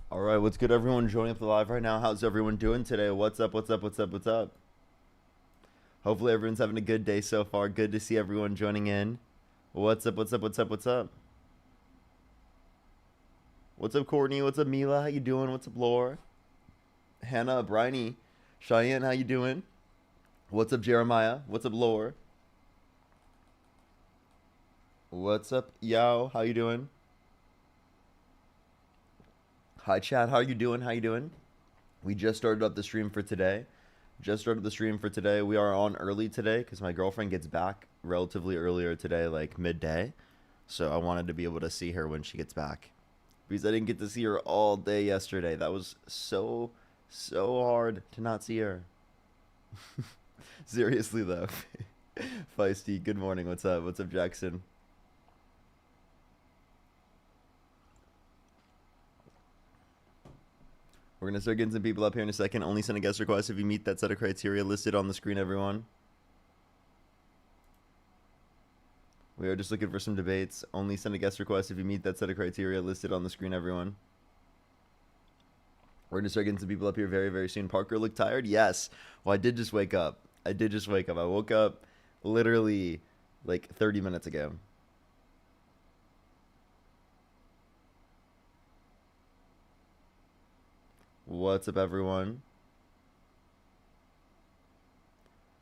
All right, what's good, everyone joining up the live right now? How's everyone doing today? What's up? What's up? What's up? What's up? Hopefully, everyone's having a good day so far. Good to see everyone joining in. What's up? What's up? What's up? What's up? What's up, Courtney? What's up, Mila? How you doing? What's up, Laura? Hannah, Bryony, Cheyenne, how you doing? What's up, Jeremiah? What's up, Laura? What's up, Yao? How you doing? Hi, Chad. How you doing? How you doing? We just started up the stream for today. We are on early today because my girlfriend gets back relatively earlier today, like midday. So I wanted to be able to see her when she gets back. Because I didn't get to see her all day yesterday. That was so hard to not see her. Seriously, though. Feisty, good morning. What's up? What's up, Jackson? We're going to start getting some people up here in a second. Only send a guest request if you meet that set of criteria listed on the screen, everyone. We are just looking for some debates. Only send a guest request if you meet that set of criteria listed on the screen, everyone. We're going to start getting some people up here very, very soon. Parker looked tired? Yes. Well, I did just wake up. I woke up literally like 30 minutes ago. What's up, everyone?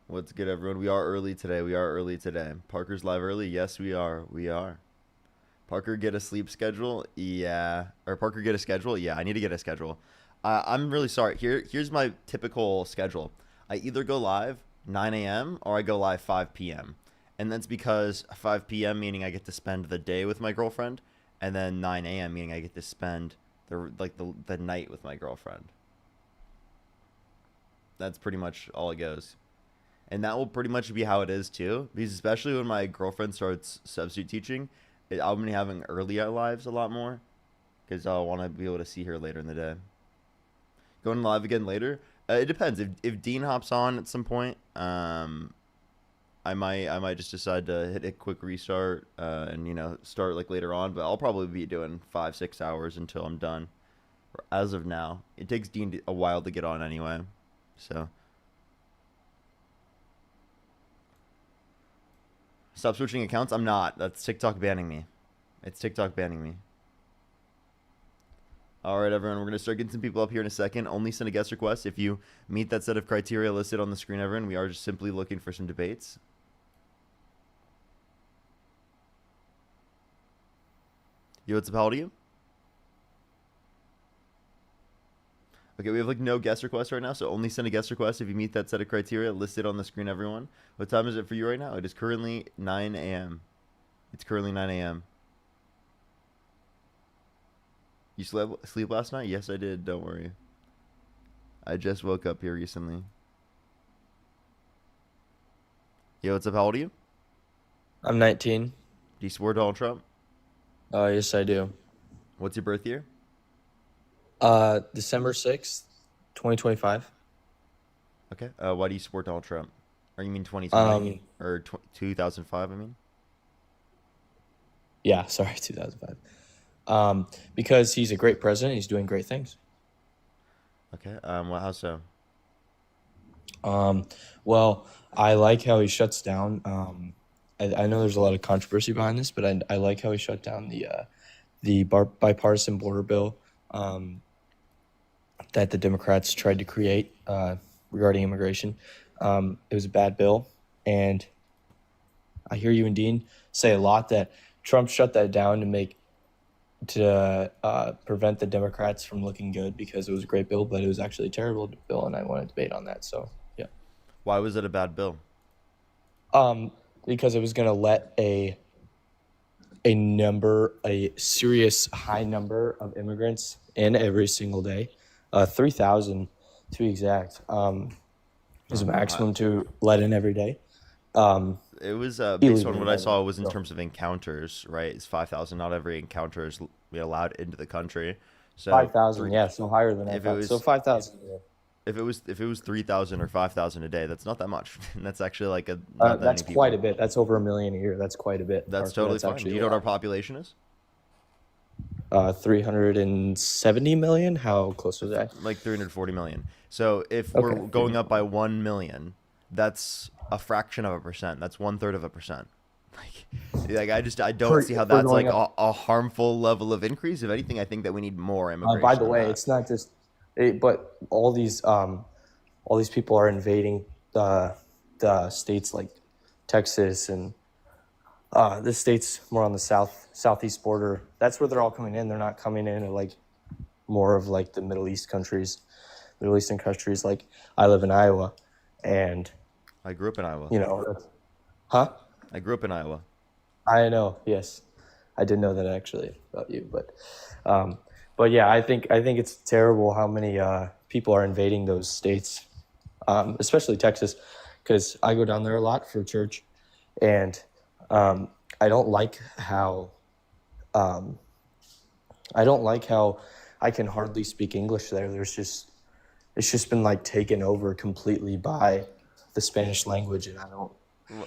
What's good, everyone? We are early today. Parker's live early? Yes, we are. Parker, get a sleep schedule? Yeah. Or Parker, get a schedule? Yeah, I need to get a schedule. I'm really sorry. Here's my typical schedule. I either go live 9 a.m. or I go live 5 p.m. And that's because 5 p.m. meaning I get to spend the day with my girlfriend, and then 9 a.m. meaning I get to spend the night with my girlfriend. That's pretty much all it goes. And that will pretty much be how it is too, because especially when my girlfriend starts substitute teaching, I'm gonna be having early lives a lot more, because I'll want to be able to see her later in the day. Going live again later, it depends. If Dean hops on at some point, I might just decide to hit a quick restart and start like later on. But I'll probably be doing 5-6 hours until I'm done. As of now, it takes Dean a while to get on anyway, so. Stop switching accounts? I'm not. That's TikTok banning me. It's TikTok banning me. All right, everyone. We're going to start getting some people up here in a second. Only send a guest request if you meet that set of criteria listed on the screen, everyone. We are just simply looking for some debates. Yo, what's up? How old are you? Okay, we have like no guest requests right now, so only send a guest request if you meet that set of criteria listed on the screen, everyone. What time is it for you right now? It is currently 9 a.m. It's currently 9 a.m. You sleep last night? Yes, I did. Don't worry. I just woke up here recently. Yo, what's up? How old are you? I'm 19. Do you support Donald Trump? Yes, I do. What's your birth year? December 6th, 2025. Okay. Why do you support Donald Trump? Or you mean 2020? Um, Or 2005, I mean? yeah, sorry, 2005. Because he's a great president. He's doing great things. Okay. Well, how so? Well, I like how he shuts down. I know there's a lot of controversy behind this, but I like how he shut down the bipartisan border bill that the Democrats tried to create regarding immigration. It was a bad bill, and I hear you and Dean say a lot that Trump shut that down to prevent the Democrats from looking good because it was a great bill, but it was actually a terrible bill, and I want to debate on that. So yeah, Why was it a bad bill? because it was going to let a serious high number of immigrants in every single day, 3,000 to be exact, is a maximum to let in every day. It was based on Illegally what I let saw. in. It was in So, terms of encounters, right? It's 5,000. Not every encounter is allowed into the country. So 5,000, three, yeah, so higher than I if it thought. So was 5,000. if it was 3,000 or 5,000 a day, that's not that much. That's actually like not that That's many quite people. a bit. That's over 1 million a year. That's quite a bit, That's Parker. totally That's fine. Do actually you a know what our lot. population is? 370 million. How close was I? Like 340 million. So if we're Okay. going up by 1 million, that's a fraction of a percent. That's 1/3 of a percent. I don't see how For that's going like up. a harmful level of increase. If anything, I think that we need more By immigration the than way, that. it's not just, but all these people are invading the states like Texas and the states more on the southeast border. That's where they're all coming in. They're not coming in at like more of like the Middle Eastern countries. Like I live in Iowa, and I grew up in Iowa. Huh? I grew up in Iowa. I know. Yes, I did know that actually about you, but yeah, I think it's terrible how many people are invading those states, especially Texas, because I go down there a lot for church, and I don't like how um, I don't like how I can hardly speak English there. It's just been like taken over completely by the Spanish language, and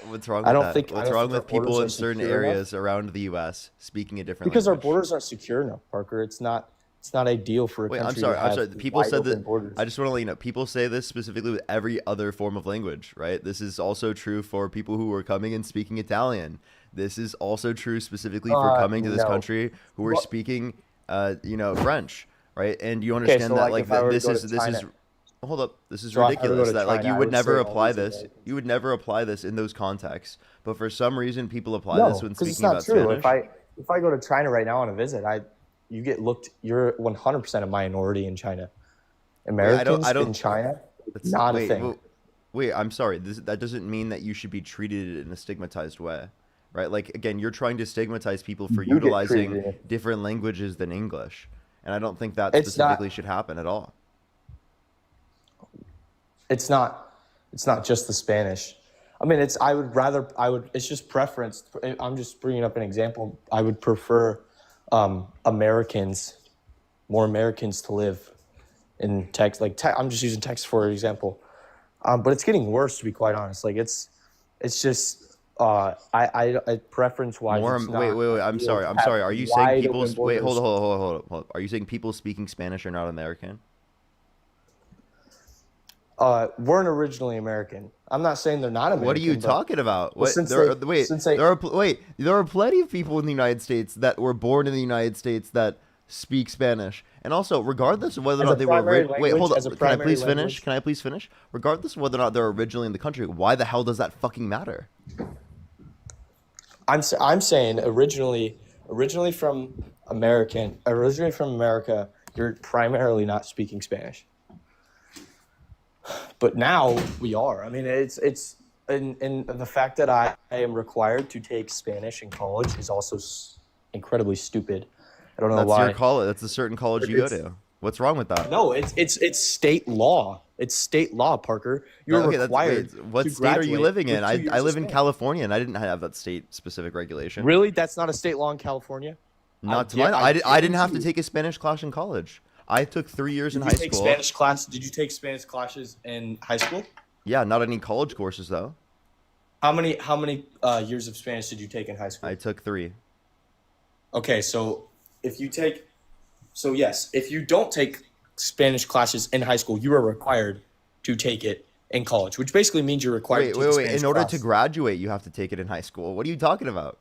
What's wrong I with don't that? think I What's don't wrong think our with people borders are in certain secure enough. areas around the U.S. speaking a different Because our language? borders aren't secure enough, Parker. It's not ideal for a Wait, I'm country to sorry. I'm have sorry. People wide said that. open borders. I just want to let you know. People say this specifically with every other form of language, right? This is also true for people who are coming and speaking Italian. This is also true specifically for coming to this No. country who are Well, speaking, French, right? And you okay, so understand that like like if I were to this go is to this is. China, Hold up. This is so if I were to go ridiculous. to That like China, you I would would say never all apply these this. Americans. You would never apply this in those contexts. But for some reason, people apply this No, when because it's speaking not about true. Spanish. If I go to China right now on a visit, you get looked. You're 100% a minority in China. Wait, Americans I in don't. China, That's not a wait. thing. Well, wait. I'm sorry. That doesn't mean that you should be treated in a stigmatized way, right? Like again, you're trying to stigmatize people for You get treated utilizing in it. different languages than English, and I don't think that It's specifically not. should happen at all. It's not. It's not just the Spanish. I mean, it's. I would rather. I would. It's just preference. I'm just bringing up an example. I would prefer Americans, more Americans to live in Texas. I'm just using Texas for example. But it's getting worse, to be quite honest. It's just. Preference wise, More. it's Wait, not wait, wait. I'm ideal sorry. to I'm have sorry. Are you saying wide people? open Wait, hold borders. on, hold on, hold on, hold on, hold on. Are you saying people speaking Spanish are not American? Weren't originally American. I'm not saying they're not What are you American, but talking about? well, What since there? they Wait, since they there are plenty of people in the United States that were born in the United States that speak Spanish, and also regardless of whether or as a not they were primary wait, hold language, as a up. Can I primary please finish? language. Can I please finish? Regardless of whether or not they're originally in the country, why the hell does that fucking matter? I'm saying originally from America, you're primarily not speaking Spanish. But now we are. I mean, it's and the fact that I am required to take Spanish in college is also incredibly stupid. I don't know That's your why. college. That's a certain college you go It's to. What's wrong with that? no, it's state law. It's state law, Parker. You're Okay, that's required wait. What to state are you graduate living in? with 2 I years of live in Spanish. California, and I didn't have that state specific regulation. Really? That's not a state law in California? Not to my. I I didn't have guarantee to you. take a Spanish class in college. I took 3 years in high school. Did you take Spanish classes in high school? Yeah, not any college courses though. How many years of Spanish did you take in high school? I took 3. Okay, so yes, if you don't take Spanish classes in high school, you are required to take it in college, which basically means you're required Wait, to take wait, a wait. Spanish In order class. to graduate, you have to take it in high school. What are you talking about?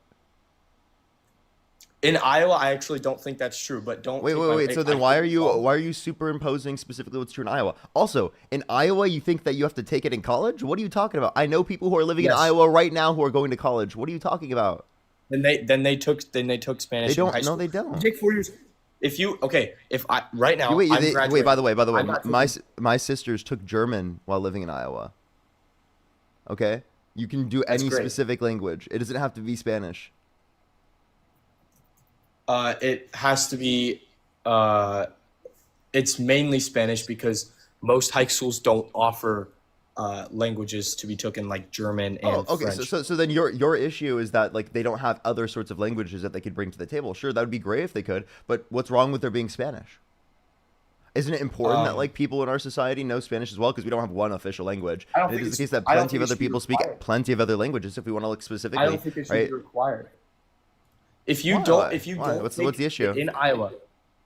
In Iowa, I actually don't think that's true, but don't Wait, take wait, my wait. So I then could be wrong. why are you superimposing specifically what's true in Iowa? Also, in Iowa, you think that you have to take it in college? What are you talking about? I know people who are living in Yes. Iowa right now who are going to college. What are you talking about? Then they took They Spanish in high don't. No, school. they You don't. take 4 years. If I right now I'm Wait. graduating. By the way, I'm not taking, my sisters took German while living in Iowa. Okay, you can do that's any great. specific language. It doesn't have to be Spanish. It has to be. It's mainly Spanish because most high schools don't offer languages to be taken like German Oh, and okay. French. So then your issue is that like they don't have other sorts of languages that they could bring to the table. Sure, that would be great if they could, but what's wrong with there being Spanish? Isn't it important that like people in our society know Spanish as well? Because we don't have one official language. I don't And it think is the case that I don't plenty of think it other should be people speak required. plenty of other languages. If we want to look I specifically, don't think it should right? be required. If you Why? don't, if you Why? don't What's take, the issue? in Iowa,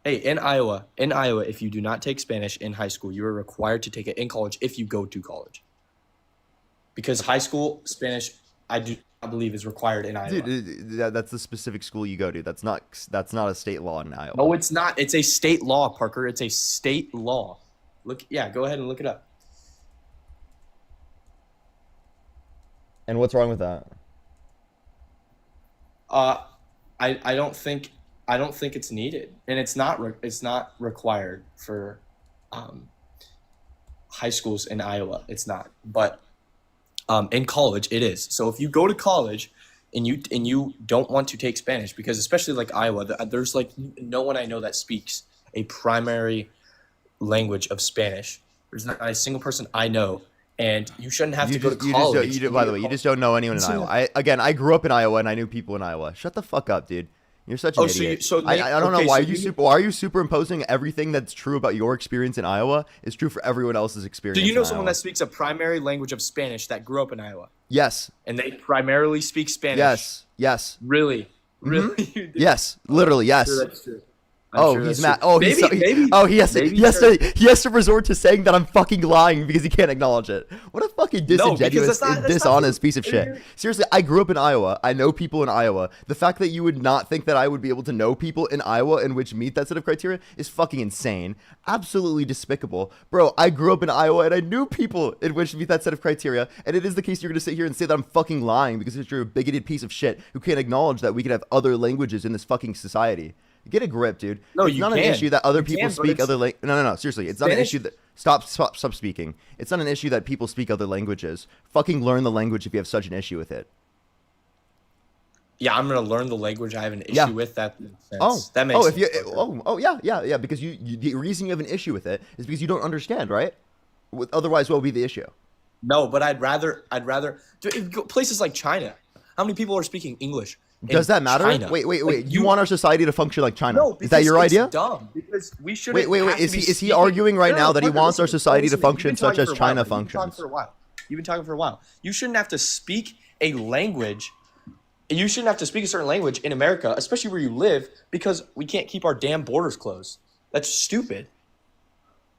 hey, in Iowa, if you do not take Spanish in high school, you are required to take it in college if you go to college. Because high school Spanish, I do not believe is required in Iowa. Dude, that's the specific school you go to. That's not a state law in Iowa. No, it's not. It's a state law, Parker. It's a state law. Look, yeah, go ahead and look it up. And what's wrong with that? I don't think it's needed, and it's not required for high schools in Iowa. It's not, but in college it is. So if you go to college and you don't want to take Spanish, because especially like Iowa, there's like no one I know that speaks a primary language of Spanish. There's not a single person I know. And you shouldn't have to go to college. By the way, you just don't know anyone in Iowa. I grew up in Iowa and I knew people in Iowa. Shut the fuck up, dude. You're such an idiot. I don't know why why are you superimposing everything that's true about your experience in Iowa is true for everyone else's experience. Do you know someone that speaks a primary language of Spanish that grew up in Iowa? Yes. And they primarily speak Spanish? Yes. Really? Mm-hmm. Yes. Literally, yes. Sure, that's true. He's mad. Oh, he has to resort to saying that I'm fucking lying because he can't acknowledge it. What a fucking disingenuous, dishonest piece of shit. Seriously, I grew up in Iowa. I know people in Iowa. The fact that you would not think that I would be able to know people in Iowa in which meet that set of criteria is fucking insane. Absolutely despicable. Bro, I grew up in Iowa and I knew people in which meet that set of criteria. And it is the case you're going to sit here and say that I'm fucking lying because you're a bigoted piece of shit who can't acknowledge that we can have other languages in this fucking society. Get a grip, dude. No, it's not an issue that other people speak other languages. No. Seriously, it's not an issue that stop speaking. It's not an issue that people speak other languages. Fucking learn the language if you have such an issue with it. Yeah, I'm gonna learn the language I have an issue with. That makes sense. That makes sense. Yeah. Because the reason you have an issue with it is because you don't understand, right? Otherwise, what would be the issue? No, but I'd rather places like China. How many people are speaking English? Does that matter? China. Wait. Like, you want our society to function like China? No, is that your idea? Dumb. Because we should. Wait. Is he arguing right now that he wants our society to function such as China functions? You've been talking for a while. You shouldn't have to speak a language. You shouldn't have to speak a certain language in America, especially where you live, because we can't keep our damn borders closed. That's stupid.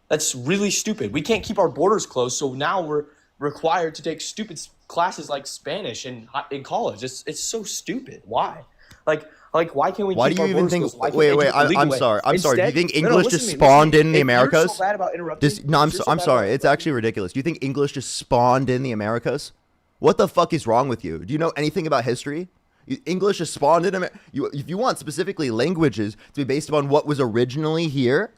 That's really stupid. We can't keep our borders closed, so now we're required to take stupid classes like Spanish in college. It's so stupid. Why? Like why can't we? Why keep do you our even think? closed? Wait. I'm sorry. Do you think English just spawned in the Americas? You're so bad about interrupting. I'm sorry. It's actually ridiculous. Do you think English just spawned in the Americas? What the fuck is wrong with you? Do you know anything about history? English just spawned in America. If you want specifically languages to be based upon what was originally here,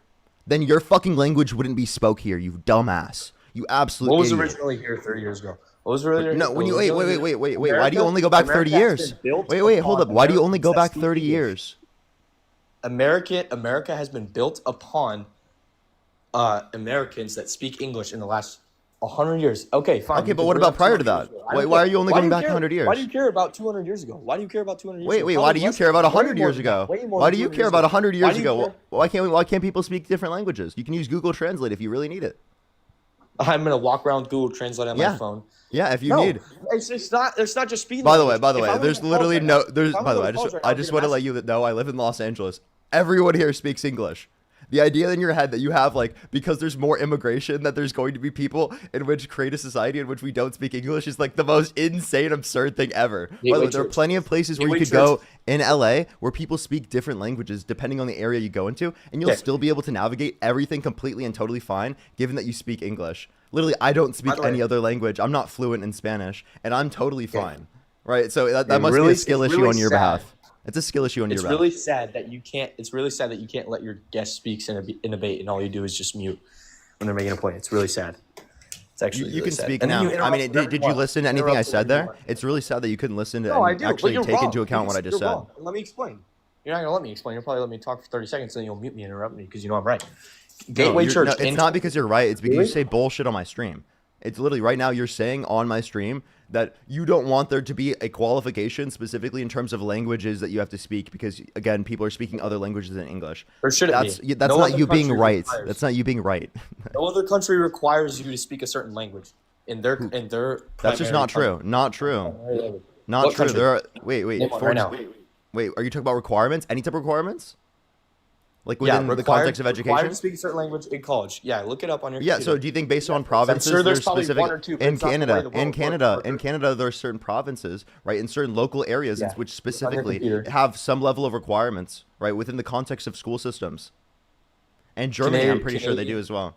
then your fucking language wouldn't be spoke here. You dumbass. You absolutely. What was originally here 30 years ago? What was really? No, when you wait. Why do you only go back 30 years? Wait. Hold up. Why do you only go back 30 years? America has been built upon Americans that speak English in the last 100 years. Okay, fine. Okay, but what about prior to that? Why are you only going back 100 years? Why do you care about 200 years ago? Why do you care about 200 years ago? Wait. Why do you care about 100 years ago? Why do you care about 100 years ago? Why can't people speak different languages? You can use Google Translate if you really need it. I'm gonna walk around Google Translate on my phone. Yeah, if you need. It's not just speed. By the way, there's literally no. By the way, I just want to let you know I live in Los Angeles. Everyone here speaks English. The idea in your head that you have, like, because there's more immigration, that there's going to be people in which create a society in which we don't speak English is like the most insane, absurd thing ever. By the way, there are plenty of places where you could go in LA where people speak different languages depending on the area you go into, and you'll still be able to navigate everything completely and totally fine, given that you speak English. Literally, I don't speak any other language. I'm not fluent in Spanish, and I'm totally fine. Right? So that must be a skill issue on your behalf. It's a skill issue on your behalf. It's really sad that you can't let your guest speak in a debate, and all you do is just mute when they're making a point. It's really sad. It's actually you really can sad. speak now. I mean, did you listen to anything I said there? It's really sad that you couldn't listen to actually take into account what I just said. Let me explain. You're not gonna let me explain. You'll probably let me talk for 30 seconds, and then you'll mute me and interrupt me because you know I'm right. Gateway Church. No, it's not because you're right. It's because you say bullshit on my stream. It's literally right now you're saying on my stream that you don't want there to be a qualification specifically in terms of languages that you have to speak because, again, people are speaking other languages than English. There shouldn't be. That's not you being right. That's not you being right. No other country requires you to speak a certain language in their. That's just not true. Not true. Not true. There are wait. Right now. Wait, are you talking about requirements? Any type of requirements? Like Yeah, within the context of required education? to speak a certain language in college. Yeah, look it up on your Yeah, computer. so do you think based on I'm provinces, sure there's there's probably specific one or two, but in it's not the way Canada, the in world Canada, works. in Canada, there are certain provinces, right, in certain local areas, Yeah, which on your specifically computer. have some level of requirements, right, within the context of school systems. And Germany, I'm pretty sure they do as well.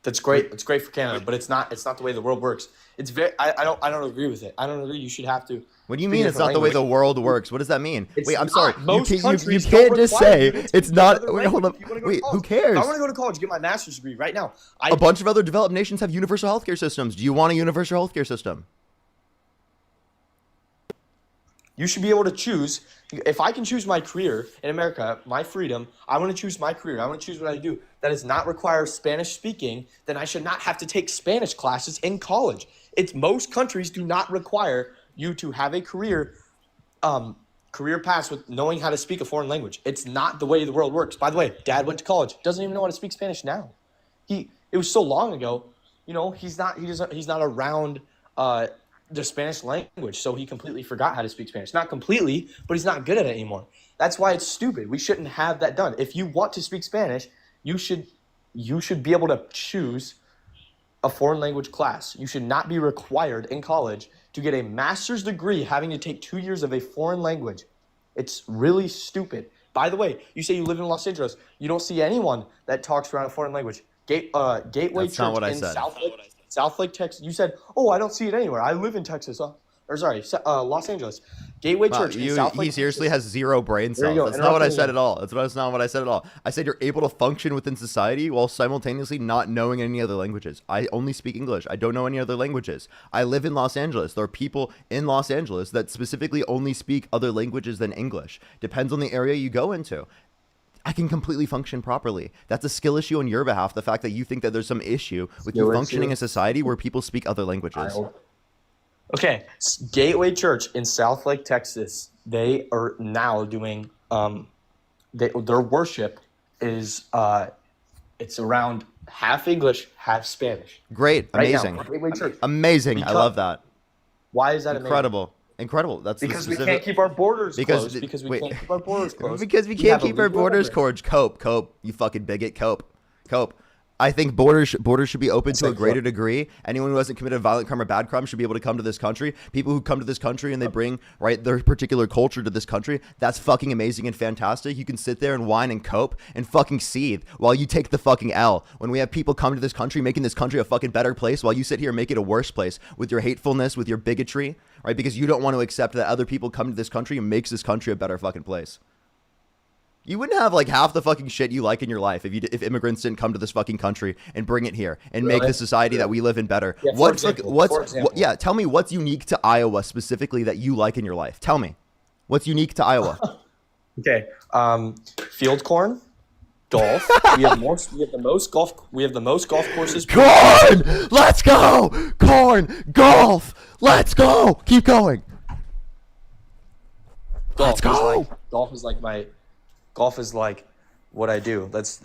That's great. It's great for Canada, but it's not the way the world works. It's very. I don't agree with it. I don't agree. You should have to. What do you speak mean a it's different not the way language. the world works? What does that mean? It's Wait, I'm not. sorry. Most You countries can't don't just require you say to it's speak not. another Wait, hold up. language if you wanna go to Wait, who college. cares? If I want to go to college, get my master's degree right now. A bunch of other developed nations have universal healthcare systems. Do you want a universal healthcare system? You should be able to choose. If I can choose my career in America, my freedom, I want to choose my career. I want to choose what I do. That does not require Spanish speaking, then I should not have to take Spanish classes in college. It's most countries do not require you to have a career path with knowing how to speak a foreign language. It's not the way the world works. By the way, Dad went to college, doesn't even know how to speak Spanish now. It was so long ago, he's not around the Spanish language, so he completely forgot how to speak Spanish. Not completely, but he's not good at it anymore. That's why it's stupid. We shouldn't have that done. If you want to speak Spanish, you should be able to choose a foreign language class. You should not be required in college to get a master's degree having to take 2 years of a foreign language. It's really stupid. By the way, you say you live in Los Angeles. You don't see anyone that talks around a foreign language. Gateway That's not Church what I in said. South Lake, Texas. You said, "Oh, I don't see it anywhere. I live in Texas." Los Angeles. Gateway Wow, Church in South Lake. he seriously has zero brain There you cells. go. That's not what I said Interrupting at all. That's not what I said at all. I said you're able to function within society while simultaneously not knowing any other languages. I only speak English. I don't know any other languages. I live in Los Angeles. There are people in Los Angeles that specifically only speak other languages than English. Depends on the area you go into. I can completely function properly. That's a skill issue on your behalf. The fact that you think that there's some issue with you functioning in a society where people speak other languages. Okay, Gateway Church in South Lake, Texas. They are now doing their worship is it's around half English, half Spanish. Great, amazing, Right now, Gateway Church. amazing. I love that. Why is that Incredible. Incredible. That's Because the we specific... can't keep our borders Because closed. the- Because we wait. can't keep our borders closed. Because we We can't have keep our illegal borders immigrants. closed. Cope, you fucking bigot. Cope. I think borders should be open to a greater degree. Anyone who hasn't committed a violent crime or bad crime should be able to come to this country. People who come to this country and they bring their particular culture to this country, that's fucking amazing and fantastic. You can sit there and whine and cope and fucking seethe while you take the fucking L. When we have people come to this country making this country a fucking better place, while you sit here and make it a worse place with your hatefulness, with your bigotry, right? Because you don't want to accept that other people come to this country and makes this country a better fucking place. You wouldn't have like half the fucking shit you like in your life if immigrants didn't come to this fucking country and bring it here and make the society that we live in better. Yeah, for example. Yeah, tell me what's unique to Iowa specifically that you like in your life. Tell me what's unique to Iowa. Okay, field corn, golf. We have the most golf courses. Corn, let's go. Corn, golf, let's go. Keep going. Let's go. Golf is like what I do. That's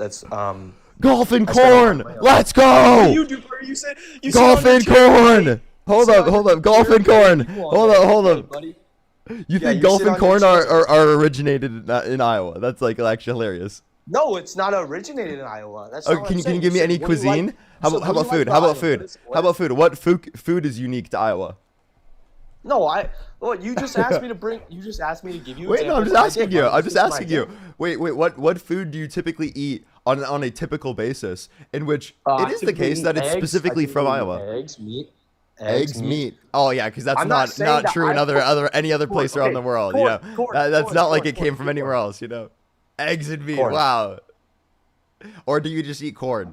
Golf and I spend a lot corn, of money on let's What go. do you do? You said Golf and corn. Hold up. Golf and corn. Hold up. buddy. You think you golf sit and on your corn chair. are originated in Iowa? That's like actually hilarious. No, it's not originated in Iowa. That's not what Can I'm you saying. give me You any said, what do you cuisine? like- How so about what do you food? like How about about food? Iowa? How about food? What food is unique to Iowa? No, you just asked me to give you. Wait, no, I'm examples. just I asking did. you. Why don't I'm just listen to my asking you. example? Wait. What food do you typically eat on a typical basis? In which I it is the typically case eat that it's eggs. specifically I from typically eat Iowa. Eggs, meat. Oh yeah, because that's I'm not saying not that true in any other place Corn, around the okay, world. corn, You know, corn, that's corn, not like corn, it came from corn. anywhere else. You know, eggs and meat. Corn. Wow. Or do you just eat corn?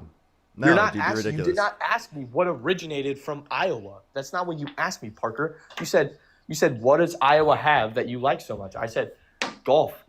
No, You're not dude, you're asking. ridiculous. You did not ask me what originated from Iowa. That's not what you asked me, Parker. You said what does Iowa have that you like so much? I said golf.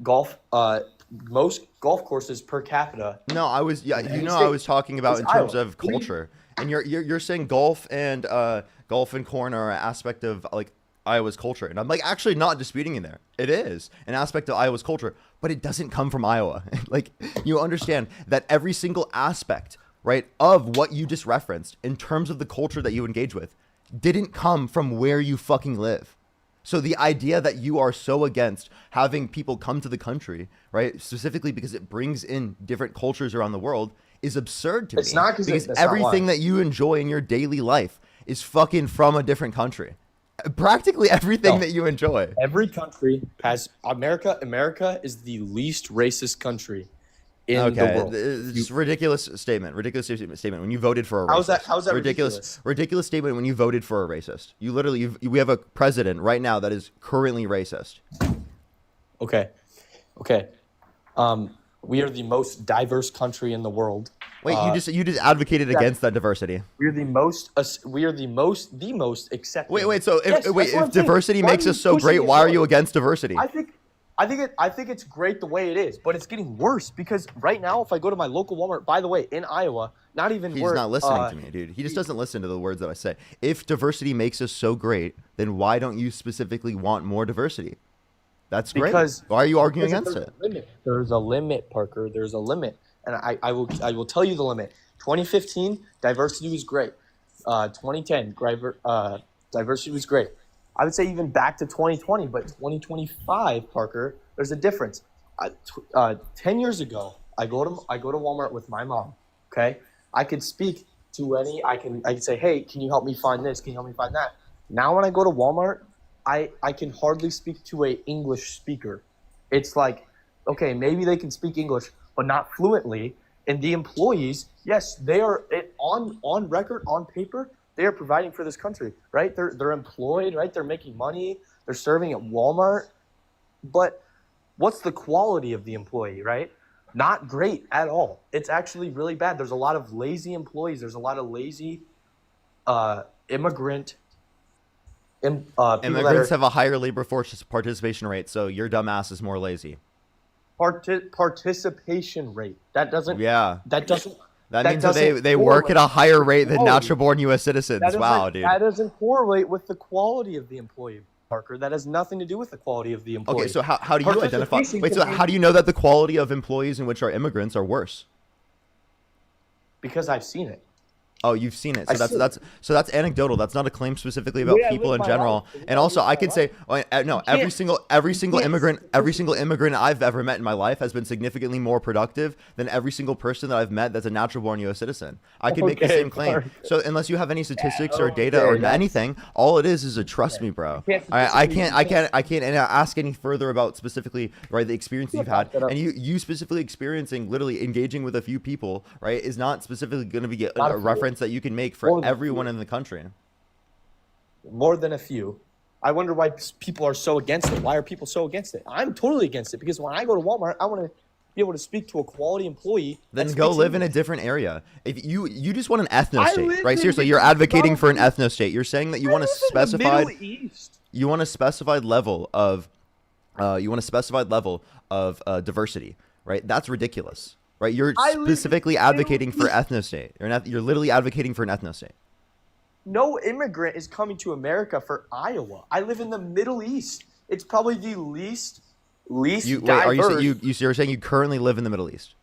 Most golf courses per capita. No, I was I Any was state. talking about It's in terms Iowa. of culture, and you're saying golf and corn are an aspect of like Iowa's culture, and I'm like actually not disputing you there. It is an aspect of Iowa's culture, but it doesn't come from Iowa. Like you understand that every single aspect, right, of what you just referenced in terms of the culture that you engage with, didn't come from where you fucking live. So the idea that you are so against having people come to the country, right, specifically because it brings in different cultures around the world, is absurd to me. It's not because that's everything not that you enjoy in your daily life is fucking from a different country. Practically everything that you enjoy. Every country has America. America is the least racist country in the world. It's ridiculous statement. Ridiculous statement. When you voted for a racist. How's that ridiculous? Ridiculous statement when you voted for a racist. You literally, we have a president right now that is currently racist. Okay. We are the most diverse country in the world. Wait, you just advocated against that diversity. We're the most accepted. Wait. So if diversity makes us so great, why are you against diversity? I think it's great the way it is, but it's getting worse because right now, if I go to my local Walmart, by the way, in Iowa, He's not listening to me, dude. He just doesn't listen to the words that I say. If diversity makes us so great, then why don't you specifically want more diversity? That's great. Why are you arguing against it? There's a limit, Parker. There's a limit, and I will tell you the limit. 2015, diversity was great. 2010, diversity was great. I would say even back to 2020, but 2025, Parker, there's a difference. 10 years ago, I go to Walmart with my mom. Okay, I could speak to I could say, hey, can you help me find this? Can you help me find that? Now when I go to Walmart, I can hardly speak to a English speaker. It's like, okay, maybe they can speak English, but not fluently. And the employees, yes, they are on record, on paper, they are providing for this country, right? They're employed, right? They're making money. They're serving at Walmart. But what's the quality of the employee, right? Not great at all. It's actually really bad. There's a lot of lazy employees. There's a lot of lazy immigrants have a higher labor force participation rate, so your dumbass is more lazy. Participation rate. That doesn't That means that they work at a higher rate than natural-born U.S. citizens. Wow, dude. That doesn't correlate with the quality of the employee, Parker. That has nothing to do with the quality of the employee. Okay, so how do you identify? Wait, so how do you know that the quality of employees in which are immigrants are worse? Because I've seen it. Oh, you've seen it. So that's anecdotal. That's not a claim specifically about people in general. And also, I could say, no, every single immigrant I've ever met in my life has been significantly more productive than every single person that I've met that's a natural-born U.S. citizen. I can make the same claim. So unless you have any statistics or data or anything, all it is a trust me, bro. I can't ask any further about specifically the experiences you've had, and you specifically experiencing literally engaging with a few people, right, is not specifically going to be a reference that you can make for everyone in the country. More than a few. I wonder why people are so against it. Why are people so against it? I'm totally against it because when I go to Walmart, I want to be able to speak to a quality employee. Then go live in a different area. If you just want an ethnostate, right? Seriously, you're advocating for an ethnostate. You're saying that you want a specified level of diversity, right? That's ridiculous. Right, you're specifically advocating for ethnostate. You're literally advocating for an ethnostate. No immigrant is coming to America for Iowa. I live in the Middle East. It's probably the least diverse. You're saying you currently live in the Middle East?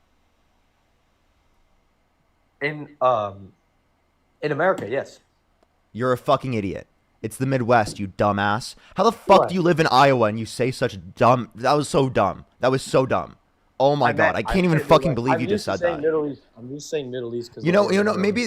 In America, yes. You're a fucking idiot. It's the Midwest, you dumbass. How the fuck do you live in Iowa and you say such dumb? That was so dumb. Oh my god, I can't even fucking believe you just said that. I'm just saying Middle East because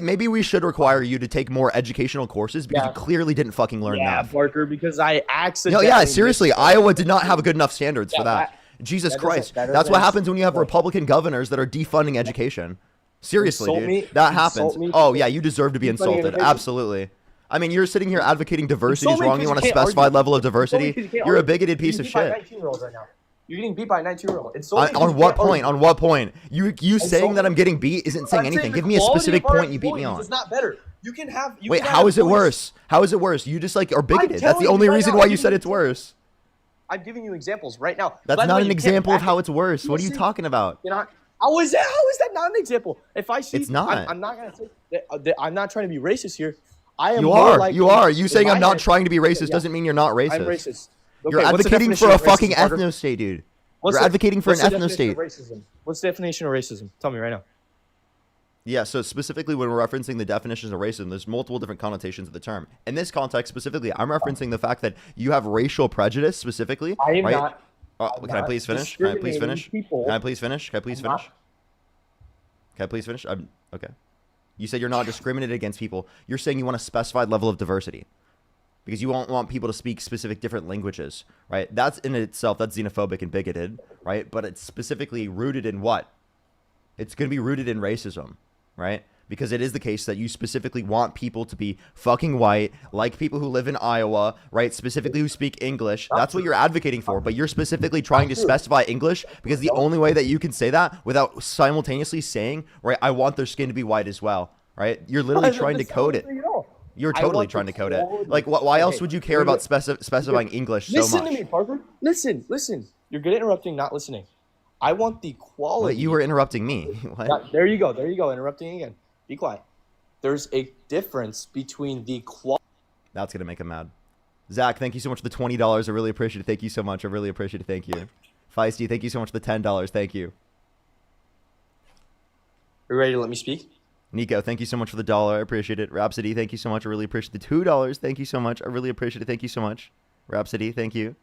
maybe we should require you to take more educational courses because you clearly didn't fucking learn math. Yeah, Parker, because I accidentally. No, yeah, seriously, Iowa did not have good enough standards for that. Jesus Christ, that's what happens when you have Republican governors that are defunding education. Seriously, dude, that happens. Oh yeah, you deserve to be insulted. Absolutely. I mean, you're sitting here advocating diversity is wrong. You want a specified level of diversity. You're a bigoted piece of shit. You're getting beat by a 19-year-old. On what point? On what point? You saying that I'm getting beat isn't saying anything. Give me a specific point you beat me on. It's not better. You can have. Wait, how is it worse? How is it worse? You just are bigoted. That's the only reason why you said it's worse. I'm giving you examples right now. That's not an example of how it's worse. What are you talking about? How is that not an example? If I see, it's not. I'm not gonna say that I'm not trying to be racist here. I am. You are. You saying I'm not trying to be racist doesn't mean you're not racist. I'm racist. You're advocating for a fucking ethnostate, dude. You're advocating for an ethnostate. What's the definition of racism? Tell me right now. Yeah, so specifically when we're referencing the definitions of racism, there's multiple different connotations of the term. In this context specifically, I'm referencing the fact that you have racial prejudice specifically, I am right? not. I'm Can I not please finish? Can I please discriminating finish? people. Can I please finish? Can I please I'm finish? not. Can I please finish? Okay. You said you're not discriminated against people. You're saying you want a specified level of diversity because you won't want people to speak specific different languages, right? That's in itself, that's xenophobic and bigoted, right? But it's specifically rooted in what? It's going to be rooted in racism, right? Because it is the case that you specifically want people to be fucking white, like people who live in Iowa, right? Specifically who speak English. That's what you're advocating for, but you're specifically trying to specify English because the only way that you can say that without simultaneously saying, right, I want their skin to be white as well, right? You're literally trying to code it. You're totally trying to code it. Like, why else would you care about specifying English so much? Listen to me, Parker. Listen. You're good at interrupting, not listening. I want the quality. But you were interrupting me. What? There you go. Interrupting again. Be quiet. There's a difference between the quality. That's going to make him mad. Zach, thank you so much for the $20. I really appreciate it. Thank you so much. I really appreciate it. Thank you. Feisty, thank you so much for the $10. Thank you. Are you ready to let me speak? Nico, thank you so much for the $1. I appreciate it. Rhapsody, thank you so much. I really appreciate the $2. Thank you so much. I really appreciate it. Thank you so much. Rhapsody, thank you.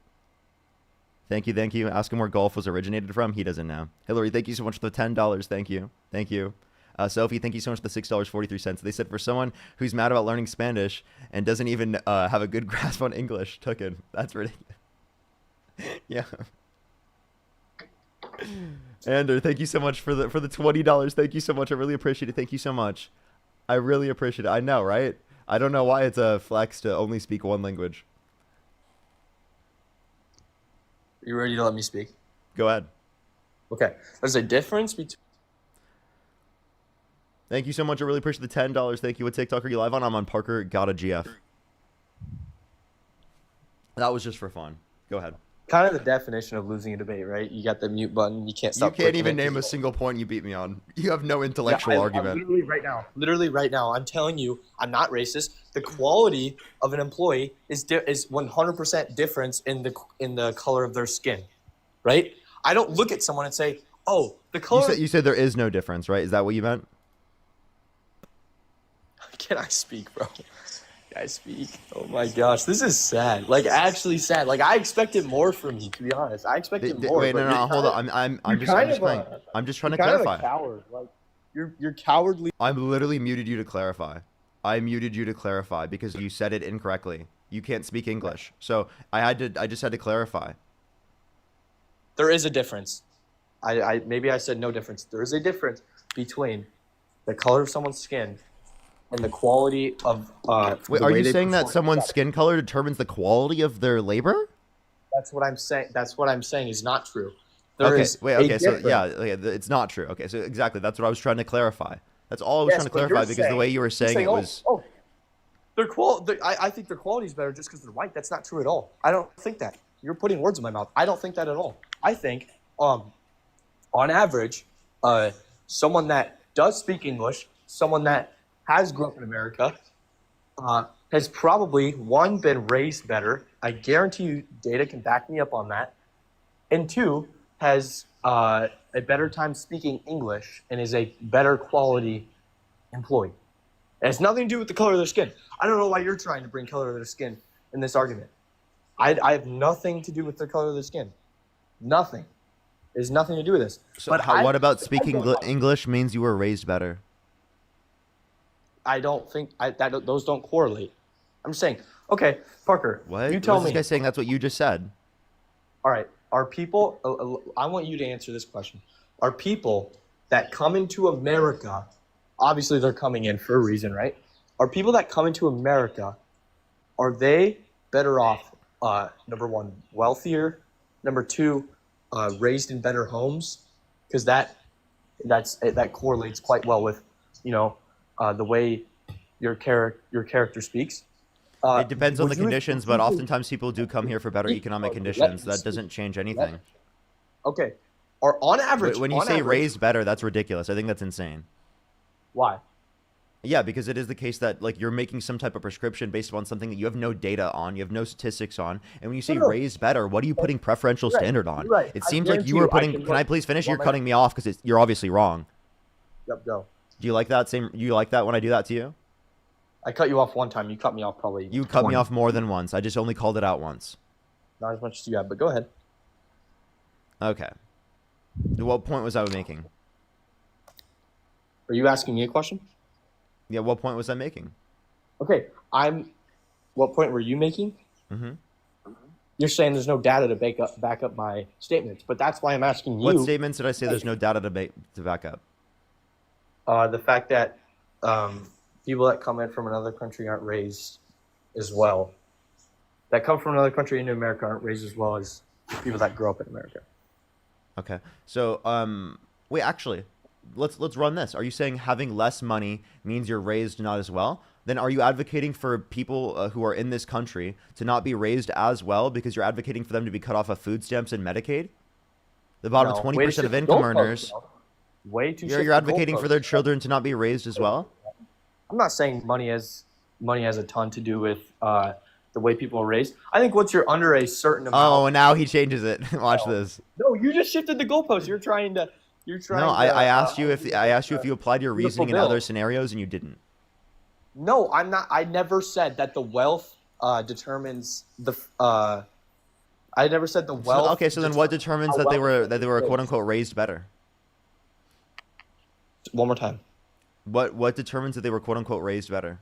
Thank you. Ask him where golf was originated from. He doesn't know. Hillary, thank you so much for the $10. Thank you. Sophie, thank you so much for the $6.43. They said for someone who's mad about learning Spanish and doesn't even have a good grasp on English, Tukin. That's ridiculous. Yeah. Andrew, thank you so much for the $20. Thank you so much. I really appreciate it. Thank you so much. I really appreciate it. I know, right? I don't know why it's a flex to only speak one language. Are you ready to let me speak? Go ahead. Okay. There's a difference between. Thank you so much. I really appreciate the $10. Thank you. What TikTok are you live on? I'm on Parker Got a GF. That was just for fun. Go ahead. Kind of the definition of losing a debate, right? You got the mute button. You can't stop. You can't even name a single point you beat me on. You have no intellectual argument. Literally right now, I'm telling you, I'm not racist. The quality of an employee is 100% difference in the color of their skin, right? I don't look at someone and say, "Oh, the color." You said there is no difference, right? Is that what you meant? Can I speak, bro? Can I speak? Oh my gosh, this is sad. Like actually sad. Like I expected more from you, to be honest. I expected more. Wait, no, hold on. I'm just trying to clarify. Kind of a coward. Like you're cowardly. I'm literally muted you to clarify. I muted you to clarify because you said it incorrectly. You can't speak English, so I just had to clarify. There is a difference. Maybe I said no difference. There is a difference between the color of someone's skin and the quality of Wait, are you saying that someone's skin color determines the quality of their labor? That's what I'm saying. That's what I'm saying is not true. So yeah, it's not true. Okay, so exactly, that's what I was trying to clarify. That's all I was trying to clarify because the way you were saying it was. I think their quality is better just because they're white. That's not true at all. I don't think that. You're putting words in my mouth. I don't think that at all. I think, on average, someone that does speak English, someone that has grown up in America, has probably, one, been raised better. I guarantee you data can back me up on that. And two, has a better time speaking English and is a better quality employee. It has nothing to do with the color of their skin. I don't know why you're trying to bring color of their skin in this argument. I have nothing to do with the color of their skin. Nothing. It has nothing to do with this. So what about speaking English means you were raised better? I don't think those don't correlate. I'm saying, okay, Parker, what? You tell me. This guy saying that's what you just said. All right, are people? I want you to answer this question. Are people that come into America, obviously they're coming in for a reason, right? Are people that come into America, are they better off? Number one, wealthier. Number two, raised in better homes, because that correlates quite well with, the way your character speaks. It depends on the conditions, but oftentimes people do come here for better economic conditions. That doesn't change anything. Okay. Or on average, when you say raised better, that's ridiculous. I think that's insane. Why? Yeah, because it is the case that like you're making some type of prescription based upon something that you have no data on, you have no statistics on, and when you say raised better, what are you putting preferential standard on? It seems like you were putting. Can I please finish? You're cutting me off because you're obviously wrong. Yep, go. Do you like that same? You like that when I do that to you? I cut you off one time. You cut me off probably You cut 20. me off more than once. I just only called it out once. Not as much as you have, but go ahead. Okay. What point was I making? Are you asking me a question? Yeah, what point was I making? Okay, what point were you making? Mm-hmm. You're saying there's no data to back up my statements, but that's why I'm asking you. What statements did I say there's no data to back up? The fact that people that come in from another country aren't raised as well. That come from another country into America aren't raised as well as people that grow up in America. Okay. So, wait, actually, let's run this. Are you saying having less money means you're raised not as well? Then are you advocating for people who are in this country to not be raised as well because you're advocating for them to be cut off of food stamps and Medicaid? The bottom 20% of income earners. Way too. You're advocating for their children to not be raised as well? I'm not saying money has a ton to do with the way people are raised. I think once you're under a certain amount. Oh, now he changes it. Watch this. No, you just shifted the goalpost. You're trying to. No, I asked you if you applied your reasoning in other scenarios and you didn't. No, I'm not. I never said that the wealth determines the. I never said the wealth. Okay, so then what determines that they were quote unquote raised better? One more time. What determines that they were quote unquote raised better?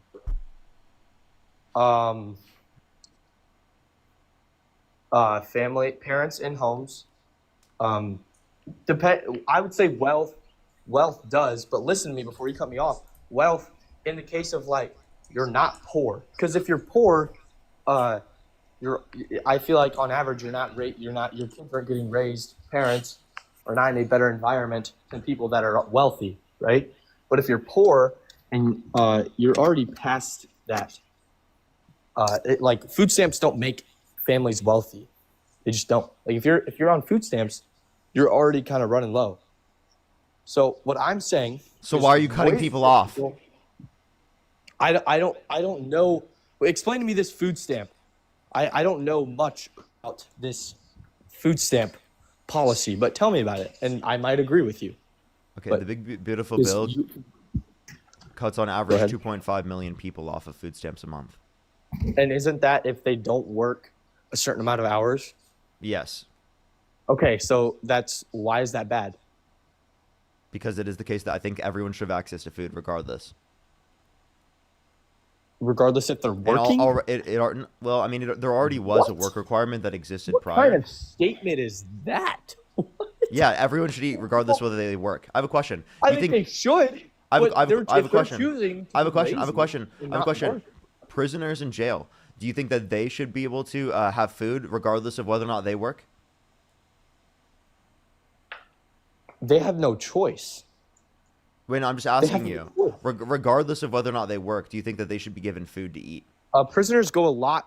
Parents in homes. I would say wealth does, but listen to me before you cut me off. Wealth, in the case of like, you're not poor, because if you're poor, I feel like on average your kids aren't getting raised. Parents are not in a better environment than people that are wealthy, right? But if you're poor and you're already past that, like food stamps don't make families wealthy. They just don't. Like if you're on food stamps, you're already kind of running low. So what I'm saying. So why are you cutting people off? I don't know. Explain to me this food stamp. I don't know much about this food stamp policy, but tell me about it, and I might agree with you. Okay, the big beautiful bill cuts on average 2.5 million people off of food stamps a month. And isn't that if they don't work a certain amount of hours? Yes. Okay, so why is that bad? Because it is the case that I think everyone should have access to food regardless. Regardless if they're working? Well, I mean, there already was a work requirement that existed prior. What kind of statement is that? Yeah, everyone should eat regardless whether they work. I have a question. I think they should. I have a question. Prisoners in jail, do you think that they should be able to have food regardless of whether or not they work? They have no choice. Wait, no, I'm just asking you. Regardless of whether or not they work, do you think that they should be given food to eat? Prisoners go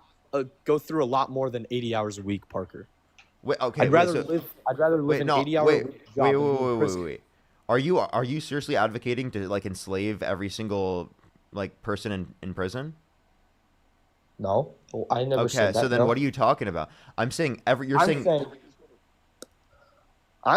through a lot more than 80 hours a week, Parker. Wait, okay. I'd rather live an 80-hour week job. Wait. Are you seriously advocating to like enslave every single like person in prison? No, I never said that. Okay, so then what are you talking about? I'm saying I'm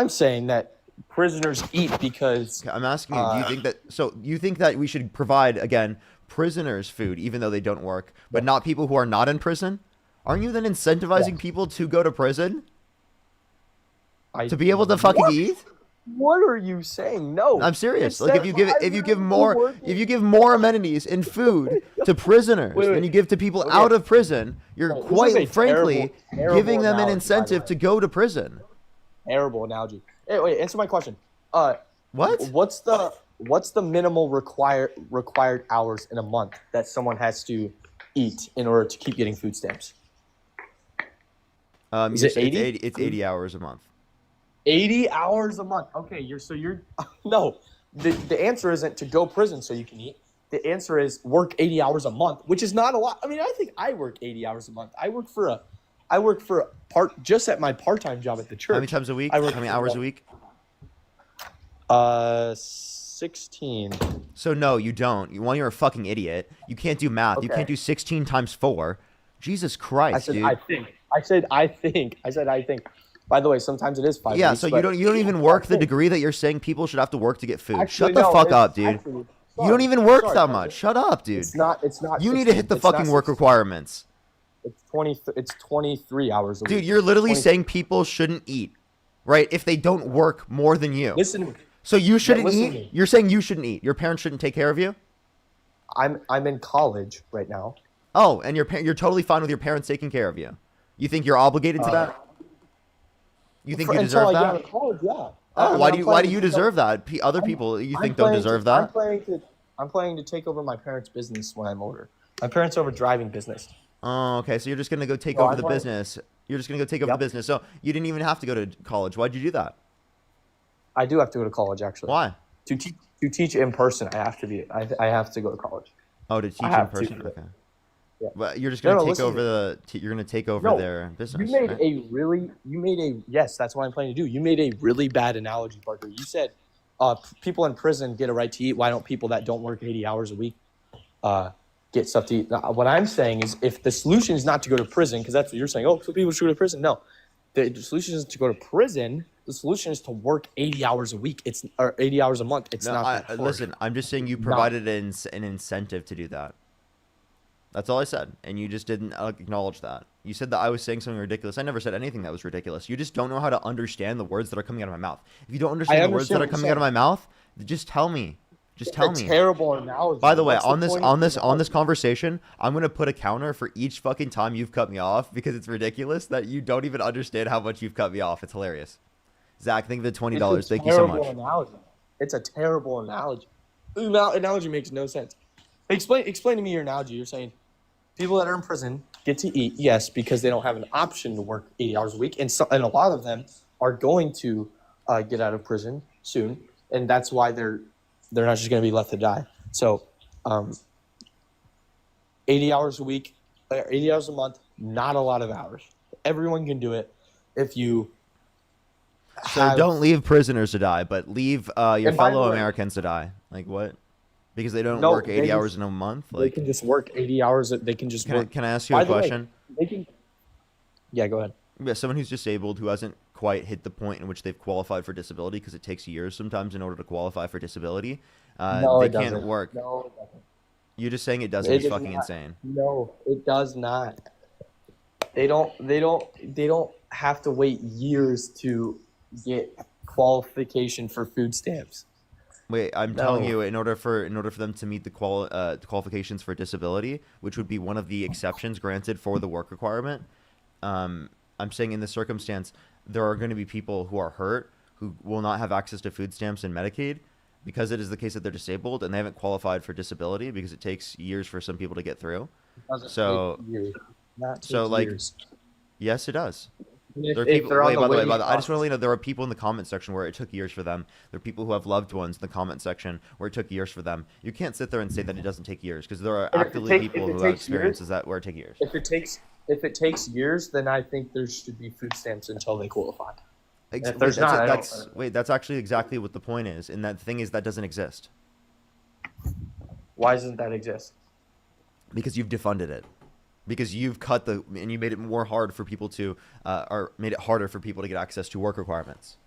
saying that prisoners eat because. Okay, I'm asking you. Do you think that? So you think that we should provide again prisoners food even though they don't work, but not people who are not in prison? Aren't you then incentivizing people to go to prison? To be able to fucking eat? What are you saying? No, I'm serious. Like if you give more amenities and food to prisoners than you give to people out of prison, you're quite frankly giving them an incentive to go to prison. Terrible analogy. Hey, wait, answer my question. What? What's the minimal required hours in a month that someone has to eat in order to keep getting food stamps? Is it 80? It's 80 hours a month. 80 hours a month. Okay, no. The answer isn't to go prison so you can eat. The answer is work 80 hours a month, which is not a lot. I mean, I think I work 80 hours a month. I work for a part just at my part-time job at the church. How many times a week? How many hours a week? 16. So no, you don't. You're a fucking idiot. You can't do math. Okay. You can't do 16 times 4. Jesus Christ, dude. I said I think. By the way, sometimes it is 5 Yeah, weeks. so But you don't even work the degree that you're saying people should have to work to get food. actually, Shut the no. fuck It's up, dude. actually You don't sorry, even work sorry, that much. Parker. Shut up, dude. It's not. It's not You need to 16. hit the It's not fucking work 16. requirements. It's 20. It's 23 hours a Dude, week. you're literally 20. saying people shouldn't eat, right? If they don't work more than you. Listen to me. So you shouldn't listen to eat? me. You're saying you shouldn't eat. Your parents shouldn't take care of you? I'm in college right now. Oh, and you're totally fine with your parents taking care of you. You think you're obligated to that? You think you deserve until I that? get out of college, yeah. Oh, why do you deserve that? Other I'm- people you I'm think don't planning deserve to, that? I'm planning to take over my parents' business when I'm older. My parents over driving business. Oh, okay. So you're just gonna go take No, over I'm the planning- business. You're just gonna go take over the Yep. business. So you didn't even have to go to college. Why'd you do that? I do have to go to college actually. Why? To teach in person, I have to be. I have to go to college. Oh, to teach in have to. person. Okay. Yeah. But you're just No, gonna no, take listen to over you're gonna take over No, their business. You made right? yes, that's what I'm planning to do. You made a really bad analogy, Parker. You said people in prison get a right to eat. Why don't people that don't work 80 hours a week get stuff to eat? Now, what I'm saying is if the solution is not to go to prison, because that's what you're saying, oh, so people should go to prison. No, the solution is to go to prison. The solution is to work 80 hours a week. Or 80 hours a month. It's No, not that hard. listen. I'm just saying you provided an incentive to do that. That's all I said, and you just didn't acknowledge that. You said that I was saying something ridiculous. I never said anything that was ridiculous. You just don't know how to understand the words that are coming out of my mouth. If you don't understand the words that are coming out of my mouth, just tell me. Just tell me. Terrible analogy. By the way, What's on the this point on of this the on this analogy? conversation, I'm gonna put a counter for each fucking time you've cut me off because it's ridiculous that you don't even understand how much you've cut me off. It's hilarious. Zach, think of the $20. Thank you so much. Analogy. It's a terrible analogy. The analogy makes no sense. Explain to me your analogy. You're saying people that are in prison get to eat, yes, because they don't have an option to work 80 hours a week, and a lot of them are going to get out of prison soon, and that's why they're not just going to be left to die. So, 80 hours a week, 80 hours a month, not a lot of hours. Everyone can do it if you. So don't leave prisoners to die, but leave your And by the fellow way- Americans to die. Like what? Because they don't No, work 80 they hours just- in a month? They Like, can just work 80 hours. They can just work. can I ask you By a the way, question? they can. Yeah, go ahead. Yeah, someone who's disabled who hasn't quite hit the point in which they've qualified for disability, because it takes years sometimes in order to qualify for disability. No, They it can't doesn't. work. No, it doesn't. You're just saying it doesn't. It It's does fucking not. insane. No, it does not. They don't have to wait years to get qualification for food stamps. Wait, I'm telling No. you, in order for them to meet the qualifications for disability, which would be one of the exceptions granted for the work requirement, I'm saying in this circumstance, there are going to be people who are hurt who will not have access to food stamps and Medicaid because it is the case that they're disabled and they haven't qualified for disability because it takes years for some people to get through. It doesn't So- take years. Not so, take like, years. Yes, it does. If, There are if people. they're on Wait, the by the way, waiting I just want process- to let you know there are people in the comment section where it took years for them. There are people who have loved ones in the comment section where it took years for them. You can't sit there and say that it doesn't take years because there are And if it actively take- people if it who have takes experiences that where it takes years. If it takes years, then I think there should be food stamps until they qualify. If there's not, I don't- That's actually exactly what the point is, and that thing is that doesn't exist Why doesn't that exist? because you've defunded it. Because you've cut and you made it more hard for people to, or made it harder for people to get access to work requirements.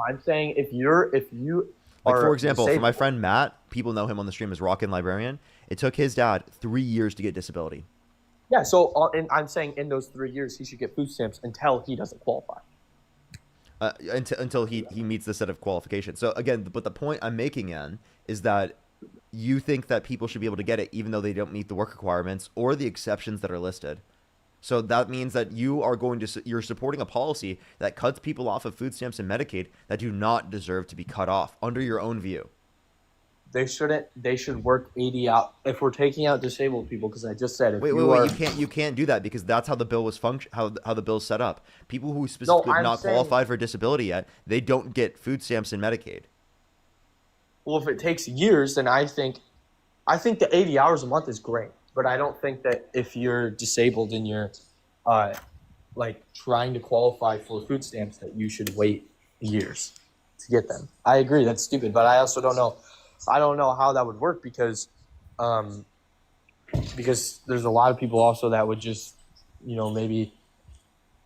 I'm saying if you Like, are for example, for disabled- my friend Matt, people know him on the stream as Rockin' Librarian. It took his dad 3 years to get disability. Yeah, so and I'm saying in those 3 years he should get food stamps until he doesn't qualify. Until he meets the set of qualifications. So again, but the point I'm making is that you think that people should be able to get it even though they don't meet the work requirements or the exceptions that are listed. So that means that you're supporting a policy that cuts people off of food stamps and Medicaid that do not deserve to be cut off under your own view. They shouldn't. They should work 80 out. If we're taking out disabled people, because I just said if Wait, you are, you can't do that because that's how the bill was how the bill's set up. People who specifically have I'm not saying- qualified for disability yet, they don't get food stamps and Medicaid. well, if it takes years, then I think the 80 hours a month is great. But I don't think that if you're disabled and you're like trying to qualify for food stamps, that you should wait years to get them. I agree, that's stupid. But I also don't know. I don't know how that would work because there's a lot of people also that would just, maybe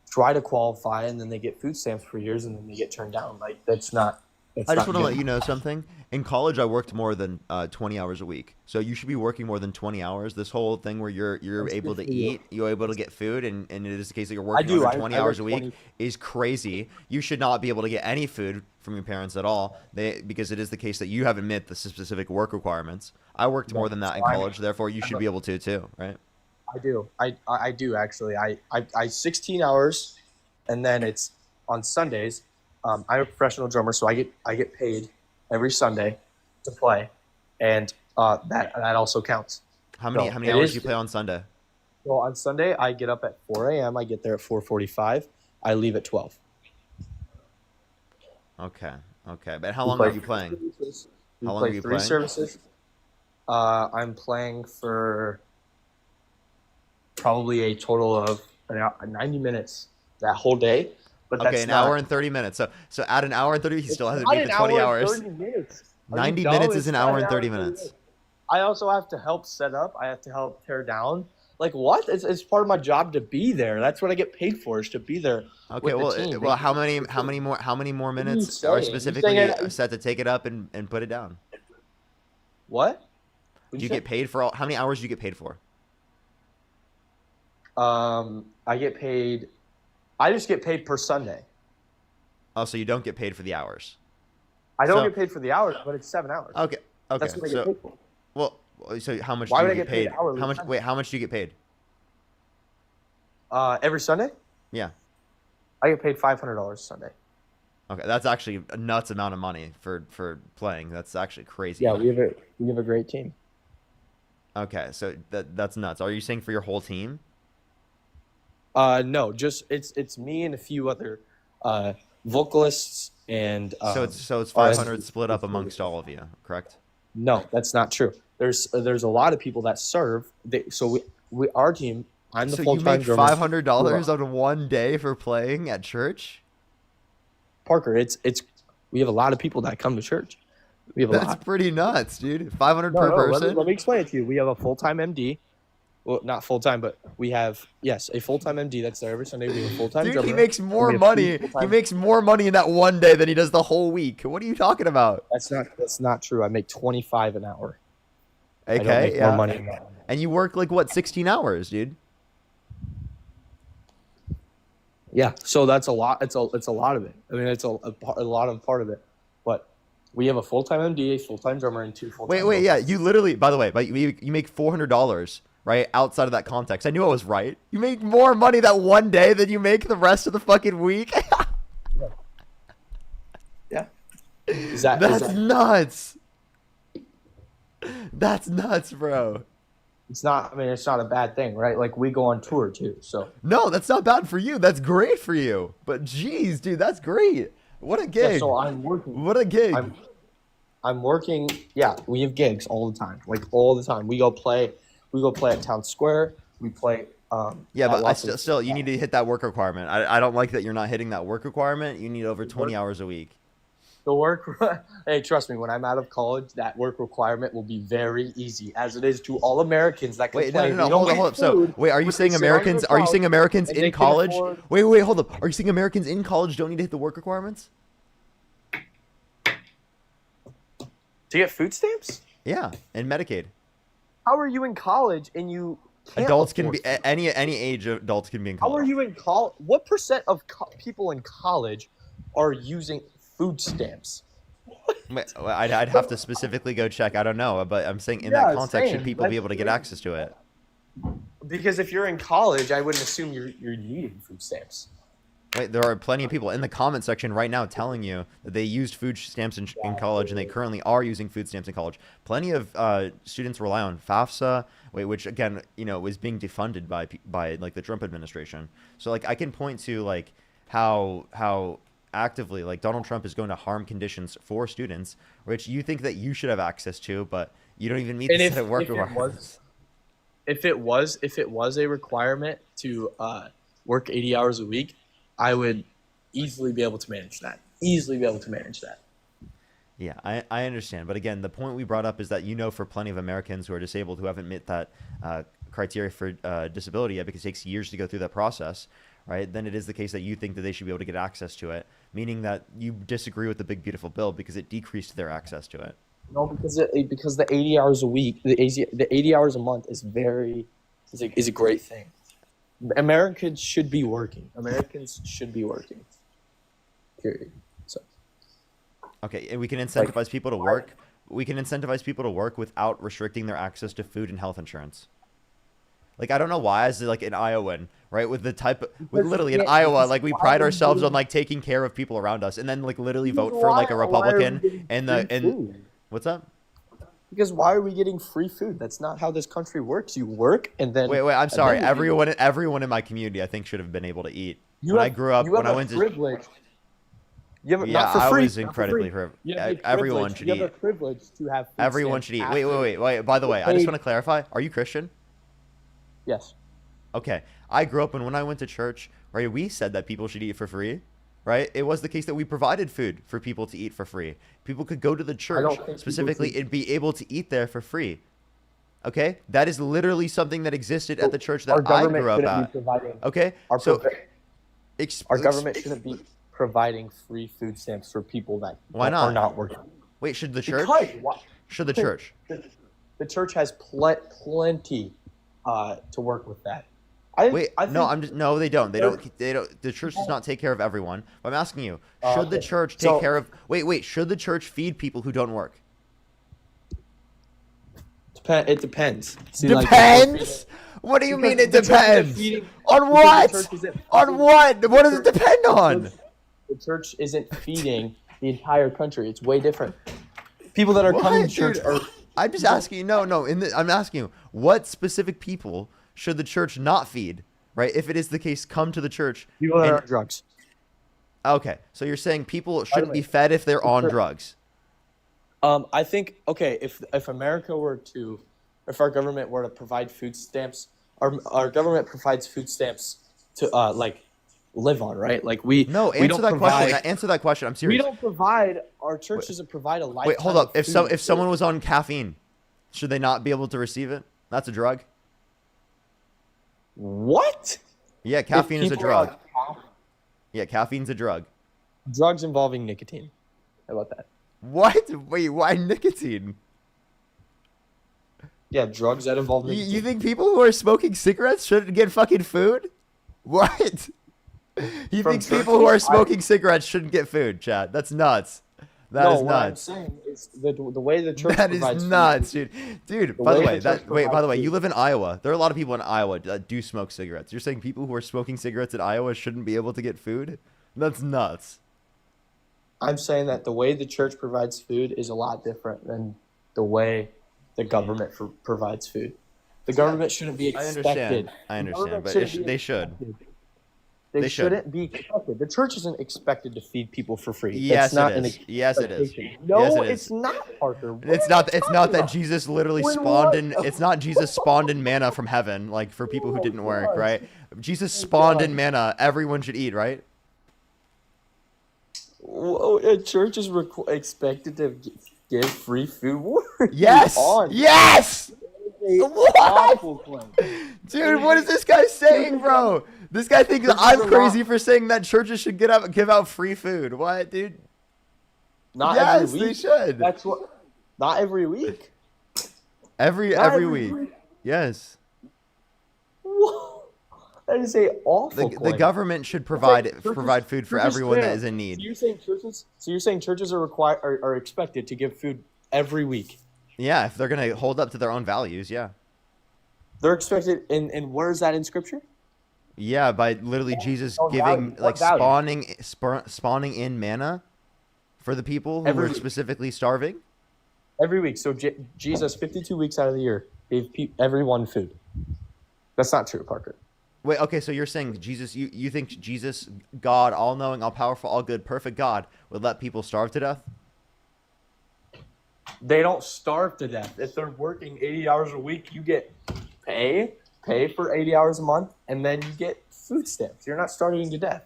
try to qualify, and then they get food stamps for years, and then they get turned down. Like that's I just not want to let good. you know something. In college, I worked more than 20 hours a week. So you should be working more than 20 hours. This whole thing where you're That's able good to for you. eat, you're able to get food, and it is the case that you're I working do. under I 20 I hours work a week 20. is crazy. You should not be able to get any food from your parents at all. Because it is the case that you haven't met the specific work requirements. I worked more Right. than that So in college, therefore you I'm should a, be able to too, right? I do. I do actually. I 16 hours, and then it's on Sundays. I'm a professional drummer, so I get paid every Sunday to play, and that also counts. How So many it hours do you is. play on Sunday? Well, on Sunday I get up at 4 a.m. I get there at 4:45. I leave at 12. Okay. Okay. But how We long are play you three playing? services. We How long are play you three playing? services. I'm playing for probably a total of 90 minutes that whole day, but Okay, that's an hour not. and 30 minutes. So add an hour and 30, he It's still hasn't not made the an 20 hour and hours. 30 minutes. Are you 90 dumb? minutes is It's an not hour an and hour 30 and 30 minutes. minutes. I also have to help set up. I have to help tear down. Like what? It's part of my job to be there. That's what I get paid for, is to be there Okay, with the well, team. well, Making sure how many more What are you minutes are saying? You saying specifically set to take it up and put it down? what? What'd Do you you say? get paid for all? How many hours do you get paid for? I get paid. I just get paid per Sunday. Oh, so you don't get paid for the hours. I don't So get paid for the hours, but it's 7 hours. okay, okay. That's what I get So paid for. well, so how much do Why you would I get get paid paid? hourly? How much? Wait, how much do you get paid? Every Sunday, Yeah. I get paid $500 Sunday. Okay, that's actually a nuts amount of money for playing. That's actually crazy. Yeah, we have a great team. Okay, so that's nuts. Are you saying for your whole team? No, just it's me and a few other uh, vocalists and So it's R&B 500 split up amongst all of you, correct? No, that's not true. There's a lot of people that serve. So we our team. I'm the So full you time make drummer. $500 on one day for playing at church? Parker, it's we have a lot of people that come to church. We have a That's lot. pretty nuts, dude. 500 No, per no. Let person? me explain it to you. We have a full time MD. Well, not full time, but we have yes a full time MD that's there every Sunday. We have a full time Dude, he drummer. makes And more we have two money. He full-time. makes more money in that one day than he does the whole week. What are you talking about? That's not true. I make 25 an hour. I don't Okay, make more yeah. money than that. And you work like what, 16 hours, dude? Yeah, so that's a lot. It's a lot of it. I mean, it's a lot of part of it. But we have a full time MD, a full time drummer, and two full time. Wait, yeah. You literally, by the way, but you make $400, right? Outside of that context. I knew I was right. You make more money that one day than you make the rest of the fucking week. Yeah. Is that That's nuts. That's nuts, bro. It's not. I mean, it's not a bad thing, right? Like we go on tour too. So No, that's not bad for you. That's great for you. But geez, dude, that's great. What a yeah. gig. So I'm working. What a gig. I'm working. Yeah, we have gigs all the time. Like all the time. We go play. We go play at Town Square. We play. Yeah, at but lots of- still, you need to hit that work requirement. I don't like that you're not hitting that work requirement. You need over 20 hours a week. The work. Hey, trust me. When I'm out of college, that work requirement will be very easy, as it is to all Americans that Wait, complain. no, we don't hold get up. So, food, wait, are you but saying they sit on your Americans? Are you couch saying Americans and in they can college? afford- Wait, hold up. Are you saying Americans in college don't need to hit the work requirements? to get food stamps? Yeah, and Medicaid. How are you in college and you can't Adults can afford be food? any age of adults can be in How are college. you in college? What percent of people in college are using food stamps? Wait, I'd have to specifically go check. I don't know, but I'm saying in Yeah, that context, should same. people be able to get access to it? Because if you're in college, I wouldn't assume you're needing food stamps. Wait, there are plenty of people in the comment section right now telling you that they used food stamps in college and they currently are using food stamps in college. Plenty of students rely on FAFSA, which again, is being defunded by like the Trump administration. So like I can point to like how actively like Donald Trump is going to harm conditions for students, which you think that you should have access to, but you don't even meet And the if- set of work if it requirements. If it was a requirement to work 80 hours a week, I would easily be able to manage that. Yeah, I understand. But again, the point we brought up is that for plenty of Americans who are disabled who haven't met that criteria for disability yet because it takes years to go through that process, right, then it is the case that you think that they should be able to get access to it, meaning that you disagree with the big beautiful bill because it decreased their access to it. No, because the 80 hours a week, the 80 hours a month is a great thing. Americans should be working. Americans should be working. Period. So. Okay, and we can incentivize people to work. We can incentivize people to work without restricting their access to food and health insurance. Like, I don't know why, as like an Iowan, right? With literally in Iowa, like we pride ourselves on like taking care of people around us, and then like literally vote for like a Republican and what's up? Because why are we getting free food? That's not how this country works. You work and then wait. I'm sorry. Everyone in my community, I think, should have been able to eat. I grew up, when I went to I was incredibly privileged. Everyone should eat. You have a privilege to have food. Everyone should eat. Wait. By the way, I just want to clarify. Are you Christian? Yes. Okay. I grew up, and when I went to church, right, we said that people should eat for free, right? It was the case that we provided food for people to eat for free. People could go to the church specifically and be able to eat there for free. Okay? That is literally something that existed at the church that I grew up at. Okay? Our government shouldn't be providing free food stamps for people that are not working. Wait, should the church? Should the church? The church has plenty to work with that. No, they don't. They don't. The church does not take care of everyone. But I'm asking you, should the church take care of? Wait. Should the church feed people who don't work? It depends. Depends? What do you mean it depends? On what? On what? What does it depend on? The church isn't feeding the entire country. It's way different. People that are coming to church are. I'm just asking you. No. I'm asking you, what specific people should the church not feed? Right? If it is the case, come to the church. People that are on drugs. Okay, so you're saying people shouldn't be fed if they're on drugs. I think if our government were to provide food stamps, our government provides food stamps to live on, right? Like answer that question. Answer that question. I'm serious. We don't provide. Our church doesn't provide a lifetime. Wait, hold up. If someone was on caffeine, should they not be able to receive it? That's a drug. What? Yeah, caffeine is a drug. Yeah, caffeine's a drug. Drugs involving nicotine. How about that? What? Wait, why nicotine? Yeah, drugs that involve nicotine. You think people who are smoking cigarettes shouldn't get fucking food? What? You think people who are smoking cigarettes shouldn't get food, Chad? That's nuts. That is nuts. What I'm saying is the way the church provides food. That is nuts, dude. Dude, by the way, you live in Iowa. There are a lot of people in Iowa that do smoke cigarettes. You're saying people who are smoking cigarettes in Iowa shouldn't be able to get food? That's nuts. I'm saying that the way the church provides food is a lot different than the way the government provides food. The government shouldn't be expected. I understand, but they should. They shouldn't be expected. The church isn't expected to feed people for free. Yes, it is. Yes, it is. No, it's not, Parker. It's not that Jesus literally spawned in. It's not Jesus spawned in manna from heaven, like for people who didn't work, right? Jesus spawned in manna. Everyone should eat, right? Whoa, a church is expected to give free food. Yes. Yes. What? Dude, what is this guy saying, bro? This guy thinks I'm crazy for saying that churches should give out free food. What, dude? Not every week. They should. That's what. Not every week. Every week. Yes. Whoa. That is a awful. The government should provide food for everyone that is in need. So you're saying churches are expected to give food every week? Yeah, if they're gonna hold up to their own values, yeah. They're expected, and where is that in Scripture? Yeah, by literally Jesus giving spawning in manna for the people who were specifically starving. Every week. So Jesus, 52 weeks out of the year, gave everyone food. That's not true, Parker. Wait, okay, so you're saying Jesus, you think Jesus, God, all-knowing, all-powerful, all-good, perfect God, would let people starve to death? They don't starve to death. If they're working 80 hours a week, you get pay for 80 hours a month, and then you get food stamps. You're not starving to death.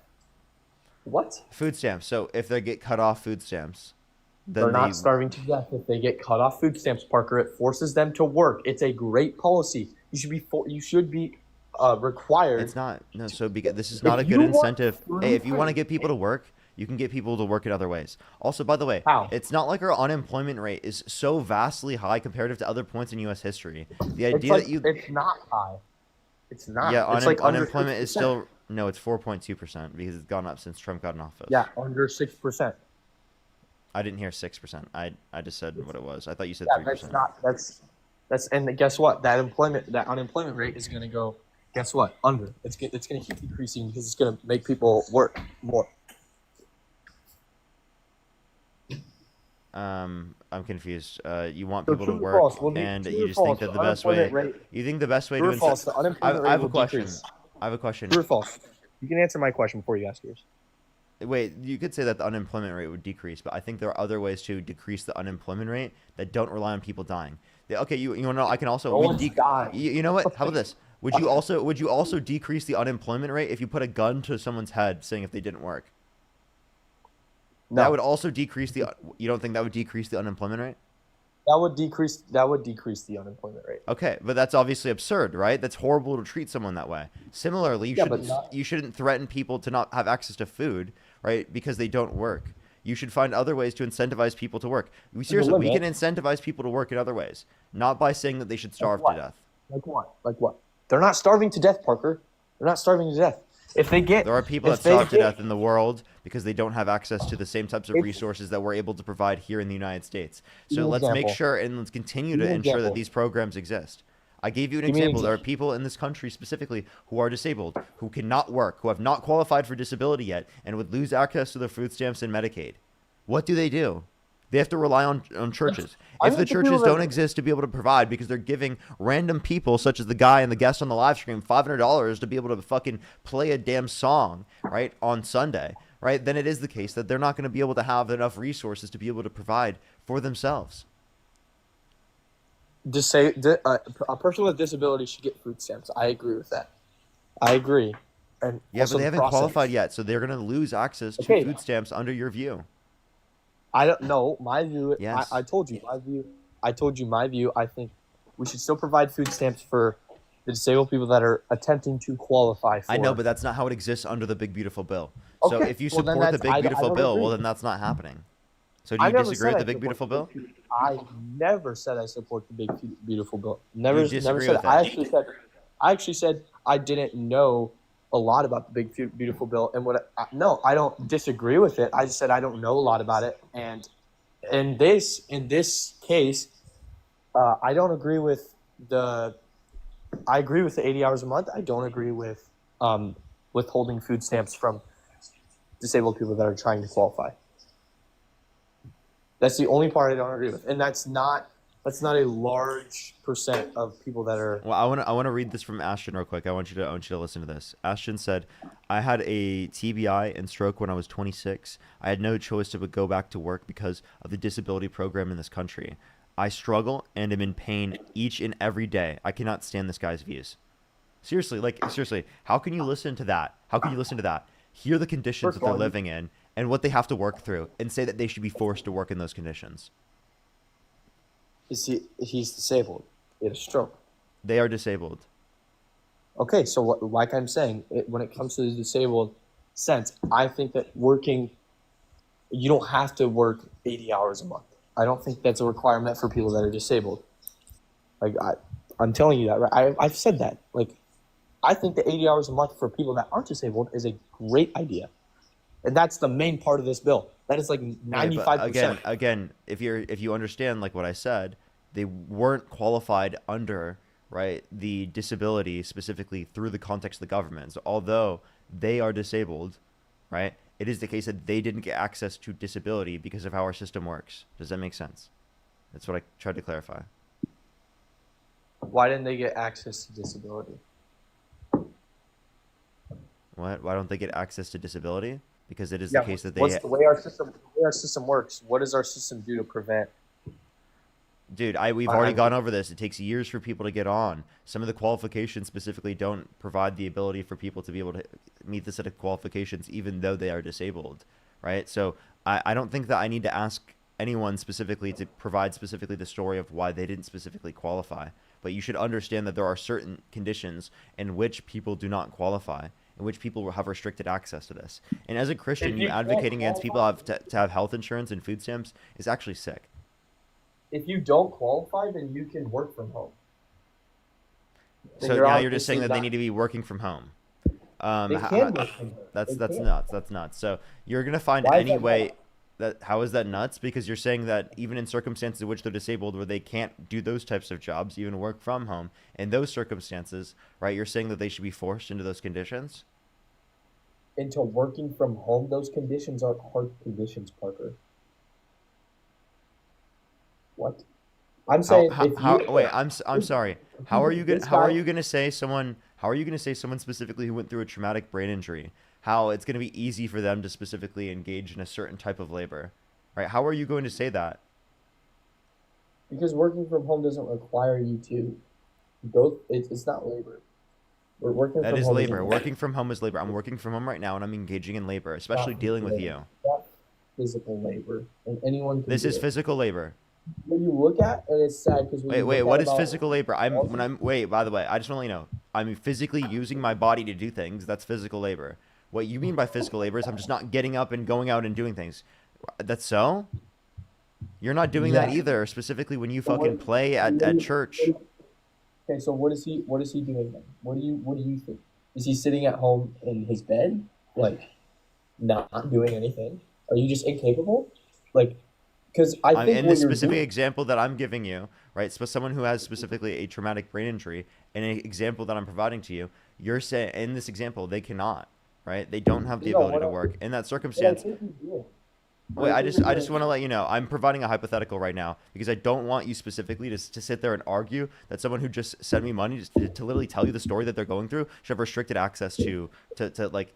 What? Food stamps. So if they get cut off food stamps, then they're not starving to death if they get cut off food stamps, Parker. It forces them to work. It's a great policy. You should be required. It's not. No, so because this is not a If good you want incentive. Hey, free if you want to food, get people to work, you can get people to work in other ways. Also, by the way, how? it's not like our unemployment rate is so vastly high comparative to other points in U.S. history. The It's idea like that you, it's not high. It's yeah, not. It's like under unemployment is 6%. still no, it's 4.2% because it's gone up since Trump got in Yeah, office. under 6%. I didn't hear 6%. I just said what it was. I thought you said Yeah, that's 3%. not. That's and guess what? That unemployment rate is going to go. Guess what? Under. It's going to keep decreasing because it's going to make people work more. I'm confused. You want So people to true or work, false? Well, and true you or just think false? that The the best unemployment way, rate. you think the best way True to or false? The unemployment I rate have a will question. decrease. I have a question. True or false? You can answer my question before you ask yours. Wait, you could say that the unemployment rate would decrease, but I think there are other ways to decrease the unemployment rate that don't rely on people dying. Okay, you want to know? I can also No one's dying. you know what? How about this? Would you also decrease the unemployment rate if you put a gun to someone's head saying if they didn't work? That No, would also decrease the. You don't think that would decrease the unemployment rate? that would decrease. That would decrease the unemployment rate. Okay, but that's obviously absurd, right? That's horrible to treat someone that way. Similarly, Yeah, but not. you shouldn't threaten people to not have access to food, right? Because they don't work. You should find other ways to incentivize people to work. There's a We can limit. incentivize people to work in other ways, not by saying that they should Like starve to what? death. Like what? Like what? They're not starving to death, Parker. They're not starving to death. If they get, There are people that if they starve to get, death in the world because they don't have access to the same types of if, resources that we're able to provide here in the United States. give So me an let's make example. sure and let's continue Give to me an ensure that example. these programs exist. I gave you an Give me an example. There are example. people in this country specifically who are disabled, who cannot work, who have not qualified for disability yet, and would lose access to their food stamps and Medicaid. What do? They have to rely on churches. I If the think the people churches don't that exist to be able to provide because they're giving random people, such as the guy and the guest on the live stream, $500 to be able to fucking play a damn song, right, on Sunday, right, then it is the case that they're not going to be able to have enough resources to be able to provide for themselves. a person with disability should get food stamps. I agree with that. I agree. And Yeah, but also they the haven't qualified process. yet, so they're going to lose access to Okay, food stamps under your view. I don't know. My view, I Yes. told you my view. I told you my view. I think we should still provide food stamps for the disabled people that are attempting to qualify I know, for. but that's not how it exists under the Big Beautiful Bill. So Okay, if you well then support the that's Big I Beautiful don't Bill, well, agree. then that's not happening. So do I you never disagree said with I the Big support Beautiful the Bill? big. I never said I support the big beautiful bill. You Never disagree said. with it. I actually said I didn't know a lot about the big beautiful bill. And no, I don't disagree with it. I just said I don't know a lot about it. And in this case, I don't agree with the. I agree with the 80 hours a month. I don't agree with withholding food stamps from disabled people that are trying to qualify. That's the only part I don't agree with, and that's not a large percent of people that are. Well, I want to read this from Ashton real quick. I want you to listen to this. Ashton said, "I had a TBI and stroke when I was 26. I had no choice to but go back to work because of the disability program in this country. I struggle and am in pain each and every day. I cannot stand this guy's views." Seriously, how can you listen to that? How can you listen to that? Hear the conditions First that of they're all, living in and what they have to work through, and say that they should be forced to work in those conditions. he's disabled. He had a stroke. They are disabled. Okay, so like I'm saying, when it comes to the disabled sense, I think that you don't have to work 80 hours a month. I don't think that's a requirement for people that are disabled. Like I'm telling you that, right? I've said that. Like I think that 80 hours a month for people that aren't disabled is a great idea, and that's the main part of this bill. That is like Right, but 95%. again, if you understand like what I said, they weren't qualified under right the disability specifically through the context of the government. So although they are disabled, right, it is the case that they didn't get access to disability because of how our system works. Does that make sense? That's what I tried to clarify. Why didn't they get access to disability? What? Why don't they get access to disability? Because it is the Yeah, case that what's they, the way our system works? What does our system do to prevent? dude, we've already gone over this. It takes years for people to get on. Some of the qualifications specifically don't provide the ability for people to be able to meet the set of qualifications, even though they are disabled, right? So I don't think that I need to ask anyone specifically to provide specifically the story of why they didn't specifically qualify, but you should understand that there are certain conditions in which people do not qualify, in which people will have restricted access to this. And as a Christian, If you you don't advocating against people qualify, to have health insurance and food stamps is actually sick. if you don't qualify, then you can work from home. Then So you're now you're just saying obviously that they not. need to be working from home. They can work from home. That's They can. nuts. That's nuts. So you're gonna find Why is any that way bad? that how is that nuts? Because you're saying that even in circumstances in which they're disabled, where they can't do those types of jobs, even work from home, in those circumstances, right? You're saying that they should be forced into those conditions. Into working from home, those conditions are hard conditions, Parker. What? I'm saying if you Wait, I'm sorry. How are you gonna this guy say someone specifically who went through a traumatic brain injury, how it's gonna be easy for them to specifically engage in a certain type of labor, right? How are you going to say that? because working from home doesn't require you to go. It's not labor. We're working That from is home labor. isn't Working from home is labor. I'm working from home right now and I'm engaging in labor, especially not dealing with labor. you. It's not physical labor, and anyone can This do is it. physical labor. When you look at, and it's sad because when Wait, you wait, look at what is about physical labor? all these Wait, by the way, I just want to let you know, I'm physically using my body to do things. That's physical labor. What you mean by physical labor is I'm just not getting up and going out and doing things. That's so? You're not doing that yeah. either, specifically when you So fucking play at church. okay, so what is he doing then? What do you think? Is he sitting at home in his bed, like not doing anything? Are you just incapable? Like, because I think In what this you're specific doing. example that I'm giving you, right? So someone who has specifically a traumatic brain injury, and an example that I'm providing to you, you're saying in this example they cannot, right? They don't have the No, ability to work. In that what I circumstance, think you're doing. What wait, I think you're I just doing. want to let you know, I'm providing a hypothetical right now because I don't want you specifically to sit there and argue that someone who just sent me money to literally tell you the story that they're going through should have restricted access to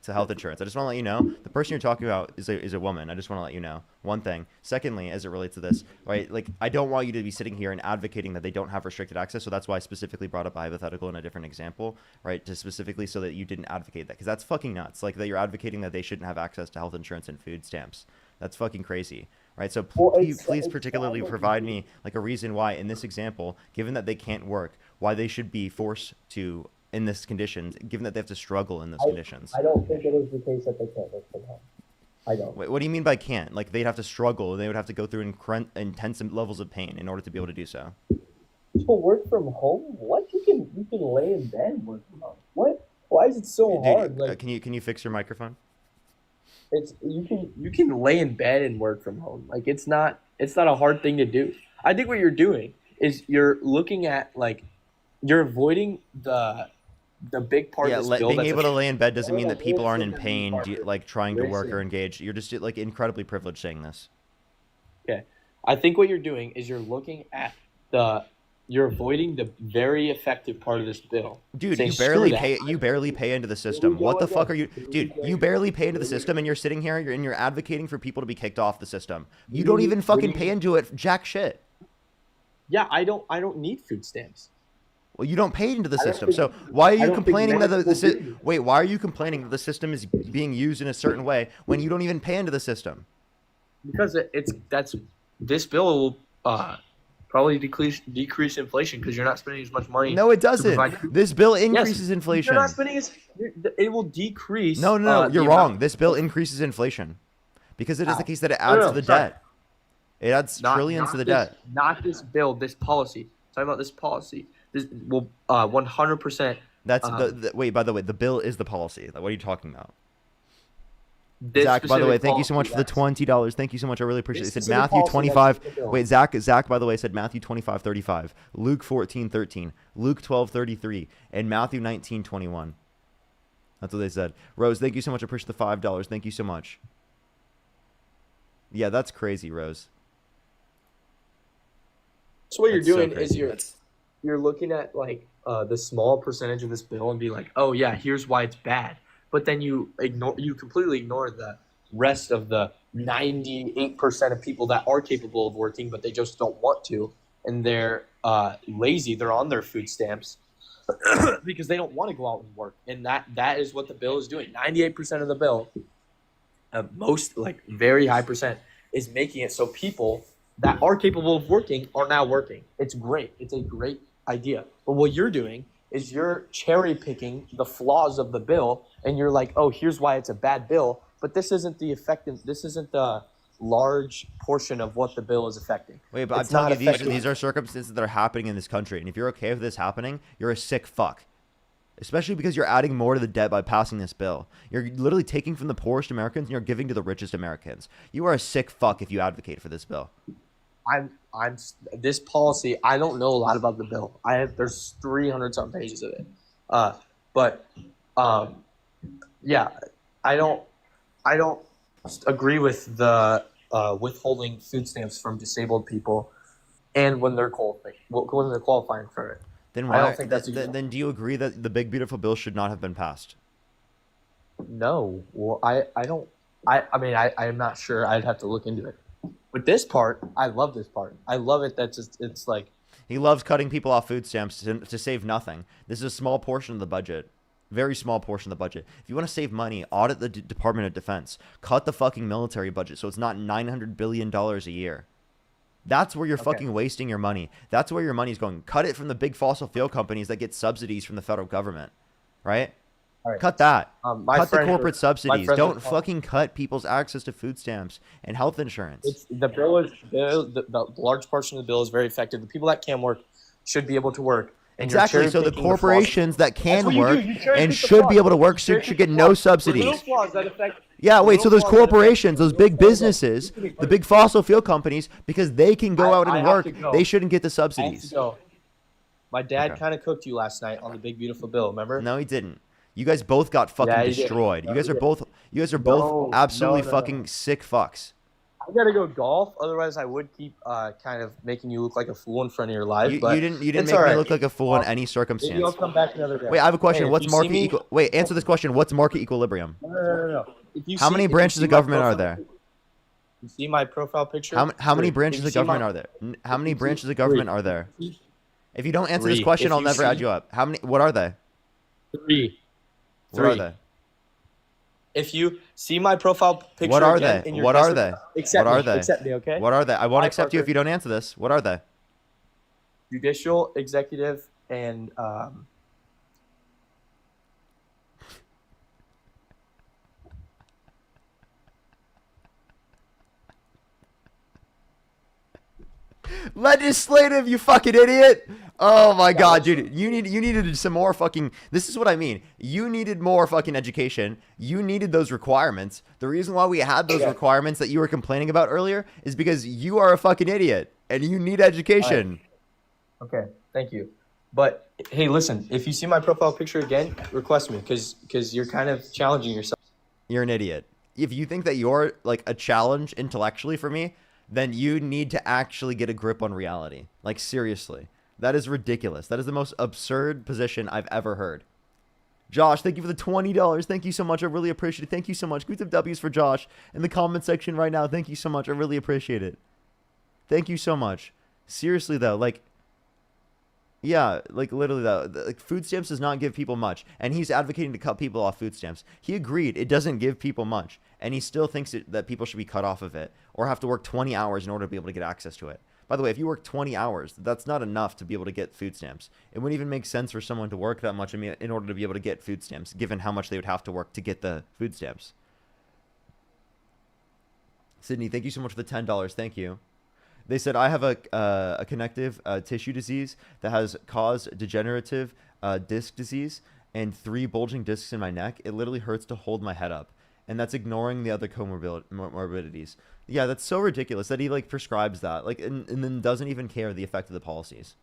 health insurance. I just want to let you know the person you're talking about is a woman. I just want to let you know one thing. Secondly, as it relates to this, right? Like I don't want you to be sitting here and advocating that they don't have restricted access. So that's why I specifically brought up a hypothetical in a different example, right? To specifically so that you didn't advocate that because that's fucking nuts. Like that you're advocating that they shouldn't have access to health insurance and food stamps. That's fucking crazy, right? So Well, please it's sad particularly what you provide do. me like a reason why in this example, given that they can't work, why they should be forced to in this conditions, given that they have to struggle in those I conditions. I don't think it is the case that they can't work from home. I don't. Wait, what do you mean by can't? Like they'd have to struggle, and they would have to go through intense levels of pain in order to be able to do so. To work from home? What you can lay in bed and work from home? What? Why is it so hard? Dude, Like can you fix your microphone? it's you can lay in bed and work from home. Like it's not a hard thing to do. I think what you're doing is you're looking at like you're avoiding the big part of Yeah, this bill being that's able to lay in bed doesn't no, mean no, that people aren't in listen to me, pain, Parker. like trying to work or Listen. engage. You're just like incredibly privileged saying this. Okay. I think what you're doing is you're looking at you're avoiding the very effective part of this bill. Dude, Saying screw that. you barely pay into the Here we system. What go the fuck again. are you Here we dude, go you again. barely pay into the Here we system go. and you're sitting here and you're advocating for people to be kicked off the system. You What don't do even what do fucking pay into it jack shit. Yeah, I don't need food stamps. Well, you don't pay into the I don't system. think So why are I you don't think complaining that many people do. wait, why are you complaining that the system is being used in a certain way when you don't even pay into the system? Because it's that's this bill will probably decrease inflation because you're not spending as much money No, it to provide. doesn't. This bill Yes, increases you're not inflation. spending as it will decrease. No, The you're amount. wrong. This bill increases inflation. Because it is the How? case that it No, adds no, to the sorry. debt. It adds trillions to the debt. Not this bill. This policy. I'm talking about this policy. This will 100%. That's Um, wait, by the way, the bill is the policy. Like, what are you talking about? this Zach, by the way, specific thank you so much policy, for the $20. Thank you so much. I really appreciate it. This They said specific Matthew policy that's 25. in the bill. Wait, Zach, by the way, said Matthew 25:35, Luke 14:13, Luke 12:33, and Matthew 19:21. That's what they said. Rose, thank you so much. I appreciate the $5. Thank you so much. Yeah, that's crazy, Rose. So what you're That's so doing is crazy. you're looking at like the small percentage of this bill and be like, oh yeah, here's why it's bad. But then you completely ignore the rest of the 98% of people that are capable of working, but they just don't want to, and they're lazy. They're on their food stamps because they don't want to go out and work, and that is what the bill is doing. 98% of the bill, most like very high percent, is making it so people that are capable of working are now working. It's great. It's a great idea. But what you're doing is you're cherry picking the flaws of the bill, and you're like, oh, here's why it's a bad bill. But this isn't the large portion of what the bill is affecting. Wait, but I'm It's telling not you, affecting. these are circumstances that are happening in this country. And if you're okay with this happening, you're a sick fuck. Especially because you're adding more to the debt by passing this bill. You're literally taking from the poorest Americans and you're giving to the richest Americans. You are a sick fuck if you advocate for this bill. I'm this policy. I don't know a lot about the bill. There's 300 some pages of it, but yeah, I don't agree with the withholding food stamps from disabled people, and when they're qualifying for it. Then I why? don't think that's then do you agree that the big beautiful bill should not have been passed? No. Well, I don't. I'm not sure. I'd have to look into it. But this part, I love this part. I love it. It's like He loves cutting people off food stamps to save nothing. This is a small portion of the budget. Very small portion of the budget. If you want to save money, audit the Department of Defense. Cut the fucking military budget so it's not $900 billion a year. That's where you're fucking wasting your money. That's where your money's going. Cut it from the big fossil fuel companies that get subsidies from the federal government, right? all right. Cut that. My Cut the friend- corporate my subsidies. friend- Don't fucking cut people's access to food stamps and health insurance. The large portion of the bill is very effective. The people that can work should be able to work. And you're Exactly. So the cherry-picking flaws. corporations that That's can what you do. work You cherry-pick and the should flaws. be able to work You should cherry-pick get the no flaws. The little subsidies. flaws that affect- Yeah, the wait, so little those flaws that affect- corporations, those big businesses, the big fossil fuel companies, because they can go out I and have work, to go. they shouldn't get the I have to subsidies. go. My dad Okay. kind of cooked you last night on the big beautiful bill. Remember? No, he didn't. You guys both got fucking Yeah, he did. destroyed. No, You guys he are did. both absolutely no. fucking sick fucks. I gotta go golf. Otherwise, I would keep kind of making you look like a fool in front of your life. You but didn't it's make me all right. look like a fool in any Maybe I'll circumstance. come back another day. Wait, I have a question. Hey, if What's you market see me- equal? Wait, answer this question. What's market equilibrium? No. If you How many if you branches see of my government are profile- there? You see my profile picture? How many If branches you of see government my- are there? How many if you branches see- of government three. are there? If you- If you don't answer this Three. question, If I'll you never see- add you up. How many? What are they? Three. What are Three. they? If you see my profile picture, What are again they? in your What are desktop- they? Accept What are me. they? Accept me, okay? What are they? I won't Hi, accept you if Parker. you don't answer this. What are they? Judicial, executive, and Legislative, you fucking idiot! Oh my god, dude, you needed some more fucking. This is what I mean. You needed more fucking education. You needed those requirements. The reason why we had those requirements that you were complaining about earlier is because you are a fucking idiot and you need education. okay, thank you. But hey, listen, if you see my profile picture again, request me because you're kind of challenging yourself. You're an idiot. If you think that you're like a challenge intellectually for me, then you need to actually get a grip on reality. Like seriously. That is ridiculous. That is the most absurd position I've ever heard. Josh, thank you for the $20. Thank you so much. I really appreciate it. Thank you so much. Give some W's for Josh in the comment section right now. Thank you so much. I really appreciate it. Thank you so much. Seriously though, like, yeah, like literally though, like food stamps does not give people much, and he's advocating to cut people off food stamps. He agreed it doesn't give people much, and he still thinks that people should be cut off of it or have to work 20 hours in order to be able to get access to it. By the way, if you work 20 hours, that's not enough to be able to get food stamps. It wouldn't even make sense for someone to work that much in order to be able to get food stamps, given how much they would have to work to get the food stamps. Sydney, thank you so much for the $10. Thank you. They said, I have a connective tissue disease that has caused degenerative disc disease and 3 bulging discs in my neck. It literally hurts to hold my head up. And that's ignoring the other comorbidities. Yeah, that's so ridiculous that he like prescribes that, like, and then doesn't even care the effect of the policies.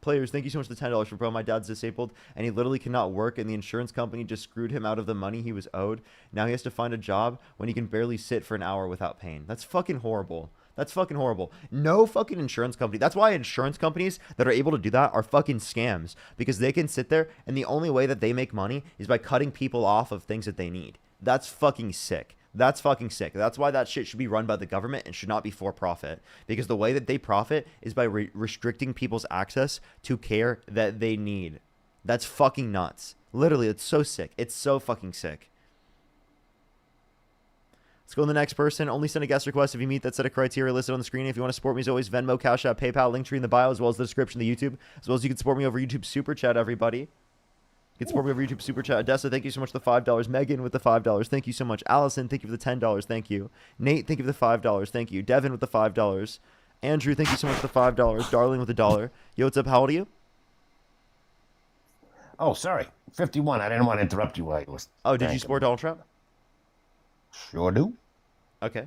Players, thank you so much for the $10 for bro. My dad's disabled and he literally cannot work, and the insurance company just screwed him out of the money he was owed. Now he has to find a job when he can barely sit for an hour without pain. That's fucking horrible. That's fucking horrible. No fucking insurance company. That's why insurance companies that are able to do that are fucking scams, because they can sit there and the only way that they make money is by cutting people off of things that they need. That's fucking sick. That's fucking sick. That's why that shit should be run by the government and should not be for profit. Because the way that they profit is by restricting people's access to care that they need. That's fucking nuts. Literally, it's so sick. It's so fucking sick. Let's go to the next person. Only send a guest request if you meet that set of criteria listed on the screen. If you want to support me, as always, Venmo, Cash App, PayPal, Linktree in the bio, as well as the description of the YouTube, as well as you can support me over YouTube Super Chat, everybody. You can support me over YouTube Super Chat. Odessa, thank you so much for the $5. Megan with the $5. Thank you so much. Allison, thank you for the $10. Thank you. Nate, thank you for the $5. Thank you. Devin with the $5. Andrew, thank you so much for the $5. Darling with the $1. Yo, what's up? How old are you? Oh, sorry. 51. I didn't want to interrupt you while you was. Oh, did you support Donald Trump? Sure do. Okay.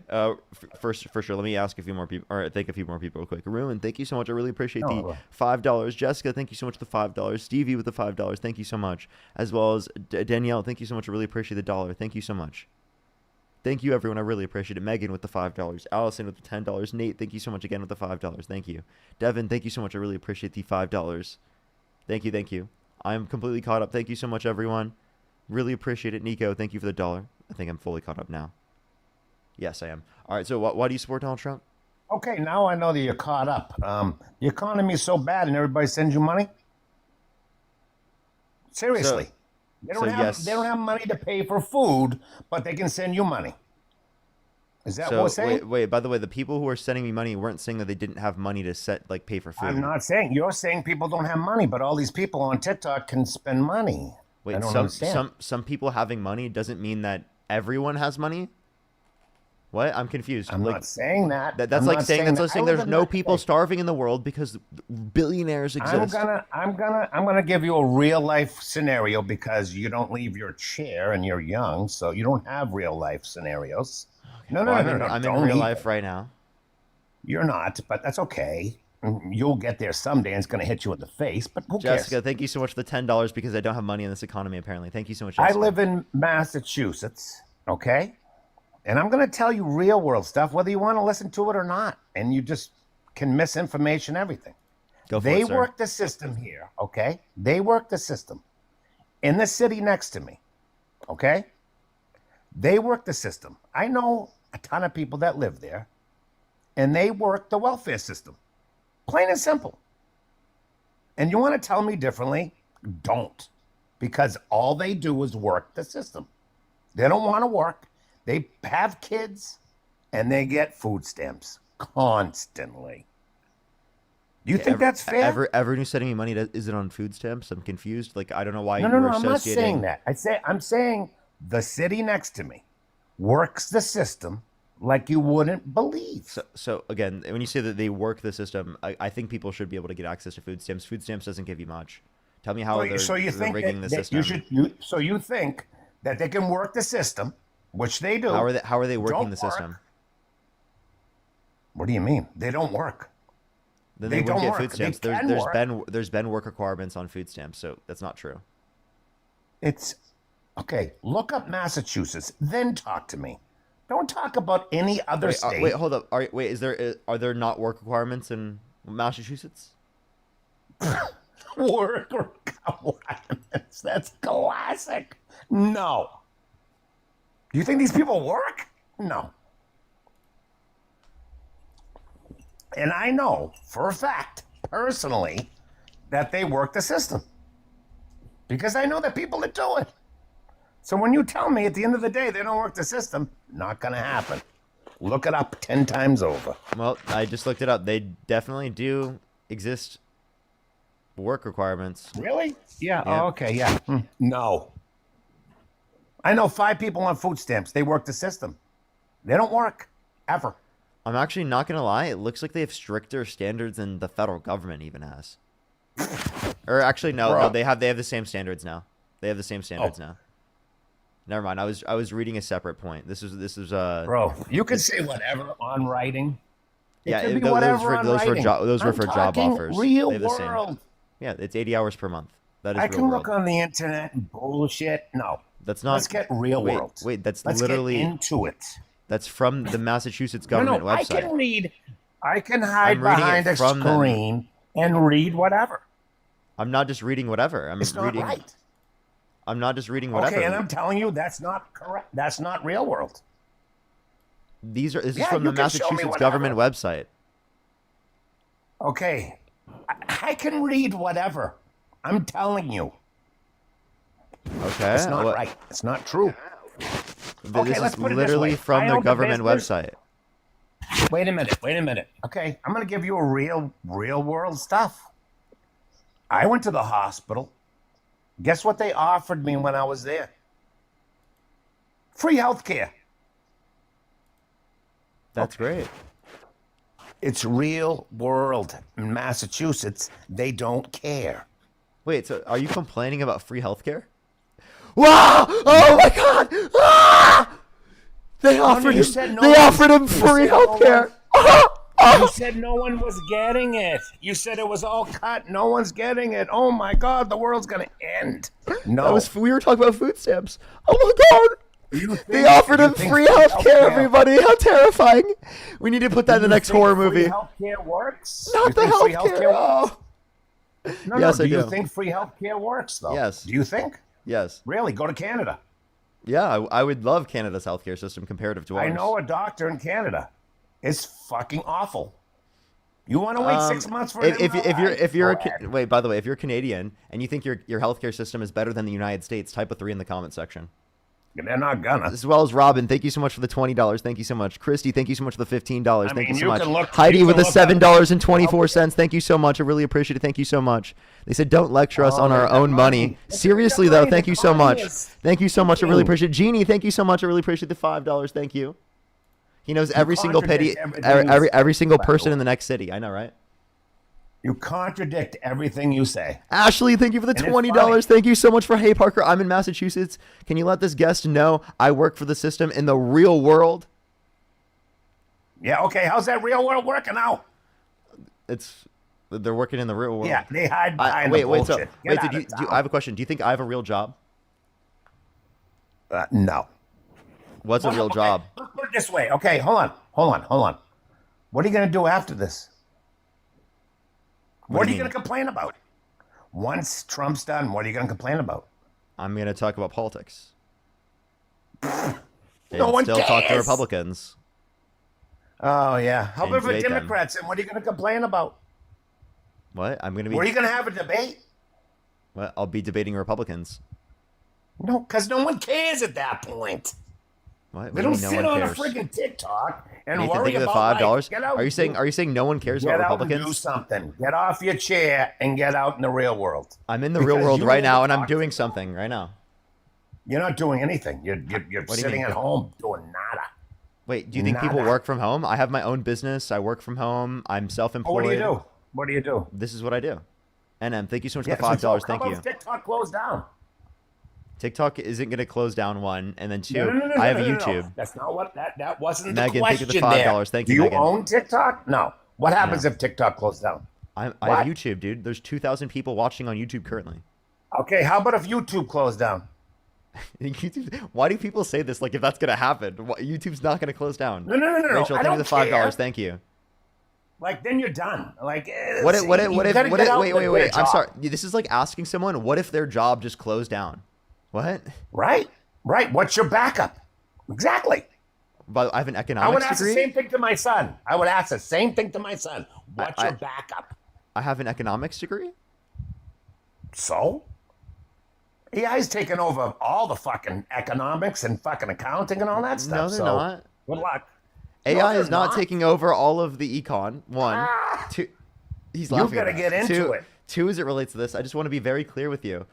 First, for sure, let me ask a few more people, or thank a few more people real quick. Ruin, thank you so much. I really appreciate the $5. Jessica, thank you so much for the $5. Stevie with the $5. Thank you so much. As well as Danielle, thank you so much. I really appreciate the $1. Thank you so much. Thank you, everyone. I really appreciate it. Megan with the $5. Allison with the $10. Nate, thank you so much again with the $5. Thank you. Devin, thank you so much. I really appreciate the $5. Thank you. Thank you. I'm completely caught up. Thank you so much, everyone. Really appreciate it. Nico, thank you for the $1. I think I'm fully caught up now. Yes, I am. All right, so why do you support Donald Trump? Okay, now I know that you're caught up. The economy is so bad and everybody sends you money? Seriously. They don't have money to pay for food, but they can send you money. Is that what we're saying? Wait, by the way, the people who are sending me money weren't saying that they didn't have money to pay for food. I'm not saying. You're saying people don't have money, but all these people on TikTok can spend money. Wait, some people having money doesn't mean that everyone has money? What? I'm confused. I'm not saying that. That's like saying there's no people starving in the world because billionaires exist. I'm gonna give you a real life scenario because you don't leave your chair and you're young, so you don't have real life scenarios. No. I'm in real life right now. You're not, but that's okay. You'll get there someday and it's going to hit you in the face, but who cares? Jessica, thank you so much for the $10 because I don't have money in this economy, apparently. Thank you so much, Jessica. I live in Massachusetts, okay? And I'm going to tell you real world stuff, whether you want to listen to it or not. And you just can misinformation everything. They work the system here, okay? They work the system in the city next to me, okay? They work the system. I know a ton of people that live there, and they work the welfare system. Plain and simple. And you want to tell me differently? Don't. Because all they do is work the system. They don't want to work. They have kids, and they get food stamps constantly. Do you think that's fair? Everyone who's sending me money, is it on food stamps? I'm confused. Like, I don't know why No, I'm not saying that. I'm saying the city next to me works the system like you wouldn't believe. So again, when you say that they work the system, I think people should be able to get access to food stamps. Food stamps doesn't give you much. Tell me how they're rigging the system. So you think that they can work the system, which they do. How are they working the system? What do you mean? They don't work. Then they wouldn't get food stamps. There's been work requirements on food stamps, so that's not true. It's okay. Look up Massachusetts, then talk to me. Don't talk about any other state. Wait, hold up. Are there not work requirements in Massachusetts? Work requirements. That's classic. No. Do you think these people work? No. And I know for a fact, personally, that they work the system. Because I know the people that do it. So when you tell me at the end of the day they don't work the system, not going to happen. Look it up 10 times over. Well, I just looked it up. They definitely do exist work requirements. Really? Yeah. Oh, okay. Yeah. No. I know 5 people on food stamps. They work the system. They don't work. Ever. I'm actually not going to lie. It looks like they have stricter standards than the federal government even has. Or actually, no, they have the same standards now. They have the same standards now. Never mind. I was reading a separate point. This is Bro, you can say whatever on writing. Those were for job offers. Real world. Yeah, it's 80 hours per month. That is I can look on the internet and bullshit. No. That's not. Let's get real world. Wait, let's literally get into it. That's from the Massachusetts government website. I can read. I can hide behind a screen and read whatever. I'm not just reading whatever. It's not right. I'm not just reading whatever. Okay, and I'm telling you that's not correct. That's not real world. This is from the Massachusetts government website. Okay. I can read whatever. I'm telling you. Okay. It's not right. It's not true. Okay, This let's is put it this literally way. from I the owned a government business. website. Wait a minute. Okay, I'm going to give you a real world stuff. I went to the hospital. Guess what they offered me when I was there? Free health care. That's great. It's real world. In Massachusetts, they don't care. Wait, so are you complaining about free healthcare? Wow! Oh my God! Ah! They offered you him. said no They one- offered him you free said no healthcare. You said no one was getting it. You said it was all cut. No one's getting it. Oh my God, the world's going to end. No. We were talking about food stamps. Oh my God! They offered him free healthcare, everybody. How terrifying! We need to put that in the next horror movie. Healthcare works. Not the healthcare. Oh. No, Yes, I do you do. think free healthcare works though? Yes. Do you think? Yes. Really? Go to Canada. Yeah, I would love Canada's healthcare system comparative to ours. I know a doctor in Canada. It's fucking awful. You want to wait 6 months for it? Wait, by the way, if you're Canadian and you think your healthcare system is better than the United States, type a 3 in the comment section. They're not gonna. As well as Robin, thank you so much for the $20. Thank you so much. Christy, thank you so much for the $15. Thank you so much. Heidi with the $7.24. Thank you so much. I really appreciate it. Thank you so much. They said don't lecture us on our own money. Seriously though, thank you so much. Thank you so much. I really appreciate it. Jeannie, thank you so much. I really appreciate the $5. Thank you. He knows every single every single person in the next city. I know, right? You contradict everything you say. Ashley, thank you for the $20. Thank you so much for Hey Parker. I'm in Massachusetts. Can you let this guest know I work for the system in the real world? Yeah, okay. How's that real world working out? They're working in the real world. Yeah, they hide behind the bullshit. I have a question. Do you think I have a real job? No. What's a real job? Let's put it this way. Okay, hold on. What are you going to do after this? What are you going to complain about? Once Trump's done, what are you going to complain about? I'm going to talk about politics. No one still cares. Talk to Republicans. Oh, yeah. How about the debate them. Democrats? And what are you going to complain about? What? I'm going to be... Were you going to have a debate? Well, I'll be debating Republicans. No, because no one cares at that point. What? They don't sit on a friggin' TikTok and Nathan, worry think of the about $5. Like, out, are you saying no one cares about Republicans? Out and do something. Get off your chair and get out in the real world. I'm in the real world right now, and I'm doing something right now. You're not doing anything. You're sitting at home doing nada. Wait, do you think people work from home? I have my own business. I work from home. I'm self-employed. What do you do? This is what I do. NM, thank you so much for the $5. Thank you. TikTok closed down. TikTok isn't going to close down, one, and then two, I have YouTube. No. That's not what that wasn't Megan, the question. Megan, thank you for the $5. Thank you, Do you Megan. own TikTok? No. What happens if TikTok closed down? I have YouTube, dude. There's 2,000 people watching on YouTube currently. Okay, how about if YouTube closed down? Why do people say this like if that's going to happen? YouTube's not going to close down. No. Rachel, thank you for the $5. Thank you. Like, then you're done. Like, what if wait. I'm sorry. This is like asking someone, what if their job just closed down? What? Right. What's your backup? Exactly. But I have an economics degree. I would ask the same thing to my son. What's your backup? I have an economics degree. So? AI's taken over all the fucking economics and fucking accounting and all that stuff. No, they're not. Good luck. AI is not taking over all of the econ. One. Two. He's laughing. You gotta get into it. Two, as it relates to this, I just want to be very clear with you.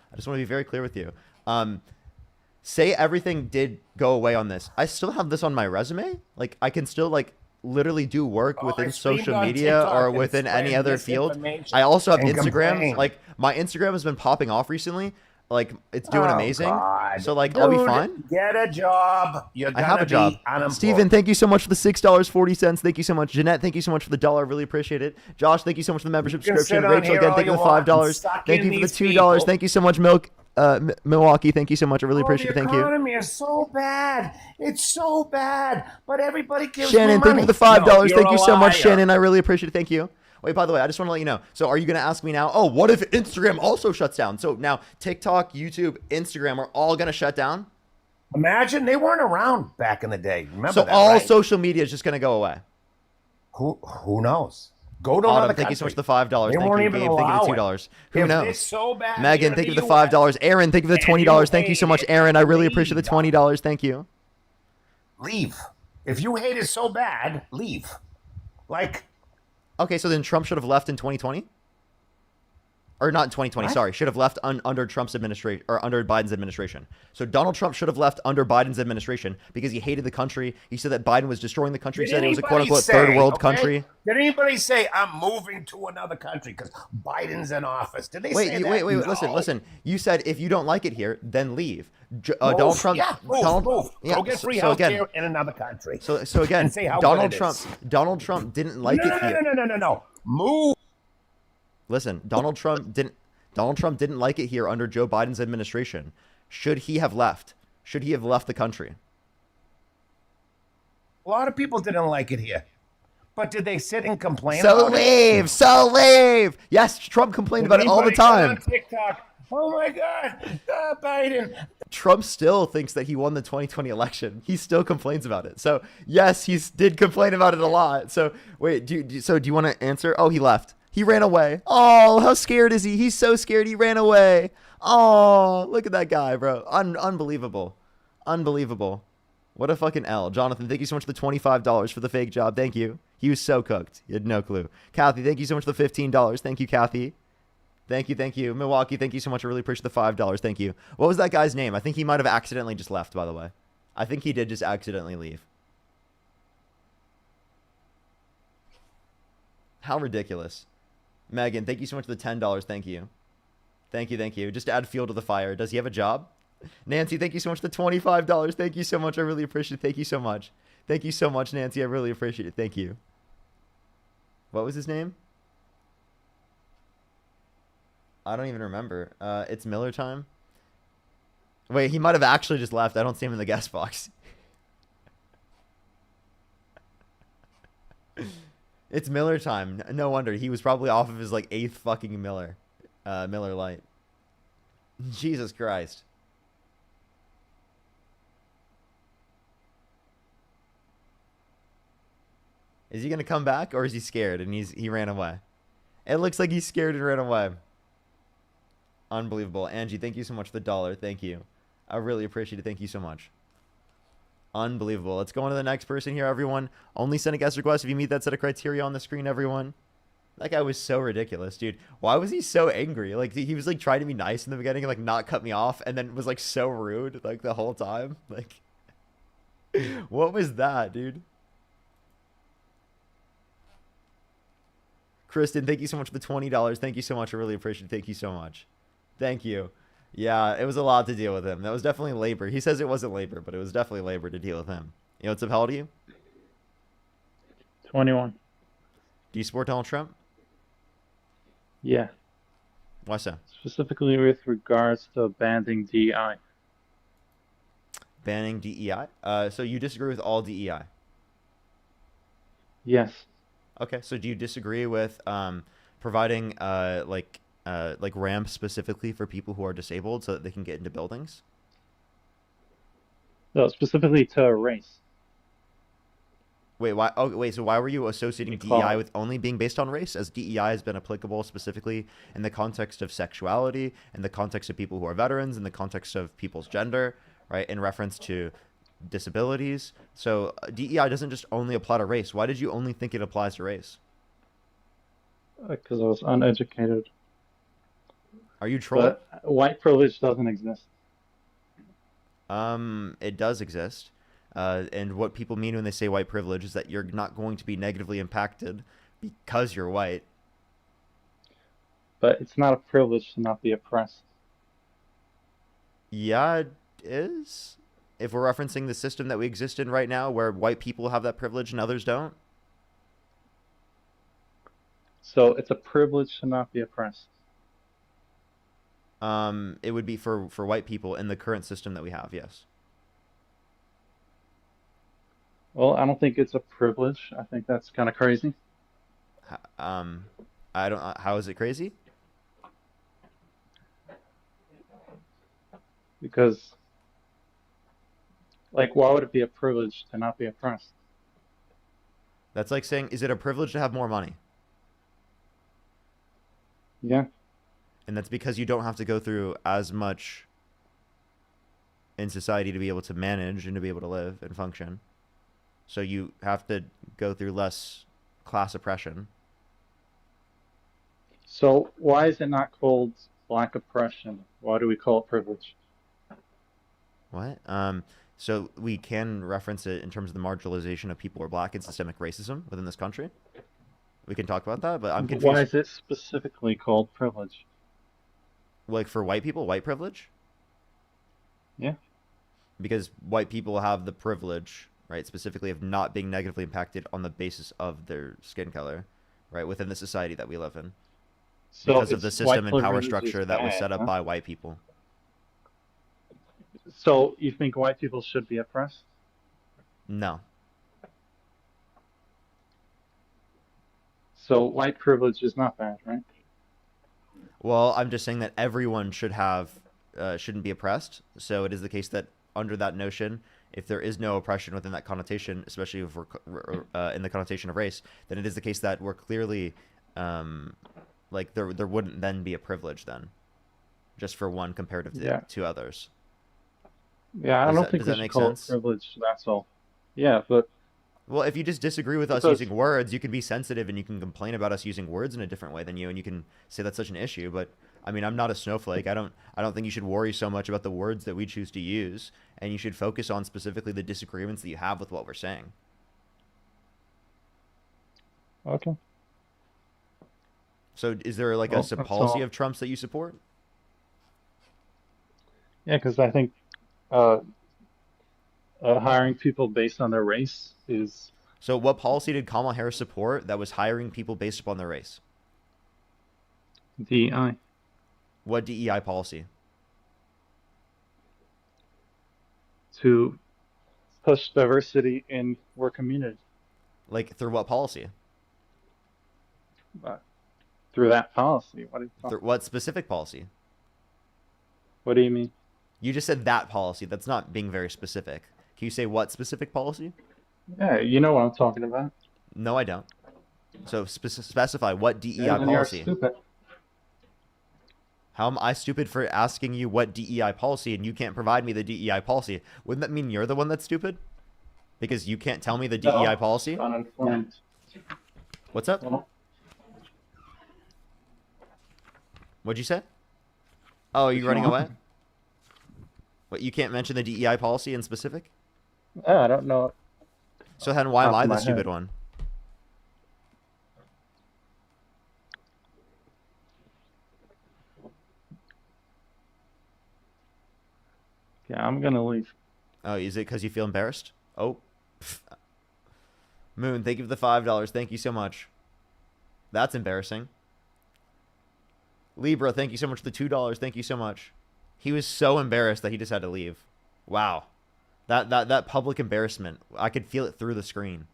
Say everything did go away on this. I still have this on my resume. Like, I can still, like, literally do work within social media or within any other field. I also have Instagram. Like, my Instagram has been popping off recently. Like, it's doing amazing. God. So, like, Dude, I'll be fine. Get a job. I have a job. Steven, thank you so much for the $6.40. Thank you so much. Jeanette, thank you so much for the $1. Really appreciate it. Josh, thank you so much for the membership subscription. Rachel, again, thank you for the $5. Thank you for the $2. Thank you so much, Milwaukee. Thank you so much. I really appreciate it. Thank you. The economy is so bad. It's so bad. But everybody gives Shannon, me thank money. you for the $5. No, thank you so much, liar. Shannon. I really appreciate it. Thank you. Wait, by the way, I just want to let you know. So are you going to ask me now, oh, what if Instagram also shuts down? So now TikTok, YouTube, Instagram are all going to shut down? Imagine they weren't around back in the day. Remember so that, all right? social media is just going to go away? Who knows? Go to Autumn, another thank you so much for the $5. They Thank won't you, even Gabe. Thank you allow for the $2. Who If knows? it's so bad, Megan, you're thank you in for the the $5. Aaron, thank you for the $20. Thank you so much, Aaron. I really appreciate the $20. Thank you. leave. If you hate it so bad, leave. Like, okay, so then Trump should have left in 2020? Or not in 2020, what? sorry, should have left under Trump's administration, or under Biden's administration. So Donald Trump should have left under Biden's administration because he hated the country. He said that Biden was destroying the country. He said it was a quote-unquote third world country. Did anybody say, I'm moving to another country because Biden's in office? Did they say that? Wait, No. listen. You said if you don't like it here, then leave. Donald Trump. Yeah, move. Yeah, Go get free so health again, care in another country. So again, and say how Donald good it Trump. is. Donald Trump didn't like it here. No. Move. Listen, Donald Trump didn't like it here under Joe Biden's administration. Should he have left? Should he have left the country? A lot of people didn't like it here. But did they sit and complain So about it? leave. Yes, Trump complained about it all the Anybody get time. on TikTok? Oh my God, Biden. Trump still thinks that he won the 2020 election. He still complains about it. So yes, he did complain about it a lot. So wait, do you want to answer? Oh, he left. He ran away. Oh, how scared is he? He's so scared he ran away. Oh, look at that guy, bro. Unbelievable. What a fucking L. Jonathan, thank you so much for the $25 for the fake job. Thank you. He was so cooked. He had no clue. Kathy, thank you so much for the $15. Thank you, Kathy. Thank you. Milwaukee, thank you so much. I really appreciate the $5. Thank you. What was that guy's name? I think he might have accidentally just left, by the way. I think he did just accidentally leave. How ridiculous. Megan, thank you so much for the $10. Thank you. Thank you. Just to add fuel to the fire. Does he have a job? Nancy, thank you so much for the $25. Thank you so much. I really appreciate it. Thank you so much. Thank you so much, Nancy. I really appreciate it. Thank you. What was his name? I don't even remember. It's Miller time. Wait, he might have actually just left. I don't see him in the guest box. It's Miller time. No wonder. He was probably off of his like 8th fucking Miller Lite. Jesus Christ. Is he gonna come back or is he scared and he ran away? It looks like he's scared and ran away. Unbelievable. Angie, thank you so much for the $1. Thank you. I really appreciate it. Thank you so much. Unbelievable. Let's go on to the next person here, everyone. Only send a guest request if you meet that set of criteria on the screen, everyone. That guy was so ridiculous, dude. Why was he so angry? Like, he was, like, trying to be nice in the beginning and, like, not cut me off, and then was, like, so rude, like, the whole time. Like, what was that, dude? Kristen, thank you so much for the $20. Thank you so much. I really appreciate it. Thank you so much. Thank you. Yeah, it was a lot to deal with him. That was definitely labor. He says it wasn't labor, but it was definitely labor to deal with him. You know what's up? How old are you? 21. Do you support Donald Trump? Yeah. Why so? Specifically with regards to banning DEI. Banning DEI? So you disagree with all DEI? Yes. Okay, so do you disagree with providing like ramps specifically for people who are disabled so that they can get into buildings? No, specifically to a race. Wait, why? Oh, wait. So why were you associating DEI with only being based on race, as DEI has been applicable specifically in the context of sexuality, in the context of people who are veterans, in the context of people's gender, right? In reference to disabilities. So DEI doesn't just only apply to race. Why did you only think it applies to race? Because I was uneducated. Are you trolling? But white privilege doesn't exist. It does exist. And what people mean when they say white privilege is that you're not going to be negatively impacted because you're white. But it's not a privilege to not be oppressed. Yeah, it is. If we're referencing the system that we exist in right now, where white people have that privilege and others don't. So it's a privilege to not be oppressed. It would be for white people in the current system that we have, yes. Well, I don't think it's a privilege. I think that's kind of crazy. I don't. How is it crazy? Because, like, why would it be a privilege to not be oppressed? That's like saying, is it a privilege to have more money? Yeah. And that's because you don't have to go through as much in society to be able to manage and to be able to live and function. So you have to go through less class oppression. So why is it not called black oppression? Why do we call it privilege? What? So we can reference it in terms of the marginalization of people who are black and systemic racism within this country. We can talk about that, but I'm But why confused. is it specifically called privilege? Like for white people, white privilege? Yeah. Because white people have the privilege, right, specifically of not being negatively impacted on the basis of their skin color, right, within the society that we live in. So Because of the it's white system and power privilege is structure that was bad, set up huh? by white people. So you think white people should be oppressed? No. So white privilege is not bad, right? Well, I'm just saying that everyone should have, shouldn't be oppressed. So it is the case that under that notion, if there is no oppression within that connotation, especially if we're in the connotation of race, then it is the case that we're clearly, like there wouldn't then be a privilege then, just for one comparative Yeah. to others. Yeah, I don't think Does we that should make call it sense? privilege, that's all. Yeah, but Well, if you just disagree with us because using words, you can be sensitive and you can complain about us using words in a different way than you, and you can say that's such an issue. But I mean, I'm not a snowflake. I don't think you should worry so much about the words that we choose to use, and you should focus on specifically the disagreements that you have with what we're saying. okay. So, is there like Well, a that's policy all. of Trump's that you support? Yeah, because I think uh, hiring people based on their race is So, what policy did Kamala Harris support that was hiring people based upon their race? DEI. What DEI policy? To push diversity in work community. Like through what policy? Uh, through that policy. Through what specific policy? What do you mean? You just said that policy. That's not being very specific. Can you say what specific policy? Yeah, you know what I'm talking about. No, I don't. So specify what Yeah, DEI then you're policy. stupid. How am I stupid for asking you what DEI policy and you can't provide me the DEI policy? Wouldn't that mean you're the one that's stupid? Because you can't tell me the DEI No, policy? uninformed. What's up? Well, What'd you say? Oh, are if you you running away? want. What, you can't mention the DEI policy in specific? I don't know So then why am top I of the my stupid head. one? Yeah, I'm gonna leave. Oh, is it because you feel embarrassed? Oh. Moon, thank you for the $5. Thank you so much. That's embarrassing. Libra, thank you so much for the $2. Thank you so much. He was so embarrassed that he just had to leave. Wow. That public embarrassment. I could feel it through the screen.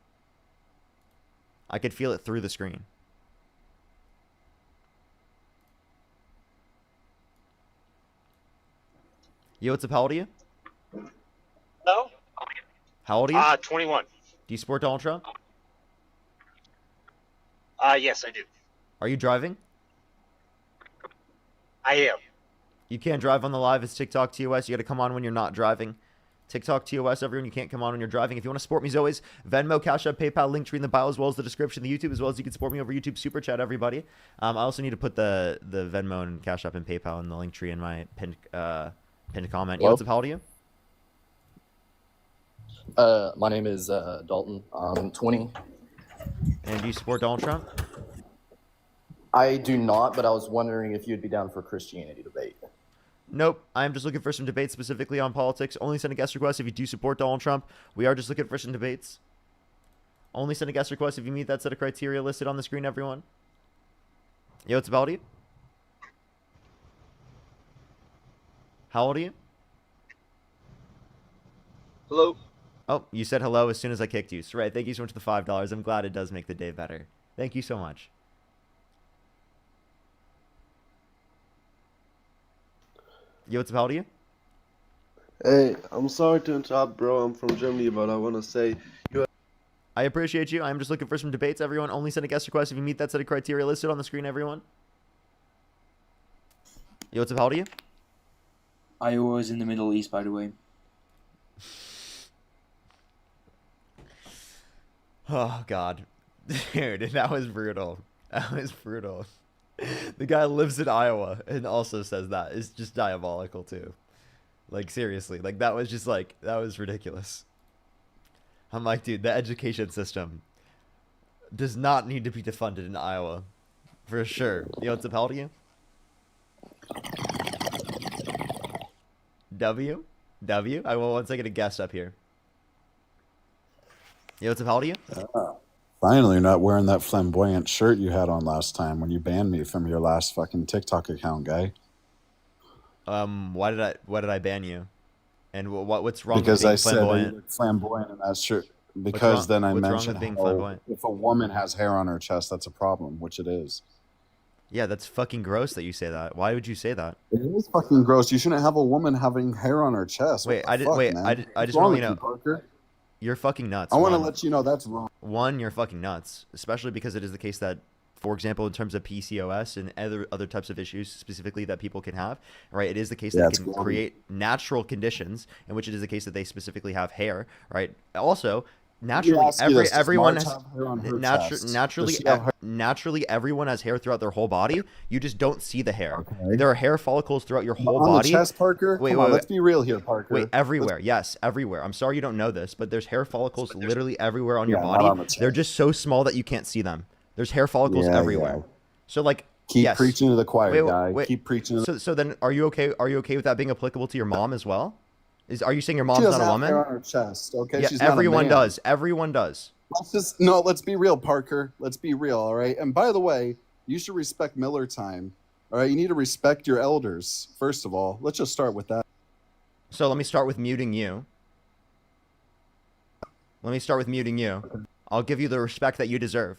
I could feel it through the screen. Yo, what's up? How old are you? Hello? How old are you? 21. Do you support Donald Trump? Yes, I do. Are you driving? I am. You can't drive on the live. It's TikTok TOS. You got to come on when you're not driving. TikTok TOS, everyone. You can't come on when you're driving. If you want to support me as always, Venmo, Cash App, PayPal, Linktree in the bio, as well as the description of the YouTube, as well as you can support me over YouTube Super Chat, everybody. I also need to put the Venmo and Cash App and PayPal and the Linktree in my pinned comment. Yo, Hello? what's up? How old are you? My name is Dalton. I'm 20. And do you support Donald Trump? I do not, but I was wondering if you'd be down for a Christianity debate. Nope. I'm just looking for some debates specifically on politics. Only send a guest request if you do support Donald Trump. We are just looking for some debates. Only send a guest request if you meet that set of criteria listed on the screen, everyone. Yo, what's up? How old are you? How old are you? Hello. Oh, you said hello as soon as I kicked you. So, right, thank you so much for the $5. I'm glad it does make the day better. Thank you so much. Yo, what's up? How old are you? Hey, I'm sorry to interrupt, bro. I'm from Germany, but I want to say I appreciate you. I'm just looking for some debates, everyone. Only send a guest request if you meet that set of criteria listed on the screen, everyone. Yo, what's up? How old are you? Iowa is in the Middle East, by the way. Oh God, dude, that was brutal. That was brutal. The guy lives in Iowa and also says that. It's just diabolical too. Like seriously, like that was just like that was ridiculous. I'm like, dude, the education system does not need to be defunded in Iowa, for sure. You know what's appelled to you? W? W? I will once I get a guest up here. You know what's appelled to you? Finally, you're not wearing that flamboyant shirt you had on last time when you banned me from your last fucking TikTok account, guy. Why did I ban you? And what's wrong Because with being I said flamboyant? that you look flamboyant in that shirt. Because then I what's wrong mentioned with being how flamboyant? if a woman has hair on her chest, that's a problem, which it is. Yeah, that's fucking gross that you say that. Why would you say that? It is fucking gross. You shouldn't have a woman having hair on her chest. Wait, I just I What's just wrong want with to you, know. Parker? You're fucking nuts. I want to one. let you know that's wrong. One, you're fucking nuts, especially because it is the case that, for example, in terms of PCOS and other types of issues specifically that people can have, right? It is the case that it can create natural conditions in which it is the case that they specifically have hair, right? Also, naturally, everyone has naturally everyone has hair throughout their whole body. You just don't see the hair. Okay. There are hair follicles throughout your whole On body. the chest, Parker? Wait, Come on, let's be real here, Parker. Wait, everywhere. Yes, everywhere. I'm sorry you don't know this, but there's hair follicles literally everywhere on your not on body. the chest. They're just so small that you can't see them. There's hair follicles everywhere. Yeah. So like, Keep yes. preaching to the choir, Wait, guy. wait. Keep preaching to the... So then, are you okay? Are you okay with that being applicable to your mom as well? Are you saying your mom's She not doesn't a have hair woman? on her chest, okay? Yeah, She's not a everyone man. does. Everyone does. Let's be real, Parker. Let's be real, all right? And by the way, you should respect Miller time, all right? You need to respect your elders, first of all. Let's just start with that. So let me start with muting you. I'll give you the respect that you deserve.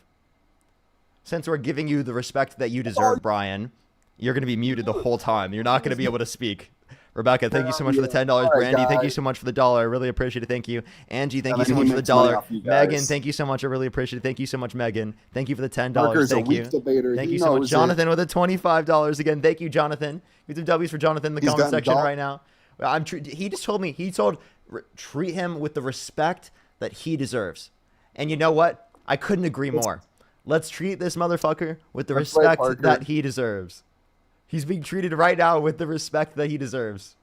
Since we're giving you the respect that you deserve, Brian, you're going to be muted the whole time. You're not going to be able to speak. Rebecca, thank you so much for the $10. Brandy, thank you so much for the $1. I really appreciate it. Thank you. Angie, thank you so much for the $1. Megan, thank you so much. I really appreciate it. Thank you so much, Megan. Thank you for the $10. Thank you. Thank you so much. Jonathan with the $25 again. Thank you, Jonathan. Get some W's for Jonathan in the comment section right now. He just told me, treat him with the respect that he deserves. And you know what? I couldn't agree more. Let's treat this motherfucker with the respect that he deserves. He's being treated right now with the respect that he deserves.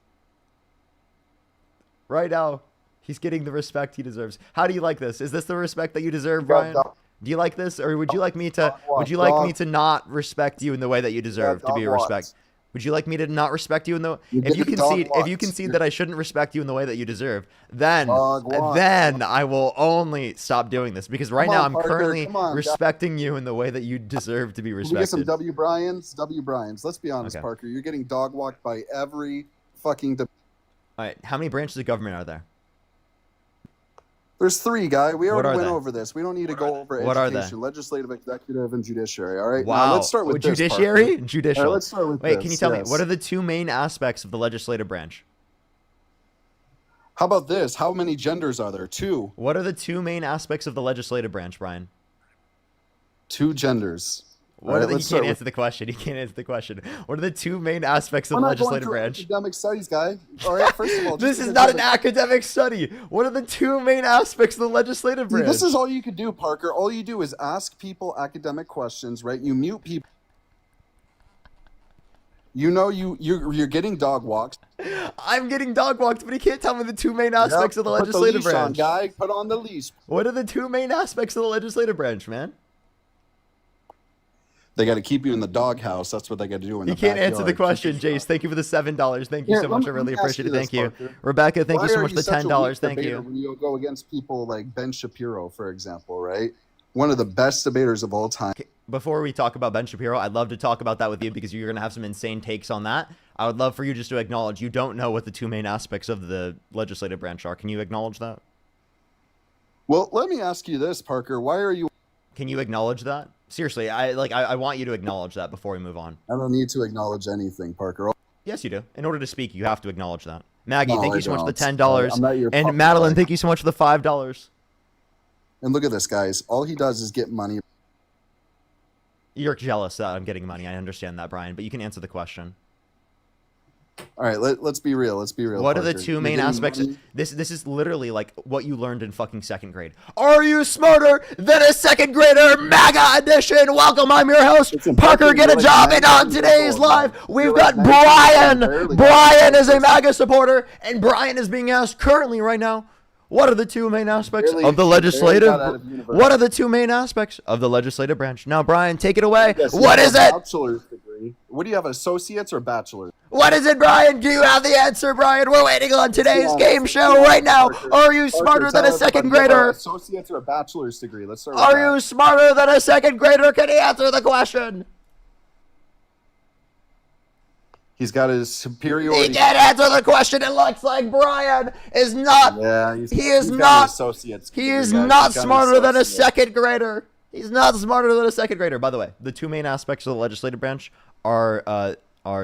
Right now, he's getting the respect he deserves. How do you like this? Is this the respect that you deserve, Brian? Do you like this, or would you like me to not respect you in the way that you deserve to be respect? Would you like me to not respect you in the if you concede that I shouldn't respect you in the way that you deserve, then I will only stop doing this, because right now I'm currently respecting you in the way that you deserve to be respected. Can we get some W. Bryans. Let's be honest, Parker. You're getting dog walked by every fucking... All right, how many branches of government are there? There's 3, guy. We already went over this. We don't need to go over education, what are they? legislative, executive, and judiciary. All right. Wow. Now, let's start with judiciary. Judicial. All right, let's start with Wait, can you tell me what are the 2 main aspects of the legislative branch? How about this? How many genders are there? 2. What are the 2 main aspects of the legislative branch, Brian? 2 genders. He can't answer the question. He can't answer the question. What are the 2 main aspects of the legislative branch? Academic studies, guy. All right. First of all, this is not an academic study. What are the 2 main aspects of the legislative branch? This is all you could do, Parker. All you do is ask people academic questions, right? You mute people. You know you're getting dog walked. I'm getting dog walked, but he can't tell me the 2 main aspects of the legislative branch. Guy, put on the leash. What are the 2 main aspects of the legislative branch, man? They got to keep you in the doghouse. That's what they got to do in the backyard. You can't answer the question, Jace. Thank you for the $7. Thank you so much. I really appreciate it. Thank you. Rebecca, thank you so much for the $10. Thank you. When you go against people like Ben Shapiro, for example, right? One of the best debaters of all time. Before we talk about Ben Shapiro, I'd love to talk about that with you, because you're going to have some insane takes on that. I would love for you just to acknowledge you don't know what the 2 main aspects of the legislative branch are. Can you acknowledge that? Well, let me ask you this, Parker. Why are you... Can you acknowledge that? Seriously, I want you to acknowledge that before we move on. I don't need to acknowledge anything, Parker. Yes, you do. In order to speak, you have to acknowledge that. Maggie, thank you so much for the $10. And Madeline, thank you so much for the $5. And look at this, guys. All he does is get money. You're jealous that I'm getting money. I understand that, Brian, but you can answer the question. All right, let's be real. Let's be real. What are the Parker. two You're main getting aspects? money. This is literally like what you learned in fucking second grade. Are you smarter than a second grader? MAGA edition. Welcome, I'm your host, Listen, Parker. Get a you're job. like And on 19 today's years old, live, man. we've You're got like 19 years old, Brian. barely Brian got is a it. MAGA supporter, and Brian is being asked currently right now, what are the two main aspects Barely- of the barely legislative? got out of university. What are the two main aspects of the legislative branch? Now, Brian, take it away. Yes, you What have is a it? Bachelor's degree. What do you have, associates or bachelor's? What is it, Brian? Do you have the answer, Brian? We're waiting on today's Yeah, game show yeah, right now. Parker. Are you Parker, smarter than a tell second everybody, do you have grader? an associate's or a bachelor's degree? Let's start with Are that. you smarter than a second grader? Can he answer the question? He's got his He superiority. can't answer the question. It looks like Brian is not. Yeah, He is he's got an not- associate's He degree, is guys. not He's got an smarter than a associate. second grader. He's not smarter than a second grader. By the way, the two main aspects of the legislative branch are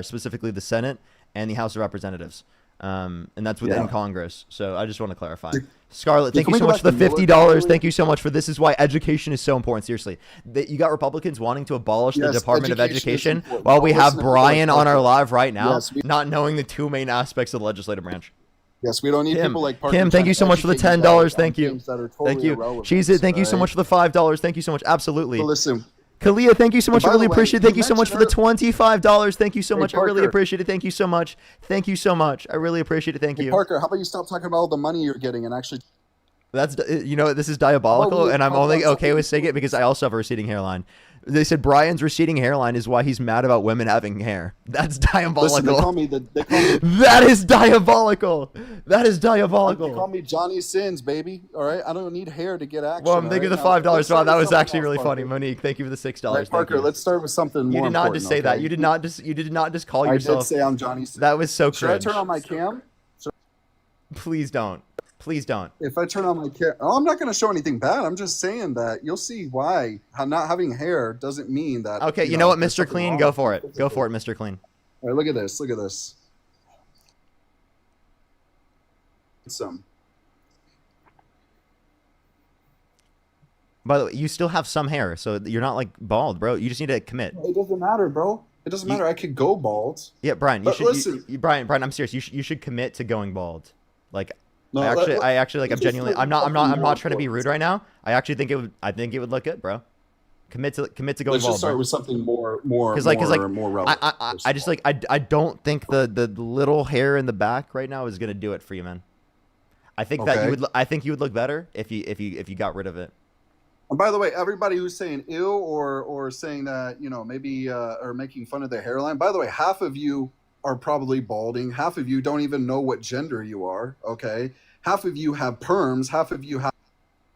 specifically the Senate and the House of Representatives, and that's within Yeah. Congress. So I just want to clarify. Scarlett, thank Can you we so go much for back the to $50. military? Thank you so much for this. Is why education is so important. Seriously, you got Republicans wanting to abolish the Yes, Department of education is Education, important. while we have Listen to me, Brian on our Parker. live right now, Yes, we- not knowing the two main aspects of the legislative branch. Yes, we don't need Kim, people like Parker. Kim, thank trying you to so much for the educate you $10. guys on Thank you. things that are totally Thank you. irrelevant, Cheese it. Thank you so alright? much for the $5. Thank you so much. Absolutely. So listen, Kalia, thank you so much. I by really the way, appreciate it. you Thank you so much for the mentioned $25. Thank you so Hey, much. I really Parker. appreciate it. Thank you so much. Thank you so much. I really appreciate it. Thank hey, you. Parker, how about you stop talking about all the money you're getting and actually That's this is diabolical, we and I'm talk only about okay with something saying it because I also have a receding hairline. They said Brian's receding hairline is why he's mad about women having hair. That's diabolical. listen? They call me That is diabolical. That is they call diabolical. me Johnny Sins, baby. All right, I don't need hair to get action. Well, I'm all thinking right? the Now, $5. let's Wow, start that with was something actually else, really Parker. funny. Monique, thank you for the $6. All right, Thank Parker, you. let's start with something You more did not important, just say that. okay? You did not just call I yourself. did say I'm Johnny Sins. That was so Should cringe. I turn on my cam? Please don't. Please don't. If I turn on my cam, oh, I'm not going to show anything bad. I'm just saying that you'll see why not having hair doesn't mean that. Okay, you know what, there's Mr. something Clean, wrong go with for you it. Go physically. for it, Mr. Clean. All right, look at this. Look at this. Some. By the way, you still have some hair, so you're not like bald, bro. You just need to commit. It doesn't matter, bro. It doesn't matter. I could go bald. Yeah, Brian, you But should. listen- Brian, I'm serious. You should commit to going bald. Like, No, I actually like. I'm let's genuinely. just I'm not more trying to be rude right now. I actually think it would. I think it would look good, bro. Commit to going Let's bald, just start bro. with something more Because more relevant. I just like I don't think the little hair in the back right now is gonna do it for you, man. I think that Okay. you would. I think you would look better if you got rid of it. And by the way, everybody who's saying ew or saying that, maybe or making fun of their hairline, by the way, half of you are probably balding. Half of you don't even know what gender you are, okay? Half of you have perms. Half of you have...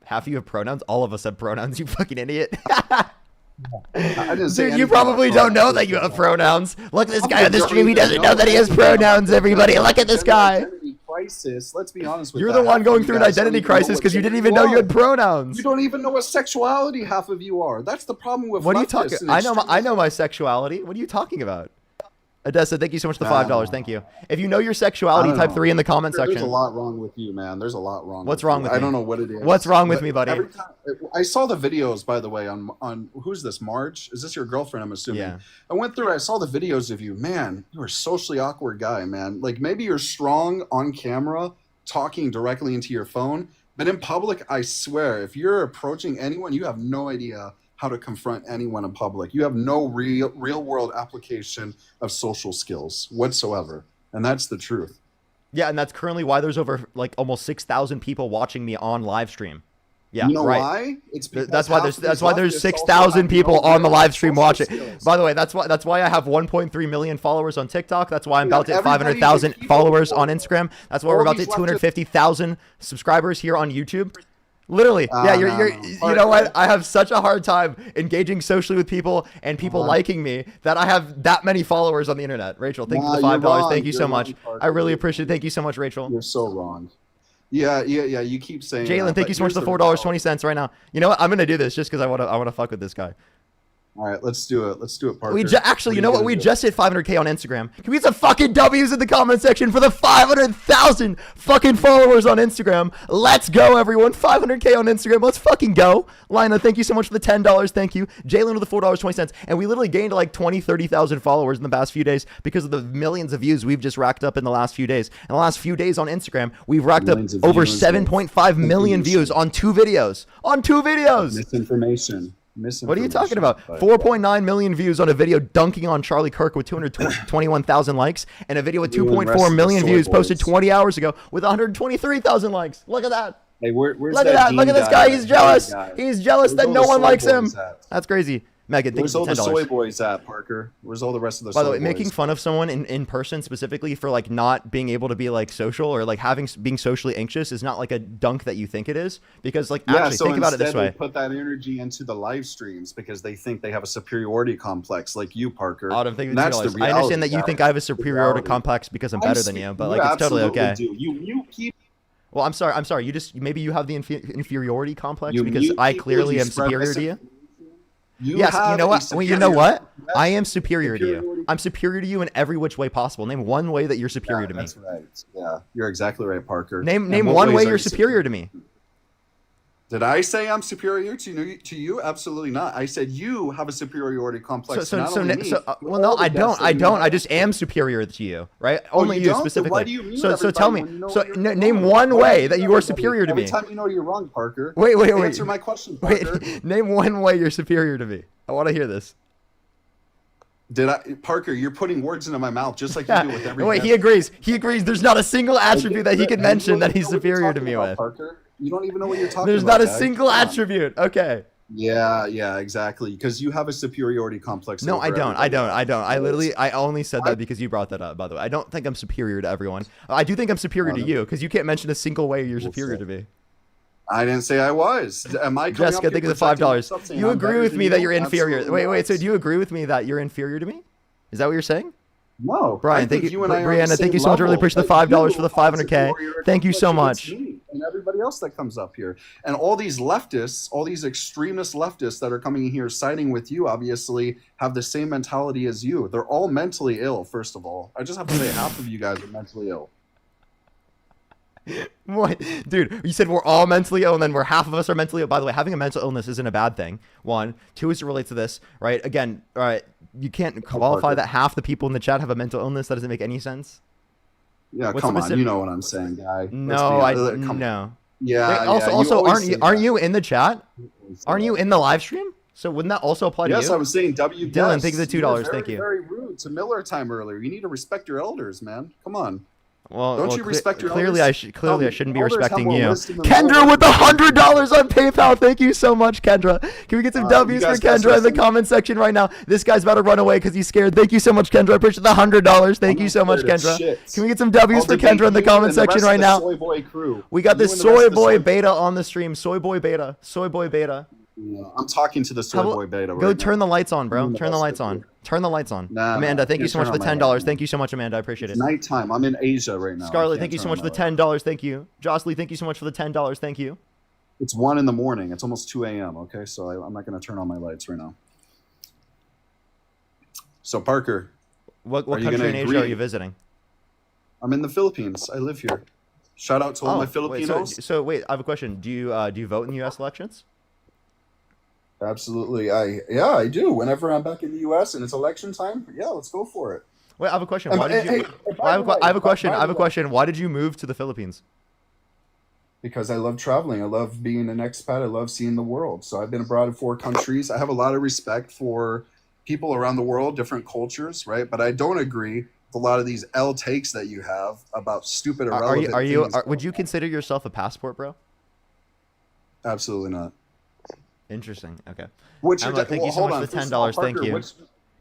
Half of you have pronouns. All of us have pronouns. You fucking idiot. I didn't say Dude, you anything probably about don't know pronouns. that you have pronouns. Look at this I'm guy on the don't stream. He even doesn't know that he has anything pronouns, about everybody. gender Look at this identity guy. crisis. Let's be honest with You're that. the one Half of going you through an guys don't identity even know crisis what because you gender didn't even know you had are. pronouns. You don't even know what sexuality half of you are. That's the problem with What are you leftists talking? and I know extremists. my sexuality. What are you talking about? Odessa, thank you so much for the $5. Thank you. If you know your I sexuality, don't type know. 3 in the comment There's a section. lot wrong with you, man. There's a lot wrong. What's with wrong you. with I me? don't know what it is. What's wrong with But me, buddy? every time, I saw the videos, by the way, on who's this? Marge? Is this your girlfriend? I'm assuming. Yeah. I went through. I saw the videos of you. Man, you're a socially awkward guy, man. Like maybe you're strong on camera, talking directly into your phone, but in public, I swear, if you're approaching anyone, you have no idea how to confront anyone in public. You have no real world application of social skills whatsoever, and that's the truth. Yeah, and that's currently why there's over like almost 6,000 people watching me on live stream. Yeah, You know right. why? It's because That's why half there's of these leftists also 6,000 have people no on the real live stream social watching. skills. By the way, that's why I have 1.3 million followers on TikTok. That's why I'm Dude, about to hit everybody 500,000 should keep followers it on going. Instagram. That's why we're All about to these hit 250,000 subscribers here on YouTube. Literally, Ah, yeah, no, you're no. you know what? I have such a hard time engaging socially with people and people liking me that I have that many followers on the internet. Rachel, thank you for the Nah, you're $5. wrong. Thank you You're so much. wrong, Parker. I really appreciate it. Thank you so much, Rachel. You're so wrong. Yeah. You keep saying. Jalen, that, thank but you so much for here's the $4.20 right now. You know what? I'm gonna do this just because I wanna fuck with this guy. All right, let's do it. Let's do it, Parker. Actually, you know what? We just hit 500K on Instagram. Can we get some fucking W's in the comment section for the 500,000 fucking followers on Instagram? Let's go, everyone. 500K on Instagram. Let's fucking go. Lina, thank you so much for the $10. Thank you. Jalen with the $4.20. And we literally gained like 20, 30,000 followers in the past few days because of the millions of views we've just racked up in the last few days. In the last few days on Instagram, we've racked up over 7.5 million views on 2 videos. On 2 videos. Misinformation. What are you talking about? 4.9 million views on a video dunking on Charlie Kirk with 221,000 likes, and a video with 2.4 million views posted 20 hours ago with 123,000 likes. Look at that. Hey, where's Look at that. Look at this guy. He's jealous. He's jealous that no one likes him. That's crazy. Megan, thank you for $10. Where's all the soy boys at, Parker? Where's all the rest of the soy boys? By the way, making fun of someone in person specifically for like not being able to be like social or like being socially anxious is not like a dunk that you think it is, because like actually think about it this way. They put that energy into the live streams because they think they have a superiority complex like you, Parker. I understand that you think I have a superiority complex because I'm better than you, but like it's totally okay. You keep. Well, I'm sorry. Maybe you have the inferiority complex because I clearly am superior to you. Yes, you know what? Well, you know what? I am superior to you. I'm superior to you in every which way possible. Name one way that you're superior to me. That's right. Yeah, you're exactly right, Parker. Name one way you're superior to me. Did I say I'm superior to you? Absolutely not. I said you have a superiority complex. Well, no, I don't. I just am superior to you, right? Only you specifically. Why do you mean so tell me. Name one way that you are superior to me. Every time you know you're wrong, Parker. Wait. Answer my question, Parker. Name one way you're superior to me. I want to hear this. Parker, you're putting words into my mouth just like you do with everything. Wait, he agrees. There's not a single attribute that he can mention that he's superior to me with. Parker, you don't even know what you're talking about. There's not a single attribute. Okay. Yeah, exactly. Because you have a superiority complex. No, I don't. I only said that because you brought that up, by the way. I don't think I'm superior to everyone. I do think I'm superior to you because you can't mention a single way you're superior to me. I didn't say I was. Am I Jessica, thank you for the $5. You agree with me that you're inferior. Wait. So do you agree with me that you're inferior to me? Is that what you're saying? No. Brian, thank you. Brianna, thank you so much. I really appreciate the $5 for the 500K. Thank you so much. And everybody else that comes up here. And all these leftists, all these extremist leftists that are coming in here siding with you, obviously have the same mentality as you. They're all mentally ill, first of all. I just have to say half of you guys are mentally ill. What? Dude, you said we're all mentally ill and then half of us are mentally ill. By the way, having a mental illness isn't a bad thing. 1. 2 is to relate to this, right? Again, all right, you can't qualify that half the people in the chat have a mental illness. That doesn't make any sense. Yeah, come on, you know what I'm saying, guy. No. Yeah. Also, aren't you in the chat? Aren't you in the live stream? So wouldn't that also apply to you? Yes, I was saying W. Dylan, thank you for the $2. Thank you. Very rude to Miller time earlier. You need to respect your elders, man. Come on. Well, don't you respect your clearly elders? I shouldn't be respecting you. Kendra with the $100 on PayPal. Thank you so much, Kendra. Can we get some W's for Kendra in the comment section right now? This guy's about to run away because he's scared. Thank you so much, Kendra. I appreciate the $100. Thank you so much, Kendra. Can we get some W's for Kendra in the comment section right now? We got this soy boy beta on the stream. Soy boy beta. Yeah, I'm talking to the soy boy beta right now. Go turn the lights on, bro. Turn the lights on. Amanda, thank you so much for the $10. Thank you so much, Amanda. I appreciate it. It's nighttime. I'm in Asia right now. Scarlett, thank you so much for the $10. Thank you. Jocelyn, thank you so much for the $10. Thank you. It's 1 in the morning. It's almost 2 a.m. Okay, so I'm not going to turn on my lights right now. So Parker, what country in Asia are you visiting? I'm in the Philippines. I live here. Shout out to all my Filipinos. Wait, I have a question. Do you vote in the U.S. elections? Absolutely. I do. Whenever I'm back in the U.S. and it's election time, yeah, let's go for it. Wait, I have a question. I have a question. Why did you move to the Philippines? Because I love traveling. I love being an expat. I love seeing the world. So I've been abroad in 4 countries. I have a lot of respect for people around the world, different cultures, right? But I don't agree with a lot of these L takes that you have about stupid, irrelevant things. Would you consider yourself a passport, bro? Absolutely not. Interesting. Okay. Thank you so much for the $10. Thank you.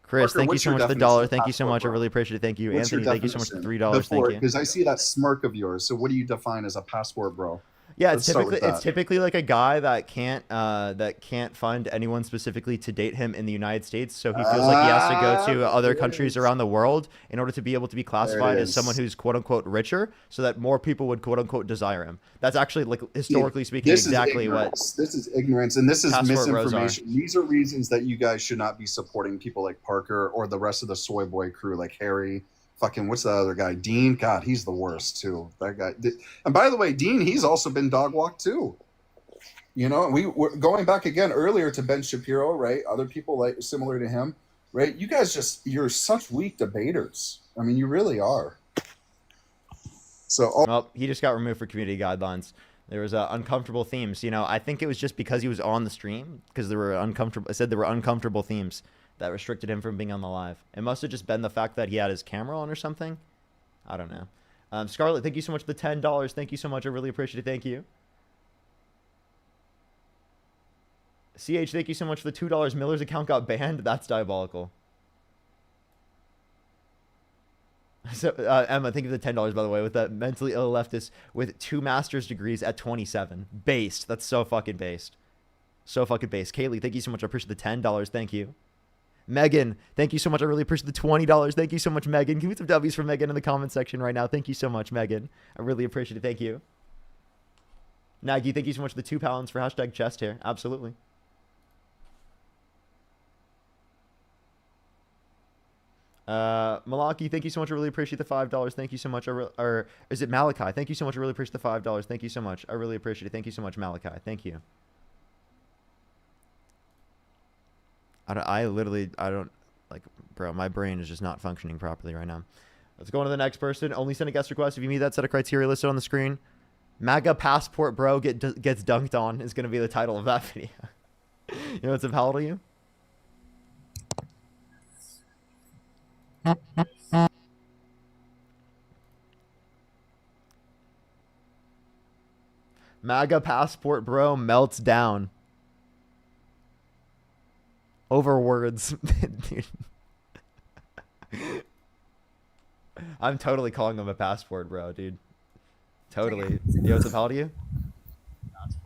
Chris, thank you so much for the $1. Thank you so much. I really appreciate it. Thank you. Anthony, thank you so much for the $3. Thank you. Because I see that smirk of yours. So what do you define as a passport, bro? Yeah, Let's start with it's that. typically like a guy that can't find anyone specifically to date him in the United States, so he feels like he has to go to other There it countries is. around the world in order to be able to be There classified it as someone is. who's quote unquote richer, so that more people would quote unquote desire him. That's actually, like, historically speaking, This exactly is what ignorance. This is ignorance, and this is passport bros are. misinformation. These are reasons that you guys should not be supporting people like Parker or the rest of the soy boy crew, like Harry. Fucking, what's the other guy? Dean. God, he's the worst too. That guy. And by the way, Dean, he's also been dog walked too. You know, we're going back again earlier to Ben Shapiro, right? Other people like similar to him, right? You guys you're such weak debaters. I mean, you really are. So, Well, he just got removed for community guidelines. There was uncomfortable themes. You know, I think it was just because he was on the stream, because there were uncomfortable. I said there were uncomfortable themes that restricted him from being on the live. It must have just been the fact that he had his camera on or something. I don't know. Scarlett, thank you so much for the $10. Thank you so much. I really appreciate it. Thank you. CH, thank you so much for the $2. Miller's account got banned. That's diabolical. So, Emma, thank you for the $10, by the way, with that mentally ill leftist with 2 master's degrees at 27. Based. That's so fucking based. So fucking based. Kaylee, thank you so much. I appreciate the $10. Thank you. Megan, thank you so much. I really appreciate the $20. Thank you so much, Megan. Give me some W's for Megan in the comment section right now. Thank you so much, Megan. I really appreciate it. Thank you. Nagy, thank you so much for the £2 for hashtag chest hair. Absolutely. Malaki, thank you so much. I really appreciate the $5. Thank you so much. Or is it Malachi? Thank you so much. I really appreciate the $5. Thank you so much. I really appreciate it. Thank you so much, Malachi. Thank you. I don't, like, bro, my brain is just not functioning properly right now. Let's go on to the next person. Only send a guest request if you meet that set of criteria listed on the screen. MAGA passport bro gets dunked on is going to be the title of that video. You know what's up? How old are you? MAGA passport bro melts down over words. Dude. I'm totally calling him a passport bro, dude. Totally. Yo, what's up? How old are you?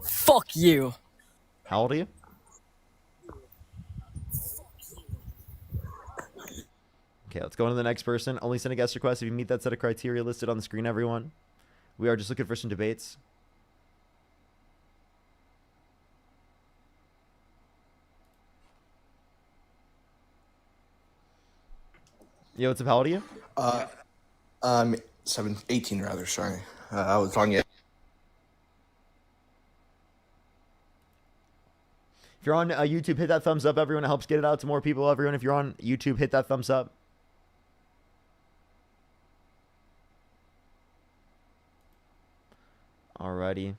Fuck you. How old are you? Okay, let's go on to the next person. Only send a guest request if you meet that set of criteria listed on the screen, everyone. We are just looking for some debates. Yo, what's up? How old are you? I'm 18 rather, sorry. I was wrong yet. If you're on YouTube, hit that thumbs up, everyone. It helps get it out to more people, everyone. If you're on YouTube, hit that thumbs up. Alrighty.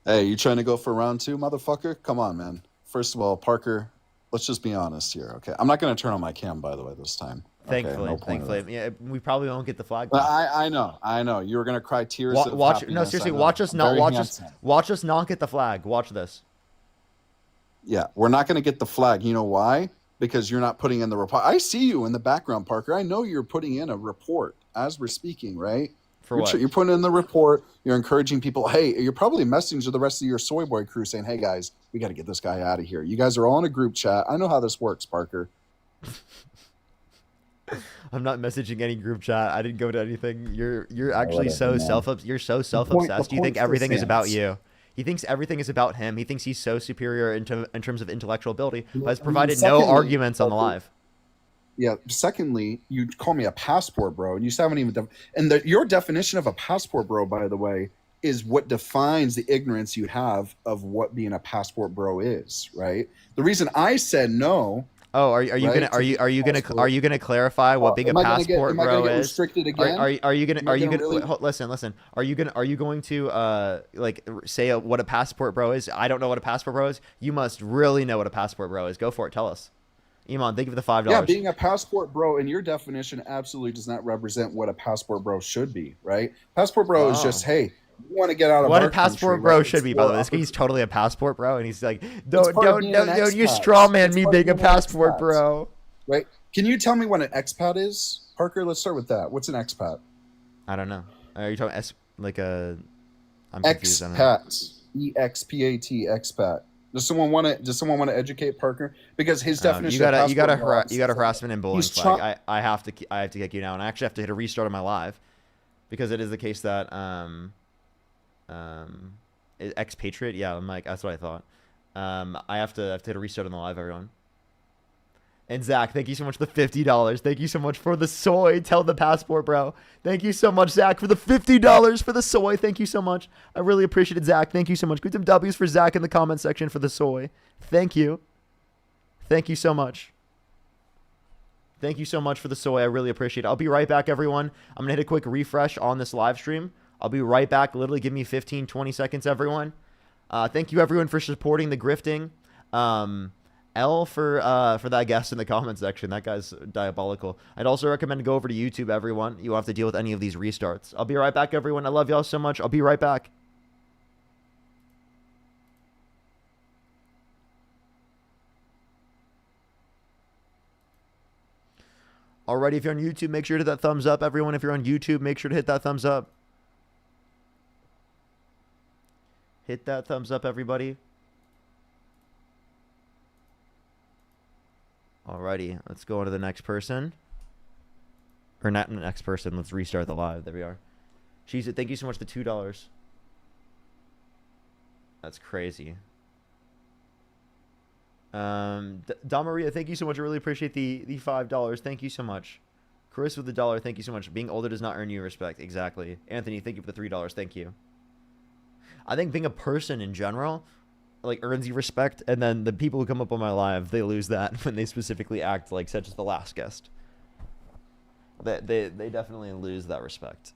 hey, you trying to go for round 2, motherfucker? Come on, man. First of all, Parker, let's just be honest here, okay? I'm not going to turn on my cam, by the way, this time. Thankfully, okay, no thankfully. Yeah, we probably won't get the flag. I know. You were going to cry tears of Watch, no, happiness, seriously, I know. watch us I'm not very watch handsome. watch us not get the flag. Watch this. Yeah, we're not going to get the flag. You know why? Because you're not putting in the report. I see you in the background, Parker. I know you're putting in a report as we're speaking, right? For what? You're putting in the report. You're encouraging people. Hey, you're probably messaging to the rest of your soy boy crew saying, hey, guys, we got to get this guy out of here. You guys are all in a group chat. I know how this works, Parker. I'm not messaging any group chat. I didn't go to anything. You're actually so self-obsessed. You think everything is about you. He thinks everything is about him. He thinks he's so superior in terms of intellectual ability, but has provided no arguments on the live. Yeah. Secondly, you call me a passport bro, and you haven't even. Your definition of a passport bro, by the way, is what defines the ignorance you have of what being a passport bro is. Right. The reason I said no. Oh, are you gonna clarify what being a passport bro is? Restricted again? Are you gonna listen? Are you going to like say what a passport bro is? I don't know what a passport bro is. You must really know what a passport bro is. Go for it. Tell us. Iman, thank you for the $5. Yeah, being a passport bro in your definition absolutely does not represent what a passport bro should be, right? Passport bro is just, hey, you want to get out of what our a passport country, bro right? should be, by the way. This guy's totally a passport bro, and he's like, It's don't part of being an you expat. straw man It's me part of being a being an passport expat. bro. Right? Can you tell me what an expat is, Parker? Let's start with that. What's an expat? I don't know. Are you talking like a? I'm confused. I don't know. Expat. EXPAT. Expat. Does someone want to educate Parker? Because his definition. You got harassment and bullying flag. I have to kick you now, and I actually have to hit a restart on my live, because it is the case that expatriate. Yeah, I'm like, that's what I thought. I have to hit a restart on the live, everyone. And Zach, thank you so much for the $50. Thank you so much for the soy. Tell the passport, bro. Thank you so much, Zach, for the $50 for the soy. Thank you so much. I really appreciate it, Zach. Thank you so much. Put some W's for Zach in the comment section for the soy. Thank you. Thank you so much. Thank you so much for the soy. I really appreciate it. I'll be right back, everyone. I'm going to hit a quick refresh on this live stream. I'll be right back. Literally give me 15, 20 seconds, everyone. Thank you, everyone, for supporting the grifting. L for that guest in the comment section. That guy's diabolical. I'd also recommend to go over to YouTube, everyone. You won't have to deal with any of these restarts. I'll be right back, everyone. I love y'all so much. I'll be right back. Alrighty, if you're on YouTube, make sure to hit that thumbs up, everyone. If you're on YouTube, make sure to hit that thumbs up. Hit that thumbs up, everybody. Alrighty, let's go on to the next person. Or not the next person. Let's restart the live. There we are. She said, thank you so much for the $2. That's crazy. Damaria, thank you so much. I really appreciate the $5. Thank you so much. Chris with the $1. Thank you so much. Being older does not earn you respect. Exactly. Anthony, thank you for the $3. Thank you. I think being a person in general, like, earns you respect, and then the people who come up on my live, they lose that when they specifically act like such as the last guest. They definitely lose that respect.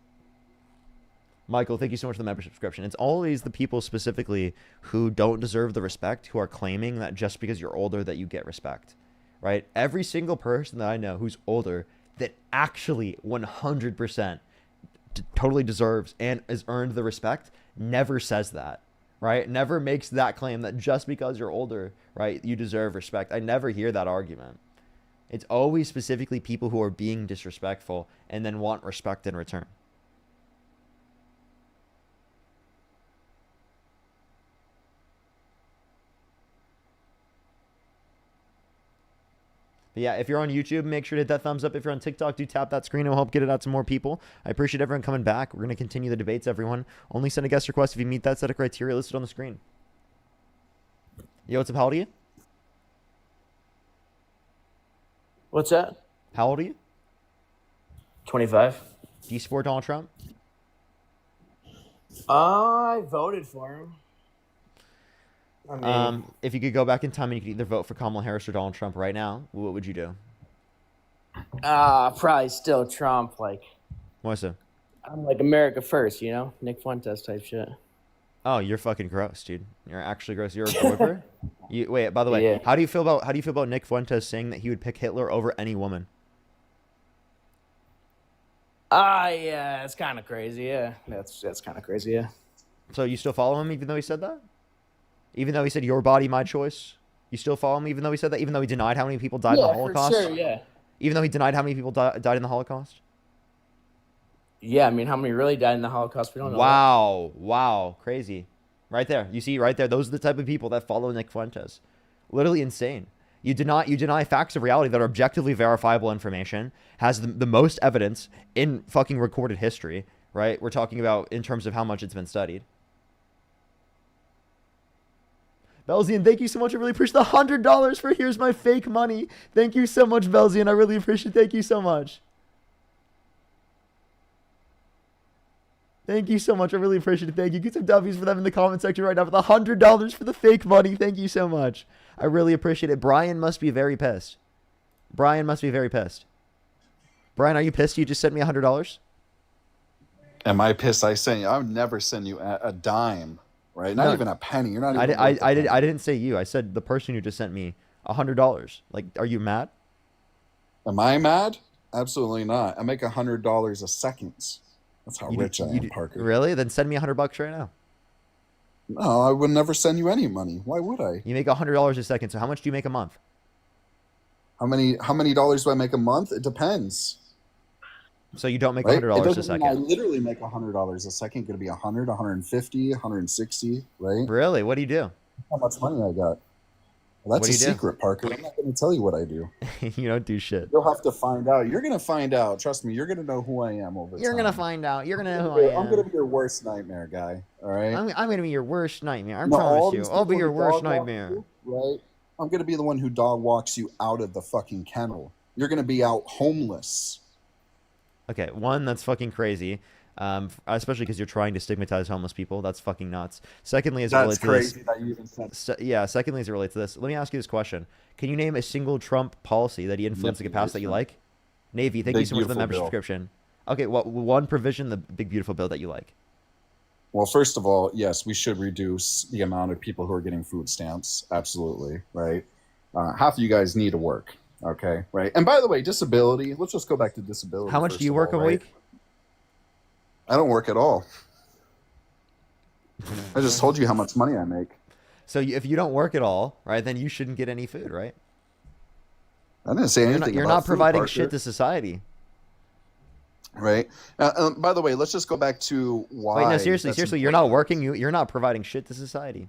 Michael, thank you so much for the membership subscription. It's always the people specifically who don't deserve the respect who are claiming that just because you're older that you get respect, right? Every single person that I know who's older that actually 100% totally deserves and has earned the respect never says that. Right? Never makes that claim that just because you're older, right, you deserve respect. I never hear that argument. It's always specifically people who are being disrespectful and then want respect in return. But yeah, if you're on YouTube, make sure to hit that thumbs up. If you're on TikTok, do tap that screen. It will help get it out to more people. I appreciate everyone coming back. We're going to continue the debates, everyone. Only send a guest request if you meet that set of criteria listed on the screen. Yo, what's up? How old are you? What's that? How old are you? 25. Do you support Donald Trump? I voted for him. I mean, if you could go back in time and you could either vote for Kamala Harris or Donald Trump right now, what would you do? probably still Trump. Like, Why so? I'm like America first, you know, Nick Fuentes type shit. Oh, you're fucking gross, dude. You're actually gross. You're a goiper. Wait. By the way, Yeah. how do you feel about Nick Fuentes saying that he would pick Hitler over any woman? Yeah, it's kind of crazy. Yeah, that's kind of crazy. Yeah. So you still follow him even though he said that? Even though he said your body, my choice? You still follow him even though he said that? Even though he denied how many people died in the Holocaust? For sure, yeah. Even though he denied how many people died in the Holocaust? Yeah, I mean, how many really died in the Holocaust? We don't know. Wow. Crazy. Right there. You see right there. Those are the type of people that follow Nick Fuentes. Literally insane. You deny facts of reality that are objectively verifiable information, has the most evidence in fucking recorded history, right? We're talking about in terms of how much it's been studied. Belzian, thank you so much. I really appreciate the $100 for Here's My Fake Money. Thank you so much, Belzian. I really appreciate it. Thank you so much. Thank you so much. I really appreciate it. Thank you. Get some W's for them in the comment section right now for the $100 for the fake money. Thank you so much. I really appreciate it. Brian must be very pissed. Brian, are you pissed you just sent me $100? Am I pissed I sent you? I would never send you a dime, right? Not even a penny. You're not even I didn't say you. I said the person who just sent me $100. Like, are you mad? Am I mad? Absolutely not. I make $100 a second. That's how rich I am, Parker. Really? Then send me $100 right now. No, I would never send you any money. Why would I? You make $100 a second. So how much do you make a month? How many dollars do I make a month? It depends. So you don't make right? $100 a second. I literally make $100 a second. Could be 100, 150, 160, right? Really? What do you do? How much money I got? Well, that's a secret, Parker. I'm not going to tell you what I do. You don't do shit. You'll have to find out. You're going to find out. Trust me. You're going to know who I am over time. You're going to find out. You're going to know who I am. I'm going to be your worst nightmare, guy. All right? I'm going to be your worst nightmare. I promise you. I'll be your worst nightmare. You, right? I'm going to be the one who dog walks you out of the fucking kennel. You're going to be out homeless. Okay, one, that's fucking crazy. Especially because you're trying to stigmatize homeless people. That's fucking nuts. Secondly, as it relates to this, that you even said. Secondly, as it relates to this, let me ask you this question: can you name a single Trump policy that he influenced in the past that you like? Navy, thank you so much for the membership subscription. Okay, what one provision, the big beautiful bill that you like? Well, first of all, yes, we should reduce the amount of people who are getting food stamps. Absolutely, right? Half of you guys need to work. Okay, right. And by the way, disability. Let's just go back to disability. How much do you work a week? I don't work at all. I just told you how much money I make. So if you don't work at all, right, then you shouldn't get any food, right? I didn't say anything. You're not providing shit to society. Right. By the way, let's just go back to why. Wait, no, seriously, you're not working. You're not providing shit to society.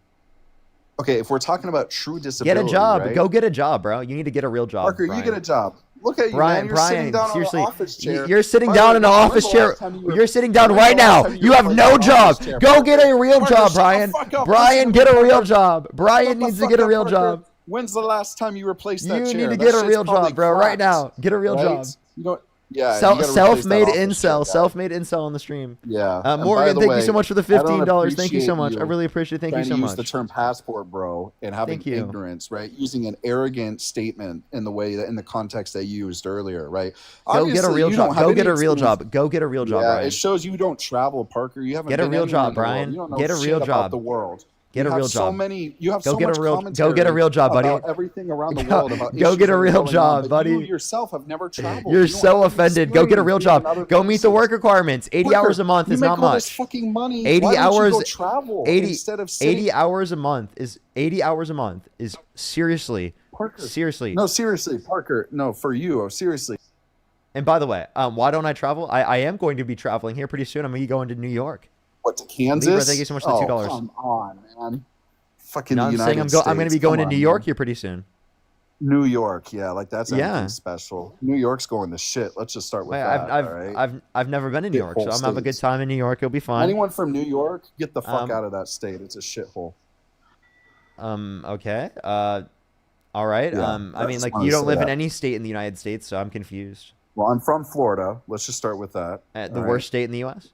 Okay, if we're talking about true disability, get a job. right? Go get a job, bro. You need to get a real job. Parker, Brian. you get a job. Look at you, man. You're sitting down seriously, on an office chair. You're sitting down in an office chair. You're sitting down right now. You have no job. Go get a real job, Brian. Brian, get a real job. Brian needs to get a real job. When's the last time you replaced that chair? You need to get a real job, bro. Right now. Get a real job. You know, yeah. Self-made incel. Self-made incel on the stream. Yeah. Morgan, thank you so much for the $15. Thank you so much. I really appreciate it. Thank you so much. Use the term passport, bro, and having ignorance, right? Using an arrogant statement in the way that in the context they used earlier, right? Go get a real job. Go get a real job. Go get a real job, Brian. It shows you don't travel, Parker. You haven't get a real job, Brian. Get a real job. The world. Get a real job. You have so much commentary. Go get a real job, buddy. About everything around the world. About go get a real job, buddy. You yourself have never traveled. You're so offended. Go get a real job. Go meet the work requirements. 80 hours a month is not much. This fucking money. 80 hours. Go travel instead of sitting? 80 hours a month is seriously. Parker. Seriously. No, seriously, Parker. No, for you. Seriously. And by the way, why don't I travel? I am going to be traveling here pretty soon. I'm going to be going to New York. What, to Kansas? Libra, thank you so much for the $2. Come on, man. Fucking no, I'm saying I'm going to be going to New York here pretty soon. New York, yeah, like that's anything special. New York's going to shit. Let's just start with that. I've, all right? I've never been to New York, so I'm gonna have a good time in New York. It'll be fun. Anyone from New York, get the fuck out of that state. It's a shithole. Okay. All right. Yeah, I mean, like, you don't live in any state in the United States, so I'm confused. Well, I'm from Florida. Let's just start with that. The worst state in the U.S.?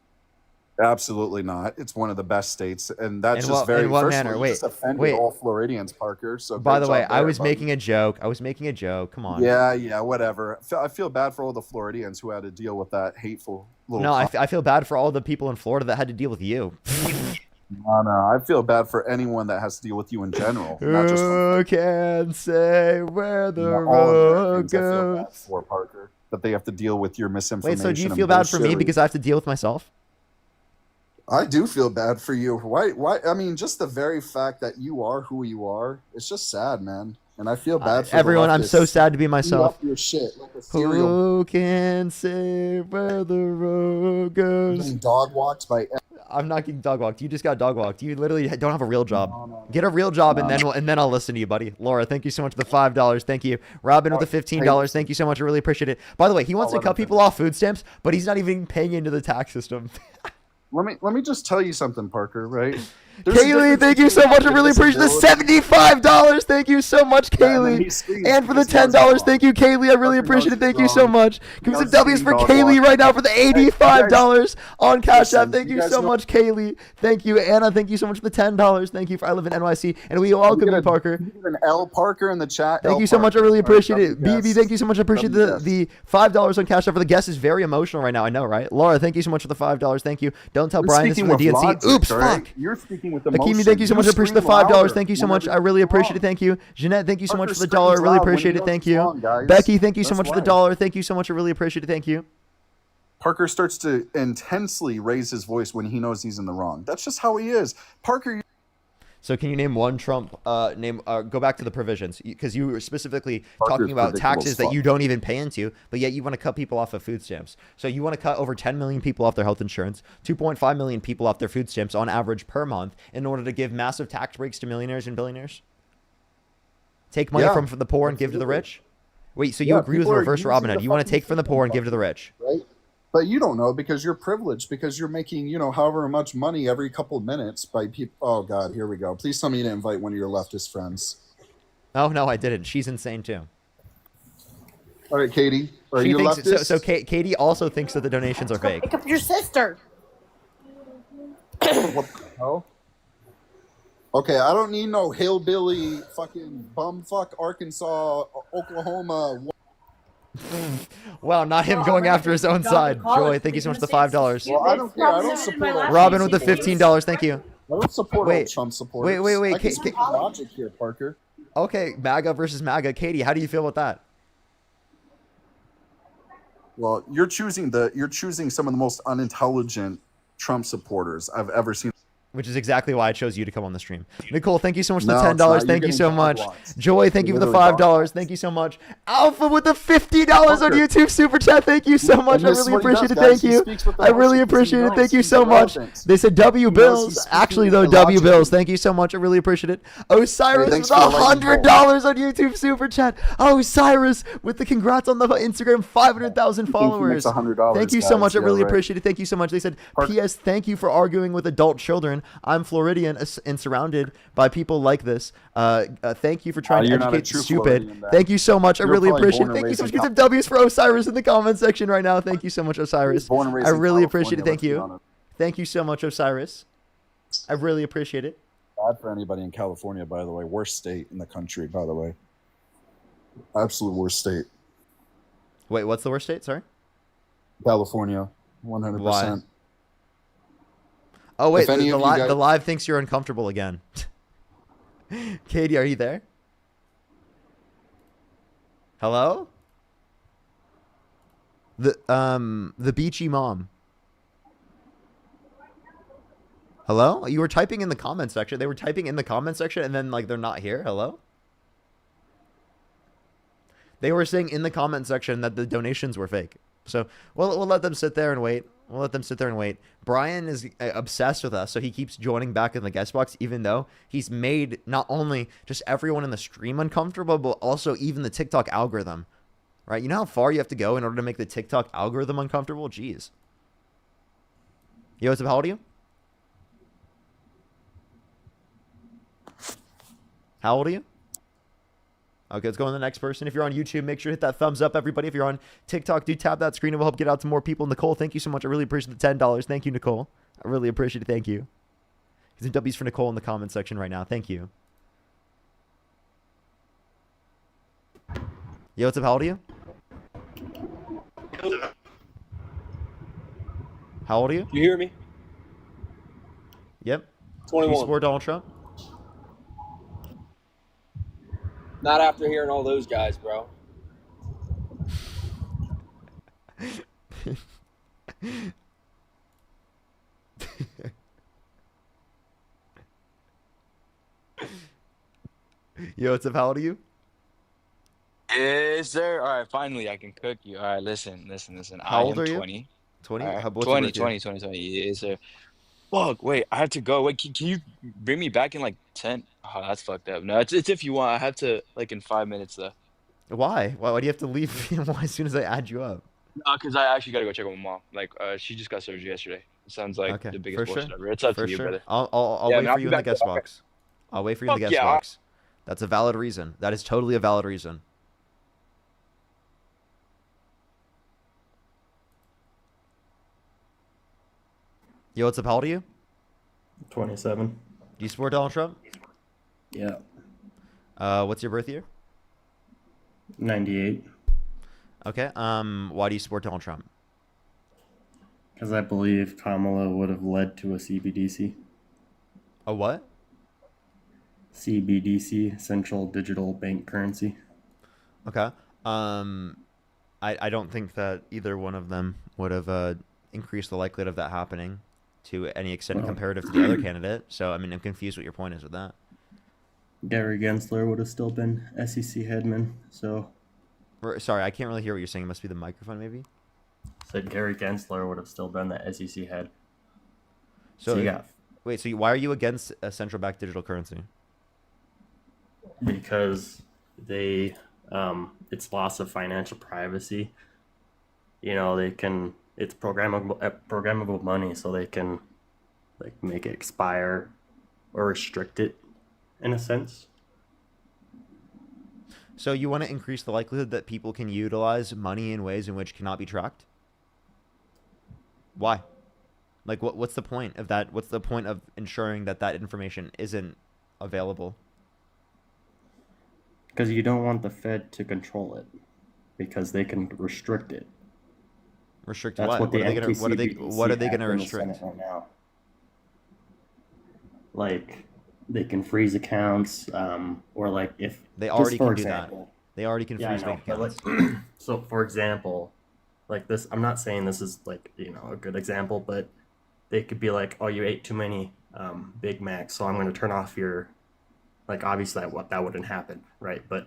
Absolutely not. It's one of the best states, and that's just in what first manner? All, you Wait, just offended all Floridians, Parker. So by the way, I was making a joke. Come on. Yeah, whatever. I feel bad for all the Floridians who had to deal with that hateful little. No, I feel bad for all the people in Florida that had to deal with you. No, I feel bad for anyone that has to deal with you in general. Not just Who can say where the road goes? I feel bad for Parker that they have to deal with your misinformation. Wait, so do you feel bad for me because I have to deal with myself? I do feel bad for you. Why? I mean, just the very fact that you are who you are, it's just sad, man. And I feel bad for everyone. I'm so sad to be myself. Your shit like a cereal. Who can say where the road goes? Getting dog walked by. I'm not getting dog walked. You just got dog walked. You literally don't have a real job. No. Get a real job, and then I'll listen to you, buddy. Laura, thank you so much for the $5. Thank you. Robin with the $15. Thank you so much. I really appreciate it. By the way, he wants to cut people off food stamps, but he's not even paying into the tax system. Let me just tell you something, Parker, right? Kaylee, thank you so much. I really appreciate the $75. Thank you so much, Kaylee. And for the $10, thank you, Kaylee. I really appreciate it. Thank you so much. Give me some W's for Kaylee right now for the $85 on Cash App. Thank you so much, Kaylee. Thank you, Anna. Thank you so much for the $10. Thank you for I live in NYC. And we welcome you, Parker. An L Parker in the chat. Thank you so much. I really appreciate it. BB, thank you so much. I appreciate the $5 on Cash App for the guest. Is very emotional right now. I know, right? Laura, thank you so much for the $5. Thank you. Don't tell Brian this from the DNC. Oops, fuck. You're speaking speaking with Hakimi, emotion. thank you so much. I appreciate the scream $5. louder Thank you so much. I whenever really you're appreciate it. wrong. Thank you. Jeanette, thank you so much Parker for the dollar. I screams really loud when appreciate he it. knows Thank he's you. wrong, guys. Becky, thank you so That's much for the life. dollar. Thank you so much. I really appreciate it. Thank you. Parker starts to intensely raise his voice when he knows he's in the wrong. That's just how he is. Parker. So can you name one Trump go back to the provisions, because you were specifically Parker's talking about predictable taxes as that fuck. you don't even pay into, but yet you want to cut people off of food stamps. So you want to cut over 10 million people off their health insurance, 2.5 million people off their food stamps on average per month in order to give massive tax breaks to millionaires and billionaires? Take money from the poor and give to the rich? Wait, so you agree with people are reverse Robin using Hood. the You want to fucking take from the poor and give to the rich? Right? But you don't know because you're privileged, because you're making, however much money every couple of minutes by people. Oh, God, here we go. Please tell me you didn't invite one of your leftist friends. Oh, no, I didn't. She's insane, too. All right, Katie. Are She you thinks, leftist? so Katie also thinks that the donations are fake. Pick up your sister. What the hell? Okay, I don't need no hillbilly fucking bumfuck Arkansas, Oklahoma. Wow, not him going after his own side. Joy, thank you so much for the $5. Well, I don't care. I don't support all Robin Trump with the supporters. $15. Thank you. I don't support all Trump supporters. Wait. I can speak logic here, Parker. Okay, MAGA versus MAGA. Katie, how do you feel about that? Well, you're choosing some of the most unintelligent Trump supporters I've ever seen. Which is exactly why I chose you to come on the stream. Nicole, thank you so much for No, the it's not. $10. You're Thank you getting so much. dog-walked. Joy, thank you You're for the literally $5. Thank you so much. Alpha with the $50 on Parker. YouTube Super Chat. Thank you so much. And I this is really what he appreciate does, it. guys. Thank He you. speaks with I really emotion because he appreciate it. knows Thank you he's so much. irrelevant. They said W He knows bills. he's speaking Actually, though, W illogically. bills. Thank you so much. I really appreciate it. Osiris Hey, thanks with for the lightning $100 on YouTube Super Chat. Osiris with the congrats on the Instagram 500,000 followers. $100, Thank you so guys. much. I Yeah, really right. appreciate it. Thank you so much. They said, P.S. Thank you for arguing with adult children. I'm Floridian and surrounded by people like this. Thank you for trying to you're not a educate the true stupid. Floridian then. Thank you so much. I You're really probably appreciate it. born and Thank you so much. raised Get in some W's for Osiris in the comment section right now. Thank you so much, Osiris. Born and raised I in really appreciate it. California, Thank let's be you. honest. Thank you so much, Osiris. I really appreciate it. Bad for anybody in California, by the way. Worst state in the country, by the way. Absolute worst state. Wait, what's the worst state? Sorry. California, 100%. Why? Oh wait, If any the of you guys- live thinks you're uncomfortable again. Katie, are you there? Hello? The beachy mom. Hello? You were typing in the comment section. They were typing in the comment section and then like they're not here. Hello? They were saying in the comment section that the donations were fake. So we'll let them sit there and wait. We'll let them sit there and wait. Brian is obsessed with us, so he keeps joining back in the guest box, even though he's made not only just everyone in the stream uncomfortable, but also even the TikTok algorithm. Right? You know how far you have to go in order to make the TikTok algorithm uncomfortable? Jeez. Yo, what's up? How old are you? How old are you? Okay, let's go on to the next person. If you're on YouTube, make sure to hit that thumbs up, everybody. If you're on TikTok, do tap that screen. It will help get out to more people. Nicole, thank you so much. I really appreciate the $10. Thank you, Nicole. I really appreciate it. Thank you. Get some W's for Nicole in the comment section right now. Thank you. Yo, what's up? How old are you? How old are you? You hear me? Yep. 21. Do you support Donald Trump? Not after hearing all those guys, bro. Yo, what's up? How old are you? Yes, sir. All right, finally I can cook you. All right, listen. How old are you? 20. 20? All right, What's your 20, birth year? 20. Yes, sir. Fuck, wait, I have to go. Wait, can you bring me back in like 10? Oh, that's fucked up. No, it's if you want. I have to like in 5 minutes though. Why? Why do you have to leave as soon as I add you up? No, because I actually gotta go check on my mom. Like, she just got surgery yesterday. It sounds like Okay, the for biggest sure. bullshit ever. It's up For to you, sure. brother. I'll Yeah, wait man, I'll for be you in the back guest there. Okay. box. I'll wait for you in the Fuck guest yeah, box. That's a valid reason. That is totally a valid reason. Yo, what's up? How old are you? 27. Do you support Donald Trump? Yeah. What's your birth year? 98. Okay. Why do you support Donald Trump? Because I believe Kamala would have led to a CBDC. A what? CBDC, central digital bank currency. Okay. I don't think that either one of them would have increased the likelihood of that happening to any extent Well, comparative to the other candidate. So, I mean, I'm confused what your point is with that. Gary Gensler would have still been SEC headman. So, Sorry, I can't really hear what you're saying. It must be the microphone, maybe? said Gary Gensler would have still been the SEC head. So, you got, wait, so why are you against a central bank digital currency? because they, it's loss of financial privacy. You know, it's programmable money, so they can like make it expire or restrict it in a sense. So you want to increase the likelihood that people can utilize money in ways in which cannot be tracked? Why? Like, what's the point of that? What's the point of ensuring that that information isn't available? Because you don't want the Fed to control it, because they can restrict it. Restrict That's what? what the What are they going to in the restrict? Senate right now. Like, they can freeze accounts, or like if They just already for can do example, that. They already can Yeah, I freeze know, bank but accounts. like, so for example, like this, I'm not saying this is like, you know, a good example, but they could be like, oh, you ate too many Big Macs, so I'm going to turn off your, like, obviously that wouldn't happen, right? But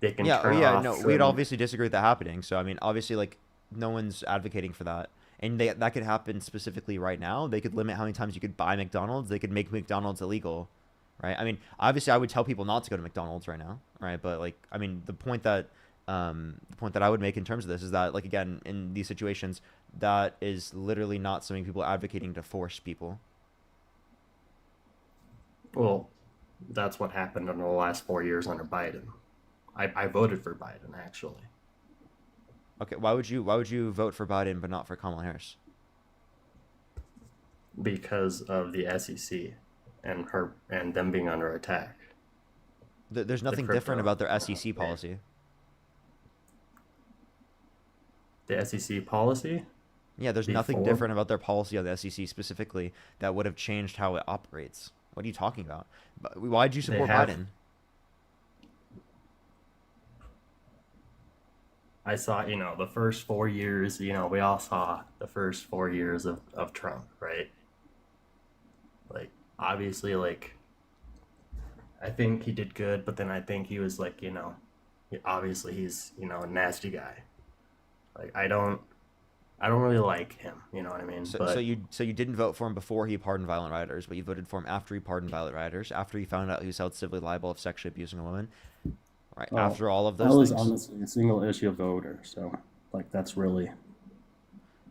they can Yeah, turn off. no, we'd obviously disagree with that happening. So, I mean, obviously, like, no one's advocating for that. And that could happen specifically right now. They could limit how many times you could buy McDonald's. They could make McDonald's illegal, right? I mean, obviously, I would tell people not to go to McDonald's right now, right? But, like, I mean, the point that I would make in terms of this is that, like, again, in these situations, that is literally not something people are advocating to force people. Well, that's what happened in the last 4 years under Biden. I voted for Biden, actually. Okay, why would you vote for Biden but not for Kamala Harris? Because of the SEC and them being under attack. There's nothing different about their SEC policy. The SEC policy? Yeah, there's nothing different about their policy on the SEC specifically that would have changed how it operates. What are you talking about? Why'd you support Biden? I saw, you know, the first 4 years, you know, we all saw the first 4 years of Trump, right? Like, obviously, like, I think he did good, but then I think he was like, you know, obviously he's, you know, a nasty guy. Like, I don't really like him, you know what I mean? So you didn't vote for him before he pardoned violent rioters, but you voted for him after he pardoned violent rioters, after he found out he was held civilly liable of sexually abusing a woman, right? Well, after all of those things. I was things. honestly a single issue voter, so like that's really.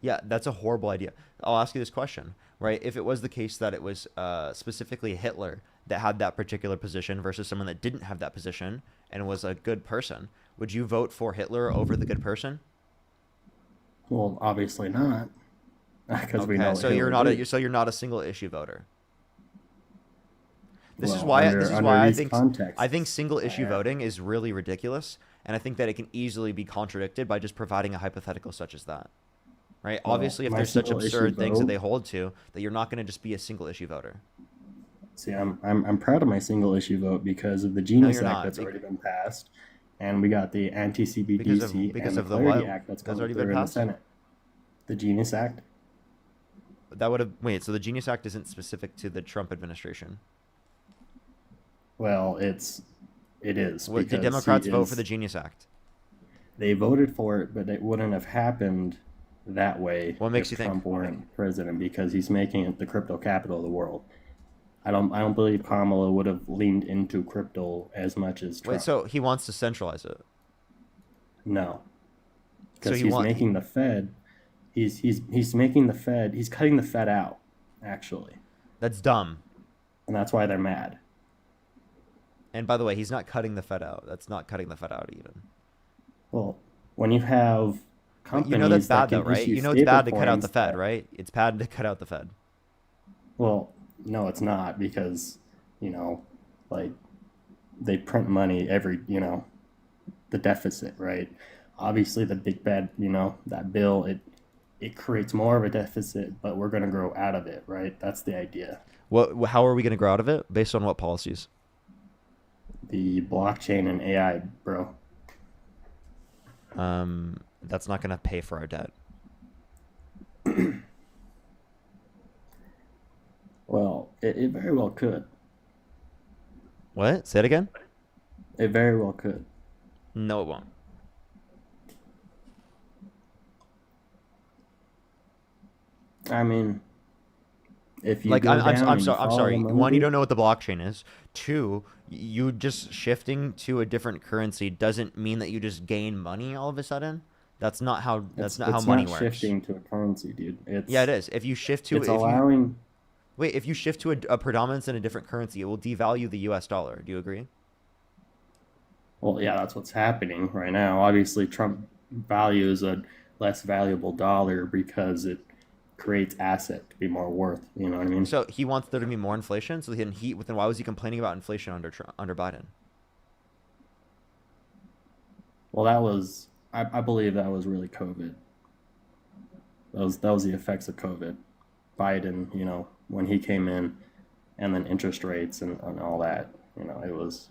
Yeah, that's a horrible idea. I'll ask you this question, right? If it was the case that it was specifically Hitler that had that particular position versus someone that didn't have that position and was a good person, would you vote for Hitler over the good person? Well, obviously not, because we know. So you're not a single issue voter. This is why I think single issue voting is really ridiculous, and I think that it can easily be contradicted by just providing a hypothetical such as that. Right? Well, obviously, if there's such absurd things that they hold to, that you're not going to just be a single issue voter. See, I'm proud of my single issue vote because of the Genius Act that's already been passed, and we got the anti-CBDC and the Clarity Act that's already been passed in the Senate. The Genius Act. That would have so the Genius Act isn't specific to the Trump administration. Well, it is. Did Democrats vote for the Genius Act? They voted for it, but it wouldn't have happened that way. What makes you think Trump think? weren't president? Because he's making it the crypto capital of the world. I don't believe Kamala would have leaned into crypto as much as Trump. Wait, so he wants to centralize it? No, because he's making the Fed. He's making the Fed. He's cutting the Fed out. Actually, that's dumb, and that's why they're mad. And by the way, he's not cutting the Fed out. That's not cutting the Fed out even. Well, when you have companies, you know that's bad though, right? You know it's bad to cut out the Fed, that, right? It's bad to cut out the Fed. Well, no, it's not, because, you know, like, they print money every, you know, the deficit, right? Obviously, the big bad, you know, that bill, it creates more of a deficit, but we're going to grow out of it, right? That's the idea. How are we going to grow out of it? Based on what policies? The blockchain and AI, bro. That's not going to pay for our debt. Well, it very well could. What? Say it again? It very well could. No, it won't. I mean, if you like, go I'm down and you I'm follow sorry. the One, money- you don't know what the blockchain is. Two, you just shifting to a different currency doesn't mean that you just gain money all of a sudden. That's not how. That's not how money works. It's not shifting to a currency, dude. Yeah, it is. If you shift to, It's allowing. If you shift to a predominance in a different currency, it will devalue the U.S. dollar. Do you agree? Well, yeah, that's what's happening right now. Obviously, Trump values a less valuable dollar because it creates asset to be more worth. You know what I mean? So he wants there to be more inflation. So then why was he complaining about inflation under Biden? Well, that was I believe that was really COVID. That was the effects of COVID. Biden, you know, when he came in, and then interest rates and all that. You know, it was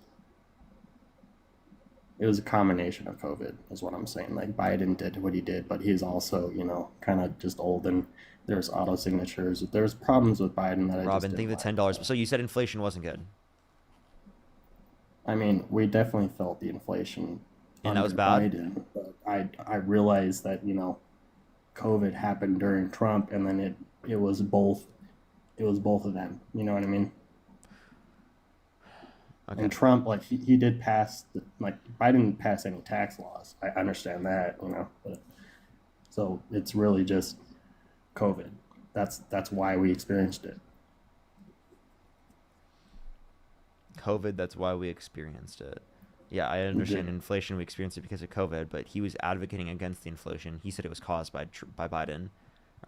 a combination of COVID, is what I'm saying. Like, Biden did what he did, but he's also, you know, kind of just old, and there's auto signatures. There's problems with Biden that Robin, think the $10. So you said inflation wasn't good. I mean, we definitely felt the inflation. And that was bad? Biden, but I realized that, you know, COVID happened during Trump, and then it was both of them. You know what I mean? Okay. And Trump, like, he did pass, Biden didn't pass any tax laws. I understand that, you know. But, so it's really just COVID. That's why we experienced it. COVID, that's why we experienced it. Yeah, I understand inflation. We experienced it because of COVID, but he was advocating against the inflation. He said it was caused by Biden.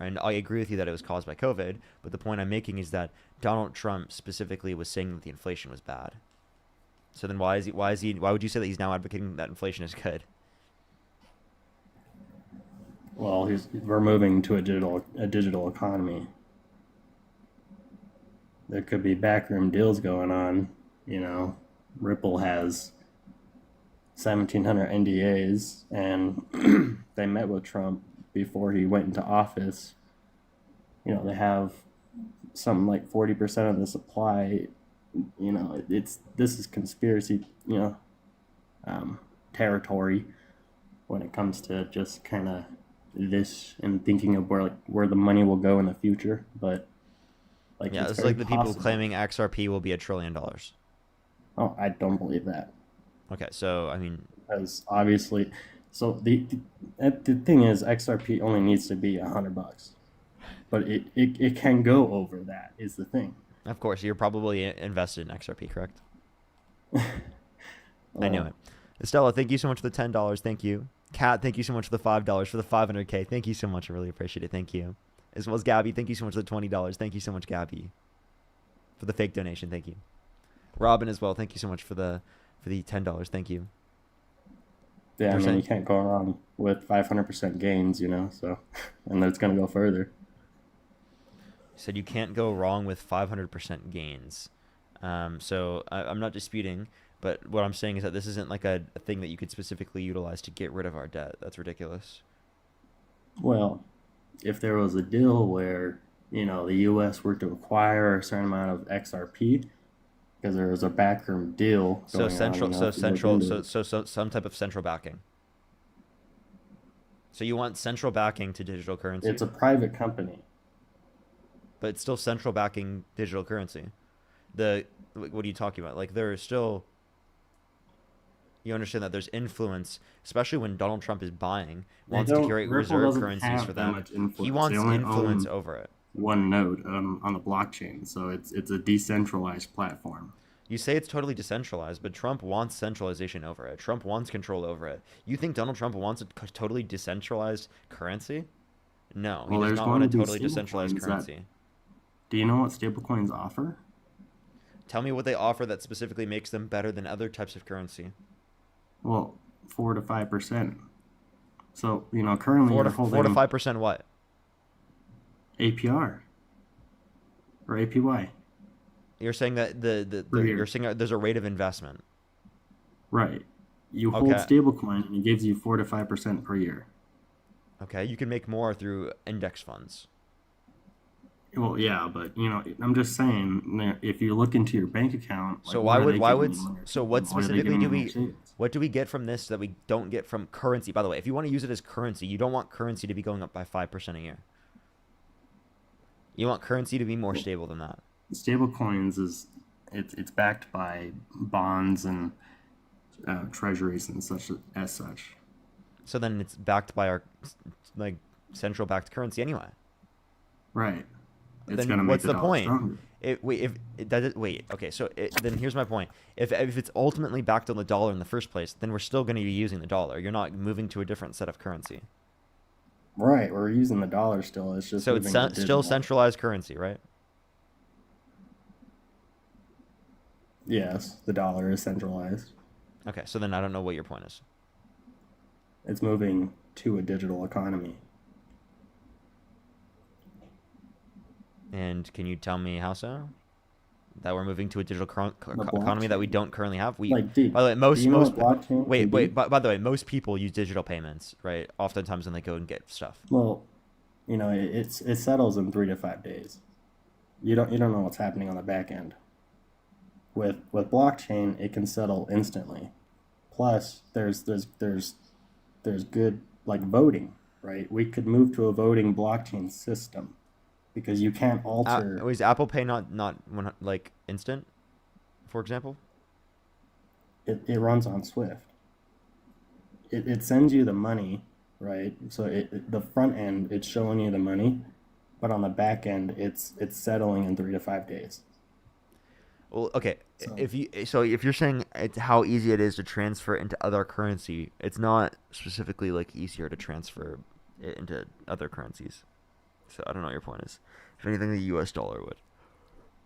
And I agree with you that it was caused by COVID, but the point I'm making is that Donald Trump specifically was saying that the inflation was bad. So then why would you say that he's now advocating that inflation is good? Well, we're moving to a digital economy. There could be backroom deals going on, you know. Ripple has 1,700 NDAs, and they met with Trump before he went into office. You know, they have something like 40% of the supply. You know, this is conspiracy, you know, territory when it comes to just kind of this and thinking of where the money will go in the future. But like, yeah, it's like the people claiming XRP will be $1 trillion. Oh, I don't believe that. Okay, so I mean, because obviously, so the thing is, XRP only needs to be $100, but it can go over that. Is the thing. Of course, you're probably invested in XRP, correct? I knew it. Estella, thank you so much for the $10. Thank you. Kat, thank you so much for the $5 for the 500K. Thank you so much. I really appreciate it. Thank you. As well as Gabby, thank you so much for the $20. Thank you so much, Gabby, for the fake donation. Thank you. Robin as well. Thank you so much for the $10. Thank you. Yeah, I mean, you can't go wrong with 500% gains, you know. So, and it's gonna go further. Said you can't go wrong with 500% gains. So I'm not disputing, but what I'm saying is that this isn't like a thing that you could specifically utilize to get rid of our debt. That's ridiculous. Well, if there was a deal where, you know, the U.S. were to acquire a certain amount of XRP, because there was a backroom deal going so some type of central backing. So you want central backing to digital currency? It's a private company. But it's still central backing digital currency. What are you talking about? Like, there's still, you understand that there's influence, especially when Donald Trump is wants to curate reserve currencies for them. He wants influence over it. One node on the blockchain, so it's a decentralized platform. You say it's totally decentralized, but Trump wants centralization over it. Trump wants control over it. You think Donald Trump wants a totally decentralized currency? No, he does not want a totally decentralized currency. Do you know what stablecoins offer? Tell me what they offer that specifically makes them better than other types of currency. Well, 4 to 5%. So, you know, currently 4 to 5% what? APR or APY. You're saying that you're saying that there's a rate of investment. Right. You hold stablecoin and it gives you 4 to 5% per year. Okay, you can make more through index funds. Well, yeah, but you know, I'm just saying, if you look into your bank account, so what do we get from this that we don't get from currency? By the way, if you want to use it as currency, you don't want currency to be going up by 5% a year. You want currency to be more stable than that. Stablecoins it's backed by bonds and treasuries and such as such. So then it's backed by our central backed currency anyway. Right. It's then what's the point? Okay, so then here's my point. If it's ultimately backed on the dollar in the first place, then we're still going to be using the dollar. You're not moving to a different set of currency. Right, we're using the dollar still. It's just so it's still centralized currency, right? Yes, the dollar is centralized. Okay, so then I don't know what your point is. It's moving to a digital economy. And can you tell me how so? That we're moving to a digital economy that we don't currently have. By the way, by the way, most people use digital payments, right? Oftentimes when they go and get stuff. Well, you know, it settles in 3 to 5 days. You don't know what's happening on the back end. With blockchain, it can settle instantly. Plus, there's good voting, right? We could move to a voting blockchain system. Because you can't alter. Is Apple Pay not instant, for example? It runs on Swift. It sends you the money, right? So the front end, it's showing you the money, but on the back end, it's settling in 3 to 5 days. Well, okay. So if you're saying it's how easy it is to transfer into other currency, it's not specifically easier to transfer it into other currencies. So I don't know what your point is. If anything, the U.S. dollar would.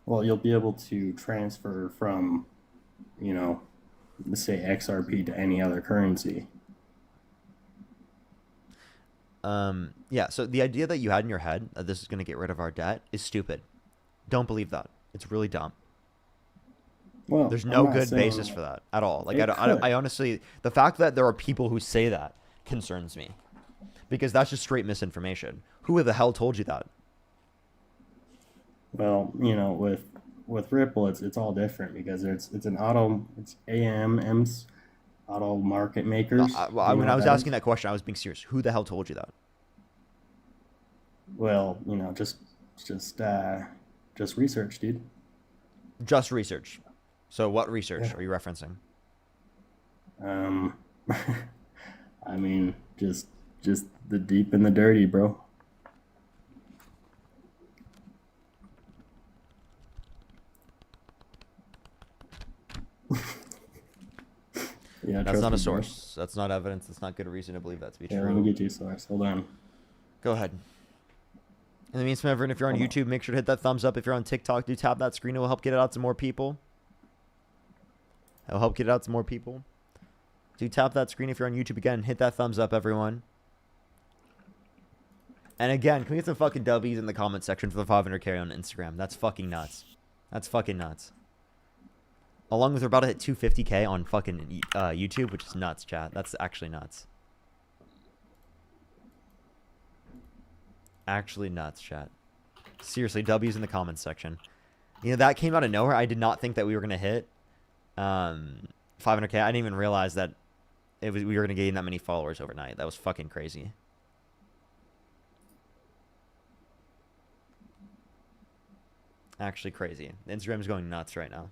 Well, you'll be able to transfer from, let's say XRP to any other currency. Yeah. So the idea that you had in your head that this is going to get rid of our debt is stupid. Don't believe that. It's really dumb. Well, there's no good basis for that at all. I honestly, the fact that there are people who say that concerns me. Because that's just straight misinformation. Who the hell told you that? Well, with Ripple, it's all different because it's AMM's auto market makers. When I was asking that question, I was being serious. Who the hell told you that? Well, just research, dude. Just research. So what research are you referencing? I mean, just the deep and the dirty, bro. Yeah, that's not a source. That's not evidence. That's not good reason to believe that to be true. Let me get you a source. Hold on. Go ahead. In the meantime, everyone, if you're on YouTube, make sure to hit that thumbs up. If you're on TikTok, do tap that screen. It will help get it out to more people. Do tap that screen if you're on YouTube again. Hit that thumbs up, everyone. And again, can we get some fucking W's in the comment section for the 500K on Instagram? That's fucking nuts. Along with we're about to hit 250K on fucking YouTube, which is nuts, chat. That's actually nuts. Actually nuts, chat. Seriously, W's in the comments section. That came out of nowhere. I did not think that we were going to hit 500K. I didn't even realize that we were going to gain that many followers overnight. That was fucking crazy. Actually crazy. Instagram's going nuts right now.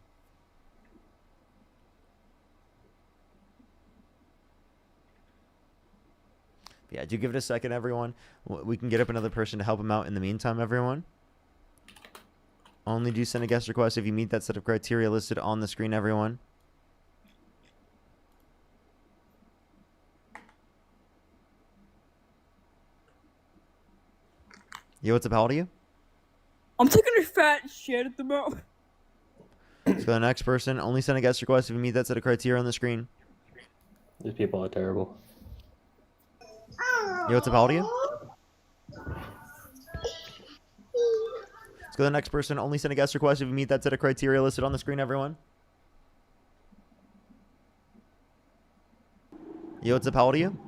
Yeah, do give it a second, everyone. We can get up another person to help him out in the meantime, everyone. Only do send a guest request if you meet that set of criteria listed on the screen, everyone. Yo, what's up? How old are you? I'm taking a fat shit at the moment. So the next person, only send a guest request if you meet that set of criteria on the screen. These people are terrible. Yo, what's up? How old are you? Let's go to the next person. Only send a guest request if you meet that set of criteria listed on the screen, everyone. Yo, what's up? How old are you?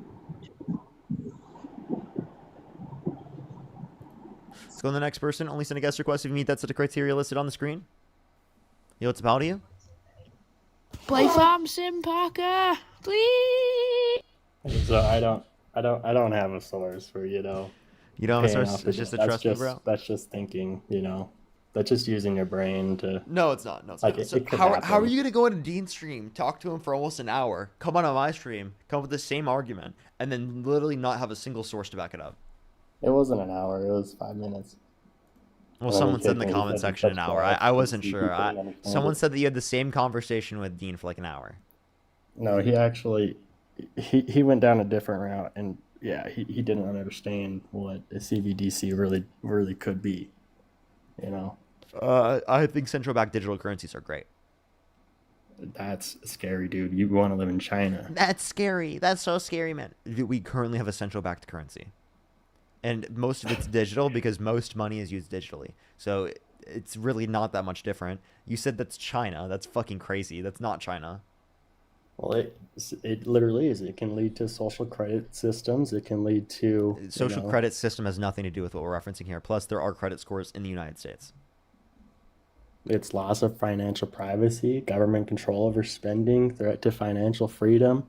Let's go to the next person. Only send a guest request if you meet that set of criteria listed on the screen. Yo, what's up? How old are you? Play Farm Sim, Parker, please. So I don't have a source for, you know. You don't have a paying source? off the It's just debt. a trust me, bro? That's just thinking, you know. That's just using your brain to. No, it's not. No, it's like, not. it So could how are happen. you going to go into Dean's stream, talk to him for almost an hour, come on my stream, come up with the same argument, and then literally not have a single source to back it up? It wasn't an hour. It was 5 minutes. Well, And then someone he said in said the that he comment said section an such hour. broad I wasn't sentences, sure. people didn't understand Someone it. said that you had the same conversation with Dean for like an hour. No, he actually he went down a different route, and yeah, he didn't understand what a CBDC really could be, you know. I think central bank digital currencies are great. That's scary, dude. You want to live in China. That's scary. That's so scary, man. We currently have a central backed currency. And most of it's digital because most money is used digitally. So it's really not that much different. You said that's China. That's fucking crazy. That's not China. Well, it literally is. It can lead to social credit systems. It can lead to Social credit system has nothing to do with what we're referencing here. Plus, there are credit scores in the United States. It's loss of financial privacy, government control over spending, threat to financial freedom.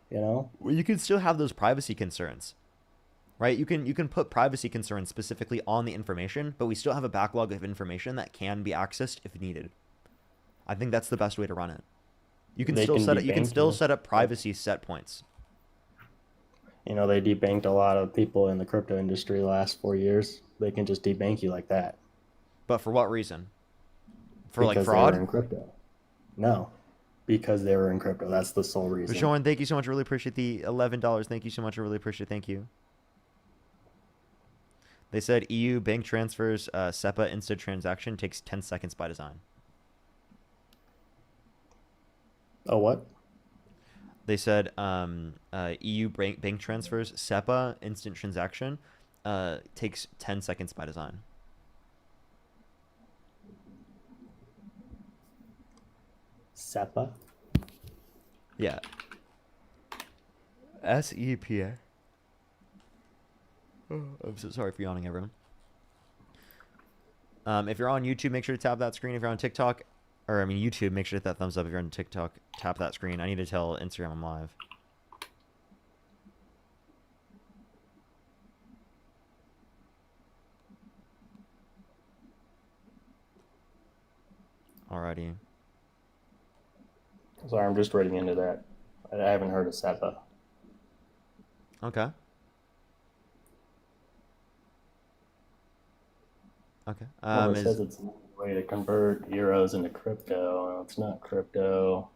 You know, Well, you can still have those privacy concerns, right? You can put privacy concerns specifically on the information, but we still have a backlog of information that can be accessed if needed. I think that's the best way to run it. You can They still can set it. You can debank still it. set up privacy set points. you know they debanked a lot of people in the crypto industry the last 4 years. They can just debank you like that. But for what reason? For like Because they fraud? were in crypto. No, because they were in crypto. That's the sole reason. Sean, thank you so much. I really appreciate the $11. Thank you so much. I really appreciate it. Thank you. They said EU bank transfers, SEPA instant transaction takes 10 seconds by design. Oh, what? They said EU bank transfers, SEPA instant transaction takes 10 seconds by design. SEPA? Yeah. SEPA. Oh, I'm so sorry for yawning, everyone. If you're on YouTube, make sure to tap that screen. If you're on TikTok, or I mean YouTube, make sure to hit that thumbs up. If you're on TikTok, tap that screen. I need to tell Instagram I'm live. Alrighty. Sorry, I'm just reading into that. I haven't heard of SEPA. Okay. Okay. Well, it says it's a way to convert euros into crypto. Well, it's not crypto.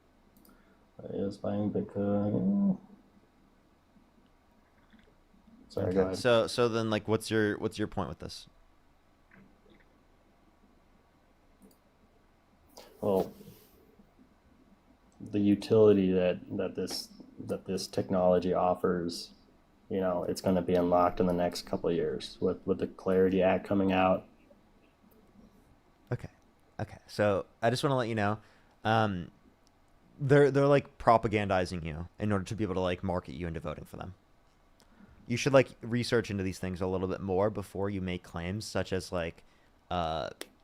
It is buying Bitcoin. Sorry, go ahead. So then, like, what's your point with this? Well, the utility that this technology offers, you know, it's going to be unlocked in the next couple of years with the Clarity Act coming out. Okay. So I just want to let you know, they're like propagandizing you in order to be able to like market you into voting for them. You should like research into these things a little bit more before you make claims such as like,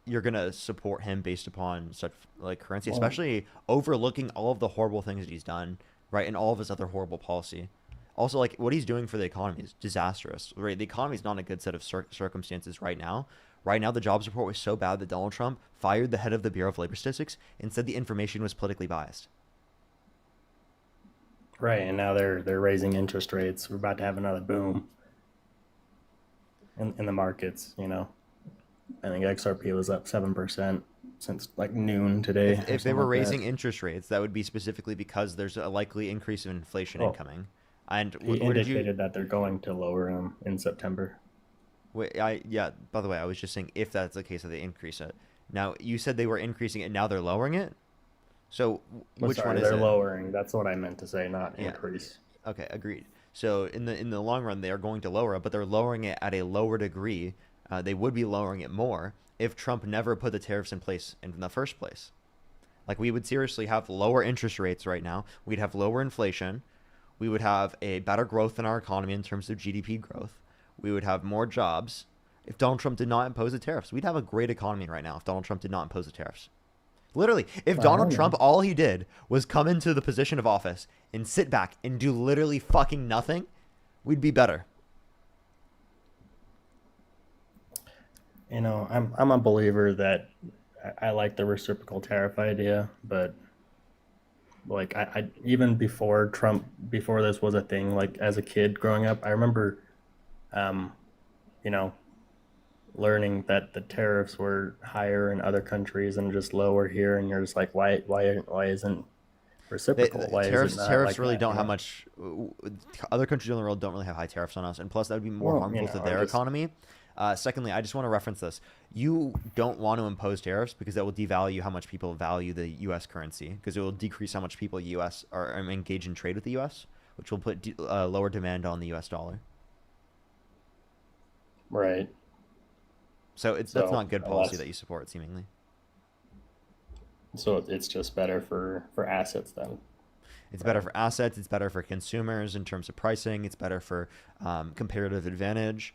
you're gonna support him based upon such like currency, especially overlooking all of the horrible things that he's done, right, and all of his other horrible policy. Also, like what he's doing for the economy is disastrous, right? The economy is not in a good set of circumstances right now. Right now, the jobs report was so bad that Donald Trump fired the head of the Bureau of Labor Statistics and said the information was politically biased. Right, and now they're raising interest rates. We're about to have another boom in the markets. You know, I think XRP was up 7% since like noon today. If they were raising interest rates, that would be specifically because there's a likely increase of inflation incoming. And he indicated that they're going to lower them in September. Wait, yeah. By the way, I was just saying if that's the case, that they increase it. Now you said they were increasing it. Now they're lowering it. So which one is it? They're lowering. That's what I meant to say, not increase. Okay, agreed. So in the long run, they are going to lower it, but they're lowering it at a lower degree. They would be lowering it more if Trump never put the tariffs in place in the first place. Like, we would seriously have lower interest rates right now. We'd have lower inflation. We would have a better growth in our economy in terms of GDP growth. We would have more jobs if Donald Trump did not impose the tariffs. We'd have a great economy right now if Donald Trump did not impose the tariffs. Literally, if Donald Trump, all he did was come into the position of office and sit back and do literally fucking nothing, we'd be better. You know, I'm a believer that I like the reciprocal tariff idea, but like I even before Trump, before this was a thing, like as a kid growing up, I remember, you know, learning that the tariffs were higher in other countries and just lower here, and you're just like, why isn't reciprocal? Why tariffs is it not tariffs like really that, don't you have know? much. Other countries in the world don't really have high tariffs on us, and plus that would be more Well, harmful you know, to I'm their just- economy. Secondly, I just want to reference this. You don't want to impose tariffs because that will devalue how much people value the U.S. currency, because it will decrease how much people U.S. are engaged in trade with the U.S., which will put lower demand on the U.S. dollar. Right. So that's not good policy that you support, seemingly. So it's just better for assets then. It's better for assets. It's better for consumers in terms of pricing. It's better for comparative advantage.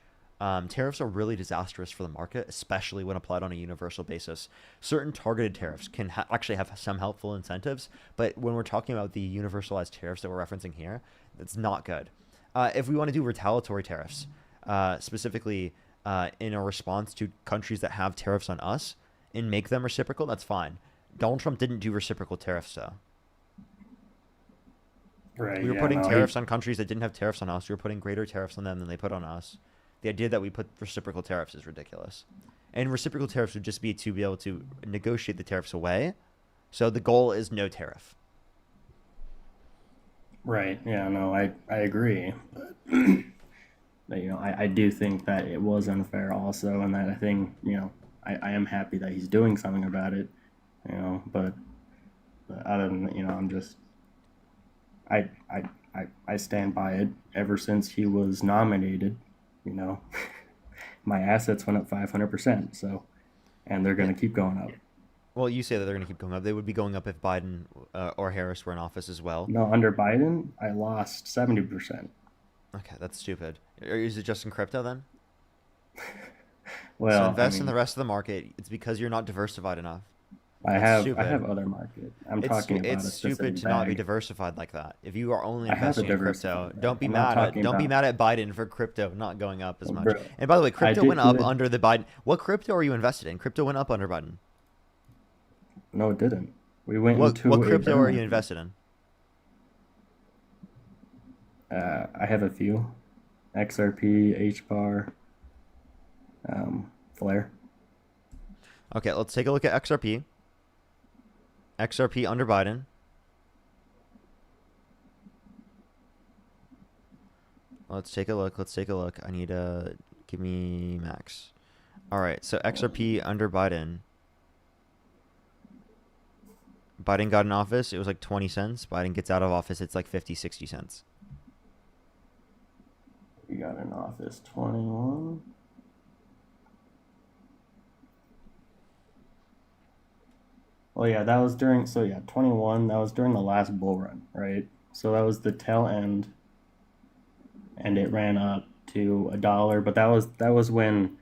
Tariffs are really disastrous for the market, especially when applied on a universal basis. Certain targeted tariffs can actually have some helpful incentives, but when we're talking about the universalized tariffs that we're referencing here, that's not good. If we want to do retaliatory tariffs, specifically in a response to countries that have tariffs on us and make them reciprocal, that's fine. Donald Trump didn't do reciprocal tariffs, though. Right. We were putting tariffs on countries that didn't have tariffs on us. We were putting greater tariffs on them than they put on us. The idea that we put reciprocal tariffs is ridiculous. And reciprocal tariffs would just be to be able to negotiate the tariffs away. So the goal is no tariff. Right. Yeah, no, I agree. But you know, I do think that it was unfair also, and that I think, you know, I am happy that he's doing something about it, you know, but other than, you know, I'm just, I stand by it. Ever since he was nominated, you know, my assets went up 500%. So, and they're going to keep going up. Well, you say that they're going to keep going up. They would be going up if Biden or Harris were in office as well. No, under Biden, I lost 70%. Okay, that's stupid. Is it just in crypto then? Well, so invest in the rest of the market. It's because you're not diversified enough. I have other market. I'm talking about it's a specific stupid to not be bag. diversified like that. If you are only I have a investing in crypto, diversified don't be bag. I'm not mad at talking don't be about- mad at Biden for crypto not going up as much. Bro, And by the way, crypto did went do up it. under the Biden. What crypto are you invested in? Crypto went up under Biden. No, it didn't. We went What into crypto a are bear you invested in? I have a few. XRP, HBAR, Flare. Okay, let's take a look at XRP. XRP under Biden. Let's take a look. I need to give me max. All right, so XRP under Biden. Biden got in office, it was like 20 cents. Biden gets out of office, it's like 50, 60 cents. We got in office 21. Well, yeah, that was during, 21, that was during the last bull run, right? So that was the tail end, and it ran up to $1, but that was when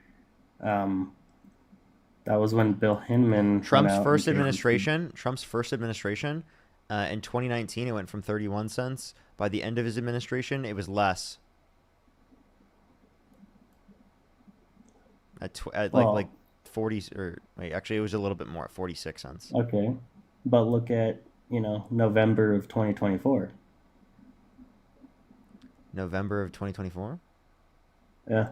Bill Hinman Trump's first administration, in 2019, it went from 31 cents. By the end of his administration, it was less. Like 40, or wait, actually, it was a little bit more, 46 cents. Okay, but look at, November of 2024. November of 2024? Yeah.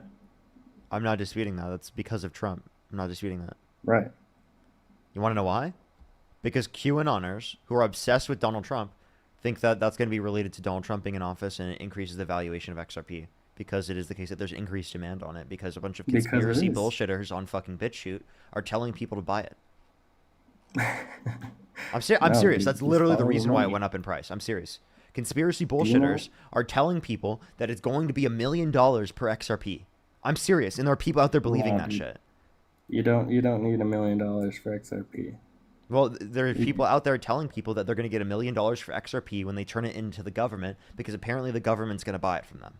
I'm not disputing that. That's because of Trump. I'm not disputing that. Right. You want to know why? Because QAnoners, who are obsessed with Donald Trump, think that that's going to be related to Donald Trump being in office, and it increases the valuation of XRP. Because it is the case that there's increased demand on it, because a bunch of conspiracy bullshitters on fucking BitChute are telling people to buy it. I'm serious. That's literally the reason why it went up in price. I'm serious. Conspiracy bullshitters are telling people that it's going to be $1 million per XRP. I'm serious, and there are people out there believing that shit. You don't need $1 million for XRP. Well, there are people out there telling people that they're going to get $1 million for XRP when they turn it into the government because apparently the government's going to buy it from them.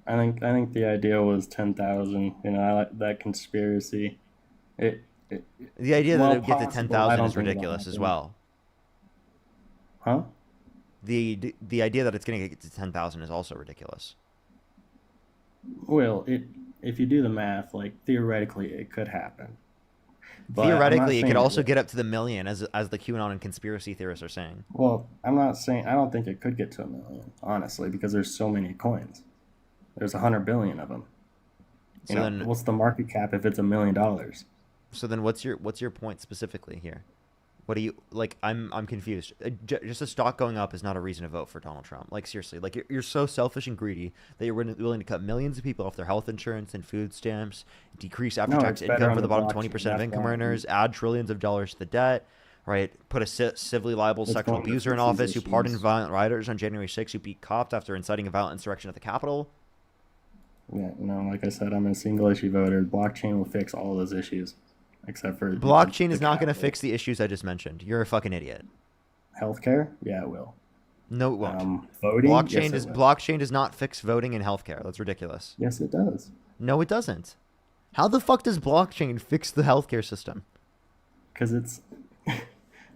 I think the idea was 10,000. You know, I like that conspiracy. The idea that it would get to 10,000 is ridiculous as well. Huh? The idea that it's going to get to 10,000 is also ridiculous. Well, if you do the math, like theoretically, it could happen. But theoretically, it could also get up to the million, as the QAnon and conspiracy theorists are saying. Well, I'm not saying I don't think it could get to 1 million, honestly, because there's so many coins. There's 100 billion of them. You know, then, what's the market cap if it's $1 million? So then, what's your point specifically here? What do you like? I'm confused. Just a stock going up is not a reason to vote for Donald Trump. Like seriously, like you're so selfish and greedy that you're willing to cut millions of people off their health insurance and food stamps, decrease after-tax income for the bottom 20% of income earners, add trillions of dollars to the debt, right? Put a civilly liable sexual abuser in office who pardoned violent rioters on January 6th who beat cops after inciting a violent insurrection at the Capitol. Yeah, no, like I said, I'm a single issue voter. Blockchain will fix all of those issues. Except for blockchain is not going to fix the issues I just mentioned. You're a fucking idiot. Healthcare? Yeah, it will. No, it won't. Voting? Blockchain does not fix voting and healthcare. That's ridiculous. Yes, it does. No, it doesn't. How the fuck does blockchain fix the healthcare system? Because it's,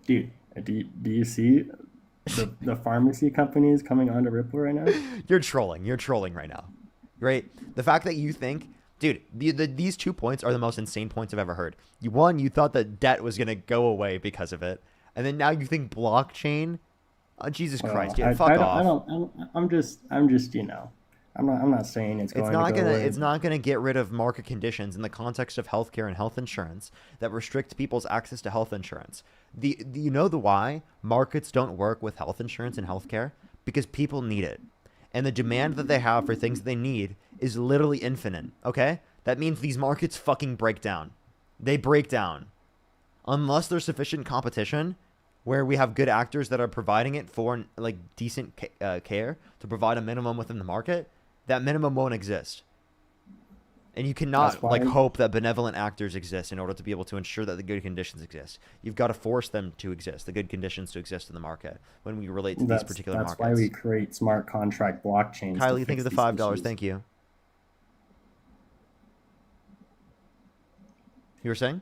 dude. Do you see the pharmacy companies coming onto Ripple right now? You're trolling. You're trolling right now, right? The fact that you think. Dude, these 2 points are the most insane points I've ever heard. You thought that debt was going to go away because of it. And then now you think blockchain? Oh, Jesus Christ, dude, fuck off. I'm just, you know, I'm not saying it's going to go away. It's not going to get rid of market conditions in the context of healthcare and health insurance that restrict people's access to health insurance. You know the why markets don't work with health insurance and healthcare? Because people need it. And the demand that they have for things that they need is literally infinite, okay? That means these markets fucking break down. They break down. Unless there's sufficient competition where we have good actors that are providing it for like decent care to provide a minimum within the market, that minimum won't exist. And you cannot like hope that benevolent actors exist in order to be able to ensure that the good conditions exist. You've got to force them to exist, the good conditions to exist in the market when we relate to these particular markets. That's why we create smart contract blockchains. Kylie, think of the $5. Thank you. You were saying?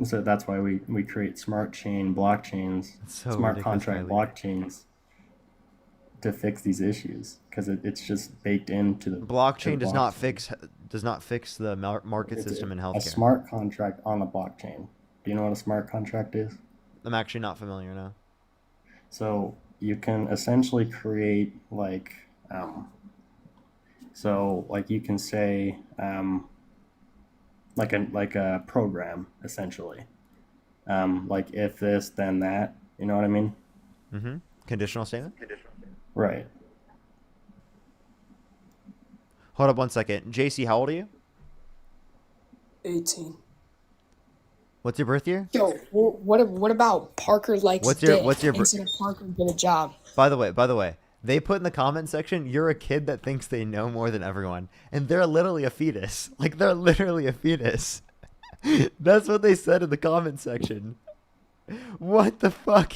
So that's why we create smart chain blockchains, smart contract blockchains to fix these issues, because it's just baked into the blockchain. Does not fix the market system in healthcare. A smart contract on a blockchain. Do you know what a smart contract is? I'm actually not familiar now. So you can essentially create like you can say like a program essentially, like if this then that, you know what I mean? Mm-hmm. Conditional statement. Right. Hold up one second. JC, how old are you? 18. What's your birth year? Yo, what about Parker likes what's your instead of Parker get a job? By the way, they put in the comment section, you're a kid that thinks they know more than everyone. And they're literally a fetus. Like, they're literally a fetus. That's what they said in the comment section. What the fuck?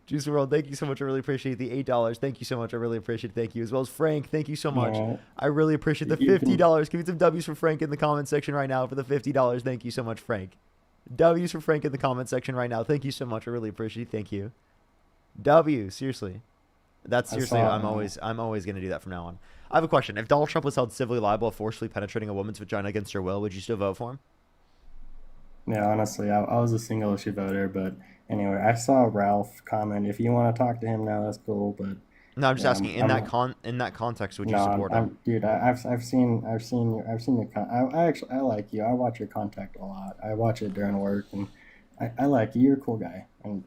Juice World, thank you so much. I really appreciate the $8. Thank you so much. I really appreciate it. Thank you. As well as Frank, thank you so much. Yeah. I really appreciate the $50. Give me some W's for Frank in the comment section right now for the $50. Thank you so much, Frank. W's for Frank in the comment section right now. Thank you so much. I really appreciate it. Thank you. W, seriously. That's seriously, I'm always going to do that from now on. I have a question. If Donald Trump was held civilly liable of forcefully penetrating a woman's vagina against her will, would you still vote for him? Yeah, honestly, I was a single issue voter, but anyway, I saw Ralph comment. If you want to talk to him now, that's cool. But no, I'm just asking. In that context, would you support him? Dude, I've seen your. I like you. I watch your content a lot. I watch it during work, and I like you. You're a cool guy, and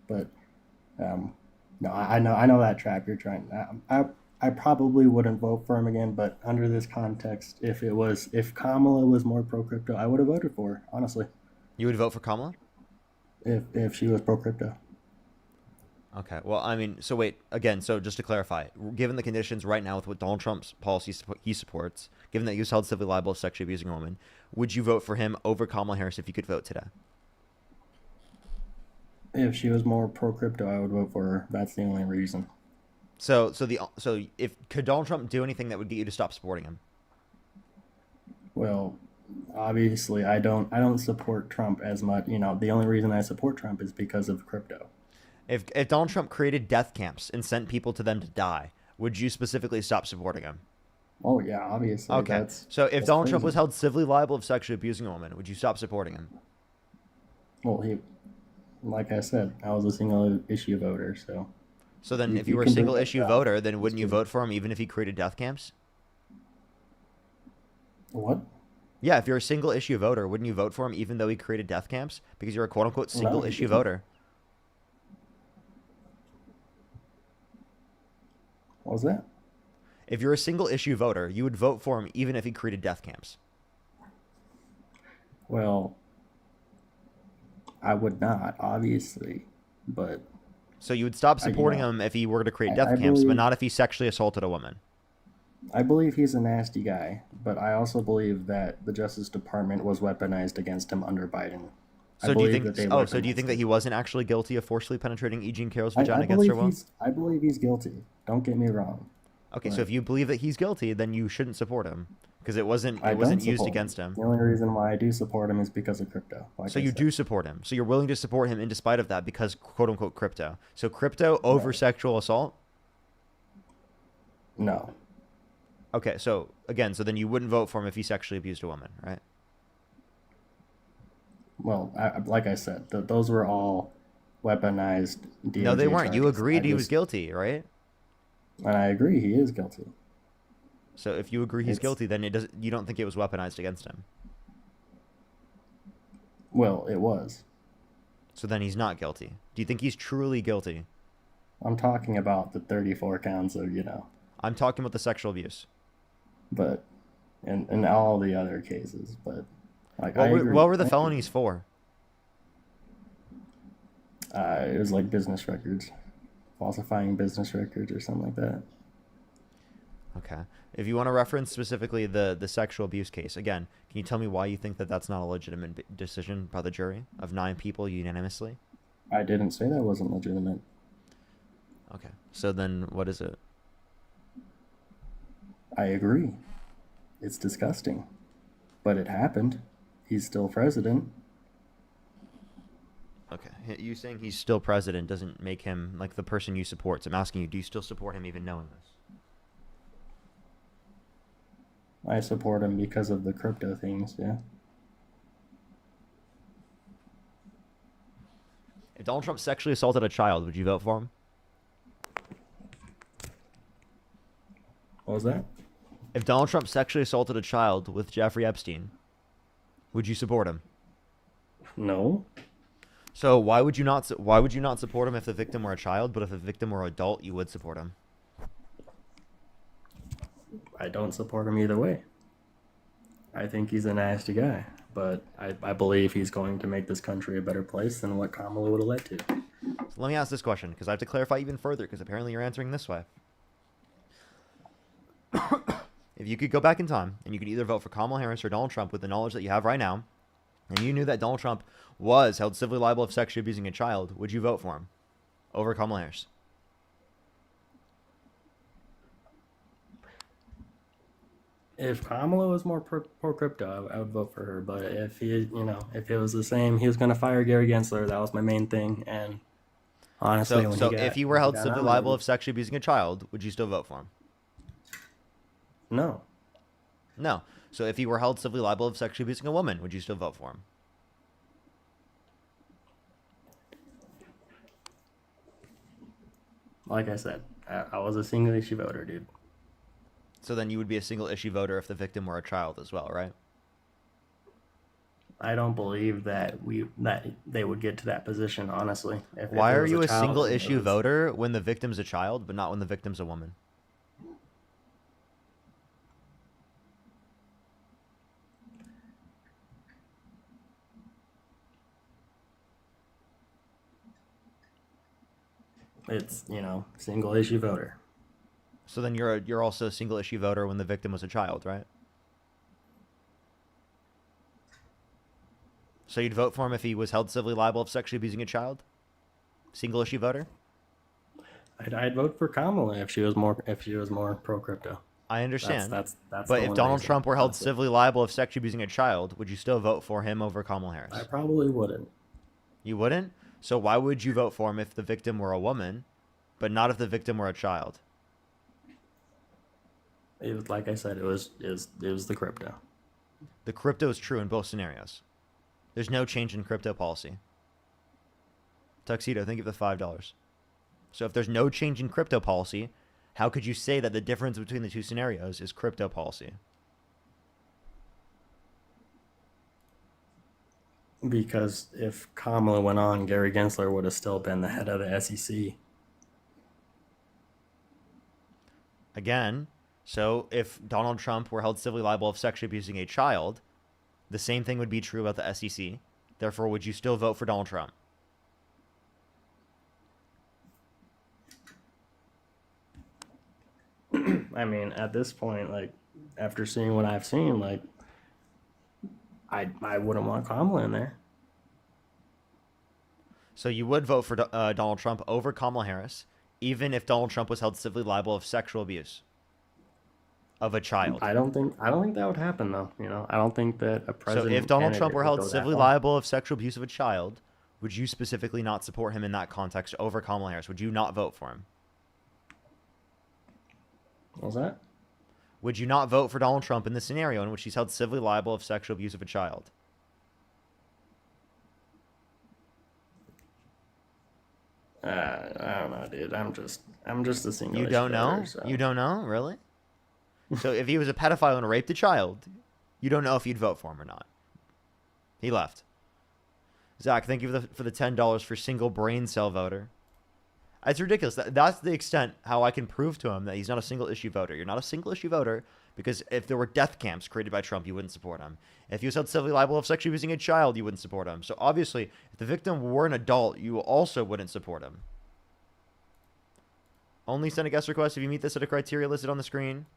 but no, I know that trap you're trying. I probably wouldn't vote for him again, but under this context, if Kamala was more pro crypto, I would have voted for her, honestly. You would vote for Kamala? If she was pro crypto. Okay. Well, I mean, so wait, again, so just to clarify, given the conditions right now with what Donald Trump's policies he supports, given that he was held civilly liable of sexually abusing a woman, would you vote for him over Kamala Harris if you could vote today? If she was more pro crypto, I would vote for her. That's the only reason. So if could Donald Trump do anything that would get you to stop supporting him? Well, obviously, I don't support Trump as much. You know, the only reason I support Trump is because of crypto. If Donald Trump created death camps and sent people to them to die, would you specifically stop supporting him? Oh yeah, obviously. Okay. So if Donald Trump was held civilly liable of sexually abusing a woman, would you stop supporting him? Well, like I said, I was a single issue voter, so. So then, if you were a single issue voter, then wouldn't you vote for him even if he created death camps? What? Yeah, if you're a single issue voter, wouldn't you vote for him even though he created death camps? Because you're a quote unquote single issue voter. What was that? If you're a single issue voter, you would vote for him even if he created death camps. Well, I would not, obviously, but. So you would stop supporting him if he were to create death camps, but not if he sexually assaulted a woman. I believe he's a nasty guy, but I also believe that the Justice Department was weaponized against him under Biden. So do you think? So do you think that he wasn't actually guilty of forcibly penetrating E. Jean Carroll's vagina against her will? I believe he's guilty. Don't get me wrong. Okay, so if you believe that he's guilty, then you shouldn't support him because it wasn't used against him. The only reason why I do support him is because of crypto. So you do support him. So you're willing to support him in despite of that because quote unquote crypto. So crypto over sexual assault? No. Okay, so again, so then you wouldn't vote for him if he sexually abused a woman, right? Well, like I said, those were all weaponized DOJ No, they weren't. charges. You agreed he was guilty, right? And I agree he is guilty. So if you agree he's guilty, then you don't think it was weaponized against him. Well, it was. So then he's not guilty. Do you think he's truly guilty? I'm talking about the 34 counts of, I'm talking about the sexual abuse. But in all the other cases, but like what were the felonies for? It was like business records, falsifying business records or something like that. Okay. If you want to reference specifically the sexual abuse case, again, can you tell me why you think that that's not a legitimate decision by the jury of 9 people unanimously? I didn't say that wasn't legitimate. Okay. So then what is it? I agree. It's disgusting. But it happened. He's still president. Okay. You saying he's still president doesn't make him like the person you support. So I'm asking you, do you still support him even knowing this? I support him because of the crypto things, yeah. If Donald Trump sexually assaulted a child, would you vote for him? What was that? If Donald Trump sexually assaulted a child with Jeffrey Epstein, would you support him? No. So why would you not support him if the victim were a child, but if the victim were adult, you would support him? I don't support him either way. I think he's a nasty guy, but I believe he's going to make this country a better place than what Kamala would have led to. So let me ask this question, because I have to clarify even further, because apparently you're answering this way. If you could go back in time, and you could either vote for Kamala Harris or Donald Trump with the knowledge that you have right now, and you knew that Donald Trump was held civilly liable of sexually abusing a child, would you vote for him over Kamala Harris? If Kamala was more pro crypto, I would vote for her. But if if it was the same, he was going to fire Gary Gensler. That was my main thing. And honestly, if he were held civilly liable of sexually abusing a child, would you still vote for him? No. No. So if he were held civilly liable of sexually abusing a woman, would you still vote for him? Like I said, I was a single issue voter, dude. So then you would be a single issue voter if the victim were a child as well, right? I don't believe that they would get to that position, honestly. Why are you a single issue voter when the victim's a child, but not when the victim's a woman? it's, you know, single issue voter. So then you're also a single issue voter when the victim was a child, right? So you'd vote for him if he was held civilly liable of sexually abusing a child? Single issue voter? I'd vote for Kamala if she was more pro crypto. I understand. That's but if Donald Trump were held civilly liable of sexually abusing a child, would you still vote for him over Kamala Harris? I probably wouldn't. You wouldn't? So why would you vote for him if the victim were a woman, but not if the victim were a child? It was, like I said, it was the crypto. The crypto is true in both scenarios. There's no change in crypto policy. Tuxedo, thank you for the $5. So if there's no change in crypto policy, how could you say that the difference between the two scenarios is crypto policy? Because if Kamala went on, Gary Gensler would have still been the head of the SEC. Again, so if Donald Trump were held civilly liable of sexually abusing a child, the same thing would be true about the SEC. Therefore, would you still vote for Donald Trump? I mean, at this point, like, after seeing what I've seen, like, I wouldn't want Kamala in there. So you would vote for Donald Trump over Kamala Harris, even if Donald Trump was held civilly liable of sexual abuse of a child. I don't think that would happen, though. You know, I don't think that a president. So if Donald Trump were held civilly liable of sexual abuse of a child, would you specifically not support him in that context over Kamala Harris? Would you not vote for him? What was that? Would you not vote for Donald Trump in the scenario in which he's held civilly liable of sexual abuse of a child? I don't know, dude. I'm just a single. You don't know? Voter, so. You don't know? Really? So if he was a pedophile and raped a child, you don't know if you'd vote for him or not. He left. Zach, thank you for the $10 for single brain cell voter. It's ridiculous. That's the extent how I can prove to him that he's not a single issue voter. You're not a single issue voter because if there were death camps created by Trump, you wouldn't support him. If he was held civilly liable of sexually abusing a child, you wouldn't support him. So obviously, if the victim were an adult, you also wouldn't support him. Only send a guest request if you meet the set of criteria listed on the screen.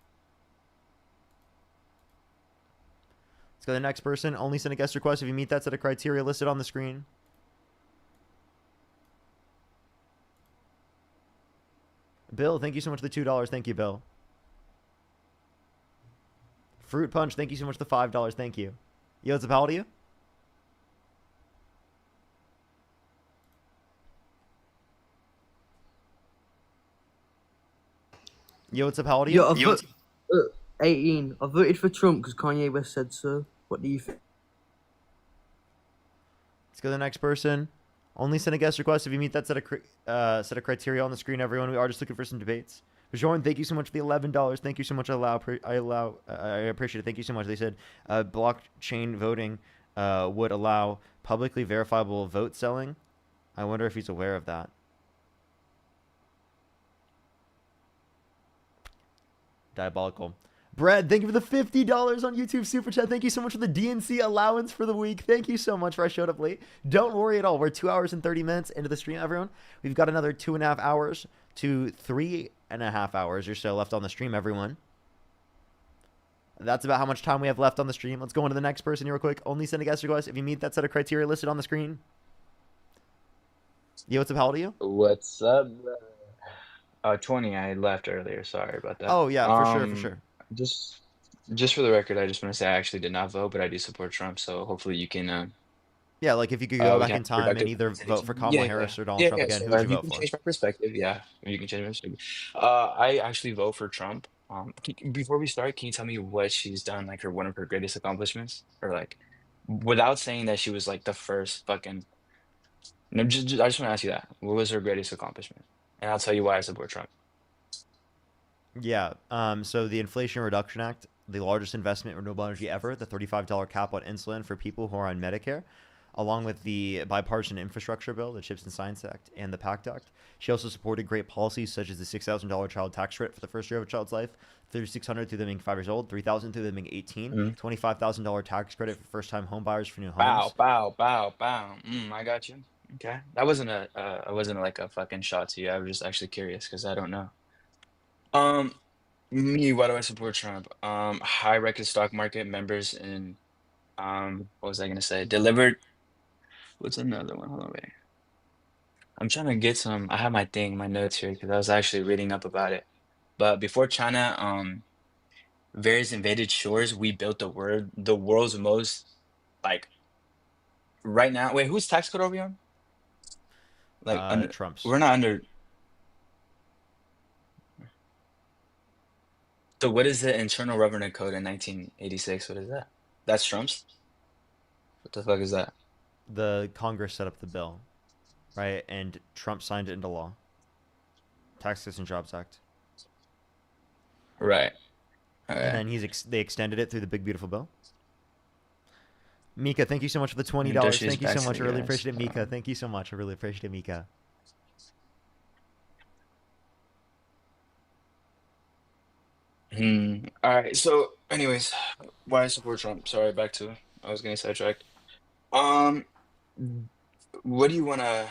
Let's go to the next person. Only send a guest request if you meet that set of criteria listed on the screen. Bill, thank you so much for the $2. Thank you, Bill. Fruit Punch, thank you so much for the $5. Thank you. Yo, what's up? How old are you? Yo, what's up? How old are you? Yo, 18. I voted for Trump because Kanye West said so. What do you think? Let's go to the next person. Only send a guest request if you meet that set of criteria on the screen, everyone. We are just looking for some debates. Bjorn, thank you so much for the $11. Thank you so much. I appreciate it. Thank you so much. They said blockchain voting would allow publicly verifiable vote selling. I wonder if he's aware of that. Diabolical. Brad, thank you for the $50 on YouTube Super Chat. Thank you so much for the DNC allowance for the week. Thank you so much for I showed up late. Don't worry at all. We're 2 hours and 30 minutes into the stream, everyone. We've got another 2.5 hours to 3.5 hours or so left on the stream, everyone. That's about how much time we have left on the stream. Let's go on to the next person here real quick. Only send a guest request if you meet that set of criteria listed on the screen. Yo, what's up? How old are you? What's up? 20. I left earlier. Sorry about that. Oh, yeah, for sure. Just for the record, I just want to say I actually did not vote, but I do support Trump. So hopefully you can. Yeah, like if you could go back in time and either vote for Kamala Harris or Donald Trump again, who would you vote for? Change my perspective. Yeah, you can change my perspective. I actually vote for Trump. Before we start, can you tell me what she's done, like one of her greatest accomplishments, or like, without saying that she was like the first fucking. No, I just want to ask you that. What was her greatest accomplishment? And I'll tell you why I support Trump. Yeah. So the Inflation Reduction Act, the largest investment in renewable energy ever, the $35 cap on insulin for people who are on Medicare, along with the bipartisan infrastructure bill, the CHIPS and Science Act, and the PACT Act. She also supported great policies such as the $6,000 child tax credit for the first year of a child's life, $3,600 through them being 5 years old, $3,000 through them being 18, $25,000 tax credit for first-time home buyers for new homes. Bow. I got you. Okay, that wasn't a I wasn't like a fucking shot to you. I was just actually curious because I don't know. Um, Me, why do I support Trump? High record stock market members and what was I gonna say? Delivered. What's another one? Hold on, wait. I'm trying to get some. I have my thing, my notes here because I was actually reading up about it. But before China, various invaded shores, we built the world's most like right now. Wait, whose tax code are we on? Like under, Trump's. we're not under. So what is the Internal Revenue Code in 1986? What is that? That's Trump's? What the fuck is that? The Congress set up the bill, right? And Trump signed it into law. Tax and Jobs Act. Right. And then they extended it through the Big Beautiful Bill. Mika, thank you so much for the $20. Thank you so much. I really appreciate it, Mika. Thank you so much. I really appreciate it, Mika. All right. So, anyways, why I support Trump? Sorry, back to I was getting sidetracked. Um, what do you wanna?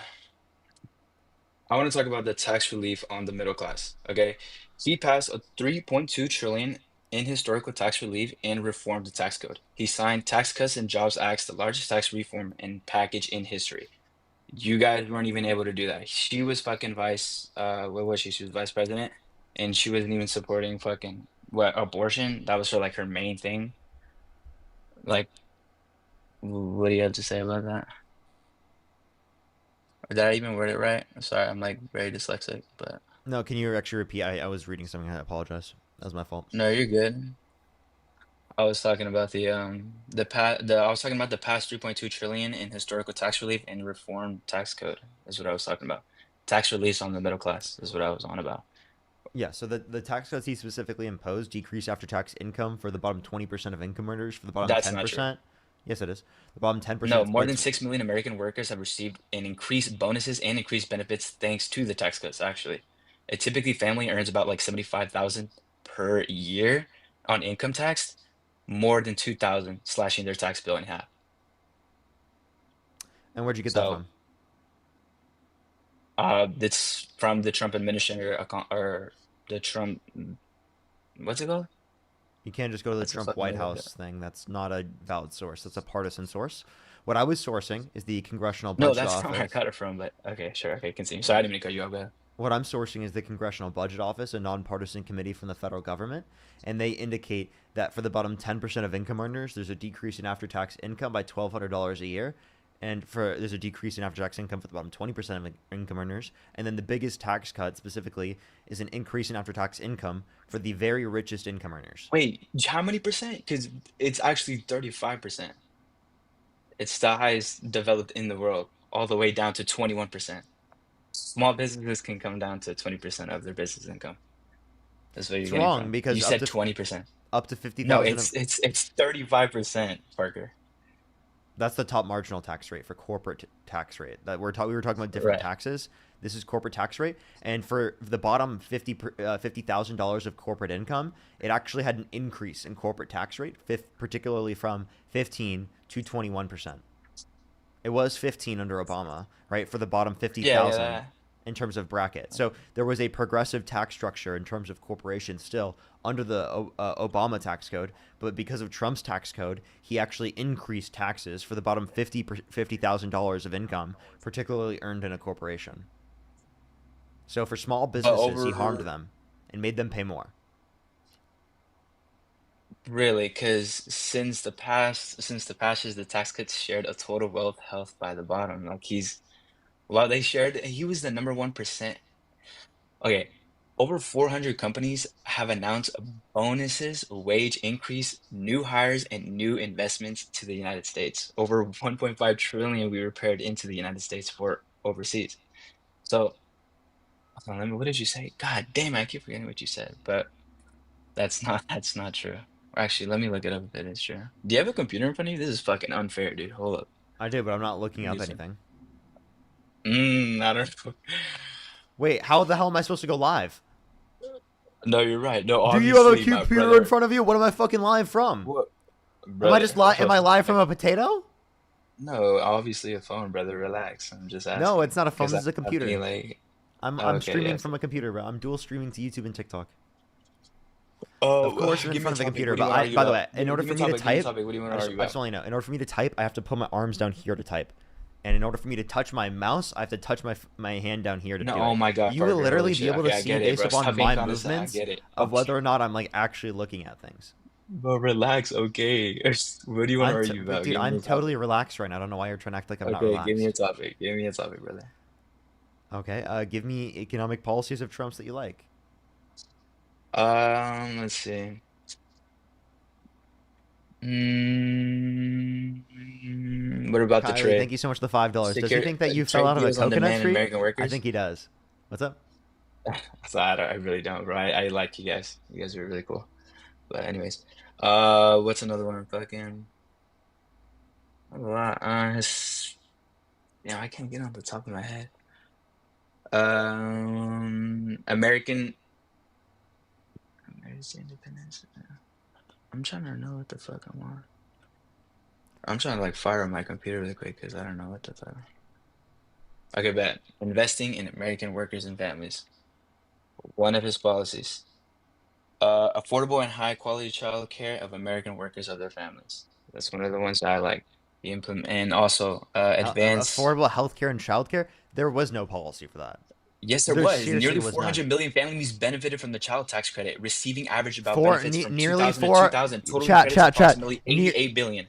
I want to talk about the tax relief on the middle class. Okay, he passed a 3.2 trillion in historical tax relief and reformed the tax code. He signed Tax Cuts and Jobs Acts, the largest tax reform and package in history. You guys weren't even able to do that. She was fucking what was she? She was vice president, and she wasn't even supporting fucking what abortion. That was her like her main thing. Like, what do you have to say about that? Did I even word it right? I'm sorry, I'm like very dyslexic, but No, can you actually repeat? I was reading something. I apologize. That was my fault. no, you're good. I was talking about I was talking about the past 3.2 trillion in historical tax relief and reformed tax code. Is what I was talking about. Tax release on the middle class is what I was on about. Yeah, so the tax cuts he specifically imposed decrease after tax income for the bottom 20% of income earners, for the bottom That's 10%. not true. Yes, it is. The bottom 10%. No, more than 6 million American workers have received an increased bonuses and increased benefits thanks to the tax cuts, actually. A typically family earns about like 75,000 per year on income tax, more than 2,000, slashing their tax bill in half. And where'd you get that from? It's from the Trump administration or the Trump, what's it called? You can't just go to the Trump White House thing. That's not a valid source. That's a partisan source. What I was sourcing is the Congressional Budget No, that's Office. not where I got it from, but okay, sure. Okay, continue. Sorry, I didn't mean to cut you off. But what I'm sourcing is the Congressional Budget Office, a nonpartisan committee from the federal government, and they indicate that for the bottom 10% of income earners, there's a decrease in after-tax income by $1,200 a year, and there's a decrease in after-tax income for the bottom 20% of income earners, and then the biggest tax cut specifically is an increase in after-tax income for the very richest income earners. wait, how many percent? Because it's actually 35%. It's the highest developed in the world, all the way down to 21%. Small businesses can come down to 20% of their business income. That's what you're getting wrong from. because You said 20%. Up to 50,000. No, it's 35%, Parker. That's the top marginal tax rate for corporate tax rate. That we were talking about different taxes. This is corporate tax rate, and for the bottom $50,000 of corporate income, it actually had an increase in corporate tax rate, particularly from 15 to 21%. It was 15 under Obama, right? For the bottom 50,000 in terms of bracket. So there was a progressive tax structure in terms of corporations still under the Obama tax code, but because of Trump's tax code, he actually increased taxes for the bottom $50,000 of income, particularly earned in a corporation. So for small businesses, he harmed them and made them pay more. Really, because since the passage, the tax cuts shared a total wealth health by the bottom. Like he was the number 1%. Okay, over 400 companies have announced bonuses, wage increase, new hires, and new investments to the United States. Over 1.5 trillion we repaired into the United States for overseas. So, hold on, what did you say? God damn, I keep forgetting what you said, but that's not true. Actually, let me look it up if it is true. Do you have a computer in front of you? This is fucking unfair, dude. Hold up. I do, but I'm not looking up anything. I don't know. Wait, how the hell am I supposed to go live? No, you're right. No, do you have a computer in front of you? What am I fucking live from? What? Am I live from a potato? No, obviously a phone, brother. Relax. I'm just No, asking it's not a phone. because This is a I've been computer. like, I'm okay, streaming yes. from a computer, bro. I'm dual streaming to YouTube and TikTok. Of Oh, course, I'm in give me front a of a topic. computer. What do you But want to argue by the about? way, in order Give for me a me to topic. Give me a type, topic. What do you want I to just, argue I just about? want to know. In order for me to type, I have to put my arms down here to type. And in order for me to touch my mouse, I have to touch my hand down here to No, do oh it. my God, You will Parker, literally holy be shit. able Okay, to I see get it, based bro. upon Stop being my condescending. I movements get it. of whether or not I'm like actually looking at things. Bro, relax. Okay. What do you want to argue about? Dude, Give me I'm a topic. totally relaxed right now. I don't know why you're trying to act like I'm not Okay, give me a relaxed. topic. Give me a topic, brother. Okay, give me economic policies of Trump's that you like. Let's see. What about the Kylie, thank trade? you so much for the $5. Does he Secure think that you fell trade out of a deals on coconut demand and tree? American I workers? think he does. What's up? So I really don't, bro. I like you guys. You guys are really cool. But anyways, what's another one? Fucking a lot. Yeah, I can't get on the top of my head. American independence. I'm trying to know what the fuck I'm on. I'm trying to like fire up my computer really quick because I don't know what the fuck. Okay, bet. Investing in American workers and families. One of his policies. Affordable and high quality child care of American workers of their families. That's one of the ones that I like. The implement and also advance. Affordable healthcare and childcare? There was no policy for that. Yes, there There was. seriously Nearly was none. 400 million families benefited from the child tax credit, receiving average about For benefits from nearly 2000 to four 2000, totaling chat credits chat chat approximately 88 billion.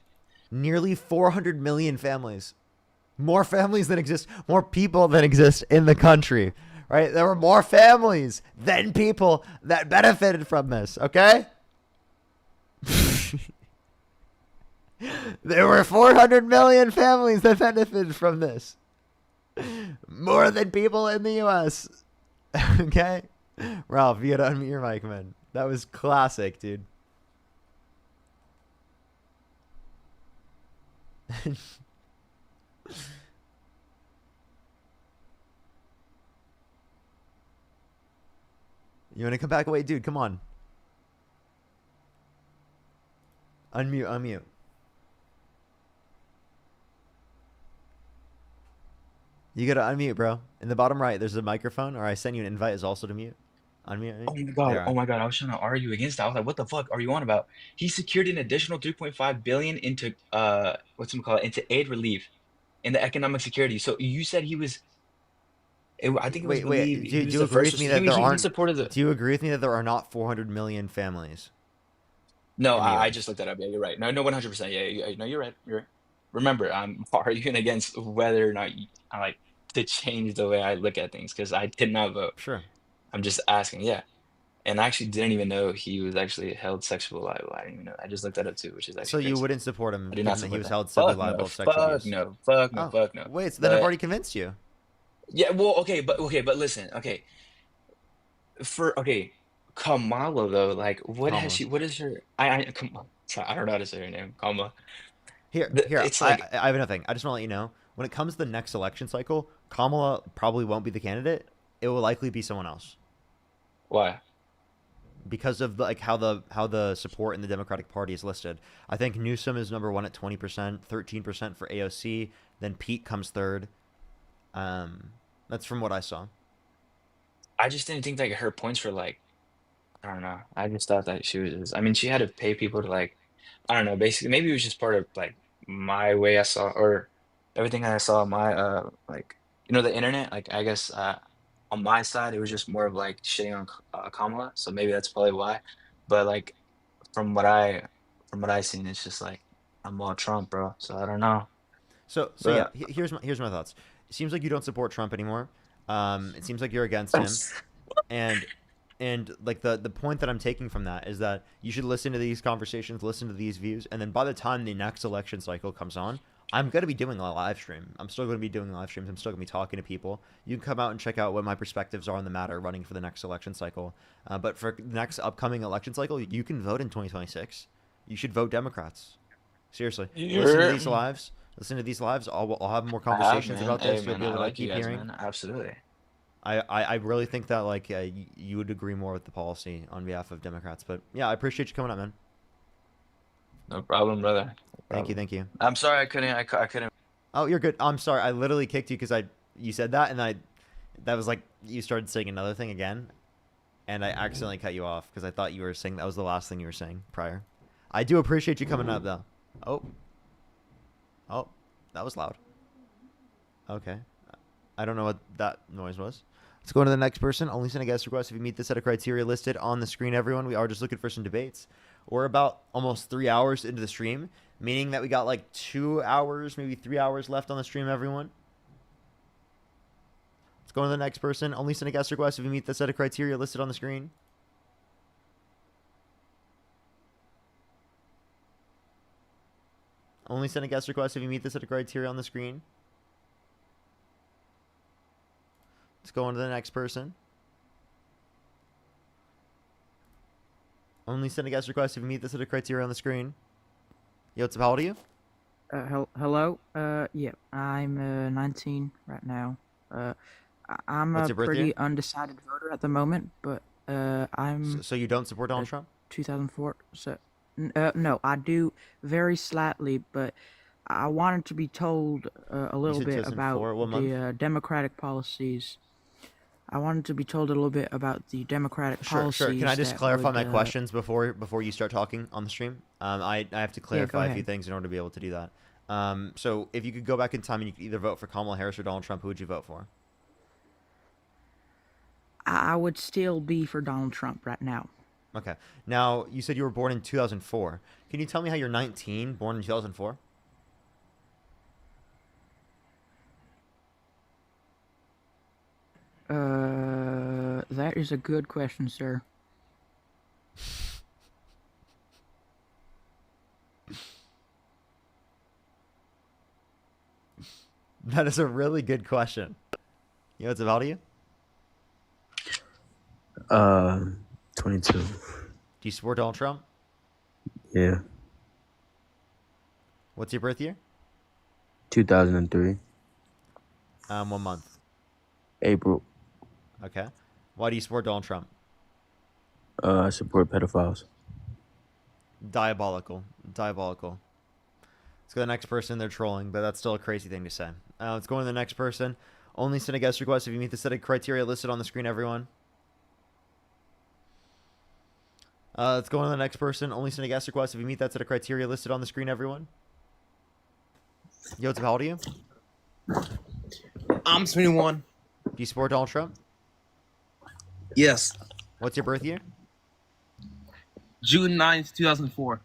Nearly 400 million families. More families than exist, more people than exist in the country. Right? There were more families than people that benefited from this, okay? There were 400 million families that benefited from this. More than people in the US. Okay? Ralph, you gotta unmute your mic, man. That was classic, dude. You want to come back? Wait, dude, come on. Unmute. You gotta unmute, bro. In the bottom right, there's a microphone, or I send you an invite is also to mute. Unmute. Oh my god, I was trying to argue against that. I was like, what the fuck are you on about? He secured an additional 3.5 billion into into aid relief in the economic security. So you said he was I think it was believed Do you agree with me that there aren't? Do you agree with me that there are not 400 million families? No, I just looked that up. Yeah, you're right. No, 100%. Yeah, no, you're right. You're right. Remember, I'm arguing against whether or not I like to change the way I look at things because I did not vote. Sure. I'm just asking. Yeah, and I actually didn't even know he was actually held sexually liable. I didn't even know. I just looked that up too, which is actually so you crazy. wouldn't support him I did not given that he was support held that. civilly Fuck liable no, of sexual fuck abuse? no, fuck no, fuck no. Wait, so then I've But already convinced you. yeah, well, okay, but listen, okay. Kamala though, like, what has she? What is her? Come on, sorry, I don't know how to say her name. Kamala. Here, It's like I have another thing. I just want to let you know, when it comes to the next election cycle, Kamala probably won't be the candidate. It will likely be someone else. Why? Because of how the support in the Democratic Party is listed. I think Newsom is number one at 20%, 13% for AOC. Then Pete comes third. That's from what I saw. I just didn't think like her points were like, I don't know. I just thought that she was just, I mean, she had to pay people to like, I don't know, basically maybe it was just part of like my way I saw or everything I saw on my like the internet. Like I guess on my side it was just more of like shitting on Kamala, so maybe that's probably why. But like from what I seen, it's just like I'm all Trump, bro. So I don't know. So yeah, here's my thoughts. It seems like you don't support Trump anymore. It seems like you're against him, and like the point that I'm taking from that is that you should listen to these conversations, listen to these views, and then by the time the next election cycle comes on, I'm gonna be doing a live stream. I'm still gonna be doing live streams. I'm still gonna be talking to people. You can come out and check out what my perspectives are on the matter running for the next election cycle. But for the next upcoming election cycle, you can vote in 2026. You should vote Democrats. Seriously, listen to these lives. Listen to these lives. I'll have more conversations about this. You'll be able to keep hearing. Man. Absolutely. I really think that like you would agree more with the policy on behalf of Democrats. But yeah, I appreciate you coming up, man. No problem, brother. Thank you. I'm sorry I couldn't Oh, you're good. I'm sorry. I literally kicked you because you said that, and that was like you started saying another thing again, and I accidentally cut you off because I thought you were saying that was the last thing you were saying prior. I do appreciate you coming up though. Oh, oh, that was loud. Okay, I don't know what that noise was. Let's go on to the next person. Only send a guest request if you meet the set of criteria listed on the screen, everyone. We are just looking for some debates. We're about almost 3 hours into the stream, meaning that we got like 2 hours, maybe 3 hours left on the stream, everyone. Let's go on to the next person. Only send a guest request if you meet the set of criteria listed on the screen. Only send a guest request if you meet the set of criteria on the screen. Let's go on to the next person. Only send a guest request if you meet the set of criteria on the screen. Yo, what's up? How old are you? Hello. Yeah, I'm 19 right now. I'm What's a your birth pretty year? undecided voter at the moment, but I'm. So you don't support Donald Trump? 2004. So, no, I do very slightly, but I wanted to be told a little said bit 2004, about what month? the democratic policies. I wanted to be told a little bit about the democratic policies. Sure. Can I just that clarify would, my questions before you start talking on the stream? I have to clarify a few ahead. things in order to be able to do that. So if you could go back in time and you could either vote for Kamala Harris or Donald Trump, who would you vote for? I would still be for Donald Trump right now. Okay. Now, you said you were born in 2004. Can you tell me how you're 19, born in 2004? That is a good question, sir. That is a really good question. You know what's about you? 22. Do you support Donald Trump? Yeah. What's your birth year? 2003. What month? April. Okay. Why do you support Donald Trump? I support pedophiles. Diabolical. Diabolical. Let's go to the next person. They're trolling, but that's still a crazy thing to say. Let's go to the next person. Only send a guest request if you meet the set of criteria listed on the screen, everyone. Let's go on to the next person. Only send a guest request if you meet that set of criteria listed on the screen, everyone. Yo, what's up? How old are you? I'm 21. Do you support Donald Trump? Yes. What's your birth year? June 9th, 2004.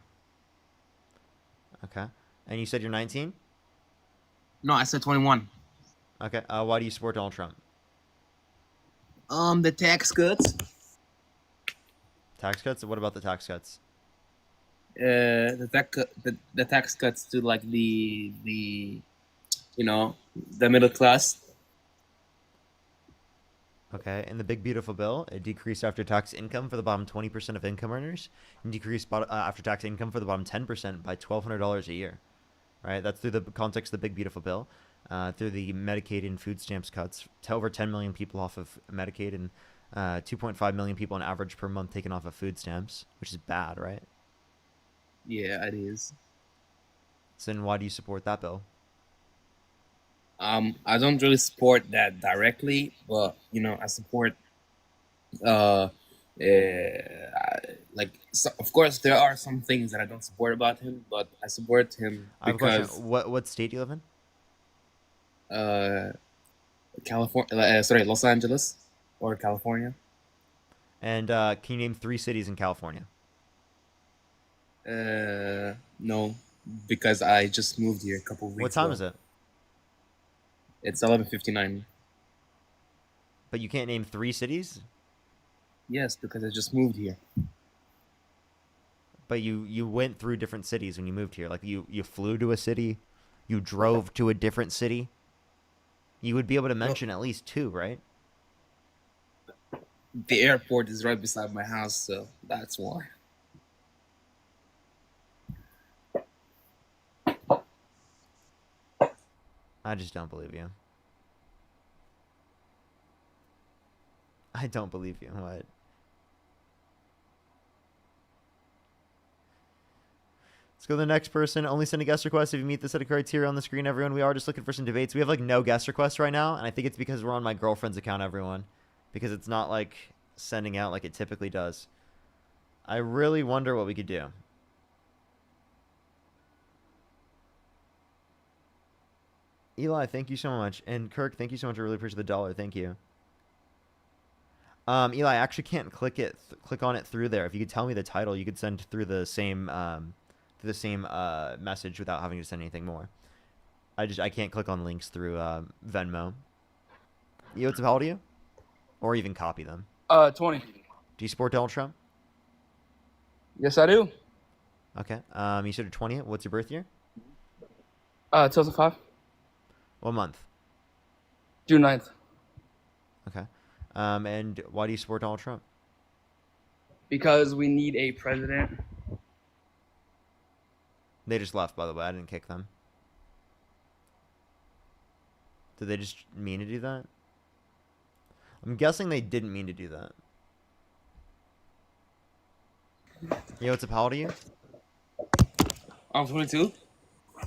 Okay. And you said you're 19? No, I said 21. Okay. Why do you support Donald Trump? The tax cuts. Tax cuts? What about the tax cuts? The tax cuts to like the middle class. Okay, in the big beautiful bill, it decreased after-tax income for the bottom 20% of income earners, and decreased after-tax income for the bottom 10% by $1,200 a year. Right, that's through the context of the big beautiful bill, through the Medicaid and food stamps cuts to over 10 million people off of Medicaid and 2.5 million people on average per month taken off of food stamps, which is bad, right? Yeah, it is. So then why do you support that bill? I don't really support that directly, but I support of course there are some things that I don't support about him, but I support him I have a question. because What state do you live in? California, Los Angeles or California. And can you name 3 cities in California? No, because I just moved here a couple of weeks What time ago. is it? It's 11:59. But you can't name 3 cities? Yes, because I just moved here. But you went through different cities when you moved here. Like you flew to a city, you drove to a different city. You would be able to mention at least 2, right? The airport is right beside my house, so that's why. I just don't believe you. I don't believe you. What? Let's Let's go to the next person. Only send a guest request if you meet the set of criteria on the screen, everyone. We are just looking for some debates. We have like no guest requests right now, and I think it's because we're on my girlfriend's account, everyone. Because it's not like sending out like it typically does. I really wonder what we could do. Eli, thank you so much. And Kirk, thank you so much. I really appreciate the $1. Thank you. Eli, I actually can't click on it through there. If you could tell me the title, you could send through the same message without having to send anything more. I can't click on links through Venmo. You, what's up, how old are you? Or even copy them. 20. Do you support Donald Trump? Yes, I do. Okay. You said you're 20. What's your birth year? 2005. What month? June 9th. Okay. And why do you support Donald Trump? Because we need a president. They just left, by the way. I didn't kick them. Did they just mean to do that? I'm guessing they didn't mean to do that. Yo, what's up? How old are you? I'm 22.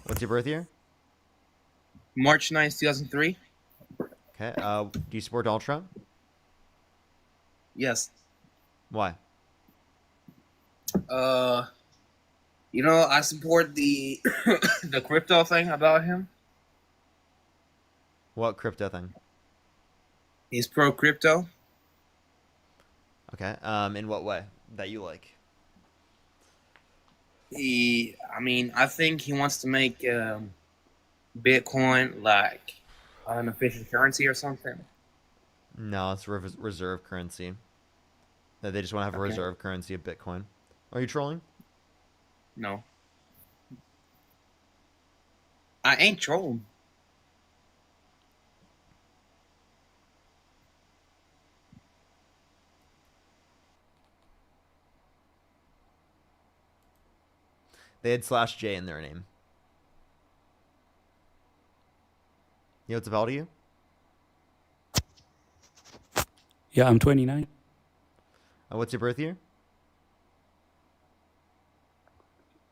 What's your birth year? March 9th, 2003. Okay. Do you support Donald Trump? Yes. Why? I support the the crypto thing about him. What crypto thing? He's pro crypto. Okay. In what way that you like? I think he wants to make Bitcoin like an official currency or something. No, it's reserve currency. That they just want to have a reserve currency of Bitcoin. Are you trolling? No. I ain't trolling. They had /J in their name. You know what's about you? Yeah, I'm 29. What's your birth year?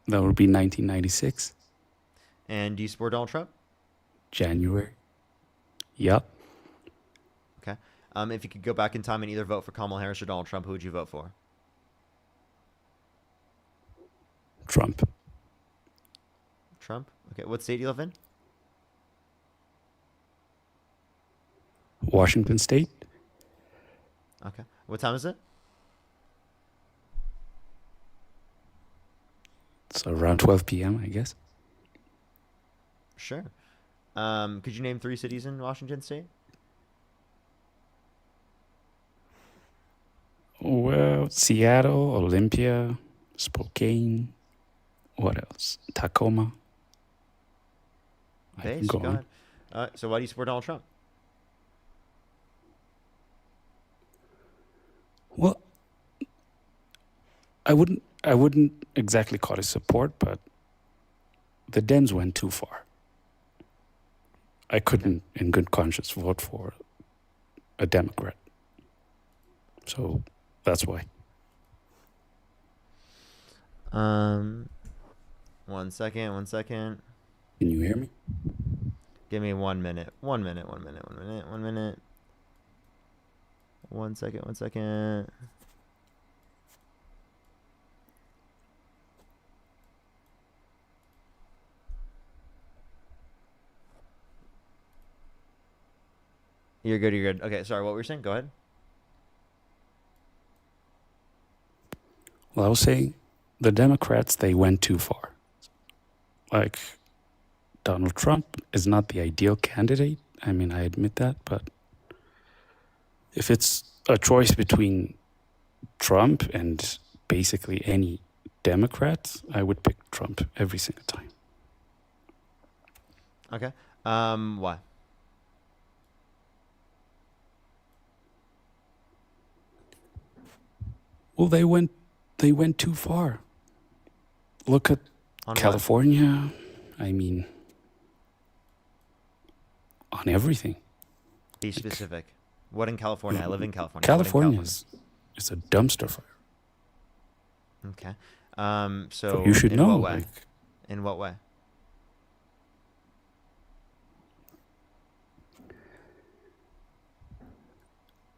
That would be 1996. And do you support Donald Trump? January. Yep. Okay. If you could go back in time and either vote for Kamala Harris or Donald Trump, who would you vote for? Trump. Trump? Okay. What state do you live in? Washington State. Okay. What time is it? It's around 12 p.m., I guess. Sure. Could you name 3 cities in Washington State? Well, Seattle, Olympia, Spokane. What else? Tacoma. Okay, so go ahead. So why do you support Donald Trump? Well, I wouldn't exactly call it support, but the Dems went too far. I couldn't, in good conscience, vote for a Democrat. So that's why. One second. Can you hear me? Give me 1 minute. 1 minute. 1 second. You're good. Okay, sorry, what were you saying? Go ahead. Well, I was saying the Democrats, they went too far. Like, Donald Trump is not the ideal candidate. I mean, I admit that, but if it's a choice between Trump and basically any Democrat, I would pick Trump every single time. Okay. Why? Well, they went too far. Look at California. I mean, on everything. Be specific. What in California? I live in California. California is a dumpster fire. Okay. So you should in know. what way? Like, In what way?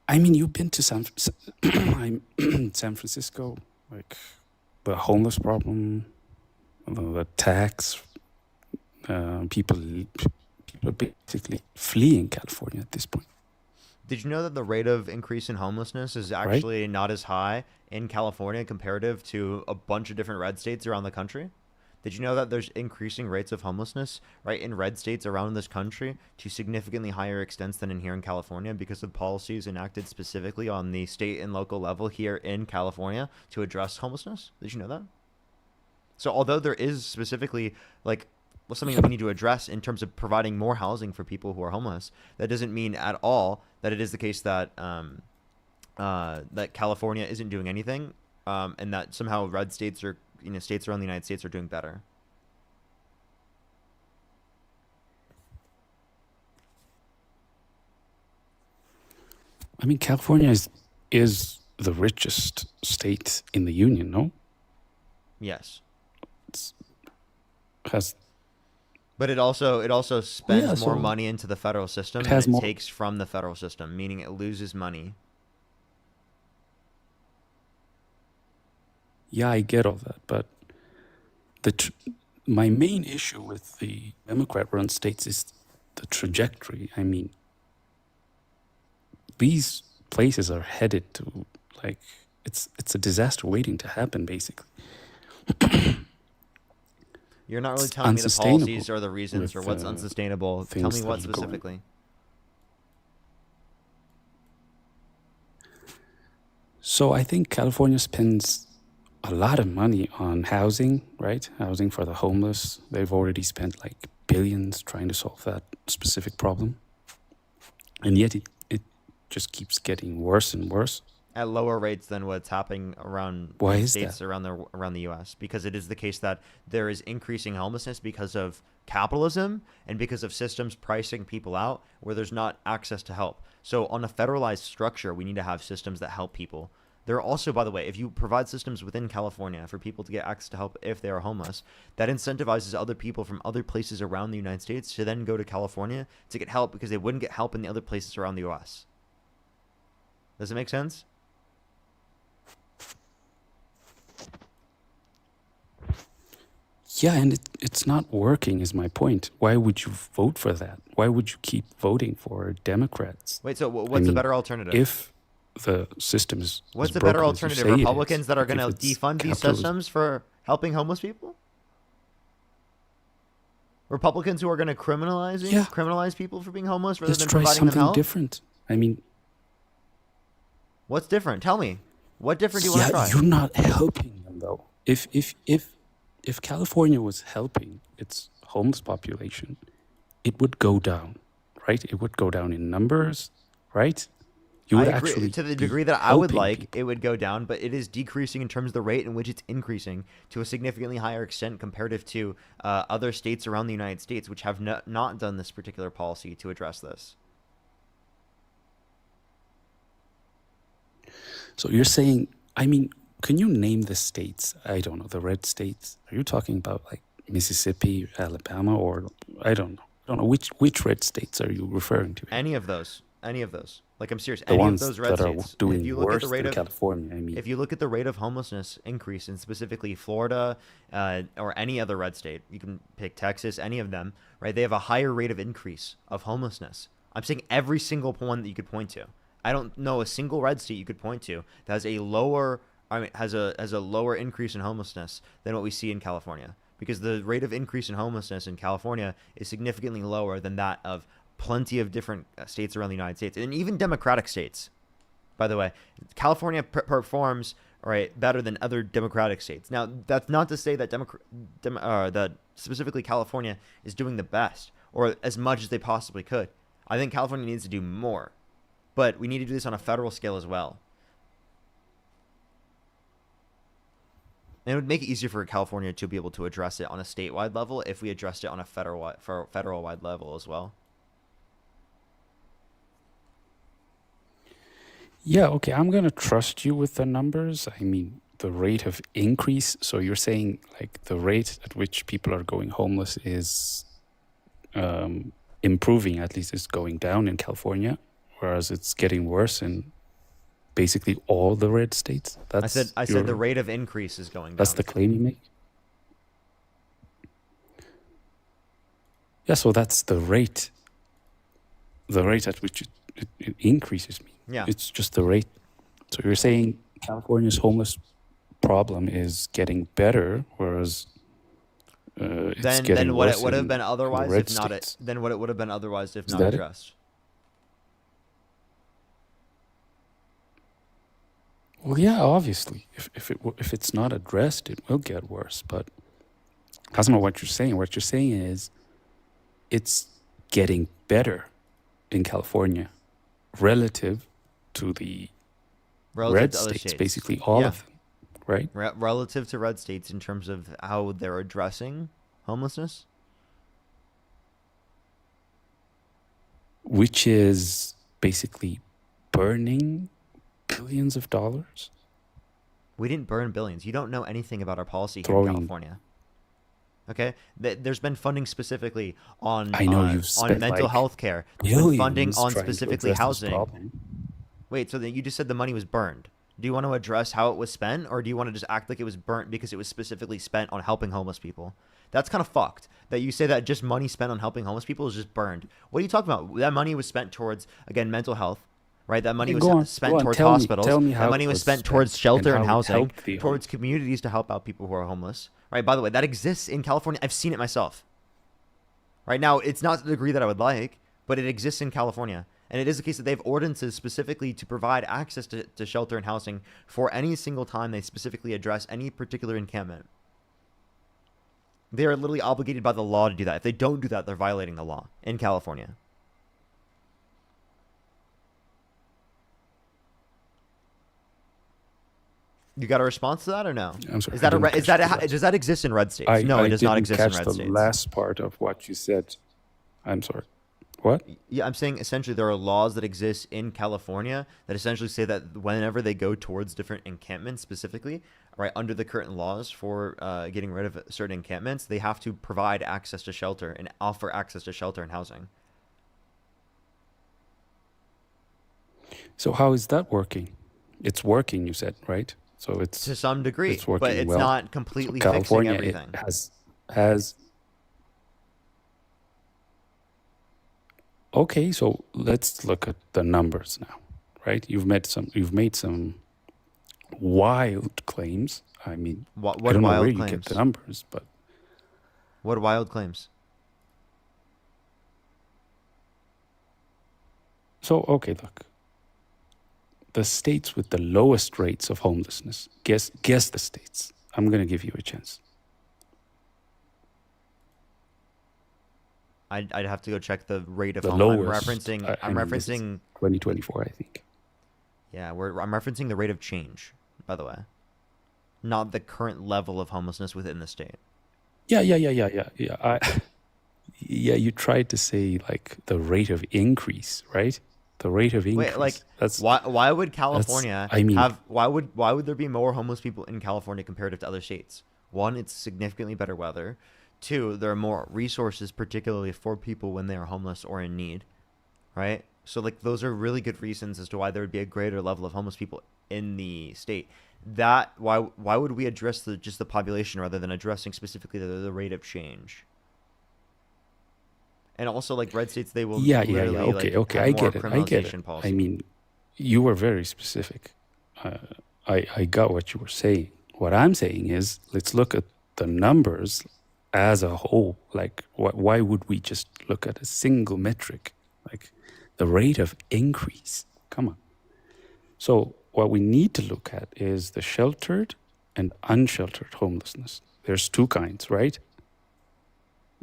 I mean, you've been to San Francisco, like the homeless problem, the tax, people are basically fleeing California at this point. Did you know that the rate of increase in homelessness is actually not as high in California comparative to a bunch of different red states around the country? Did you know that there's increasing rates of homelessness, right, in red states around this country to significantly higher extents than in here in California because of policies enacted specifically on the state and local level here in California to address homelessness? Did you know that? So although there is specifically like something that we need to address in terms of providing more housing for people who are homeless, that doesn't mean at all that it is the case that that California isn't doing anything, and that somehow red states or states around the United States are doing better. I mean, California is the richest state in the union, no? Yes. Has But it also spends Yeah, more so money into the federal system it than has it more. takes from the federal system, meaning it loses money. Yeah, I get all that, but my main issue with the Democrat-run states is the trajectory. I mean, these places are headed to like it's a disaster waiting to happen, basically. You're not really It's telling me the unsustainable policies or the reasons or with, what's unsustainable. Tell things me that what are going. specifically. So I think California spends a lot of money on housing, right? Housing for the homeless. They've already spent like billions trying to solve that specific problem. And yet it just keeps getting worse and worse. At lower rates than what's happening around Why in is states that? around the U.S. Because it is the case that there is increasing homelessness because of capitalism and because of systems pricing people out where there's not access to help. So on a federalized structure, we need to have systems that help people. There are also, by the way, if you provide systems within California for people to get access to help if they are homeless, that incentivizes other people from other places around the United States to then go to California to get help because they wouldn't get help in the other places around the U.S. Does it make sense? Yeah, and it's not working is my point. Why would you vote for that? Why would you keep voting for Democrats? Wait, so I what's the mean, better alternative? if the system is What's as the better broken as you alternative? say it Republicans is, that are like going if to it's defund these capitalism, systems for helping homeless people? Republicans who are going to criminalize people for being homeless rather let's than try providing them something help? different. I mean, What's different? Tell me. What different do you want to yeah, try? you're not helping them though. If California was helping its homeless population, it would go down, right? It would go down in numbers, right? You I would agree actually to the be degree that I would helping like people. it would go down, but it is decreasing in terms of the rate in which it's increasing to a significantly higher extent comparative to other states around the United States, which have not done this particular policy to address this. So you're saying, I mean, can you name the states? I don't know, the red states. Are you talking about like Mississippi, Alabama, or I don't know. I don't know which red states are you referring to? Any of those. Like, I'm serious. The Any of ones those red that are states. If doing you look at the worse rate than of California, I mean. if you look at the rate of homelessness increase in specifically Florida or any other red state, you can pick Texas, any of them, right? They have a higher rate of increase of homelessness. I'm saying every single one that you could point to. I don't know a single red state you could point to that has a lower, has a lower increase in homelessness than what we see in California, because the rate of increase in homelessness in California is significantly lower than that of plenty of different states around the United States, and even democratic states. By the way, California performs better than other democratic states. Now, that's not to say that that specifically California is doing the best or as much as they possibly could. I think California needs to do more, but we need to do this on a federal scale as well. And it would make it easier for California to be able to address it on a statewide level if we addressed it on a federal-wide level as well. Yeah, okay, I'm going to trust you with the numbers. I mean, the rate of increase. So you're saying like the rate at which people are going homeless is improving, at least it's going down in California, whereas it's getting worse in basically all the red states. I said the rate of increase is going down. That's the claim you make? Yeah, so that's the rate at which it increases. Yeah. It's just the rate. So you're saying California's homeless problem is getting better, whereas it's getting then what worse it would have in been otherwise the red if not states. then what it would have been otherwise if Is not that it? addressed. Well, yeah, obviously, if it's not addressed, it will get worse. But that's not what you're saying. What you're saying is it's getting better in California relative to the red to other states, basically all of them, right? Relative to red states in terms of how they're addressing homelessness, which is basically burning billions of dollars. we didn't burn billions. You don't know anything about our policy here in Throwing- California. Okay, there's been funding specifically on I know you've on spent, mental like, health care. There's been funding billions on trying to specifically address this housing. problem. Wait, so then you just said the money was burned. Do you want to address how it was spent, or do you want to just act like it was burnt because it was specifically spent on helping homeless people? That's kind of fucked. That you say that just money spent on helping homeless people is just burned. What are you talking about? That money was spent towards, again, mental health, right? That money Yeah, was go on, spent go on. towards Tell me- hospitals. tell me That how money it was was spent spent towards shelter and and how it housing, helped the towards communities to help out people who are homeless, right? By the way, that exists in California. I've seen it myself. Right now, it's not to the degree that I would like, but it exists in California. And it is the case that they have ordinances specifically to provide access to shelter and housing for any single time they specifically address any particular encampment. They are literally obligated by the law to do that. If they don't do that, they're violating the law in California. You got a response to that or no? I'm sorry, Is I that didn't catch the last- does that exist in red states? I No, it does not didn't exist in catch red the states. last part of what you said. I'm sorry. What? Yeah, I'm saying essentially there are laws that exist in California that essentially say that whenever they go towards different encampments specifically, right, under the current laws for getting rid of certain encampments, they have to provide access to shelter and offer access to shelter and housing. So how is that working? It's working, you said, right? So it's To some degree, it's working but it's well. not completely So fixing California everything. has. Okay, so let's look at the numbers now, right? You've made some wild claims. I mean, What I don't know wild where you claims? get the numbers, but What wild claims? so okay, look. The states with the lowest rates of homelessness. Guess the states. I'm going to give you a chance. I'd have to go check the rate of The I'm lowest. referencing. I I'm mean, this is referencing. 2024, I think. Yeah, I'm referencing the rate of change, by the way, not the current level of homelessness within the state. Yeah. Yeah, you tried to say like the rate of increase, right? The rate of increase. Wait, like that's why would California I mean- have why would there be more homeless people in California comparative to other states? One, it's significantly better weather. Two, there are more resources, particularly for people when they are homeless or in need, right? So like those are really good reasons as to why there would be a greater level of homeless people in the state. That why would we address just the population rather than addressing specifically the rate of change? And also, like red states, they will yeah. literally, Okay, like, okay. have I more get it. criminalization policy. I mean, you were very specific. I got what you were saying. What I'm saying is, let's look at the numbers as a whole. Like, why would we just look at a single metric, like the rate of increase? Come on. So what we need to look at is the sheltered and unsheltered homelessness. There's two kinds, right?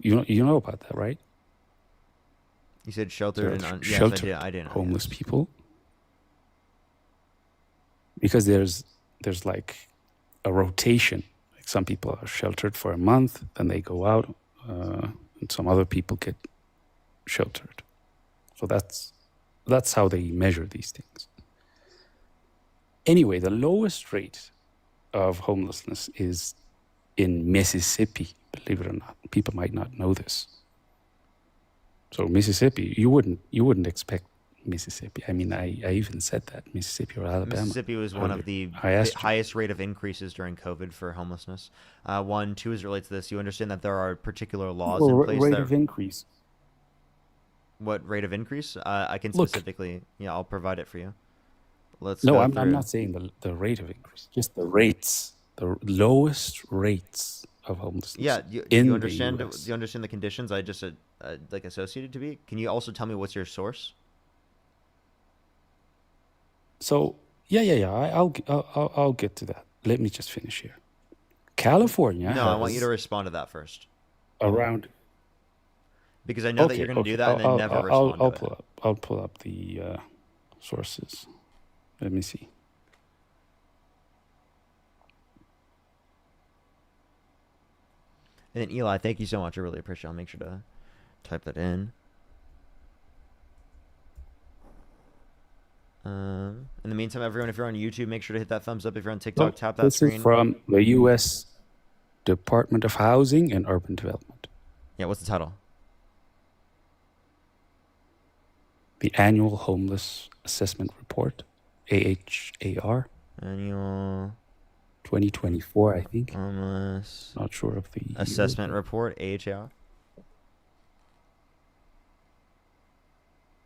You know about that, right? You said sheltered and yes, sheltered I didn't know, homeless yes. people. Because there's like a rotation. Like some people are sheltered for a month, then they go out, and some other people get sheltered. So that's how they measure these things. Anyway, the lowest rate of homelessness is in Mississippi, believe it or not. People might not know this. So Mississippi, you wouldn't expect Mississippi. I mean, I even said that, Mississippi or Alabama. Mississippi was one of the highest rate of increases during COVID for homelessness. One, two, as it relates to this, you understand that there are particular laws in place. Rate of increase. What rate of increase? I can Look. specifically, I'll provide it for you. Let's No, go I'm through. not saying the rate of increase, just the rates, the lowest rates of homelessness. Yeah, do in you understand? the Do US. you understand the conditions I just like associated to be? Can you also tell me what's your source? So I'll get to that. Let me just finish here. California. No, I want you has to respond to that first, around. because I know that you're going to do that and then never respond to it. I'll pull up the sources. Let me see. And then Eli, thank you so much. I really appreciate it. I'll make sure to type that in. In the meantime, everyone, if you're on YouTube, make sure to hit that thumbs up. If you're on TikTok, tap that This screen. is from the U.S. Department of Housing and Urban Development. Yeah, what's the title? The Annual Homeless Assessment Report, AHAR. Annual 2024, I think. Homeless Not sure of the Assessment year. Report, AHAR.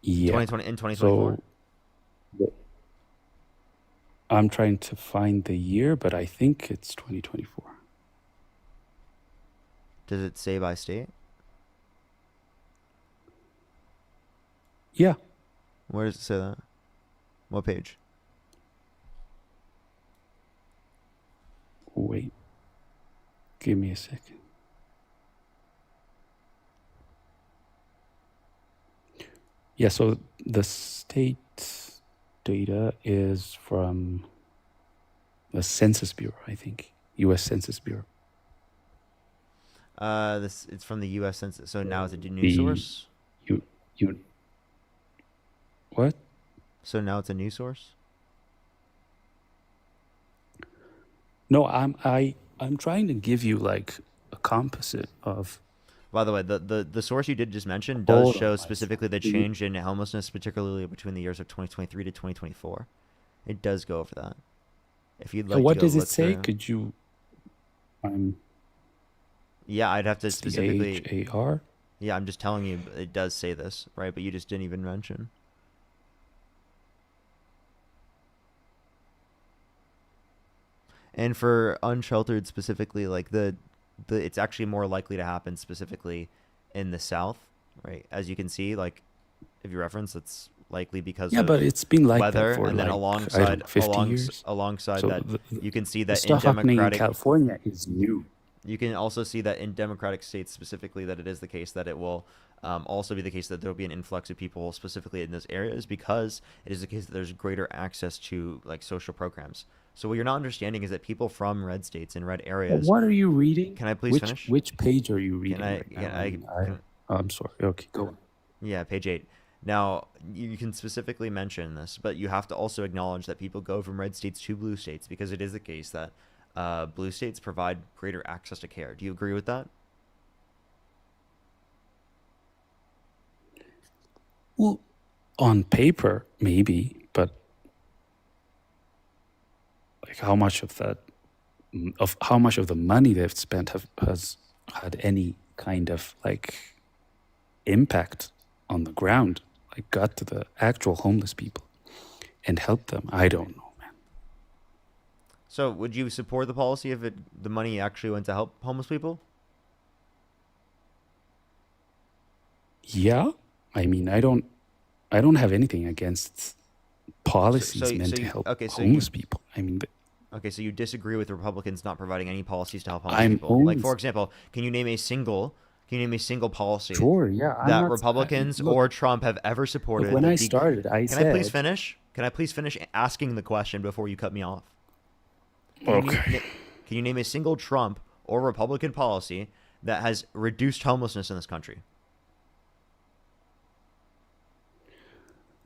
Yeah. 2020 in 2024. So I'm trying to find the year, but I think it's 2024. Does it say by state? Yeah. Where does it say that? What page? Wait. Give me a second. Yeah, so the state data is from the Census Bureau, I think. U.S. Census Bureau. It's from the U.S. Census. So now it's a new The- source. You what? So now it's a new source. No, I'm trying to give you like a composite of. By the way, the source you did just mention does Hold on, show my specifically the son. change in homelessness, particularly between the years of 2023 to 2024. It does go over that. If you'd like What to go does it look say? through- Could you? Yeah, I'd have to It's the specifically. AHAR. Yeah, I'm just telling you, it does say this, right? But you just didn't even mention. And for unsheltered specifically, like the it's actually more likely to happen specifically in the South, right? As you can see, like if you reference, it's likely because Yeah, of but it's been like weather, that for and then like, I don't alongside know, 50 years. alongside So that, you can see the that in stuff happening in democratic California is new. You can also see that in democratic states specifically that it is the case that it will also be the case that there will be an influx of people specifically in those areas, because it is the case that there's greater access to like social programs. So what you're not understanding is that people from red states and red areas. What are you reading? Can I please which, finish? Which page are you reading Can I? right now? Can I? Can- I'm sorry. Okay, go on. Yeah, page 8. Now, you can specifically mention this, but you have to also acknowledge that people go from red states to blue states, because it is the case that blue states provide greater access to care. Do you agree with that? Well, on paper, maybe, but like how much of that, of how much of the money they've spent has had any kind of like impact on the ground, like got to the actual homeless people and helped them? I don't know. So, would you support the policy if the money actually went to help homeless people? Yeah, I mean, I don't have anything against policies meant to help homeless people. I mean, Okay, so you disagree with Republicans not providing any policies to help homeless I'm people. Like, only- for example, can you name a single policy Sure, yeah, I'm that not- Republicans look- or Trump have ever supported? when that I started, I Can I please said- finish? Can I please finish asking the question before you cut me off? Okay. Can you name a single Trump or Republican policy that has reduced homelessness in this country?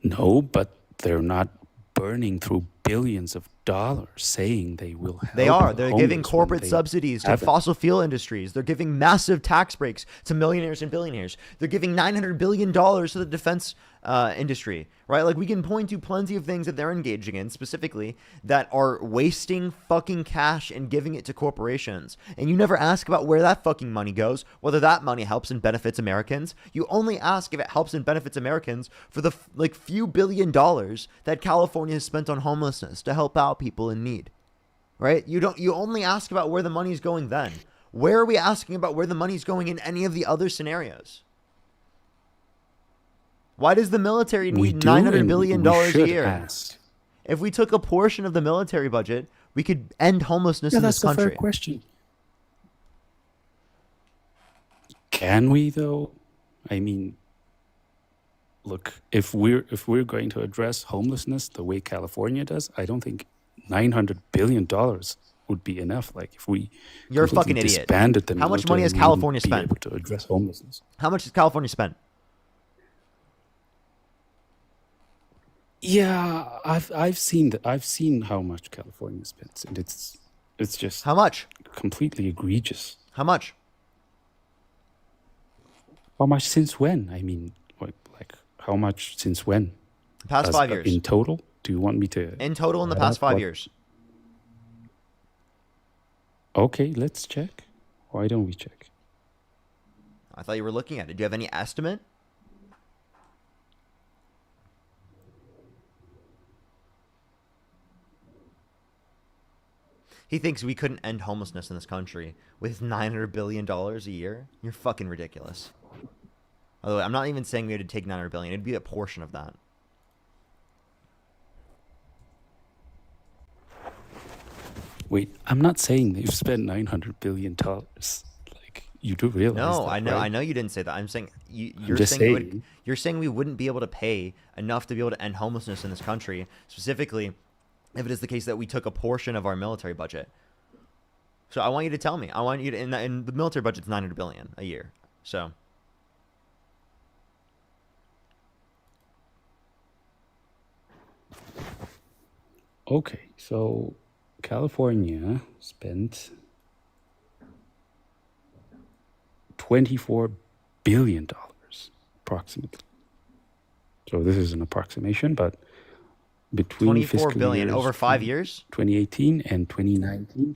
No, but they're not burning through billions of dollars saying they will help. They are. the They're giving homeless when corporate they subsidies to haven't. fossil fuel industries. They're giving massive tax breaks to millionaires and billionaires. They're giving $900 billion to the defense industry, right? Like, we can point to plenty of things that they're engaging in specifically that are wasting fucking cash and giving it to corporations. And you never ask about where that fucking money goes, whether that money helps and benefits Americans. You only ask if it helps and benefits Americans for the few $billion that California has spent on homelessness to help out people in need, right? You only ask about where the money's going then. Where are we asking about where the money's going in any of the other scenarios? Why does the military need $900 billion a year? Ask. If we took a portion of the military budget, we could end homelessness in this country. That's a fair question. Can we though? I mean, look, if we're going to address homelessness the way California does, I don't think $900 billion would be enough. Like, if we You're a completely fucking idiot. disbanded the How much money military, has we California wouldn't be spent? able to address homelessness. How much has California spent? Yeah, I've seen that. I've seen how much California spends, and it's just how much? Completely egregious. How much? How much since when? I mean, like how much since when? Past 5 years. In total? Do you want me to? In total, in the add past up 5 what- years. Okay, let's check. Why don't we check? I thought you were looking at it. Do you have any estimate? He thinks we couldn't end homelessness in this country with $900 billion a year? You're fucking ridiculous. By the way, I'm not even saying we had to take $900 billion. It'd be a portion of that. Wait, I'm not saying that you've spent $900 billion. Like, you do realize No, that, I know. right? I know you didn't say that. I'm saying you're just saying you're saying we wouldn't be able to pay enough to be able to end homelessness in this country, specifically if it is the case that we took a portion of our military budget. So I want you to tell me. I want you to, and the military budget's $900 billion a year. So Okay, so California spent $24 billion approximately. So this is an approximation, but between 24 fiscal billion years over 5 years? 2018 and 2019,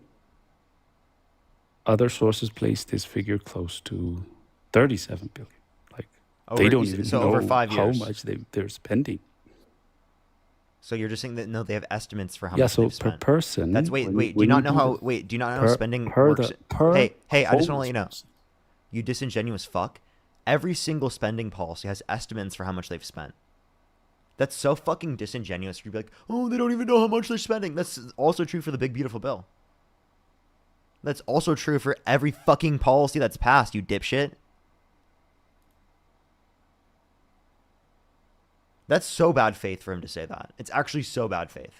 other sources place this figure close to 37 billion. Like, they don't even know over 5 how years. much they're spending. So you're just saying that no, they have estimates for how Yeah, much so they've per spent. person. That's wait. Do you when not know do how? the- Wait, do you not know how spending per works? per Hey, I just want to let you know. homeless You disingenuous fuck. Every single spending policy has estimates for how much they've spent. That's so fucking disingenuous. You'd be like, oh, they don't even know how much they're spending. That's also true for the big beautiful bill. That's also true for every fucking policy that's passed, you dipshit. That's so bad faith for him to say that. It's actually so bad faith.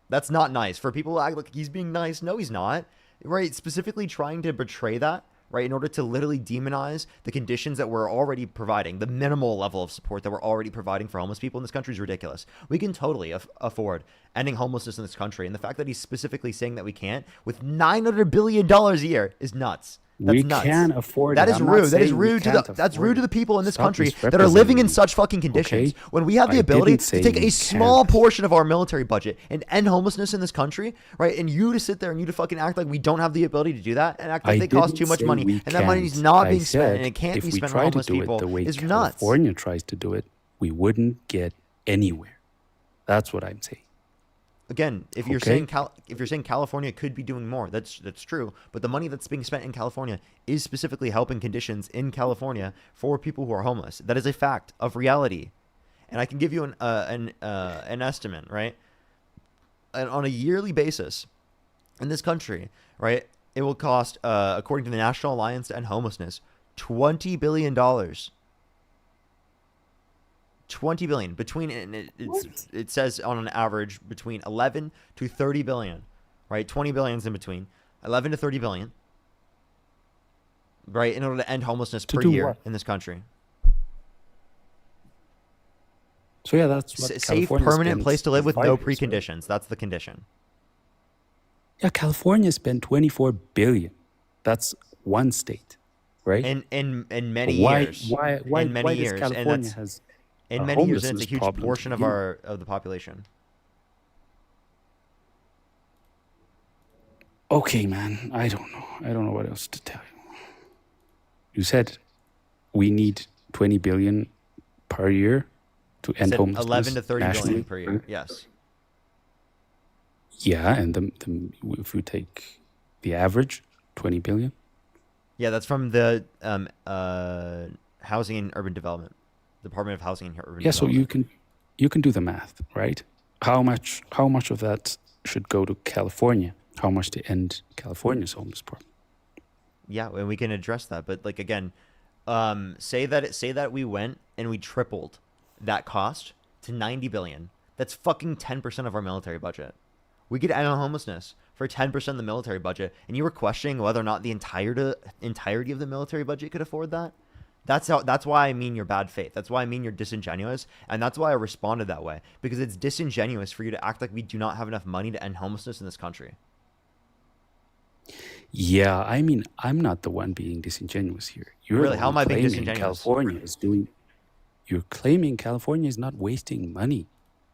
That's not nice. For people to act like he's being nice, no, he's not. Right? Specifically trying to betray that, right, in order to literally demonize the conditions that we're already providing, the minimal level of support that we're already providing for homeless people in this country is ridiculous. We can totally afford ending homelessness in this country. And the fact that he's specifically saying that we can't with $900 billion a year is nuts. That's we nuts. can afford That it. is I'm not rude. That is saying we rude to can't the that's rude afford to the it. people in this Stop country that are living in misrepresenting such fucking conditions. okay? When we have the I ability didn't to say take we a small can't. portion of our military budget and end homelessness in this country, right? And you to sit there and you to fucking act like we don't have the ability to do that and act like I they cost didn't too much say money we and that money is can't. not I being spent said and it can't if be we spent on try to homeless do people it the way is nuts. California tries to do it, we wouldn't get anywhere. That's what I'm saying. Again, if you're Okay. saying California could be doing more, that's true. But the money that's being spent in California is specifically helping conditions in California for people who are homeless. That is a fact of reality, and I can give you an estimate, right? And on a yearly basis, in this country, right, it will cost, according to the National Alliance to End Homelessness, $20 billion. $20 billion between it says on an average between 11 to 30 billion, right? 20 billions in between, 11 to 30 billion, right? In order to end homelessness To per do year what? in this country. So yeah, that's what Safe, California permanent place to live with no 5 years, right? preconditions. That's the condition. Yeah, California spent 24 billion. That's one state, right? In But many years. In many why does years, and California that's has in a many years, and it's homelessness a huge problem to portion of begin with? the population. Okay, man, I don't know. I don't know what else to tell you. You said we need 20 billion per year to end Said homelessness 11 to 30 nationally. billion per year. Yes. Yeah, and if we take the average, 20 billion. Yeah, that's from the Housing and Urban Development, Department of Housing and Urban Yeah, so Development. you can do the math, right? How much of that should go to California? How much to end California's homeless problem? Yeah, and we can address that. But like again, say that we went and we tripled that cost to 90 billion. That's fucking 10% of our military budget. We could end homelessness for 10% of the military budget, and you were questioning whether or not the entirety of the military budget could afford that. That's why I mean you're bad faith. That's why I mean you're disingenuous, and that's why I responded that way, because it's disingenuous for you to act like we do not have enough money to end homelessness in this country. Yeah, I mean, I'm not the one being disingenuous here. You're Really? the How one am I being claiming disingenuous? California is doing. You're claiming California is not wasting money.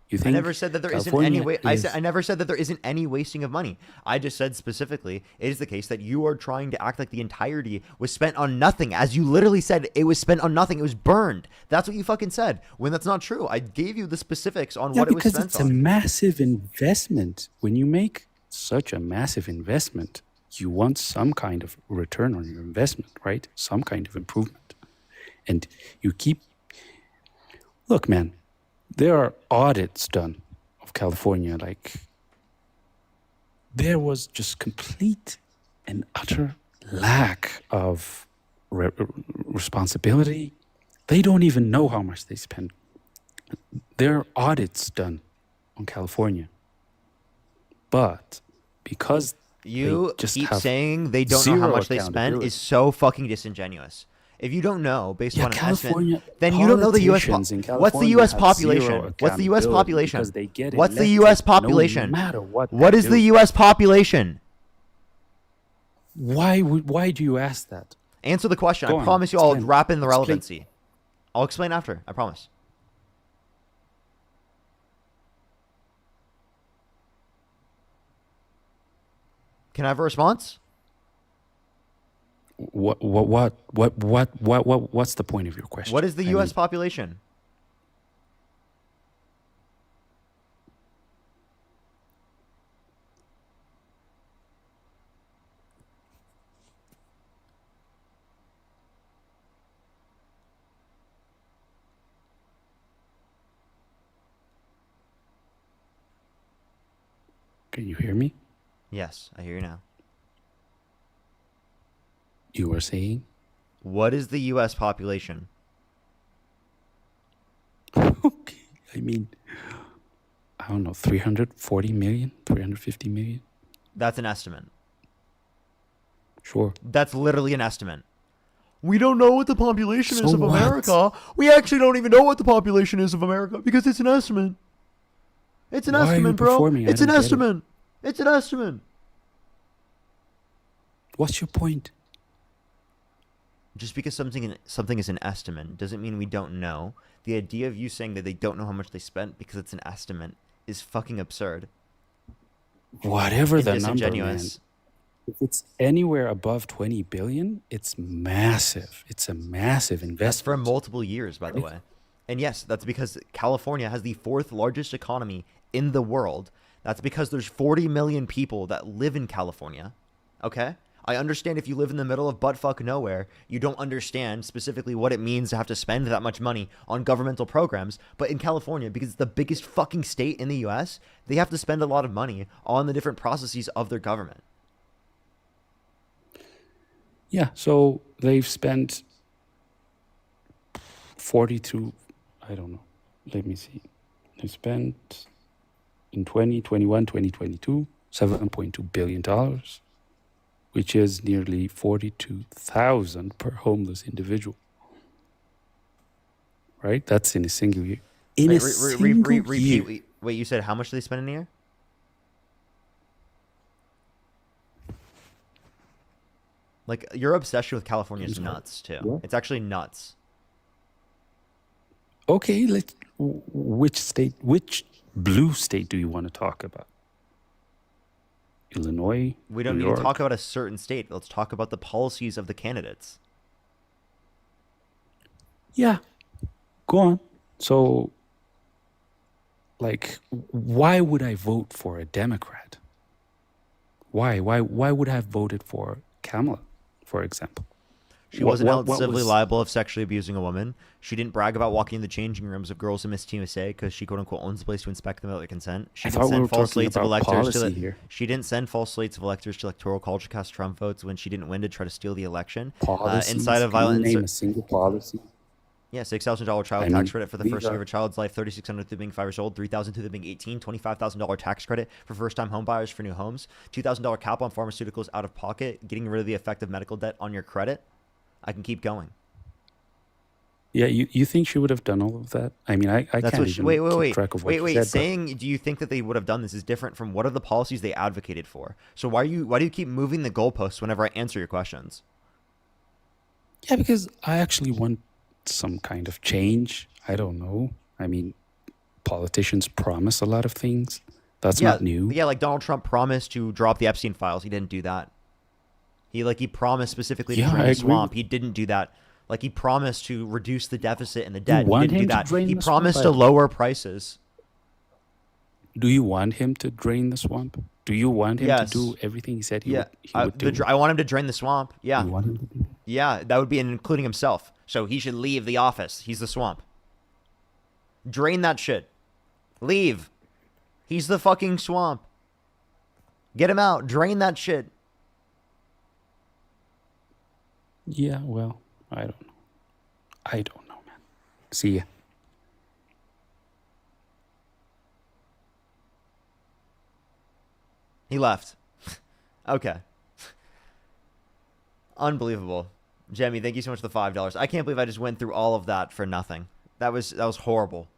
You I think never said that there isn't California any way. is- I never said that there isn't any wasting of money. I just said specifically it is the case that you are trying to act like the entirety was spent on nothing, as you literally said it was spent on nothing. It was burned. That's what you fucking said. When that's not true. I gave you the specifics on what it was because spent it's on. a massive investment. When you make such a massive investment, you want some kind of return on your investment, right? Some kind of improvement. And you keep... Look, man, there are audits done of California. Like, there was just complete and utter lack of responsibility. They don't even know how much they spend. There are audits done on California. But because You they just keep have saying they don't know how zero much they spent accountability. is so fucking disingenuous. If you don't know based Yeah, on an California estimate, then you don't know the U.S. politicians in What's the California U.S. have population? zero What's the U.S. accountability population? because they get What's the elected U.S. no population? matter what What they is the do. U.S. population? Why do you ask that? Answer the question. Go I on, promise you I'll explain. wrap in the Explain. relevancy. I'll explain after. I promise. Can I have a response? What's the point of your question? What is the I U.S. mean, population? Can you hear me? Yes, I hear you now. You were saying? What is the U.S. population? I mean, I don't know, 340 million, 350 million? That's an estimate. Sure. That's literally an estimate. We don't know what the population is So of what? America. We actually don't even know what the population is of America because it's an estimate. It's an Why are you estimate, bro. performing? I It's an don't get it. estimate. It's an estimate. What's your point? Just because something is an estimate doesn't mean we don't know. The idea of you saying that they don't know how much they spent because it's an estimate is fucking absurd. Whatever And the number, man. disingenuous. If it's anywhere above 20 billion, it's massive. It's a massive That's investment. for multiple years, by the way. And yes, that's because California has the fourth largest economy in the world. That's because there's 40 million people that live in California. Okay? I understand if you live in the middle of buttfuck nowhere, you don't understand specifically what it means to have to spend that much money on governmental programs. But in California, because it's the biggest fucking state in the US, they have to spend a lot of money on the different processes of their government. Yeah, so they've spent 42, I don't know, let me see. They spent in 2021, 2022, $7.2 billion, which is nearly 42,000 per homeless individual. Right? That's in a single year. In Wait, a single year. repeat. Wait, you said how much do they spend in a year? Like, your obsession with California is nuts, too. What? It's actually nuts. Okay, which blue state do you want to talk about? Illinois? We don't New need to York? talk about a certain state. Let's talk about the policies of the candidates. Yeah, go on. So, like, why would I vote for a Democrat? Why would I have voted for Kamala, for example? She wasn't held civilly liable of sexually abusing a woman. She didn't brag about walking in the changing rooms of girls in Miss USA because she, quote unquote, owns the place to inspect them without their consent. She didn't send false slates of electors to She didn't send false slates of electors to electoral college to cast Trump votes when she didn't win to try to steal the election. Inside of violent. Name a single policy. Yeah, $6,000 child tax credit for the first year of a child's life, $3,600 through being 5 years old, $3,000 through being 18, $25,000 tax credit for first-time home buyers for new homes, $2,000 cap on pharmaceuticals out of pocket, getting rid of the effect of medical debt on your credit. I can keep going. Yeah, you think she would have done all of that? I mean, I That's can't what she, even keep track of what she said. Saying, do you think that they would have done this is different from what are the policies they advocated for? So why do you keep moving the goalposts whenever I answer your questions? Yeah, because I actually want some kind of change. I don't know. I mean, politicians promise a lot of things. That's not new. Yeah, like Donald Trump promised to drop the Epstein files. He didn't do that. He promised specifically to drain the swamp. He didn't do that. Like, he promised to reduce the deficit and the debt. He didn't do that. He promised to lower prices. Do you want him to drain the swamp? Do you want him to do everything he said he would do? I want him to drain the swamp. Yeah. You want him to do that? Yeah, that would be including himself. So he should leave the office. He's the swamp. Drain that shit. Leave. He's the fucking swamp. Get him out. Drain that shit. Yeah, well, I don't know. I don't know, man. See ya. He left. Okay. Unbelievable. Jemmy, thank you so much for the $5. I can't believe I just went through all of that for nothing. That was horrible.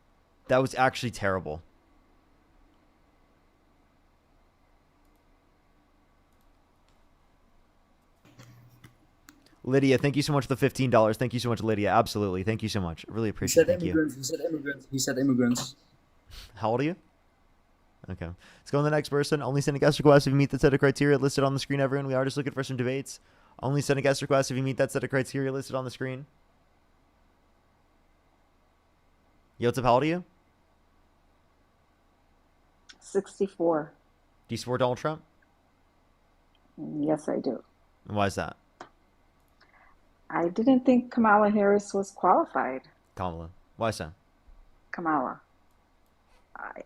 That was actually terrible. Lydia, thank you so much for the $15. Thank you so much, Lydia. Absolutely. Thank you so much. I really appreciate it. Thank you. He said immigrants. He said immigrants. How old are you? Okay. Let's go on the next person. Only send a guest request if you meet the set of criteria listed on the screen, everyone. We are just looking for some debates. Only send a guest request if you meet that set of criteria listed on the screen. Yo, what's up? How old are you? 64. Do you support Donald Trump? Yes, I do. And why is that? I didn't think Kamala Harris was qualified. Kamala. Why so? Kamala.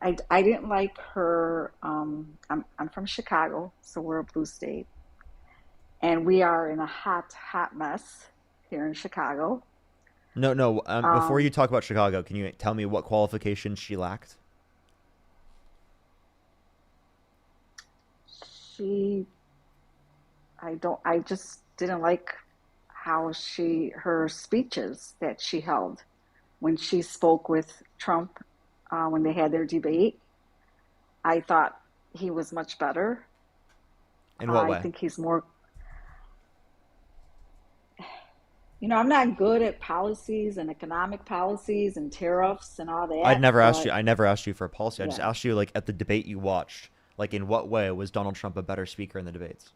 I didn't like her. I'm from Chicago, so we're a blue state. And we are in a hot mess here in Chicago. No. Before you talk about Chicago, can you tell me what qualifications she lacked? I just didn't like how her speeches that she held when she spoke with Trump when they had their debate. I thought he was much better. In what way? I think he's more. I'm not good at policies and economic policies and tariffs and all that. I never asked you for a policy. I just asked you, like, at the debate you watched, like, in what way was Donald Trump a better speaker in the debates?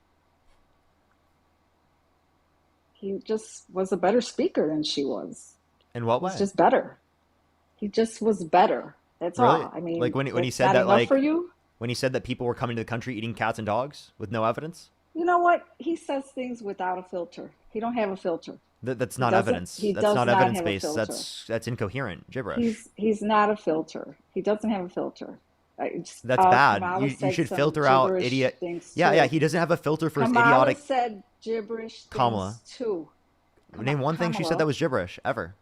He just was a better speaker than she was. In what way? He's just better. He just was better. That's really? all. I mean, like when he said that, like, for you? When he said that people were coming to the country eating cats and dogs with no evidence. You know what? He says things without a filter. He don't have a filter. That's not evidence. That's not evidence based. That's incoherent gibberish. He's not a filter. He doesn't have a filter. That's bad. You should filter out idiot. Yeah. He doesn't have a filter for his idiotic. Kamala said gibberish Kamala. things too. Name one thing she said that was gibberish ever.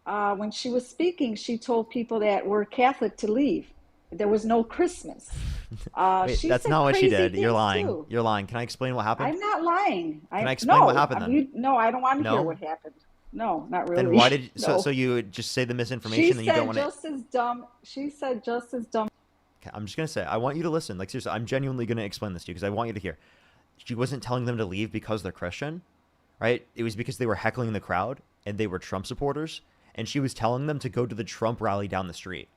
When she was speaking, she told people that were Catholic to leave. There was no Christmas. Wait, that's not what she did. You're lying. Too. You're lying. Can I explain what happened? I'm not lying. Can I explain what happened then? No, I don't want to hear what happened. No, not Then really. why did so No. you would just say the She misinformation and you don't said want to? just as dumb. She said just as dumb. Okay, I'm just gonna say I want you to listen. Like seriously, I'm genuinely gonna explain this to you because I want you to hear. She wasn't telling them to leave because they're Christian, right? It was because they were heckling the crowd and they were Trump supporters, and she was telling them to go to the Trump rally down the street.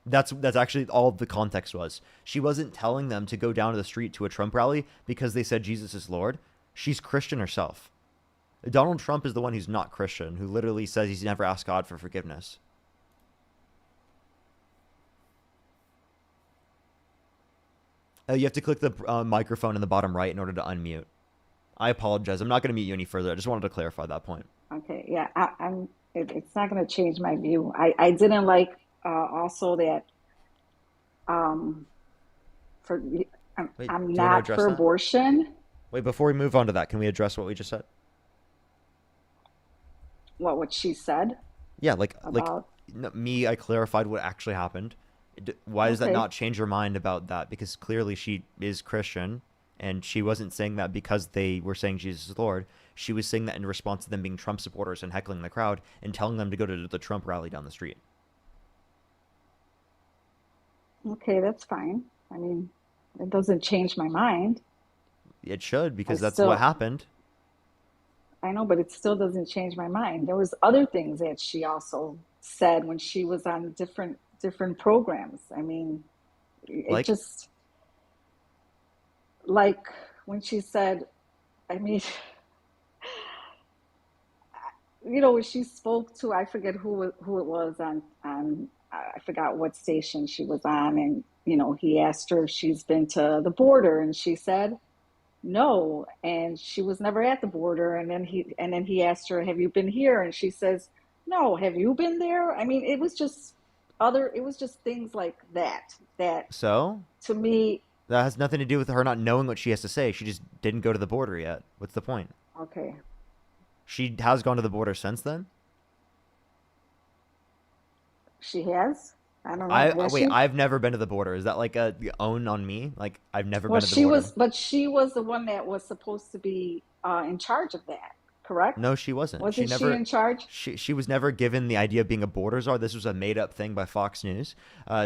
That's actually all the context was. She wasn't telling them to go down to the street to a Trump rally because they said Jesus is Lord. She's Christian herself. Donald Trump is the one who's not Christian, who literally says he's never asked God for forgiveness. You have to click the microphone in the bottom right in order to unmute. I apologize. I'm not going to mute you any further. I just wanted to clarify that point. Okay, yeah, it's not going to change my view. I didn't like also that for Wait, I'm do you want to not address for that? abortion. Wait, before we move on to that, can we address what we just said? What she said Yeah, like about me, I clarified what actually happened. Why does that okay. not change your mind about that? Because clearly she is Christian, and she wasn't saying that because they were saying Jesus is Lord. She was saying that in response to them being Trump supporters and heckling the crowd and telling them to go to the Trump rally down the street. Okay, that's fine. I mean, it doesn't change my mind. It should, because I that's what still happened. I know, but it still doesn't change my mind. There was other things that she also said when she was on different programs. I mean, it Like, just like when she said, I mean, when she spoke to, I forget who it was on I forgot what station she was on, and he asked her if she's been to the border, and she said no, and she was never at the border, and then he asked her, have you been here, and she says no, have you been there? I mean, it was just things like that so to me. that has nothing to do with her not knowing what she has to say. She just didn't go to the border yet. What's the point? Okay, She has gone to the border since then. she has. I don't know. Has Wait. she? I've never been to the border. Is that like a own on me? Like I've never Well, been to the border. she was the one that was supposed to be in charge of that, correct? No, she wasn't. Wasn't she in charge? She was never given the idea of being a border czar. This was a made up thing by Fox News.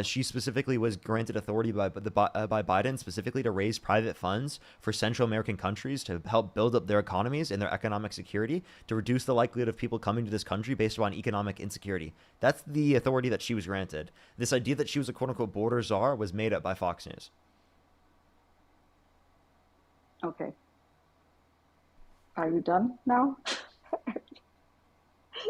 She specifically was granted authority by Biden specifically to raise private funds for Central American countries to help build up their economies and their economic security, to reduce the likelihood of people coming to this country based upon economic insecurity. That's the authority that she was granted. This idea that she was a quote unquote border czar was made up by Fox News. Okay. Are you done now?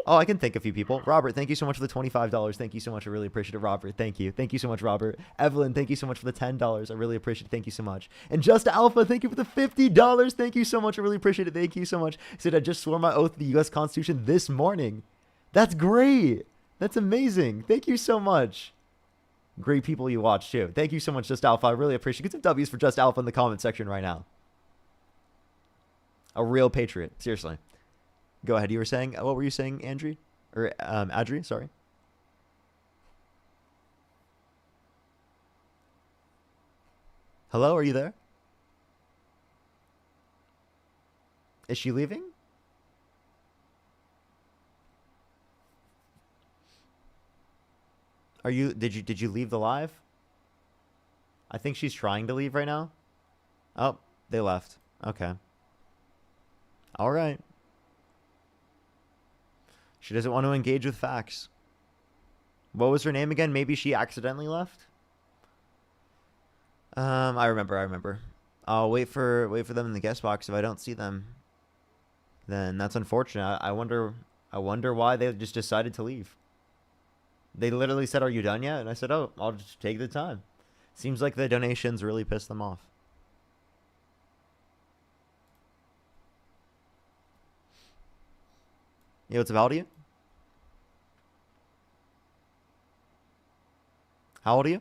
Oh, I can thank a few people. Robert, thank you so much for the $25. Thank you so much. I really appreciate it, Robert. Thank you. Thank you so much, Robert. Evelyn, thank you so much for the $10. I really appreciate it. Thank you so much. And Just Alpha, thank you for the $50. Thank you so much. I really appreciate it. Thank you so much. He said, I just swore my oath to the U.S. Constitution this morning. That's great. That's amazing. Thank you so much. Great people you watch, too. Thank you so much, Just Alpha. I really appreciate it. Get some W's for Just Alpha in the comment section right now. A real patriot. Seriously. Go ahead. You were saying, what were you saying, Andrew? Or Adri, sorry. Hello, are you there? Is she leaving? Did you leave the live? I think she's trying to leave right now. Oh, they left. Okay. All right. She doesn't want to engage with facts. What was her name again? Maybe she accidentally left? I remember. I'll wait for them in the guest box. If I don't see them, then that's unfortunate. I wonder why they just decided to leave. They literally said, "Are you done yet?" And I said, "Oh, I'll just take the time." Seems like the donations really pissed them off. Yo, what's about you? How old are you?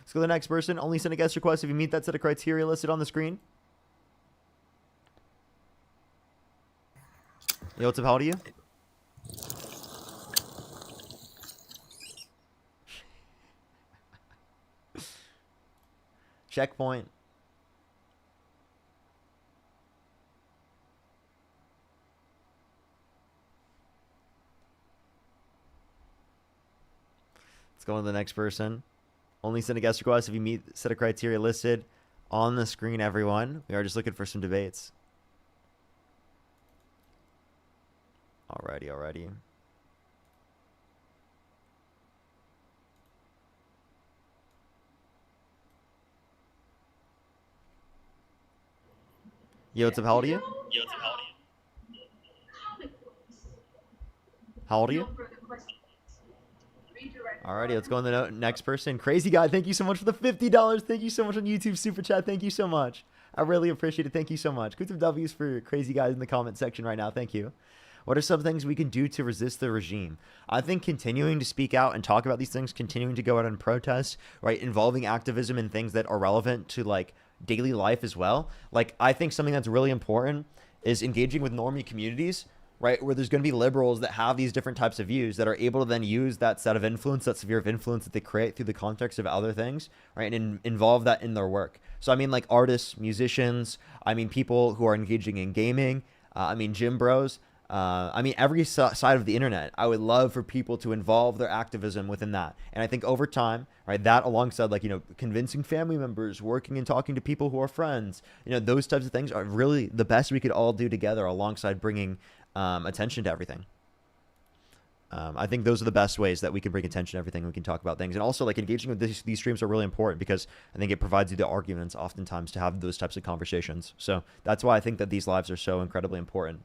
Let's go to the next person. Only send a guest request if you meet that set of criteria listed on the screen. Yo, what's up? How old are you? Checkpoint. Let's go on to the next person. Only send a guest request if you meet the set of criteria listed on the screen, everyone. We are just looking for some debates. Alrighty. Yo, what's up? How old are you? How old are you? Alrighty, let's go on the next person. Crazy guy, thank you so much for the $50. Thank you so much on YouTube Super Chat. Thank you so much. I really appreciate it. Thank you so much. Put some W's for crazy guys in the comment section right now. Thank you. What are some things we can do to resist the regime? I think continuing to speak out and talk about these things, continuing to go out and protest, right? Involving activism in things that are relevant to like daily life as well. Like, I think something that's really important is engaging with normie communities, right? Where there's going to be liberals that have these different types of views that are able to then use that set of influence, that sphere of influence that they create through the context of other things, right? And involve that in their work. So, I mean, like artists, musicians, I mean, people who are engaging in gaming, I mean, gym bros, I mean, every side of the internet, I would love for people to involve their activism within that. And I think over time, right, that alongside like, you know, convincing family members, working and talking to people who are friends, you know, those types of things are really the best we could all do together alongside bringing attention to everything. I think those are the best ways that we can bring attention to everything. We can talk about things. And also like engaging with these streams are really important because I think it provides you the arguments oftentimes to have those types of conversations. So that's why I think that these lives are so incredibly important.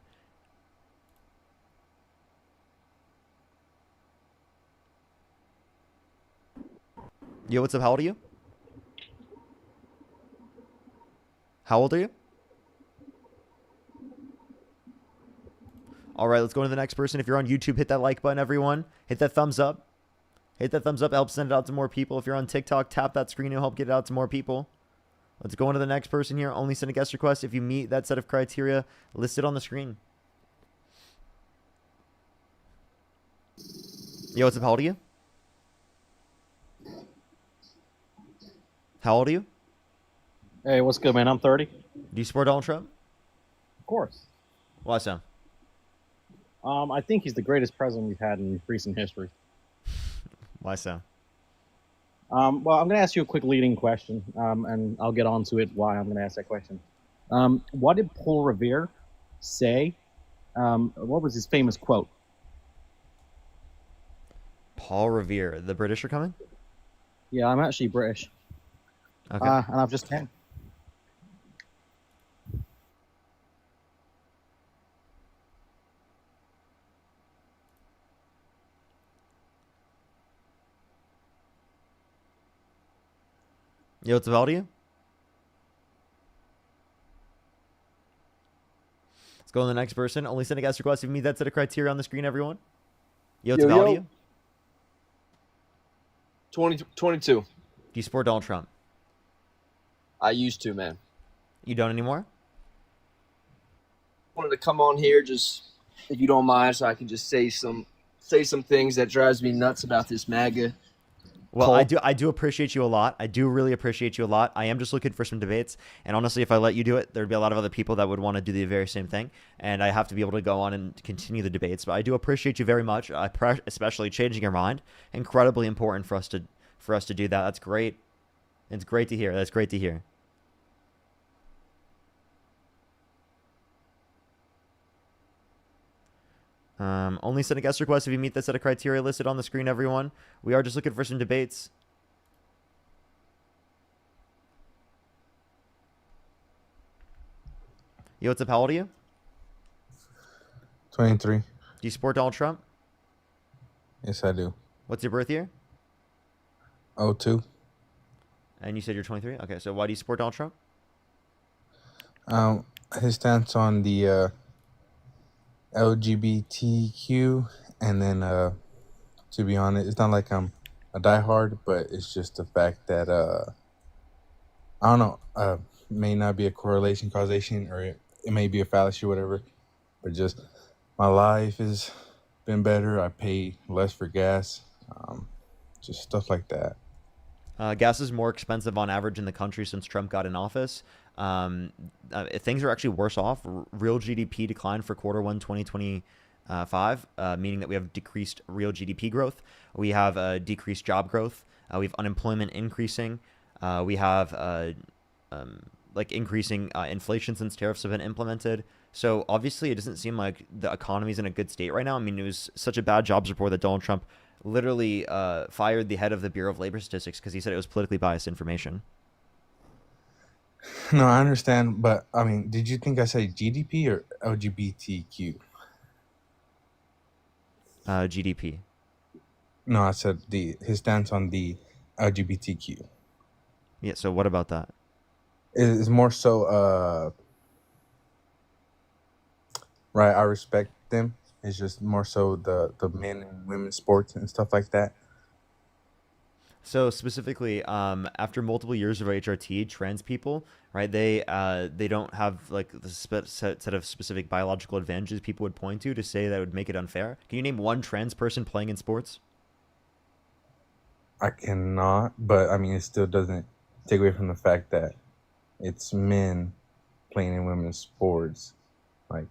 Yo, what's up? How old are you? How old are you? All right, let's go to the next person. If you're on YouTube, hit that like button, everyone. Hit that thumbs up. Hit that thumbs up. It helps send it out to more people. If you're on TikTok, tap that screen. It'll help get it out to more people. Let's go on to the next person here. Only send a guest request if you meet that set of criteria listed on the screen. Yo, what's up? How old are you? How old are you? Hey, what's good, man? I'm 30. Do you support Donald Trump? Of course. Why so? I think he's the greatest president we've had in recent history. Why so? Well, I'm going to ask you a quick leading question, and I'll get on to it why I'm going to ask that question. What did Paul Revere say? What was his famous quote? Paul Revere. The British are coming? Yeah, I'm actually British. Okay. And I've just came. Yo, what's up? How old are you? Let's go on to the next person. Only send a guest request if you meet that set of criteria on the screen, everyone. Yo, what's up? How old are you? 22. Do you support Donald Trump? I used to, man. You don't anymore? Wanted to come on here just, if you don't mind, so I can just say some things that drives me nuts about this MAGA. Well, I do appreciate you a lot. I do really appreciate you a lot. I am just looking for some debates. And honestly, if I let you do it, there'd be a lot of other people that would want to do the very same thing. And I have to be able to go on and continue the debates. But I do appreciate you very much, especially changing your mind. Incredibly important for us to do that. That's great. It's great to hear. That's great to hear. Only send a guest request if you meet the set of criteria listed on the screen, everyone. We are just looking for some debates. Yo, what's up? How old are you? 23. Do you support Donald Trump? Yes, I do. What's your birth year? 02. And you said you're 23? Okay, so why do you support Donald Trump? His stance on the LGBTQ, and then to be honest, it's not like I'm a diehard, but it's just the fact that I don't know, may not be a correlation causation, or it may be a fallacy or whatever, but just my life has been better. I pay less for gas, just stuff like that. Gas is more expensive on average in the country since Trump got in office. Things are actually worse off. Real GDP declined for quarter one 2020, 5, meaning that we have decreased real GDP growth. We have decreased job growth. We have unemployment increasing. We have like increasing inflation since tariffs have been implemented. So obviously, it doesn't seem like the economy is in a good state right now. I mean, it was such a bad jobs report that Donald Trump literally fired the head of the Bureau of Labor Statistics because he said it was politically biased information. No, I understand, but I mean, did you think I said GDP or LGBTQ? GDP. No, I said his stance on the LGBTQ. Yeah. So what about that? It's more so, right? I respect them. It's just more so the men and women's sports and stuff like that. So specifically, after multiple years of HRT, trans people, right? They don't have like the set of specific biological advantages people would point to say that would make it unfair. Can you name one trans person playing in sports? I cannot, but I mean, it still doesn't take away from the fact that it's men playing in women's sports. Like,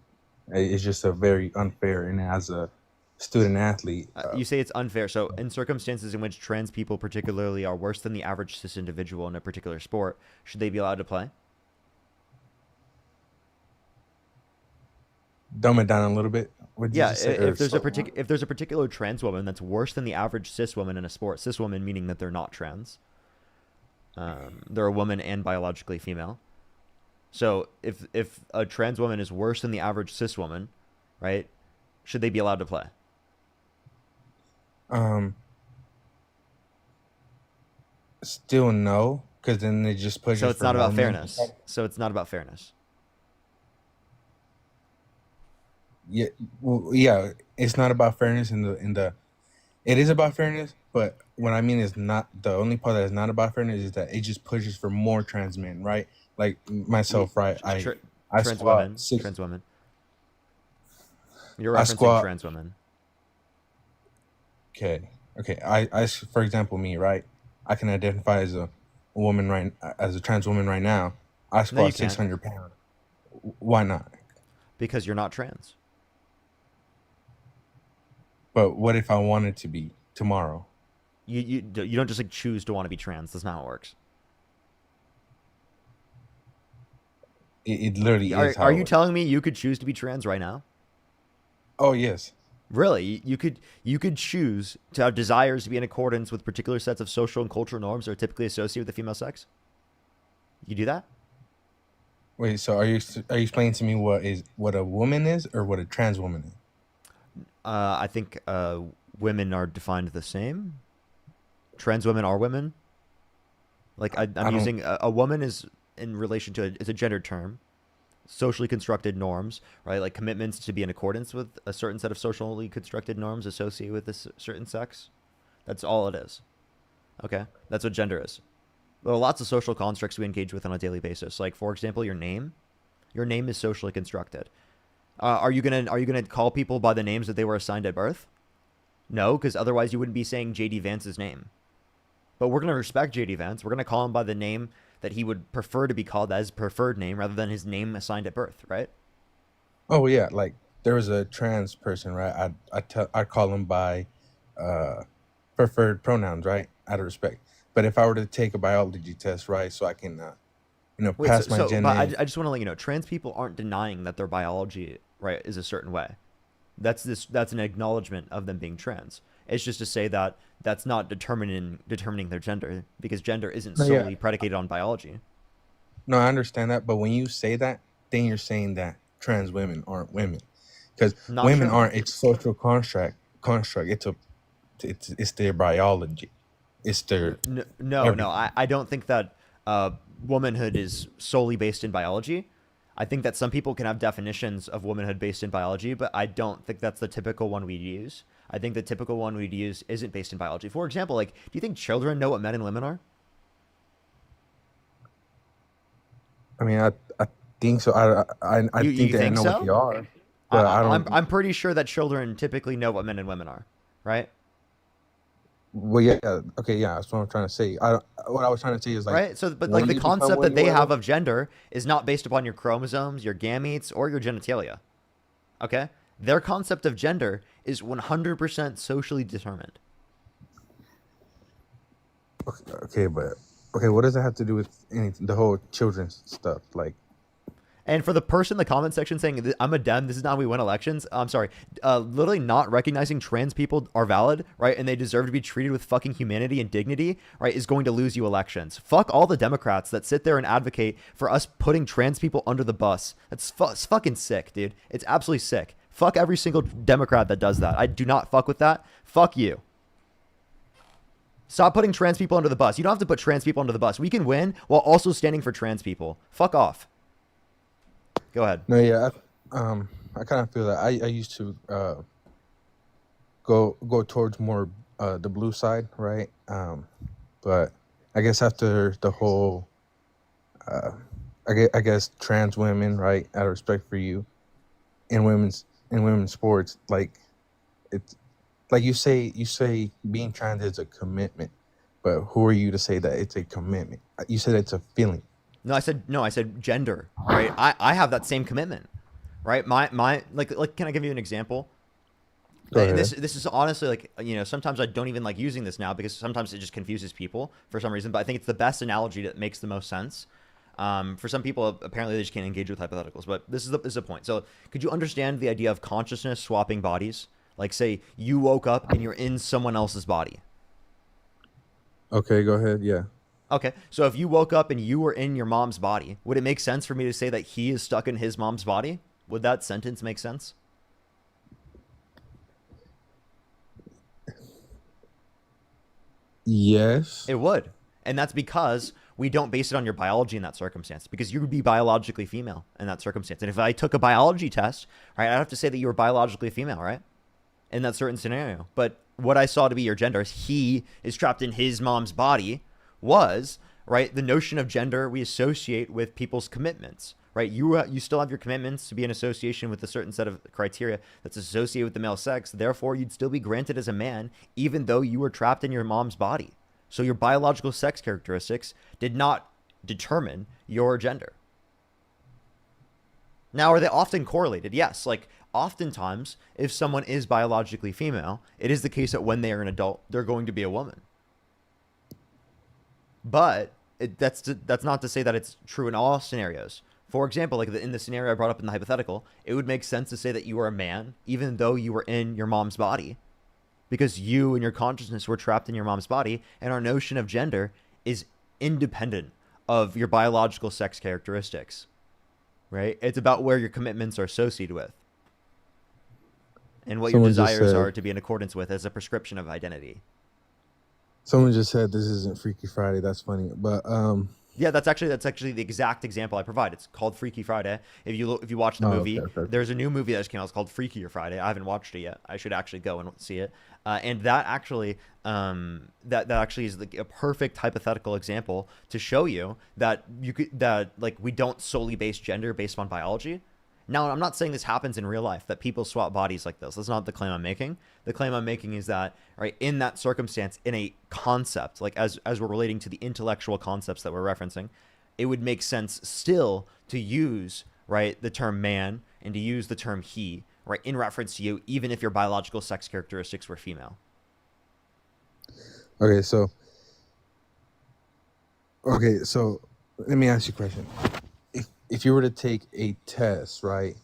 it's just a very unfair. And as a student athlete, You say it's unfair. So in circumstances in which trans people particularly are worse than the average cis individual in a particular sport, should they be allowed to play? dumb it down a little bit. What did you Yeah, just say? if there's if there's a particular trans woman that's worse than the average cis woman in a sport, cis woman meaning that they're not trans, they're a woman and biologically female. So if a trans woman is worse than the average cis woman, right, should they be allowed to play? Still no, because then they just push. So it's not about fairness. So it's not about fairness. Yeah, well, yeah, it's not about fairness in the. It is about fairness, but what I mean is not the only part that is not about fairness is that it just pushes for more trans men, right? Like myself, right? I trans squat women. six. Trans women. You're I referencing squat. trans women. Okay. I for example, me, right? I can identify as a woman right as a trans woman right now. I No, you squat can't. 600 pounds. Why not? Because you're not trans. But what if I wanted to be tomorrow? You don't just like choose to want to be trans. That's not how it works. It literally Are is. How are it you works. telling me you could choose to be trans right now? Oh yes. Really? You could choose to have desires to be in accordance with particular sets of social and cultural norms that are typically associated with the female sex? You do that? Wait. So are you explaining to me what a woman is or what a trans woman is? I think women are defined the same. Trans women are women. Like I I'm don't. using a woman is in relation to it's a gendered term. Socially constructed norms, right? Like commitments to be in accordance with a certain set of socially constructed norms associated with this certain sex. That's all it is. Okay? That's what gender is. There are lots of social constructs we engage with on a daily basis. Like, for example, your name. Your name is socially constructed. Are you gonna call people by the names that they were assigned at birth? No, because otherwise you wouldn't be saying JD Vance's name. But we're gonna respect JD Vance. We're gonna call him by the name that he would prefer to be called as preferred name rather than his name assigned at birth, right? Oh yeah, like there was a trans person, right? I call them by preferred pronouns, right? Out of respect. But if I were to take a biology test, right, so I can Wait, pass my gen but name. I just want to let you know, trans people aren't denying that their biology, right, is a certain way. That's an acknowledgement of them being trans. It's just to say that that's not determining their gender because gender isn't No, yeah. solely predicated on biology. No, I understand that, but when you say that, then you're saying that trans women aren't women, because Not women true. aren't a social construct. It's their biology. It's their No. everything. I don't think that womanhood is solely based in biology. I think that some people can have definitions of womanhood based in biology, but I don't think that's the typical one we'd use. I think the typical one we'd use isn't based in biology. For example, like, do you think children know what men and women are? I mean, I think so. I You think that I think know what they so? are, but I don't. I'm pretty sure that children typically know what men and women are, right? Well, yeah, okay, yeah, that's what I'm trying to say. What I was trying to say is like, Right? So, but when like the you become concept what that you they are, have of gender is not based upon your chromosomes, your gametes, or your genitalia. Okay? Their concept of gender is 100% socially determined. Okay, but okay, what does that have to do with anything? The whole children's stuff, like. And for the person in the comment section saying, I'm a Dem, this is not how we win elections, I'm sorry, literally not recognizing trans people are valid, right, and they deserve to be treated with fucking humanity and dignity, right, is going to lose you elections. Fuck all the Democrats that sit there and advocate for us putting trans people under the bus. That's fucking sick, dude. It's absolutely sick. Fuck every single Democrat that does that. I do not fuck with that. Fuck you. Stop putting trans people under the bus. You don't have to put trans people under the bus. We can win while also standing for trans people. Fuck off. Go ahead. No, yeah, I kind of feel that I used to go towards more the blue side, right? But I guess after the whole, I guess trans women, right? Out of respect for you, in women's sports, like it's like you say being trans is a commitment, but who are you to say that it's a commitment? You said it's a feeling. No, I said gender, right? I have that same commitment, right? My like can I give you an example? This is honestly like, you know, sometimes I don't even like using this now because sometimes it just confuses people for some reason, but I think it's the best analogy that makes the most sense. For some people, apparently they just can't engage with hypotheticals, but this is the point. So could you understand the idea of consciousness swapping bodies? Like say you woke up and you're in someone else's body. Okay, go ahead. Yeah. Okay, so if you woke up and you were in your mom's body, would it make sense for me to say that he is stuck in his mom's body? Would that sentence make sense? Yes. It would. And that's because we don't base it on your biology in that circumstance, because you would be biologically female in that circumstance. And if I took a biology test, right, I'd have to say that you were biologically female, right? In that certain scenario. But what I saw to be your gender is he is trapped in his mom's body was, right, the notion of gender we associate with people's commitments, right? You still have your commitments to be in association with a certain set of criteria that's associated with the male sex. Therefore, you'd still be granted as a man, even though you were trapped in your mom's body. So your biological sex characteristics did not determine your gender. Now, are they often correlated? Yes. Like, oftentimes, if someone is biologically female, it is the case that when they are an adult, they're going to be a woman. But that's not to say that it's true in all scenarios. For example, like in the scenario I brought up in the hypothetical, it would make sense to say that you were a man, even though you were in your mom's body, because you and your consciousness were trapped in your mom's body, and our notion of gender is independent of your biological sex characteristics, right? It's about where your commitments are associated with and what your desires are to be in accordance with as a prescription of identity. Someone just said this isn't Freaky Friday. That's funny, but yeah, that's actually the exact example I provide. It's called Freaky Friday. If you watch the movie, okay. There's a new movie that just came out. It's called Freakier Friday. I haven't watched it yet. I should actually go and see it. And that actually is a perfect hypothetical example to show you that we don't solely base gender based on biology. Now, I'm not saying this happens in real life, that people swap bodies like this. That's not the claim I'm making. The claim I'm making is that, right, in that circumstance, in a concept, like as we're relating to the intellectual concepts that we're referencing, it would make sense still to use, right, the term man and to use the term he, right, in reference to you, even if your biological sex characteristics were female. Okay, so let me ask you a question. If you were to take a test, right?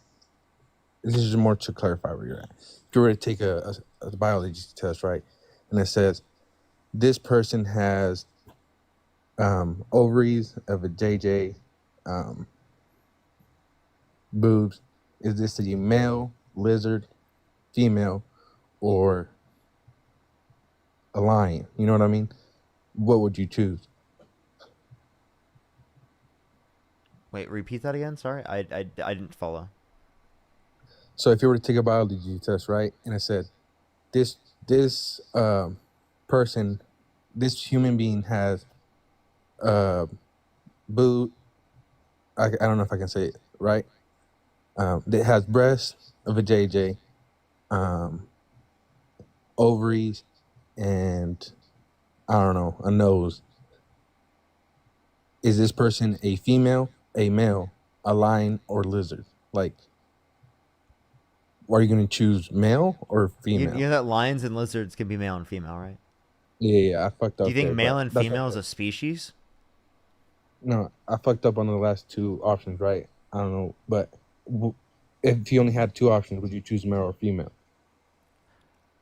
This is more to clarify where you're at. If you were to take a biology test, right, and it says this person has ovaries of a JJ, boobs. Is this a male, lizard, female, or a lion? You know what I mean? What would you choose? Wait, repeat that again? Sorry, I didn't follow. So if you were to take a biology test, right, and it said this person, this human being has boob. I don't know if I can say it right. That has breasts of a JJ, ovaries, and I don't know, a nose. Is this person a female, a male, a lion, or lizard? Like, are you going to choose male or female? You know that lions and lizards can be male and female, right? Yeah, I fucked Do up you think there, male but and that's female is okay. a species? No, I fucked up on the last two options, right? I don't know, but if you only had two options, would you choose male or female?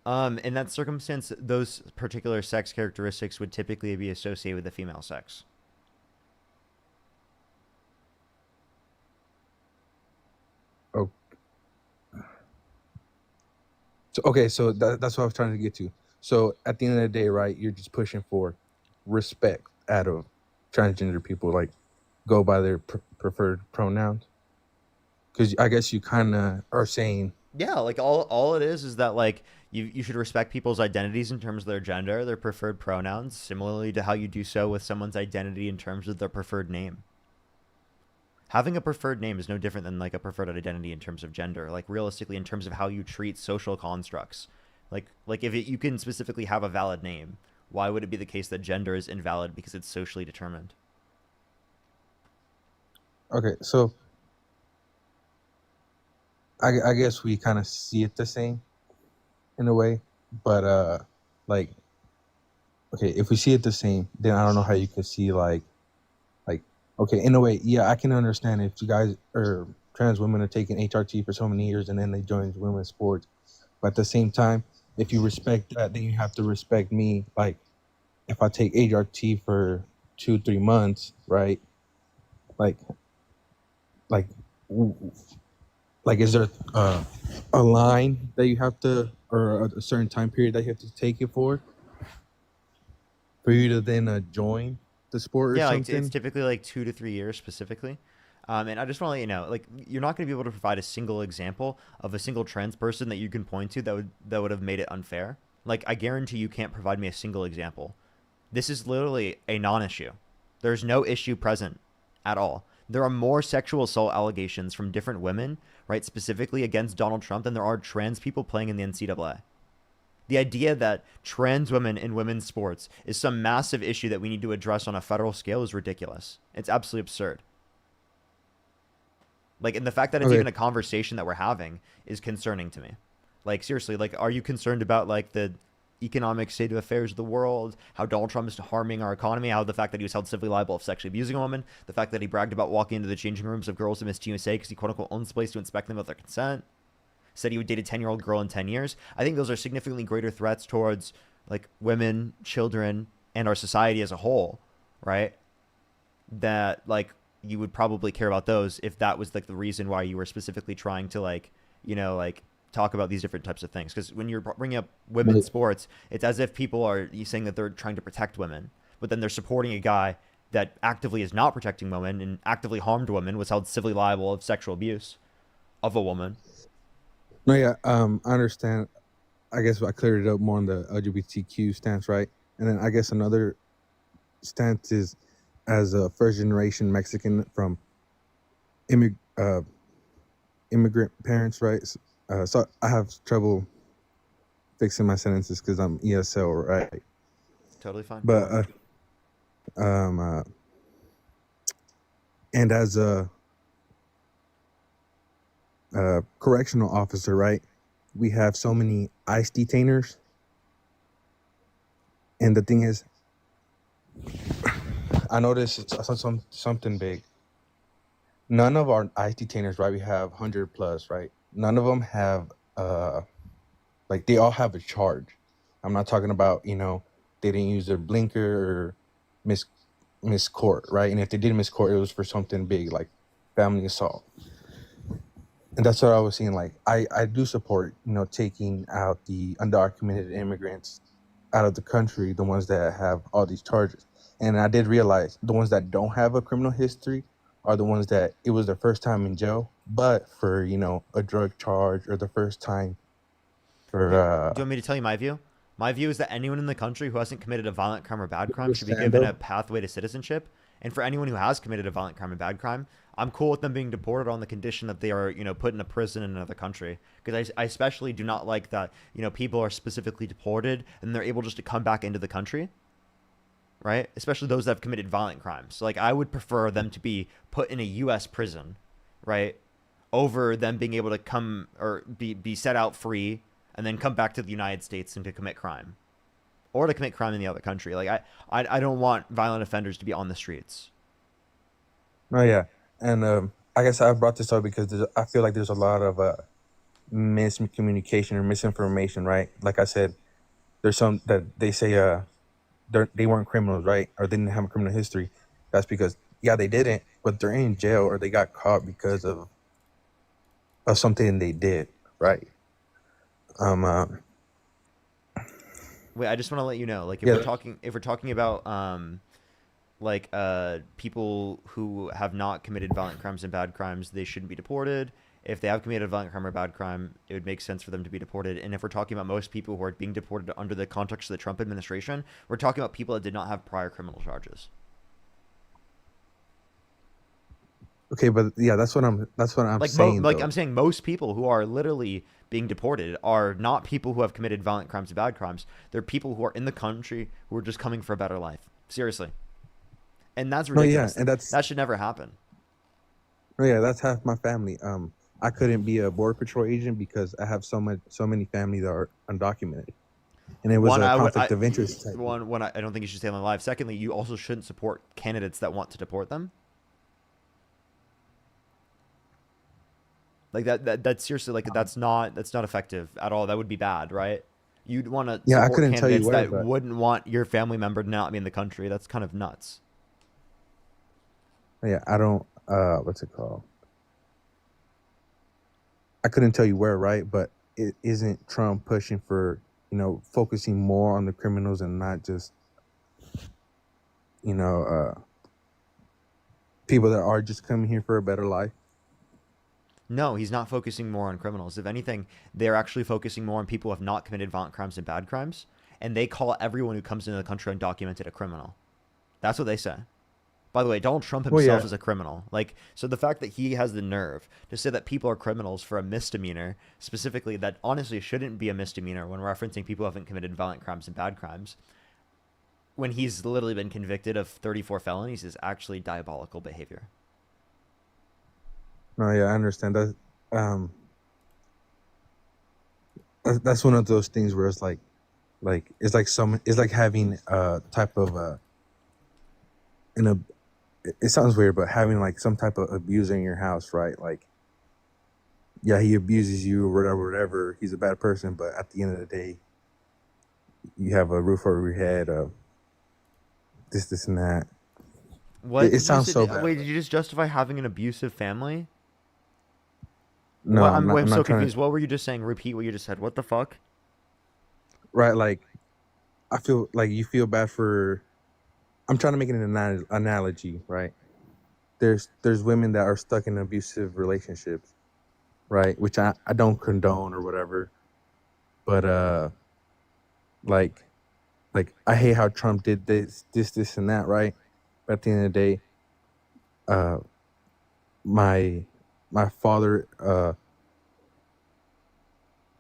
In that circumstance, those particular sex characteristics would typically be associated with the female sex. Oh, so okay, so that's what I was trying to get to. So at the end of the day, right, you're just pushing for respect out of transgender people, like go by their preferred pronouns. Because I guess you kind of are saying, Yeah, like all it is that like you should respect people's identities in terms of their gender, their preferred pronouns, similarly to how you do so with someone's identity in terms of their preferred name. Having a preferred name is no different than like a preferred identity in terms of gender. Like realistically, in terms of how you treat social constructs, like if you can specifically have a valid name, why would it be the case that gender is invalid because it's socially determined? okay, so I guess we kind of see it the same in a way, but like okay, if we see it the same, then I don't know how you could see like okay, in a way, yeah, I can understand if you guys or trans women are taking HRT for so many years and then they join women's sports, but at the same time, if you respect that, then you have to respect me. Like if I take HRT for 2-3 months, right? Like like w- like is there a line that you have to or a certain time period that you have to take it for you to then join the sport or Yeah, like it's something? typically like 2 to 3 years specifically. And I just want to let you know, like you're not going to be able to provide a single example of a single trans person that you can point to that would have made it unfair. Like I guarantee you can't provide me a single example. This is literally a non-issue. There's no issue present at all. There are more sexual assault allegations from different women, right, specifically against Donald Trump than there are trans people playing in the NCAA. The idea that trans women in women's sports is some massive issue that we need to address on a federal scale is ridiculous. It's absolutely absurd. Like, and the fact that it's Okay. even a conversation that we're having is concerning to me. Like, seriously, like, are you concerned about like the economic state of affairs of the world, how Donald Trump is harming our economy, how the fact that he was held civilly liable of sexually abusing a woman, the fact that he bragged about walking into the changing rooms of girls in Miss USA because he quote unquote owns the place to inspect them with their consent, said he would date a 10-year-old girl in 10 years. I think those are significantly greater threats towards like women, children, and our society as a whole, right? That like you would probably care about those if that was like the reason why you were specifically trying to like, like talk about these different types of things. Because when you're bringing up women's sports, it's as if people are saying that they're trying to protect women, but then they're supporting a guy that actively is not protecting women and actively harmed women, was held civilly liable of sexual abuse of a woman. No, yeah, I understand. I guess I cleared it up more on the LGBTQ stance, right? And then I guess another stance is as a first generation Mexican from immigrant parents, right? So I have trouble fixing my sentences because I'm ESL, right? Totally fine. But and as a correctional officer, right? We have so many ICE detainers, and the thing is, I noticed it's something big. None of our ICE detainers, right? We have 100 plus, right? None of them have like they all have a charge. I'm not talking about they didn't use their blinker or miss court, right? And if they did miss court, it was for something big like family assault. And that's what I was saying. Like I do support taking out the undocumented immigrants out of the country, the ones that have all these charges. And I did realize the ones that don't have a criminal history are the ones that it was their first time in jail, but for a drug charge or the first time for Do you want me to tell you my view? My view is that anyone in the country who hasn't committed a violent crime or bad crime should be given a pathway to citizenship. And for anyone who has committed a violent crime and bad crime, I'm cool with them being deported on the condition that they are, put in a prison in another country. Because I especially do not like that, people are specifically deported and they're able just to come back into the country, right? Especially those that have committed violent crimes. So, like, I would prefer them to be put in a U.S. prison, right? over them being able to come or be set out free and then come back to the United States and to commit crime, or to commit crime in the other country. Like I don't want violent offenders to be on the streets. No, yeah, and I guess I brought this up because I feel like there's a lot of miscommunication or misinformation, right? Like I said, there's some that they say they weren't criminals, right, or they didn't have a criminal history. That's because they didn't, but they're in jail or they got caught because of something they did, right? Wait, I just want to let you know, like, if we're talking about like people who have not committed violent crimes and bad crimes, they shouldn't be deported. If they have committed a violent crime or bad crime, it would make sense for them to be deported. And if we're talking about most people who are being deported under the context of the Trump administration, we're talking about people that did not have prior criminal charges. Okay, but yeah, that's what I'm Like, saying. I'm saying most people who are literally being deported are not people who have committed violent crimes and bad crimes. They're people who are in the country who are just coming for a better life. Seriously. And that's ridiculous. And that should never happen. Oh yeah, that's half my family. I couldn't be a border patrol agent because I have so many family that are undocumented, and it was a conflict of interest. I don't think you should stay on live. Secondly, you also shouldn't support candidates that want to deport them. Like that's seriously, like, that's not effective at all. That would be bad, right? You'd want to support candidates that wouldn't want your family member to not be in the country. That's kind of nuts. Yeah, I don't. What's it called? I couldn't tell you where, right? But it isn't Trump pushing for, focusing more on the criminals and not just, people that are just coming here for a better life. No, he's not focusing more on criminals. If anything, they're actually focusing more on people who have not committed violent crimes and bad crimes, and they call everyone who comes into the country undocumented a criminal. That's what they say. By the way, Donald Trump himself is a criminal. Like, so the fact that he has the nerve to say that people are criminals for a misdemeanor, specifically, that honestly shouldn't be a misdemeanor when referencing people who haven't committed violent crimes and bad crimes, when he's literally been convicted of 34 felonies, is actually diabolical behavior. No, yeah, I understand that. That's one of those things where it's like it's like having a type of it sounds weird, but having like some type of abuser in your house, right? Like, yeah, he abuses you or whatever. He's a bad person, but at the end of the day, you have a roof over your head, this and that. What? It sounds so bad. Wait, did you just justify having an abusive family? No, I'm so confused. What were you just saying? Repeat what you just said. What the fuck? Right, like, I feel like you feel bad for. I'm trying to make an analogy, right? There's women that are stuck in abusive relationships, right? Which I don't condone or whatever, but like I hate how Trump did this and that, right? But at the end of the day, my father,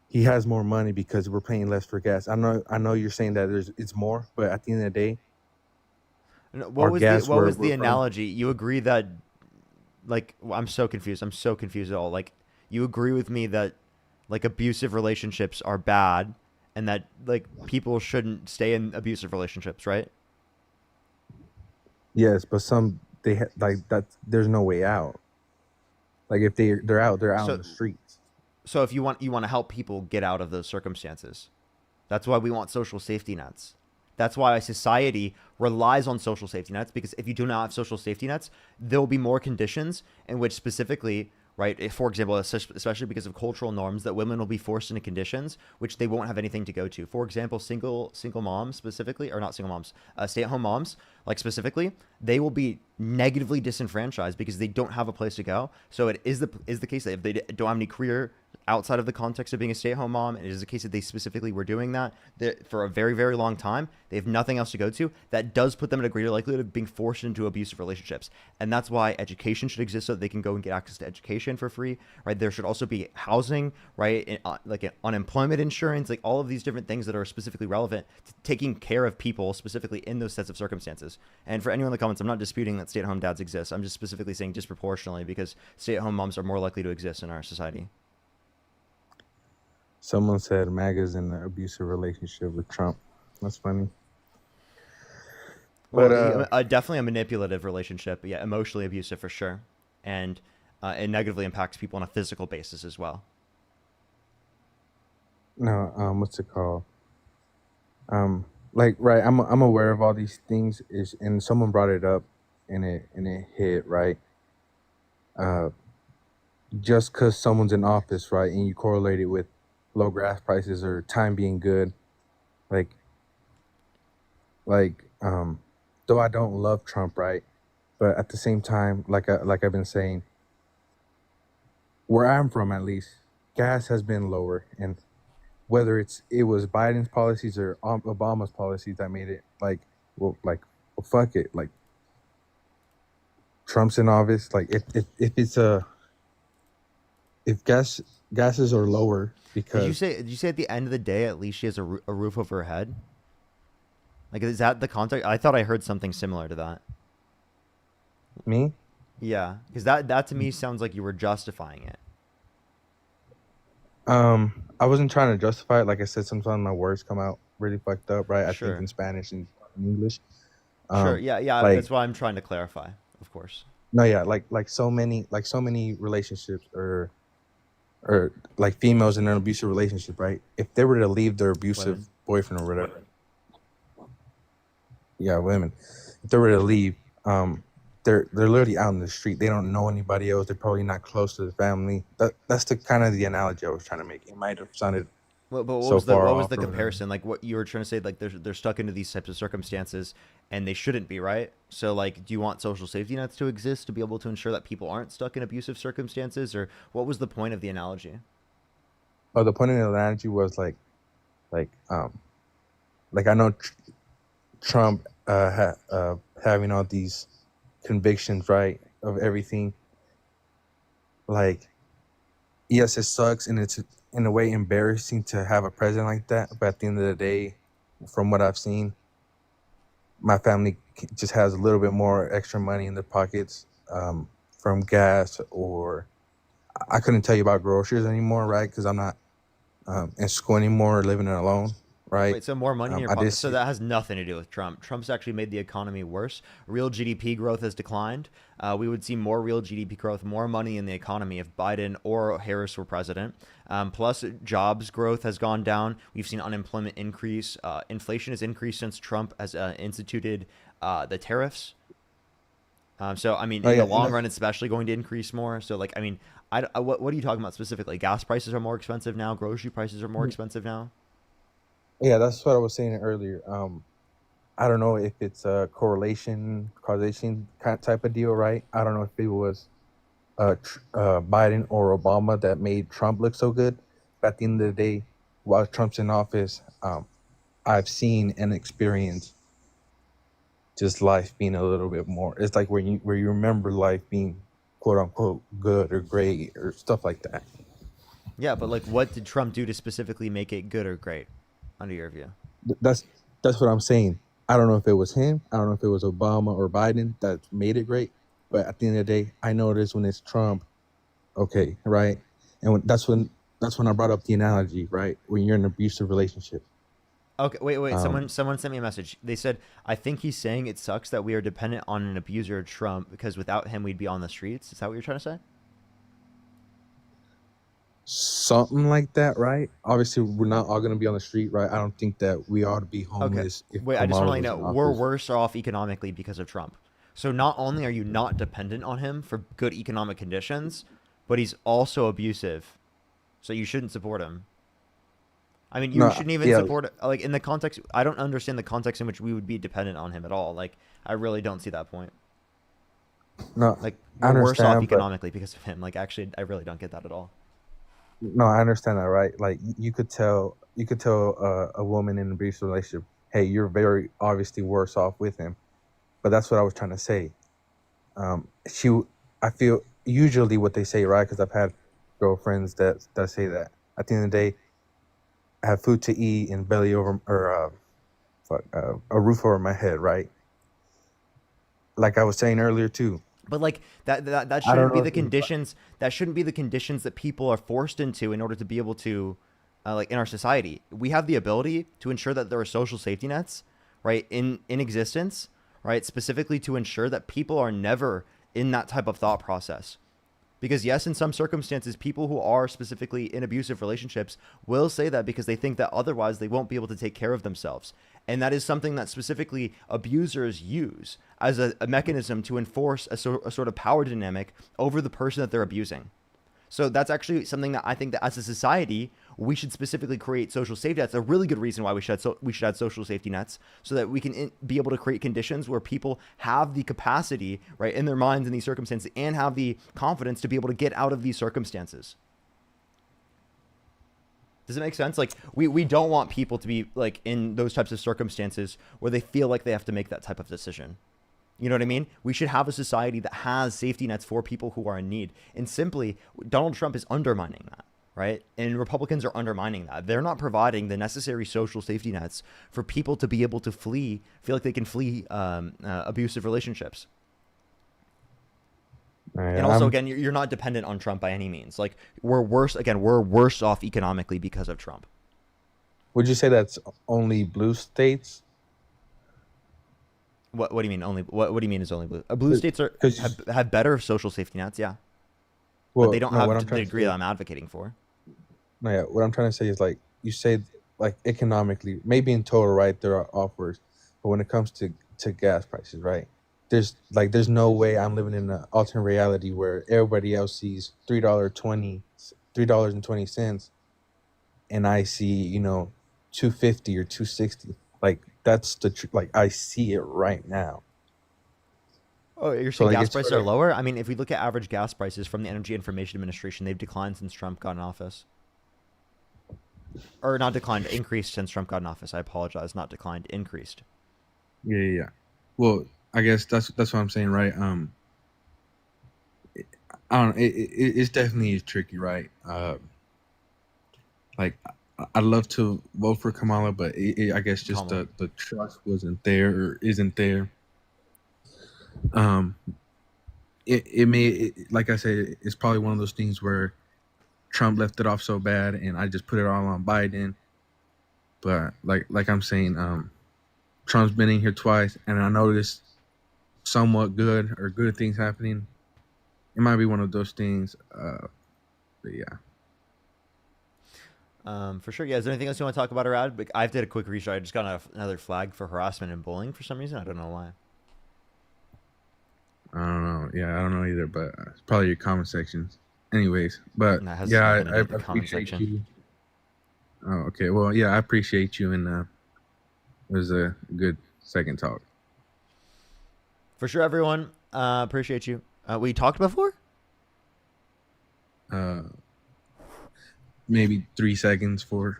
he has more money because we're paying less for gas. I know you're saying that it's more, but at the end of the day, what was the analogy? You agree that, like, I'm so confused. I'm so confused at all. Like, you agree with me that, like, abusive relationships are bad, and that, like, people shouldn't stay in abusive relationships, right? Yes, but like that. There's no way out. Like, if they're out on the streets. So if you want to help people get out of those circumstances, that's why we want social safety nets. That's why society relies on social safety nets, because if you do not have social safety nets, there will be more conditions in which specifically, right, if, for example, especially because of cultural norms, that women will be forced into conditions which they won't have anything to go to. For example, single moms specifically, or not single moms, stay-at-home moms, like, specifically, they will be negatively disenfranchised because they don't have a place to go. So it is the case that if they don't have any career outside of the context of being a stay-at-home mom, and it is a case that they specifically were doing that for a very, very long time, they have nothing else to go to, that does put them at a greater likelihood of being forced into abusive relationships. And that's why education should exist, so that they can go and get access to education for free, right? There should also be housing, right? Like unemployment insurance, like all of these different things that are specifically relevant to taking care of people specifically in those sets of circumstances. And for anyone in the comments, I'm not disputing that stay-at-home dads exist. I'm just specifically saying disproportionately, because stay-at-home moms are more likely to exist in our society. Someone said MAGA's in an abusive relationship with Trump. That's funny. Well, definitely a manipulative relationship. Yeah, emotionally abusive for sure. And it negatively impacts people on a physical basis as well. No, what's it called? Like, right, I'm aware of all these things, and someone brought it up, and it hit, right? Just because someone's in office, right, and you correlate it with low gas prices or time being good, like, though I don't love Trump, right, but at the same time, like I've been saying, where I'm from at least, gas has been lower, and whether it was Biden's policies or Obama's policies that made it well, fuck it, like Trump's in office, like if gases are lower because Did you say at the end of the day, at least she has a roof over her head? Like, is that the context? I thought I heard something similar to that. Me? Yeah, because that to me sounds like you were justifying it. I wasn't trying to justify it. Like I said, sometimes my words come out really fucked up, right? I Sure. think in Spanish and English. Sure. Yeah. Like, That's why I'm trying to clarify, of course. no, yeah, like so many relationships or like females in an abusive relationship, right? If they were to leave their abusive boyfriend or whatever, yeah, women. If they were to leave, they're literally out in the street. They don't know anybody else. They're probably not close to the family. That's the kind of the analogy I was trying to make. It might have sounded But what so was the far what was off the or whatever. comparison? Like what you were trying to say? Like they're stuck into these types of circumstances, and they shouldn't be, right? So like, do you want social safety nets to exist to be able to ensure that people aren't stuck in abusive circumstances, or what was the point of the analogy? Oh, the point of the analogy was like I know Trump having all these convictions, right, of everything. Like, yes, it sucks, and it's in a way embarrassing to have a president like that. But at the end of the day, from what I've seen, my family just has a little bit more extra money in their pockets from gas, or I couldn't tell you about groceries anymore, right? Because I'm not in school anymore, or living alone, right? Wait, so more money in your I pocket. just So that has nothing to do with Trump. Trump's actually made the economy worse. Real GDP growth has declined. We would see more real GDP growth, more money in the economy if Biden or Harris were president. Plus, jobs growth has gone down. We've seen unemployment increase. Inflation has increased since Trump has instituted the tariffs. So, I mean, in the long run, it's especially going to increase more. So, like, I mean, what are you talking about specifically? Gas prices are more expensive now. Grocery prices are more expensive now. Yeah, that's what I was saying earlier. I don't know if it's a causation kind of type of deal, right? I don't know if it was Biden or Obama that made Trump look so good. But at the end of the day, while Trump's in office, I've seen and experienced just life being a little bit more. It's like where you remember life being quote unquote good or great or stuff like that. Yeah, but like, what did Trump do to specifically make it good or great, under your view? That's what I'm saying. I don't know if it was him. I don't know if it was Obama or Biden that made it great. But at the end of the day, I notice when it's Trump, okay, right? And that's when I brought up the analogy, right? When you're in an abusive relationship. Okay, wait. Someone sent me a message. They said, I think he's saying it sucks that we are dependent on an abuser, Trump, because without him, we'd be on the streets. Is that what you're trying to say? Something like that, right? Obviously, we're not all going to be on the street, right? I don't think that we ought to be homeless. Okay. If Wait, I just Kamala want to was know, in we're office. worse off economically because of Trump. So not only are you not dependent on him for good economic conditions, but he's also abusive. So you shouldn't support him. I mean, you shouldn't even support, like, in the context, I don't understand the context in which we would be dependent on him at all. Like, I really don't see that point. No, like, I we're worse off understand, but economically because of him. Like, actually, I really don't get that at all. No, I understand that, right? Like you could tell a woman in an abusive relationship, hey, you're very obviously worse off with him. But that's what I was trying to say. She, I feel usually what they say, right? Because I've had girlfriends that say that at the end of the day, I have food to eat and belly over or a roof over my head, right? Like I was saying earlier too. But like that I don't shouldn't be know the if you, conditions. That shouldn't be the conditions that people are forced into in order to be able to, like in our society, we have the ability to ensure that there are social safety nets, right, in existence, right, specifically to ensure that people are never in that type of thought process. Because yes, in some circumstances, people who are specifically in abusive relationships will say that because they think that otherwise they won't be able to take care of themselves. And that is something that specifically abusers use as a mechanism to enforce a sort of power dynamic over the person that they're abusing. So that's actually something that I think that as a society, we should specifically create social safety nets. A really good reason why we should add social safety nets so that we can be able to create conditions where people have the capacity, right, in their minds in these circumstances and have the confidence to be able to get out of these circumstances. Does it make sense? Like we don't want people to be like in those types of circumstances where they feel like they have to make that type of decision. You know what I mean? We should have a society that has safety nets for people who are in need. And simply, Donald Trump is undermining that, right? And Republicans are undermining that. They're not providing the necessary social safety nets for people to be able to flee, feel like they can flee abusive relationships. man, And also, again, you're not dependent on Trump by any means. Like we're worse off economically because of Trump. would you say that's only blue states? What do you mean only? What do you mean is only blue? Blue states have better social safety nets, yeah, but they don't have what I'm to the trying to degree say, that I'm advocating for. no, yeah, what I'm trying to say is like you say, like economically, maybe in total, right? There are offers, but when it comes to gas prices, right? There's no way I'm living in an alternate reality where everybody else sees $3.20, and I see 250 or 260. Like that's like I see it right now. Oh, you're So saying like gas it's prices sort are of lower? I mean, if we look at average gas prices from the Energy Information Administration, they've declined since Trump got in office. Or not declined, increased since Trump got in office. I apologize, not declined, increased. yeah. Well, I guess that's what I'm saying, right? I don't. It's definitely tricky, right? Like I'd love to vote for Kamala, but I guess just Kamala. the trust wasn't there or isn't there. Um, like I said, it's probably one of those things where Trump left it off so bad, and I just put it all on Biden. But like I'm saying, Trump's been in here twice, and I noticed somewhat good things happening. It might be one of those things. But yeah. For sure. Yeah. Is there anything else you want to talk about, Arad? I did a quick research. I just got another flag for harassment and bullying for some reason. I don't know why. I don't know. Yeah, I don't know either, but it's probably your comment sections. Anyways, but That has yeah, nothing to I do with the comment appreciate section. you. Oh, okay. Well, yeah, I appreciate you, and it was a good second talk. For sure, everyone. Appreciate you. We talked before? Maybe 3 seconds for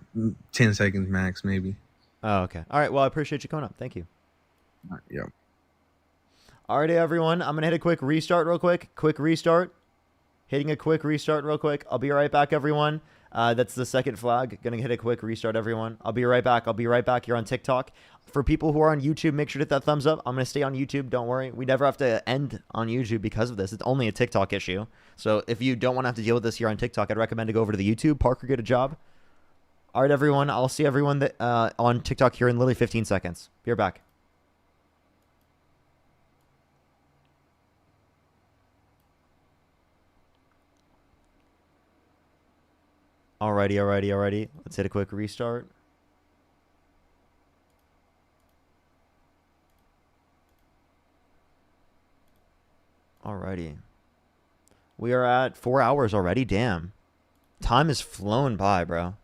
10 seconds max, maybe. Oh, okay. All right. Well, I appreciate you coming up. Thank you. Yeah. Alrighty, everyone. I'm gonna hit a quick restart real quick. Quick restart. Hitting a quick restart real quick. I'll be right back, everyone. That's the second flag. Gonna hit a quick restart, everyone. I'll be right back. I'll be right back here on TikTok. For people who are on YouTube, make sure to hit that thumbs up. I'm gonna stay on YouTube. Don't worry. We never have to end on YouTube because of this. It's only a TikTok issue. So if you don't want to have to deal with this here on TikTok, I'd recommend to go over to the YouTube. Parker, get a job. All right, everyone. I'll see everyone that on TikTok here in literally 15 seconds. Be right back. Alrighty. Let's hit a quick restart. Alrighty. We are at 4 hours already. Damn. Time has flown by, bro.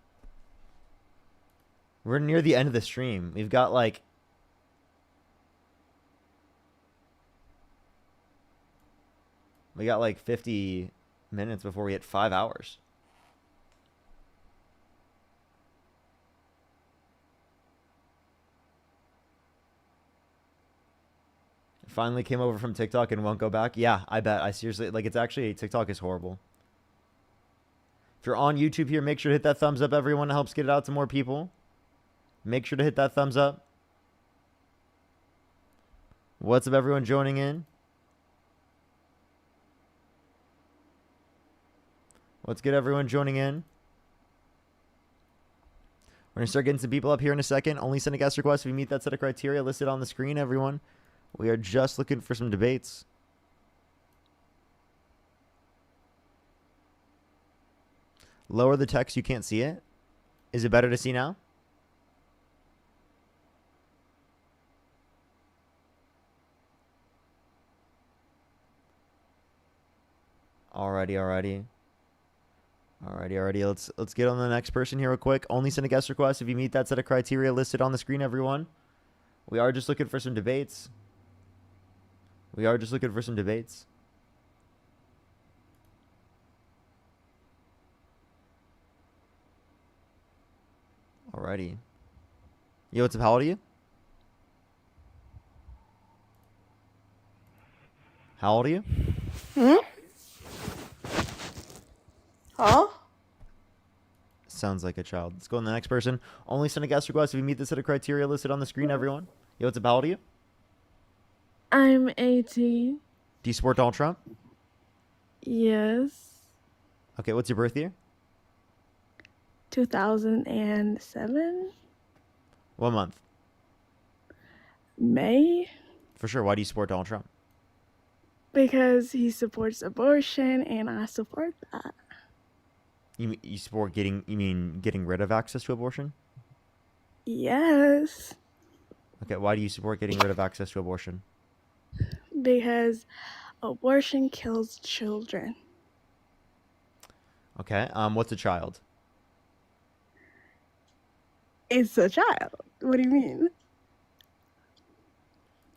We're near the end of the stream. We've got like... We got like 50 minutes before we hit 5 hours. Finally came over from TikTok and won't go back. Yeah, I bet. I seriously, like, it's actually, TikTok is horrible. If you're on YouTube here, make sure to hit that thumbs up, everyone. It helps get it out to more people. Make sure to hit that thumbs up. What's up, everyone joining in? What's good, everyone joining in? We're going to start getting some people up here in a second. Only send a guest request if you meet that set of criteria listed on the screen, everyone. We are just looking for some debates. Lower the text, you can't see it. Is it better to see now? Alrighty. Let's get on the next person here real quick. Only send a guest request if you meet that set of criteria listed on the screen, everyone. We are just looking for some debates. Alrighty. Yo, what's up? How old are you? How old are you? Huh? Sounds like a child. Let's go on the next person. Only send a guest request if you meet the set of criteria listed on the screen, everyone. Yo, what's up? How old are you? I'm 18. Do you support Donald Trump? Yes. Okay, what's your birth year? 2007. What month? May. For sure. Why do you support Donald Trump? Because he supports abortion and I support that. You support getting rid of access to abortion? Yes. Okay, why do you support getting rid of access to abortion? Because abortion kills children. Okay, what's a child? It's a child. What do you mean?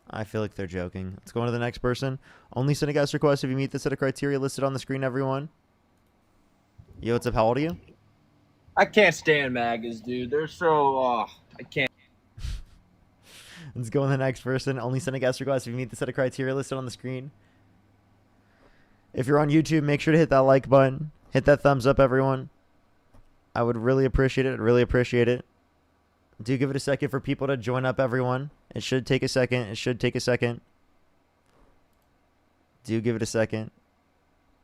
I feel like they're joking. Let's go on to the next person. Only send a guest request if you meet the set of criteria listed on the screen, everyone. Yo, what's up? How old are you? I can't stand MAGAs, dude. They're so I can't. Let's go on to the next person. Only send a guest request if you meet the set of criteria listed on the screen. If you're on YouTube, make sure to hit that like button. Hit that thumbs up, everyone. I would really appreciate it. Do give it a second for people to join up, everyone. It should take a second. Do give it a second.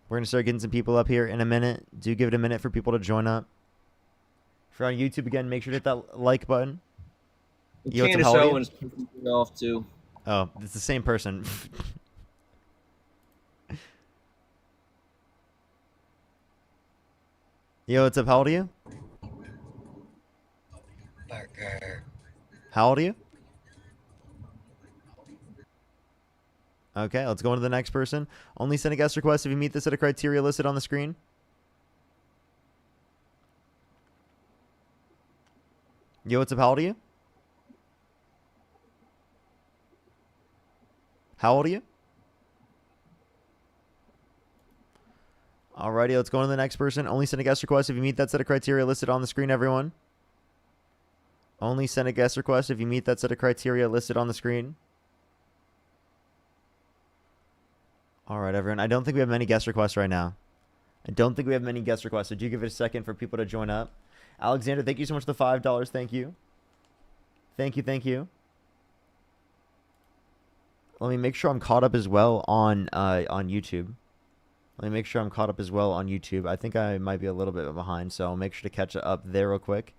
We're going to start getting some people up here in a minute. Do give it a minute for people to join up. If you're on YouTube, again, make sure to hit that like button. Yo, Candace Owens pissing me off too. Oh, it's the same person. Yo, what's up? How old are you? How old are you? Okay, let's go on to the next person. Only send a guest request if you meet the set of criteria listed on the screen. Yo, what's up? How old are you? How old are you? Alrighty, let's go on to the next person. Only send a guest request if you meet that set of criteria listed on the screen, everyone. Only send a guest request if you meet that set of criteria listed on the screen. All right, everyone. I don't think we have many guest requests right now. So do give it a second for people to join up. Alexander, thank you so much for the $5. Thank you. Thank you. Let me make sure I'm caught up as well on YouTube. I think I might be a little bit behind, so I'll make sure to catch up there real quick.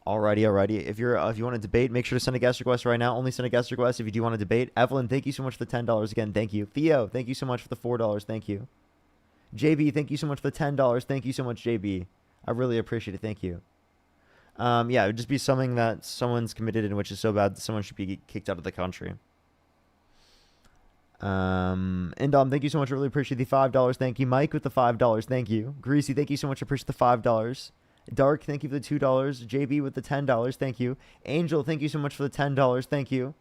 Alrighty. If you want to debate, make sure to send a guest request right now. Only send a guest request if you do want to debate. Evelyn, thank you so much for the $10 again. Thank you. Theo, thank you so much for the $4. Thank you. JB, thank you so much for the $10. Thank you so much, JB. I really appreciate it. Thank you. Yeah, it would just be something that someone's committed in, which is so bad that someone should be kicked out of the country. Indom, thank you so much. I really appreciate the $5. Thank you. Mike with the $5. Thank you. Greasy, thank you so much. I appreciate the $5. Dark, thank you for the $2. JB with the $10. Thank you. Angel, thank you so much for the $10. Thank you.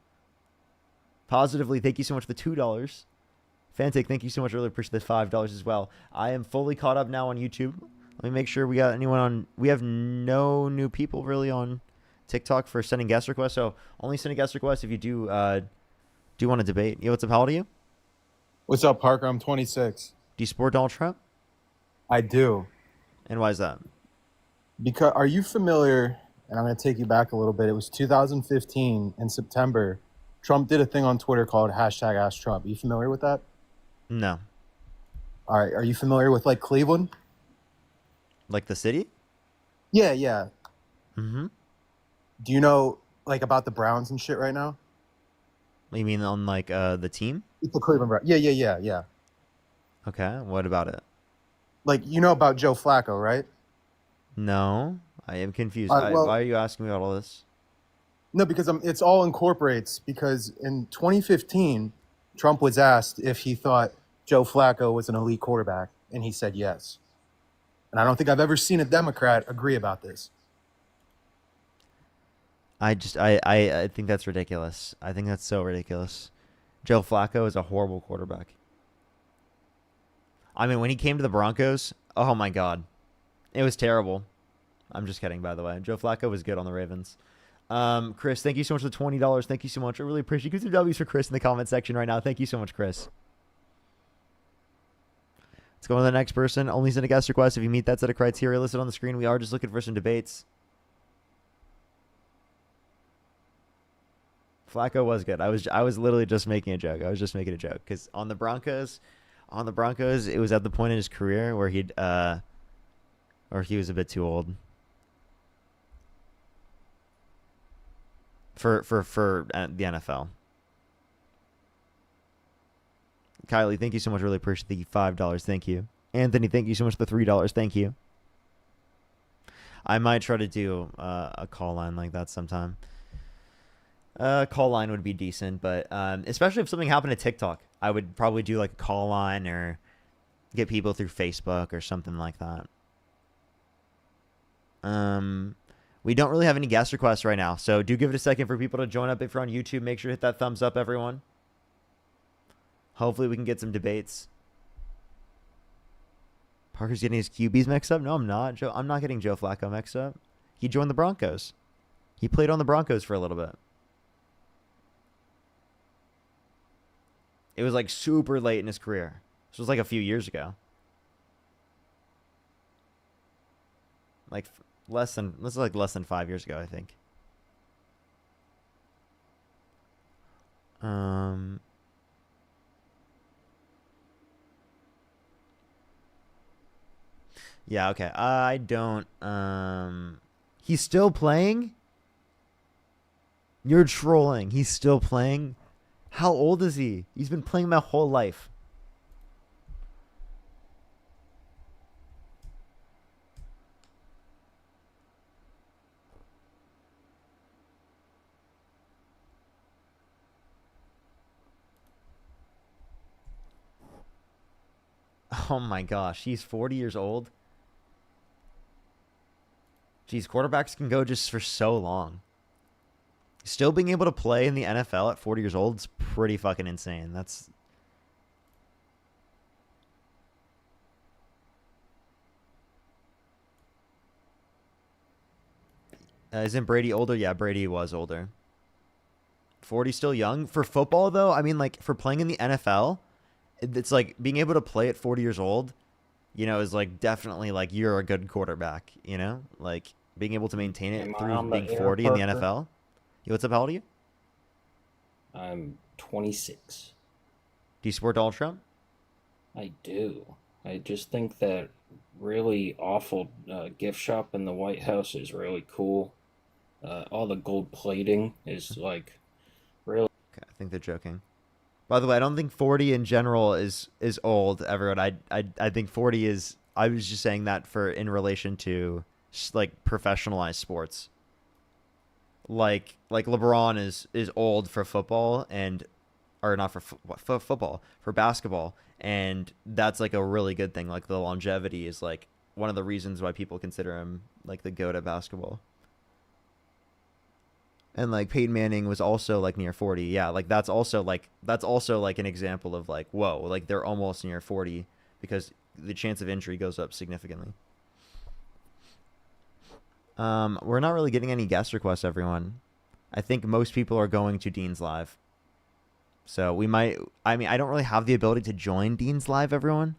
Positively, thank you so much for the $2. Fantic, thank you so much. I really appreciate the $5 as well. I am fully caught up now on YouTube. Let me make sure we got anyone on. We have no new people really on TikTok for sending guest requests. So only send a guest request if you do Do you want to debate? Yo, what's up? How old are you? What's up, Parker? I'm 26. Do you support Donald Trump? I do. And why is that? Because are you familiar? And I'm going to take you back a little bit. It was 2015 in September. Trump did a thing on Twitter called #AskTrump. Are you familiar with that? No. All right. Are you familiar with like Cleveland? Like the city? Yeah, yeah. Mm-hmm. Do you know like about the Browns and shit right now? You mean on like the team? It's the Cleveland Browns. Yeah. Okay. What about it? Like you know about Joe Flacco, right? No, I am confused. Well, why are you asking me about all this? No, because it's all incorporates. Because in 2015, Trump was asked if he thought Joe Flacco was an elite quarterback, and he said yes. And I don't think I've ever seen a Democrat agree about this. I think that's ridiculous. I think that's so ridiculous. Joe Flacco is a horrible quarterback. I mean, when he came to the Broncos, oh my God. It was terrible. I'm just kidding, by the way. Joe Flacco was good on the Ravens. Chris, thank you so much for the $20. Thank you so much. I really appreciate it. Give some W's for Chris in the comment section right now. Thank you so much, Chris. Let's go on to the next person. Only send a guest request if you meet that set of criteria listed on the screen. We are just looking for some debates. Flacco was good. I was literally just making a joke. I was just making a joke because on the Broncos, it was at the point in his career where he was a bit too old for the NFL. Kylie, thank you so much. Really appreciate the $5. Thank you. Anthony, thank you so much for the $3. Thank you. I might try to do a call line like that sometime. Call line would be decent, but especially if something happened to TikTok, I would probably do like a call line or get people through Facebook or something like that. We don't really have any guest requests right now, so do give it a second for people to join up. If you're on YouTube, make sure to hit that thumbs up, everyone. Hopefully we can get some debates. Parker's getting his QBs mixed up? No, I'm not. I'm not getting Joe Flacco mixed up. He joined the Broncos. He played on the Broncos for a little bit. It was like super late in his career. This was like a few years ago. Like less than 5 years ago, I think. Yeah, okay. I don't he's still playing? You're trolling. He's still playing? How old is he? He's been playing my whole life. Oh my gosh, he's 40 years old. Geez, quarterbacks can go just for so long. Still being able to play in the NFL at 40 years old is pretty fucking insane. That's... isn't Brady older? Yeah, Brady was older. 40 still young. For football, though, I mean, like, for playing in the NFL, it's like being able to play at 40 years old, you know, is like definitely like you're a good quarterback, you know? Like, being able to maintain it through being 40 in the NFL. Yo, what's up? How old are you? I'm 26. Do you support Donald Trump? I do. I just think that really awful gift shop in the White House is really cool. All the gold plating is like really... Okay, I think they're joking. By the way, I don't think 40 in general is old, everyone. I think 40 is... I was just saying that for in relation to like professionalized sports. Like LeBron is old for football or not for football, for basketball. And that's like a really good thing. Like the longevity is like one of the reasons why people consider him like the GOAT at basketball. And like Peyton Manning was also like near 40. Yeah. Like that's also like an example of like, whoa, like they're almost near 40 because the chance of injury goes up significantly. We're not really getting any guest requests, everyone. I think most people are going to Dean's Live. So we might. I mean, I don't really have the ability to join Dean's live, everyone.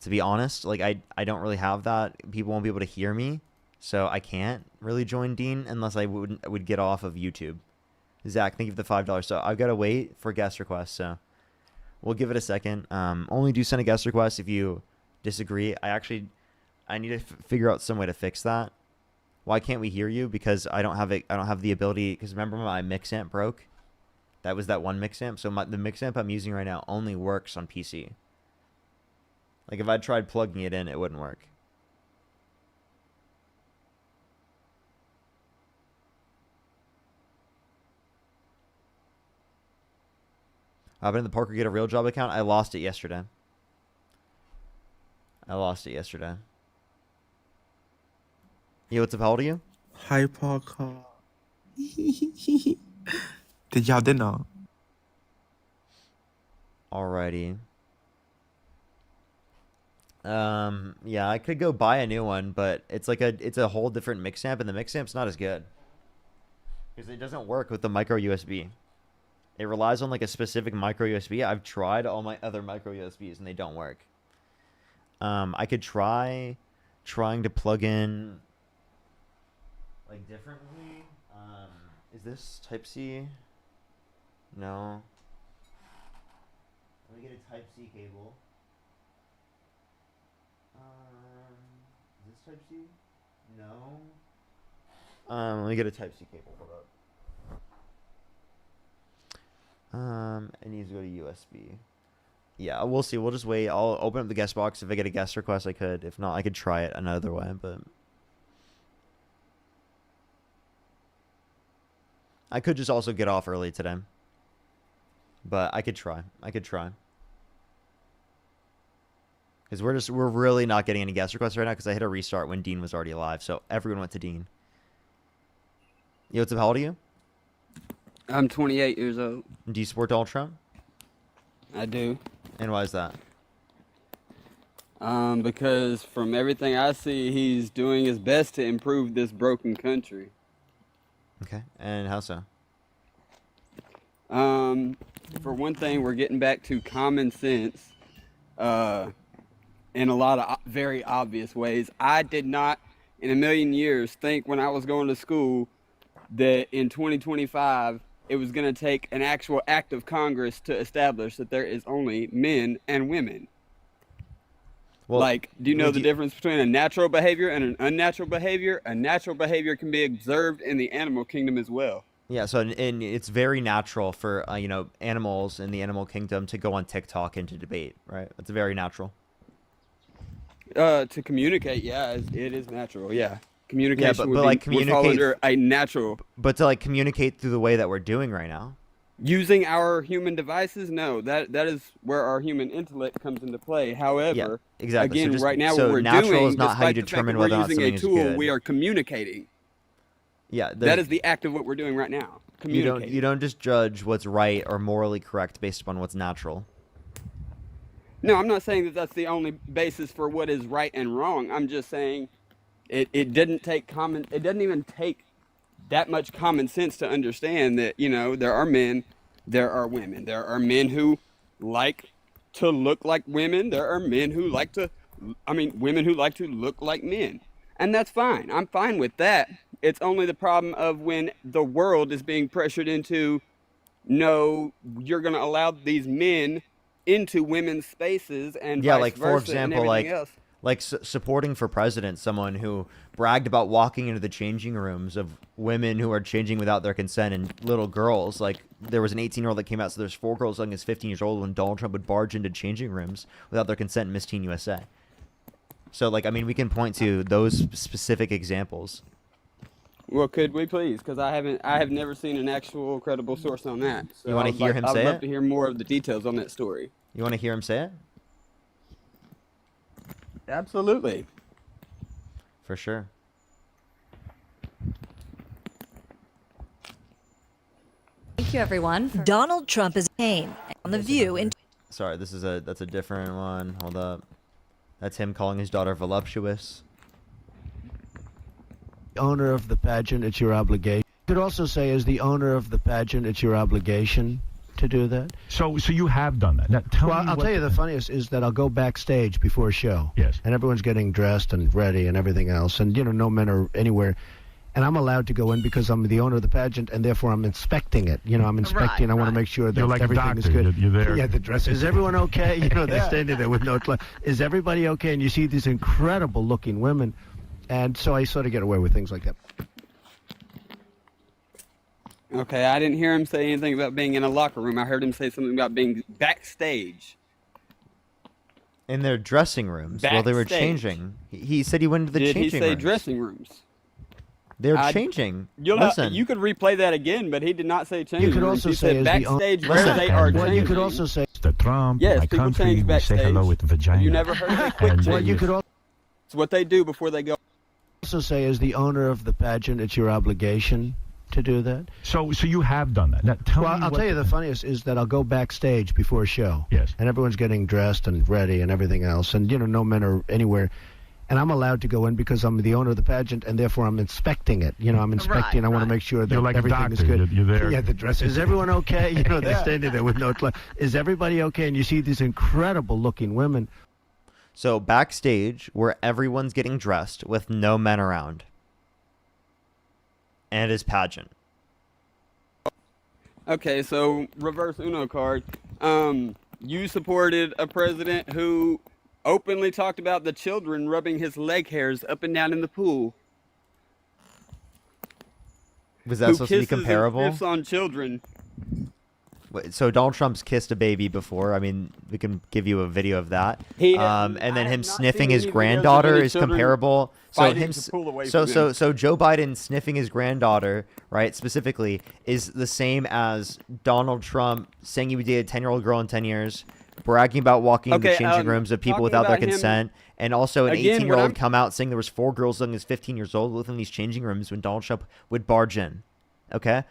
To be honest, like I don't really have that. People won't be able to hear me, so I can't really join Dean unless I would get off of YouTube. Zach, thank you for the $5. So I've got to wait for guest requests. So we'll give it a second. Only do send a guest request if you disagree. I need to figure out some way to fix that. Why can't we hear you? Because I don't have it. I don't have the ability. Because remember my mix amp broke. That was that one mix amp. So the mix amp I'm using right now only works on PC. Like if I tried plugging it in, it wouldn't work. I've been in the poker get a real job account. I lost it yesterday. Yo, what's up? How old are you? Hi, Parker. Did you have dinner? Alrighty. Yeah, I could go buy a new one, but it's a whole different mix amp, and the mix amp's not as good because it doesn't work with the micro USB. It relies on like a specific micro USB. I've tried all my other micro USBs and they don't work. I could trying to plug in like differently. Is this Type-C? No. Let me get a Type-C cable. Is this Type-C? No. Let me get a Type-C cable. Hold up. It needs to go to USB. Yeah, we'll see. We'll just wait. I'll open up the guest box. If I get a guest request, I could. If not, I could try it another way, but I could just also get off early today. But I could try. Because we're really not getting any guest requests right now because I hit a restart when Dean was already alive. So everyone went to Dean. Yo, what's up? How old are you? I'm 28 years old. Do you support Donald Trump? I do. And why is that? Because from everything I see, he's doing his best to improve this broken country. Okay. And how so? For one thing, we're getting back to common sense in a lot of very obvious ways. I did not in a million years think when I was going to school that in 2025 it was going to take an actual act of Congress to establish that there is only men and women. Well, like, do you know the difference between a natural behavior and an unnatural behavior? A natural behavior can be observed in the animal kingdom as well. Yeah, so and it's very natural for animals in the animal kingdom to go on TikTok and to debate, right? It's very natural. To communicate, yeah, it is natural, yeah. Communication would fall under a natural. But to like communicate through the way that we're doing right now. Using our human devices, no, that is where our human intellect comes into play. However, yeah, exactly. Again, so right now so what we're natural doing, is not how you determine whether or not something is good. We are communicating. Yeah, that is the act of what we're doing right now. Communicating. You don't just judge what's right or morally correct based upon what's natural. No, I'm not saying that that's the only basis for what is right and wrong. I'm just saying it doesn't even take that much common sense to understand that, there are men, there are women. There are men who like to look like women. There are women who like to look like men. And that's fine. I'm fine with that. It's only the problem of when the world is being pressured into, no, you're going to allow these men into women's spaces and vice like versa, for example, and supporting for president someone who bragged about walking into the changing rooms of women who are changing without their consent and little girls. Like there was an 18-year-old that came out, so there's 4 girls young as 15 years old when Donald Trump would barge into changing rooms without their consent in Miss Teen USA. So we can point to those specific examples. Well, could we please? Because I have never seen an actual credible source on that. So you want to hear him say it? I'd love to hear more of the details on that story. You want to hear him say it? Absolutely. For sure. Thank you, everyone. Donald Trump is pain on The View. Sorry, that's a different one. Hold up. That's him calling his daughter voluptuous. Owner of the pageant, it's your obligation. You could also say, as the owner of the pageant, it's your obligation to do that. So you have done that. Now, tell me I'll tell you the funniest is that I'll go backstage before a show. Yes. And everyone's getting dressed and ready and everything else. And, no men are anywhere. And I'm allowed to go in because I'm the owner of the pageant, and therefore I'm inspecting it. I'm inspecting. I want to make sure that You're like a everything is doctor. good. You're there. Yeah, the dress. Is everyone okay? They're standing there with no clothes. Is everybody okay? And you see these incredible-looking women. And so I sort of get away with things like that. Okay, I didn't hear him say anything about being in a locker room. I heard him say something about being backstage. In their dressing rooms while they were Backstage. changing. He said he went into the Did changing he say rooms. dressing rooms? They're changing. Listen, you could replay that again, but he did not say changing You could rooms. also He say said backstage where Listen, they are Well, changing. you could also say Mr. Trump, Yes, my people country, change we say hello backstage. with vagina. You never heard of it? Quick And change. Well, you could It's what they do before they go. also say, as the owner of the pageant, it's your obligation to do that. So you have done that. Now, tell me I'll tell you the funniest is that I'll go backstage before a show. Yes. And everyone's getting dressed and ready and everything else. And, no men are anywhere. And I'm allowed to go in because I'm the owner of the pageant, and therefore I'm inspecting it. I'm inspecting. I want to make sure that You're like a everything is doctor. good. You're there. Yeah, the dress. Is everyone okay? They're standing there with no clothes. Is everybody okay? And you see these incredible-looking women. So backstage, where everyone's getting dressed with no men around. And his pageant. Okay, so reverse Uno card. You supported a president who openly talked about the children rubbing his leg hairs up and down in the pool. Was that supposed to be comparable? Who kisses and sniffs on children. Wait, so Donald Trump's kissed a baby before. I mean, we can give you a video of that. And then him sniffing his granddaughter is comparable. So so Joe Biden sniffing his granddaughter, right, specifically, is the same as Donald Trump saying he would date a 10-year-old girl in 10 years, bragging about walking into changing rooms of people without their consent, and also an 18-year-old come out saying there was 4 girls young as 15 years old within these changing rooms when Donald Trump would barge in. Okay?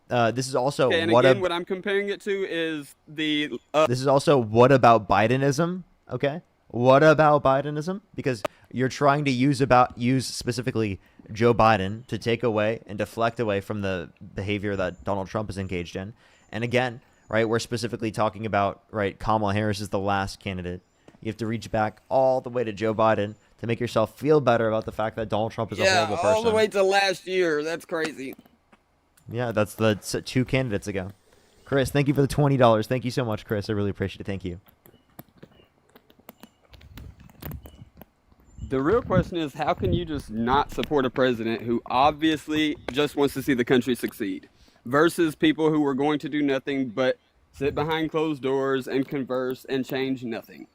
This is also what I'm comparing it to is the. This is also what about Bidenism? Okay, what about Bidenism? Because you're trying to use specifically Joe Biden to take away and deflect away from the behavior that Donald Trump is engaged in. And again, right, we're specifically talking about Kamala Harris is the last candidate. You have to reach back all the way to Joe Biden to make yourself feel better about the fact that Donald Trump is a horrible person. all the way to last year. That's crazy. Yeah, that's the 2 candidates ago. Chris, thank you for the $20. Thank you so much, Chris. I really appreciate it. Thank you. The real question is, how can you just not support a president who obviously just wants to see the country succeed versus people who are going to do nothing but sit behind closed doors and converse and change nothing?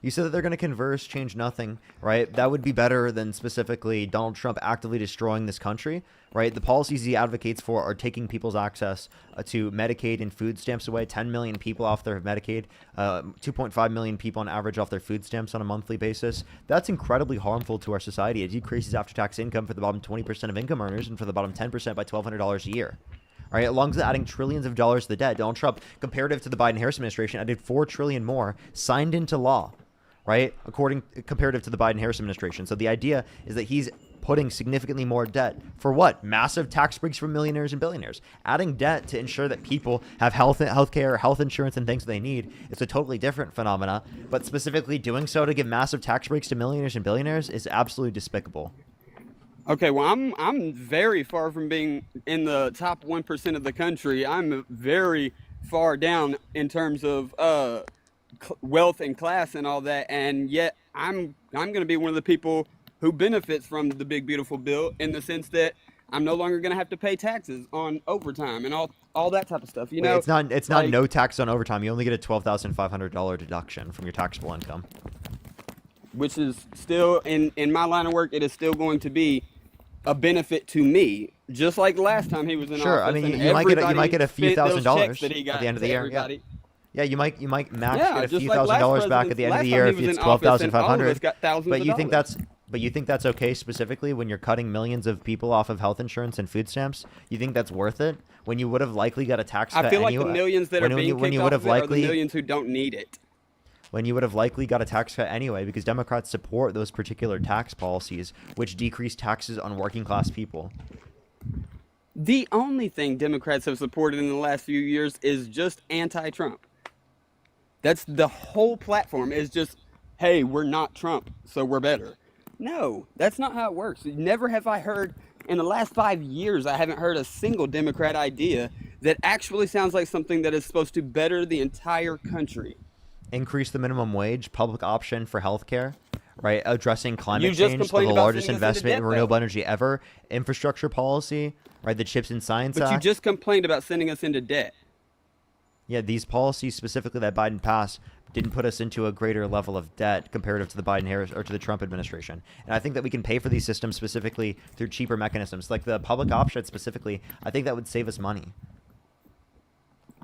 You said that they're going to converse, change nothing, right? That would be better than specifically Donald Trump actively destroying this country, right? The policies he advocates for are taking people's access to Medicaid and food stamps away. 10 million people off their Medicaid, 2.5 million people on average off their food stamps on a monthly basis. That's incredibly harmful to our society. It decreases after-tax income for the bottom 20% of income earners and for the bottom 10% by $1,200 a year. Right, along with adding trillions of dollars to the debt, Donald Trump, comparative to the Biden-Harris administration, added $4 trillion more, signed into law. Right, comparative to the Biden-Harris administration. So the idea is that he's putting significantly more debt for what? Massive tax breaks for millionaires and billionaires. Adding debt to ensure that people have health care, health insurance, and things they need is a totally different phenomena. But specifically doing so to give massive tax breaks to millionaires and billionaires is absolutely despicable. Okay, well, I'm very far from being in the top 1% of the country. I'm very far down in terms of wealth and class and all that, and yet I'm going to be one of the people who benefits from the big beautiful bill in the sense that I'm no longer going to have to pay taxes on overtime and all that type of stuff. You know, it's not no tax on overtime. You only get a $12,500 deduction from your taxable income, which is still in my line of work. It is still going to be a benefit to me, just like last time he was in office. Sure, I mean you might get a few $1,000s at the end of the year. Yeah. Yeah, you might max get a few $1,000s back at the end of the year if it's $12,500. But you think that's okay specifically when you're cutting millions of people off of health insurance and food stamps? You think that's worth it when you would have likely got a tax cut? I feel like the millions that are being kicked off of it are the millions who don't need it. When you would have likely got a tax cut anyway, because Democrats support those particular tax policies, which decrease taxes on working class people. The only thing Democrats have supported in the last few years is just anti-Trump. That's the whole platform, is just, hey, we're not Trump, so we're better. No, that's not how it works. Never have I heard, in the last 5 years, I haven't heard a single Democrat idea that actually sounds like something that is supposed to better the entire country. Increase the minimum wage, public option for healthcare, right? Addressing climate You just change, the complained about largest sending us into investment in debt, renewable though. energy ever, infrastructure policy, right? The Chips and Science But you Act. just complained about sending us into debt. Yeah, these policies specifically that Biden passed didn't put us into a greater level of debt comparative to the Biden-Harris or to the Trump administration. And I think that we can pay for these systems specifically through cheaper mechanisms, like the public option specifically. I think that would save us money.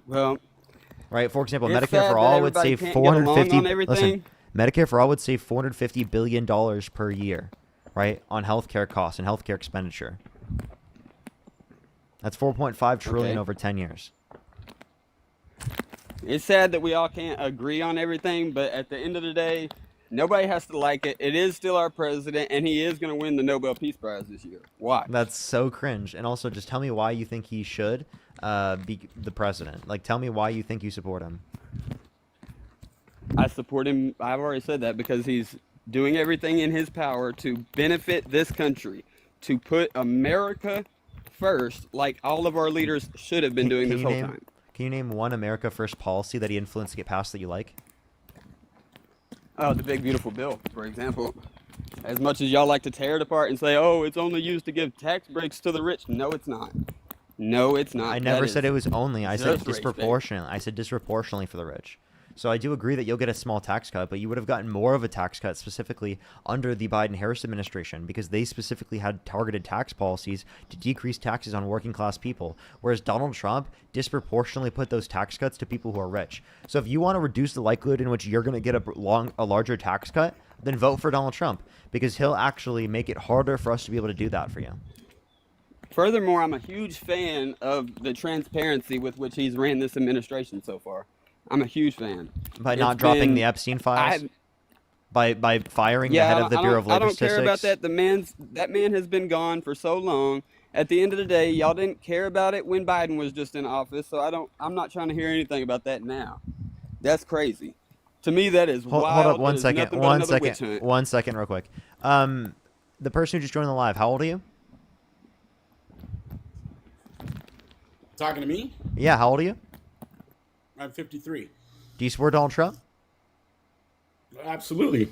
Well, right. For example, it's Medicare sad for that all would everybody save can't get along 450. on everything. Listen, Medicare for all would save $450 billion per year, right, on healthcare costs and healthcare expenditure. That's 4.5 trillion over 10 years. It's sad that we all can't agree on everything, but at the end of the day, nobody has to like it. It is still our president, and he is going to win the Nobel Peace Prize this year. Why? That's so cringe. And also, just tell me why you think he should be the president. Like, tell me why you think you support him. I support him. I've already said that because he's doing everything in his power to benefit this country, to put America first, like all of our leaders should have been doing this whole time. Can you name one America First policy that he influenced to get passed that you like? Oh, the big beautiful bill, for example. As much as y'all like to tear it apart and say, oh, it's only used to give tax breaks to the rich. No, it's not. No, it's not. I never said it was only. I said just rich, disproportionate. I said disproportionately for the rich. So I do agree that you'll get a small tax cut, but you would have gotten more of a tax cut specifically under the Biden-Harris administration because they specifically had targeted tax policies to decrease taxes on working class people, whereas Donald Trump disproportionately put those tax cuts to people who are rich. So if you want to reduce the likelihood in which you're going to get a larger tax cut, then vote for Donald Trump because he'll actually make it harder for us to be able to do that for you. Furthermore, I'm a huge fan of the transparency with which he's ran this administration so far. I'm a huge fan. By not dropping the Epstein files? By firing the head of the Bureau of Labor Statistics? I don't care about that. That man has been gone for so long. At the end of the day, y'all didn't care about it when Biden was just in office, so I'm not trying to hear anything about that now. That's crazy. To me, that is wild. Hold up 1 second. 1 second. 1 second real quick. The person who just joined the live, how old are you? Talking to me? Yeah, how old are you? I'm 53. Do you support Donald Trump? Absolutely.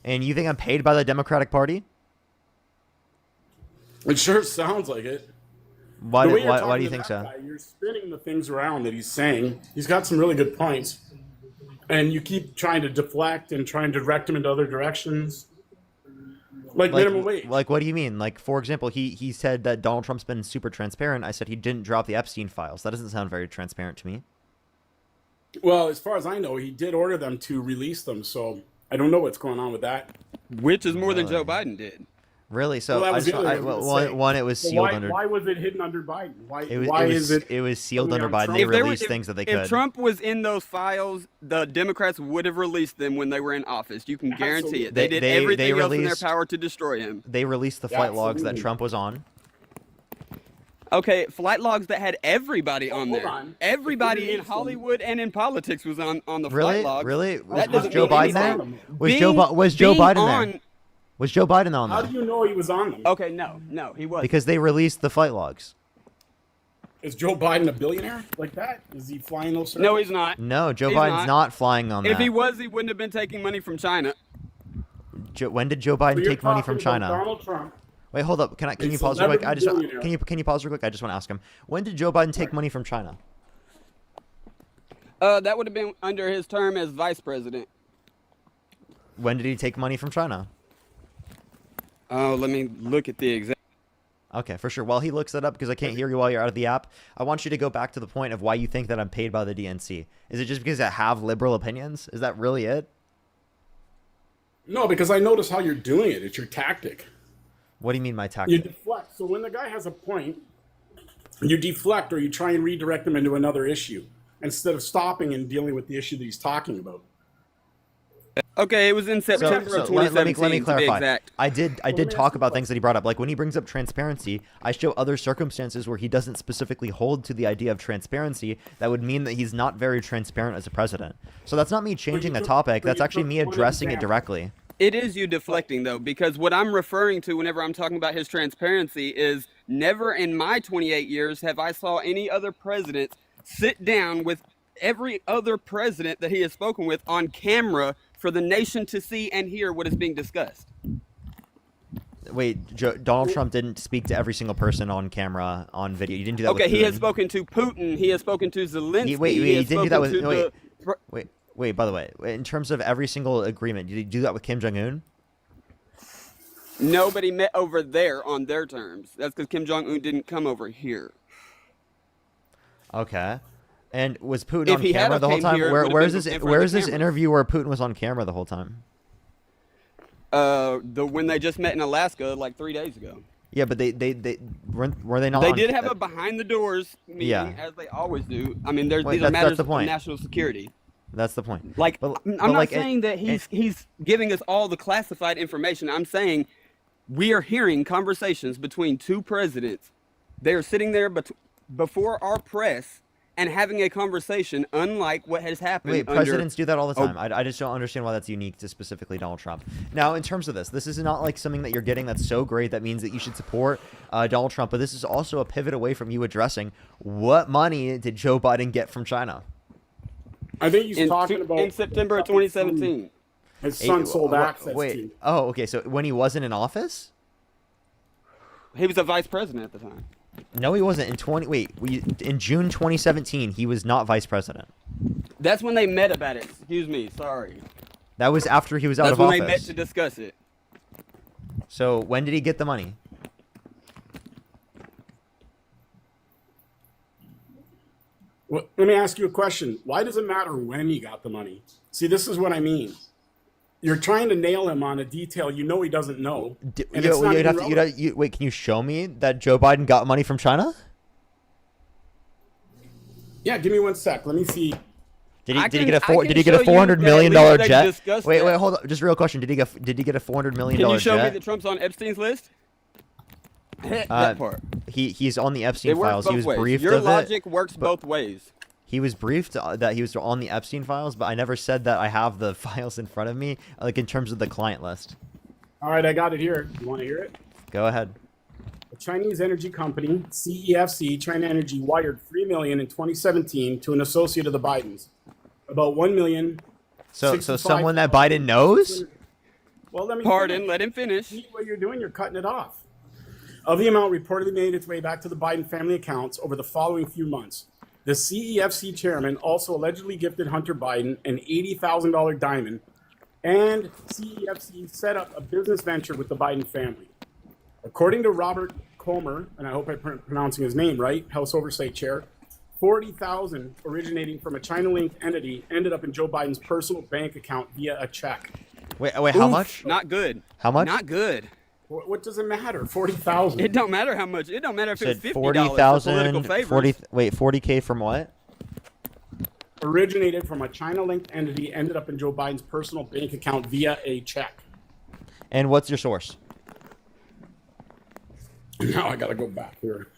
And you think I'm paid by the Democratic Party? It sure sounds like it. Why do you think so? You're spinning the things around that he's saying. He's got some really good points. And you keep trying to deflect and trying to direct him into other directions. Like minimum wage. Like, what do you mean? Like, for example, he said that Donald Trump's been super transparent. I said he didn't drop the Epstein files. That doesn't sound very transparent to me. Well, as far as I know, he did order them to release them, so I don't know what's going on with that. Which is more than Joe Biden did. Really? So well, one, it was sealed under. Why was it hidden under Biden? It was sealed under Biden. They released things that they could. If Trump was in those files, the Democrats would have released them when they were in office. You can guarantee it. They did everything else in their power to destroy him. They released the flight logs that Trump was on. Okay, flight logs that had everybody on there. Everybody in Hollywood and in politics was on the flight logs. Really? Was Joe Biden there? Was Joe Biden there? Was Joe Biden on How them? do you know he was on them? Okay, no, he wasn't. Because they released the flight logs. Is Joe Biden a billionaire like that? Is he flying those? No, he's not. No, Joe Biden's not flying on that. If he was, he wouldn't have been taking money from China. When did Joe Biden take money from China? Donald Trump. Wait, hold up. Can you pause real quick? Can you pause real quick? I just want to ask him. When did Joe Biden take money from China? That would have been under his term as vice president. When did he take money from China? Oh, let me look at the exact. Okay, for sure. While he looks that up, because I can't hear you while you're out of the app, I want you to go back to the point of why you think that I'm paid by the DNC. Is it just because I have liberal opinions? Is that really it? No, because I notice how you're doing it. It's your tactic. What do you mean my You tactic? deflect. So when the guy has a point, you deflect or you try and redirect him into another issue instead of stopping and dealing with the issue that he's talking about. Okay, it was in September of 2017. Let me to be clarify. exact. I did talk about things that he brought up. Like when he brings up transparency, I show other circumstances where he doesn't specifically hold to the idea of transparency. That would mean that he's not very transparent as a president. So that's not me changing the topic. That's actually me addressing it directly. It is you deflecting, though, because what I'm referring to whenever I'm talking about his transparency is never in my 28 years have I saw any other president sit down with every other president that he has spoken with on camera for the nation to see and hear what is being discussed. Wait, Donald Trump didn't speak to every single person on camera, on video. You didn't do that with Putin. Okay, he has spoken to Putin. He has spoken to Zelensky. He didn't do that with... Wait, by the way, in terms of every single agreement, did he do that with Kim Jong-un? Nobody met over there on their terms. That's because Kim Jong-un didn't come over here. Okay. And was Putin on camera the whole time? Where is this interview where Putin was on camera the whole time? When they just met in Alaska like 3 days ago. Yeah, but they were they not? They did have a behind the doors meeting, as they always do. I mean, these are matters of national security. That's the point. Like, I'm not saying that he's giving us all the classified information. I'm saying we are hearing conversations between two presidents. They are sitting there before our press and having a conversation unlike what has happened. Wait, presidents do that all the time. I just don't understand why that's unique to specifically Donald Trump. Now, in terms of this is not like something that you're getting that's so great that means that you should support Donald Trump, but this is also a pivot away from you addressing what money did Joe Biden get from China? I think he's talking about... In September of 2017. His son sold access to... Oh, okay, so when he wasn't in office? He was a vice president at the time. No, he wasn't. In June 2017, he was not vice president. That's when they met about it. Excuse me, sorry. That was after he was out of office. office. That's when they met to discuss it. So when did he get the money? Well, let me ask you a question. Why does it matter when he got the money? See, this is what I mean. You're trying to nail him on a detail you know he doesn't know. Wait, can you show me that Joe Biden got money from China? Yeah, give me 1 sec. Let me see. Did he get a $400 million jet? Wait, hold on. Just a real question. Did he get a $400 million jet? Can you show me that Trump's on Epstein's list? That part. He's on the Epstein files. He was briefed. Your logic works both ways. He was briefed that he was on the Epstein files, but I never said that I have the files in front of me, like in terms of the client list. All right, I got it here. You want to hear it? Go ahead. A Chinese energy company, CEFC, China Energy, wired $3 million in 2017 to an associate of the Bidens. About $1 million. So someone that Biden knows? Well, let him finish. See what you're doing? You're cutting it off. Of the amount reportedly made its way back to the Biden family accounts over the following few months. The CEFC chairman also allegedly gifted Hunter Biden an $80,000 diamond, and CEFC set up a business venture with the Biden family. According to Robert Comer, and I hope I'm pronouncing his name right, House Oversight Chair, $40,000 originating from a China-linked entity ended up in Joe Biden's personal bank account via a check. Wait, how much? Not good. How much? Not good. What does it matter? 40,000. It don't matter how much. It don't matter if it was $50 40,000. for political favors. 40K from what? Originated from a China-linked entity, ended up in Joe Biden's personal bank account via a check. And what's your source? Now I gotta go back here.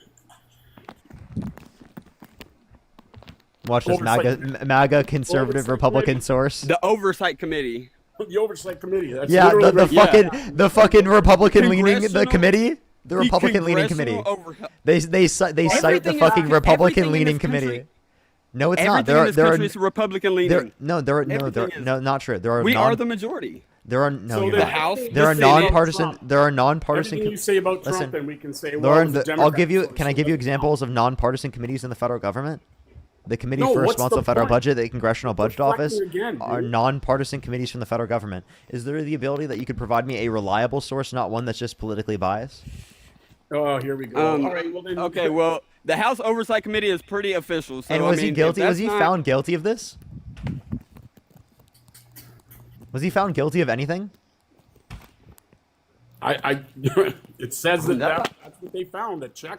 Watch this MAGA conservative Republican source. The Oversight Committee. The Oversight Committee. That's the fucking Republican leaning the committee. The Republican leaning committee. They cite the fucking Republican leaning committee. No, it's not. There are Republican leaning. No, not true. We are the majority. There are no. So the House. There are nonpartisan. There are nonpartisan. Everything you say about Trump, and we can say. Well, I'll give you. Can I give you examples of nonpartisan committees in the federal government? The Committee for Responsible Federal Budget, the Congressional Budget Office, are nonpartisan committees from the federal government. Is there the ability that you could provide me a reliable source, not one that's just politically biased? Oh, here we go. All right, well then. Okay, well, the House Oversight Committee is pretty official. So, and was he guilty? Was he found guilty of this? Was he found guilty of anything? It says that's what they found. A check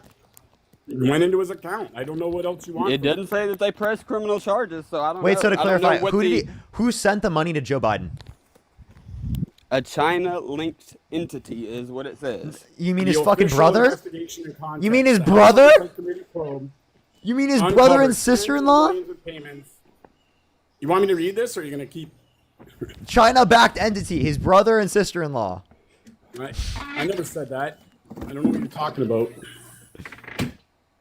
went into his account. I don't know what else you want. It doesn't say that they pressed criminal charges, so I don't know. Wait, so to clarify, who sent the money to Joe Biden? A China-linked entity is what it says. You mean The his fucking official brother? investigation and context. You mean his The House brother? Oversight Committee probe You mean his brother uncovered and sister-in-law? millions of payments. You want me to read this, or are you going to keep? China-backed entity, his brother and sister-in-law. I never said that. I don't know what you're talking about.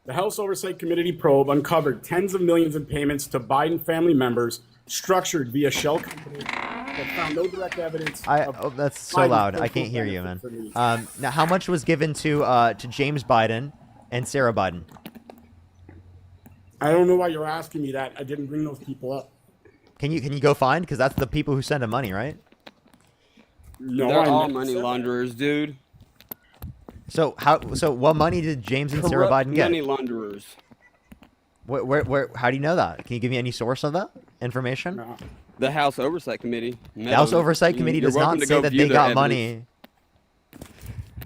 The House Oversight Committee probe uncovered tens of millions in payments to Biden family members structured via shell companies that found no direct evidence. That's so Biden's loud. I personal can't hear you, man. benefit for these. Now, how much was given to James Biden and Sarah Biden? I don't know why you're asking me that. I didn't bring those people up. Can you go find? Because that's the people who send him money, right? No, They're I all never money said that. launderers, dude. So what money did James and Sarah Corrupt Biden get? money launderers. Where? How do you know that? Can you give me any source of that information? The House Oversight Committee. The House Oversight Committee does not say that they got money.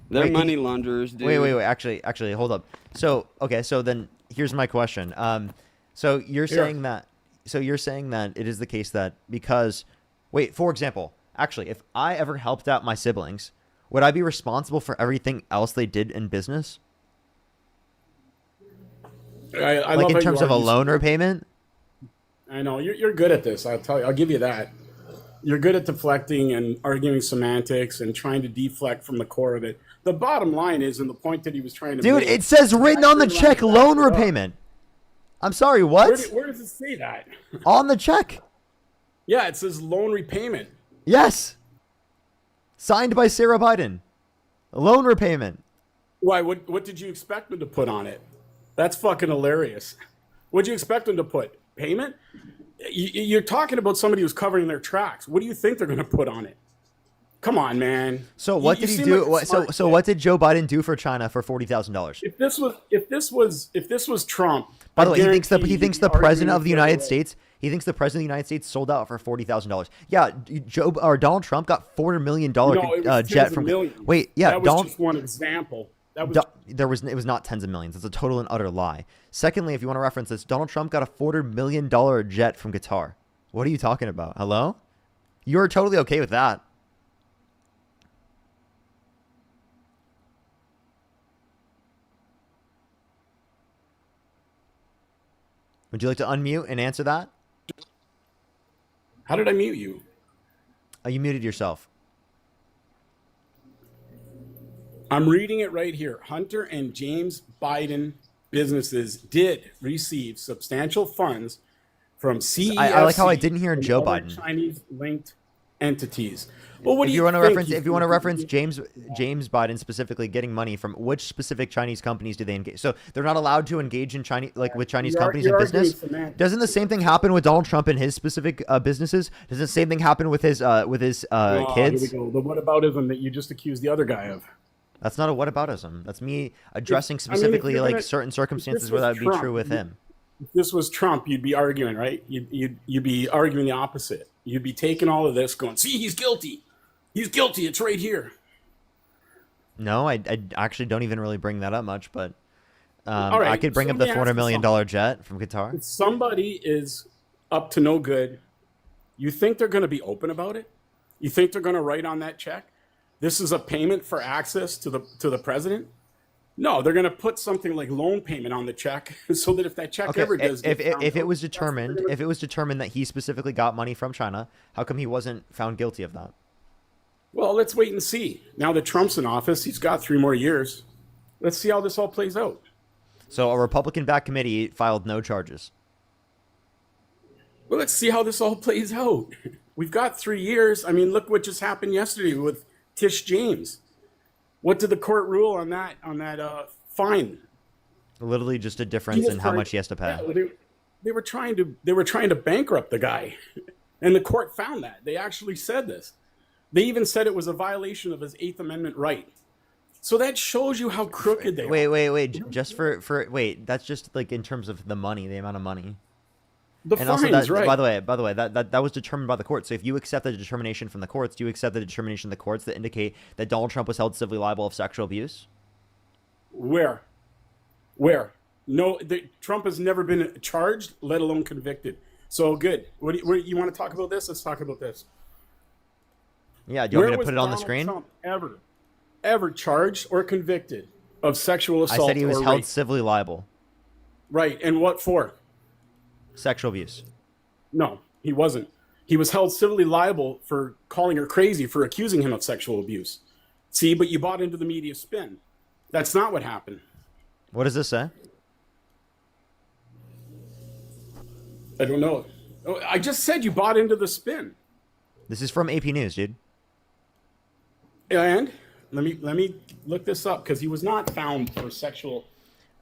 They're Wait, money launderers, dude. Wait. Actually, hold up. So, okay, so then here's my question. So you're saying that it is the case that because, wait, for example, actually, if I ever helped out my siblings, would I be responsible for everything else they did in business? I Like love in how terms you of a argue loan so much. repayment? I know you're good at this. I'll tell you. I'll give you that. You're good at deflecting and arguing semantics and trying to deflect from the core of it. The bottom line is, and the point that he was trying to Dude, make, it says written on the check loan repayment. I'm sorry, what? Where does it say that? On the check. Yeah, it says loan repayment. Yes. Signed by Sarah Biden. Loan repayment. Why? What did you expect them to put on it? That's fucking hilarious. What'd you expect them to put? Payment? You're talking about somebody who's covering their tracks. What do you think they're going to put on it? Come on, man. So what did he do? What did Joe Biden do for China for $40,000? If this was Trump, By the way, he thinks guarantee the he'd be president arguing of the the other United way. States. He thinks the president of the United States sold out for $40,000. Yeah, Donald Trump got $400 million No, it was jet tens of from. millions. Wait, yeah, that was just one example. That was it was not tens of millions. It's a total and utter lie. Secondly, if you want to reference this, Donald Trump got a $400 million jet from Qatar. What are you talking about? Hello? You're totally okay with that. Would you like to unmute and answer that? How did I mute you? You muted yourself. I'm reading it right here. Hunter and James Biden businesses did receive substantial funds from CEFC. I like how I didn't hear and Joe other Biden. Chinese-linked entities. Well, what If do you want to think? reference, if you want to reference James Biden specifically getting money from which specific Chinese companies do they engage? So they're not allowed to engage in Chinese, like with Chinese companies in you're business. arguing semantics. Doesn't the same thing happen with Donald Trump and his specific businesses? Does the same thing happen with his Oh, kids? Here we go. The whataboutism that you just accused the other guy of. That's not a whataboutism. That's me addressing If specifically you're like gonna- certain if circumstances this where that was would be Trump, true with him. If this was Trump, you'd be arguing, right? You'd be arguing the opposite. You'd be taking all of this, going, "See, he's guilty. He's guilty. It's right here." No, I actually don't even really bring that up much, but All right, I could bring so up let the me ask $400 you million something. jet from Qatar. If somebody is up to no good, you think they're going to be open about it? You think they're going to write on that check, "This is a payment for access to the president"? No, they're going to put something like loan payment on the check, so that if that check Okay, ever does get found if it out, was determined that he specifically got money from China, how come he wasn't found guilty of that? well, let's wait and see. Now that Trump's in office, he's got 3 more years. Let's see how this all plays out. So a Republican-backed committee filed no charges. Well, let's see how this all plays out. We've got 3 years. I mean, look what just happened yesterday with Tish James. What did the court rule on that fine? Literally just a difference in how much he has to pay. Yeah, they were trying to bankrupt the guy, and the court found that. They actually said this. They even said it was a violation of his 8th Amendment right. So that shows you how crooked they are. Wait. Just wait. That's just like in terms of the money, the amount of money. The And also, fines, that, right? by the way, that was determined by the court. So if you accept the determination from the courts, do you accept the determination of the courts that indicate that Donald Trump was held civilly liable of sexual abuse? Where? No, Trump has never been charged, let alone convicted. So good. You want to talk about this? Let's talk about this. Yeah, do you want Where me to was put it on the Donald screen? Trump ever charged or convicted of sexual assault? I said he was or held rape? civilly liable. Right, and what for? Sexual abuse. No, he wasn't. He was held civilly liable for calling her crazy for accusing him of sexual abuse. See, but you bought into the media spin. That's not what happened. What does this say? I don't know. Oh, I just said you bought into the spin. This is from AP News, dude. And let me look this up because he was not found for sexual.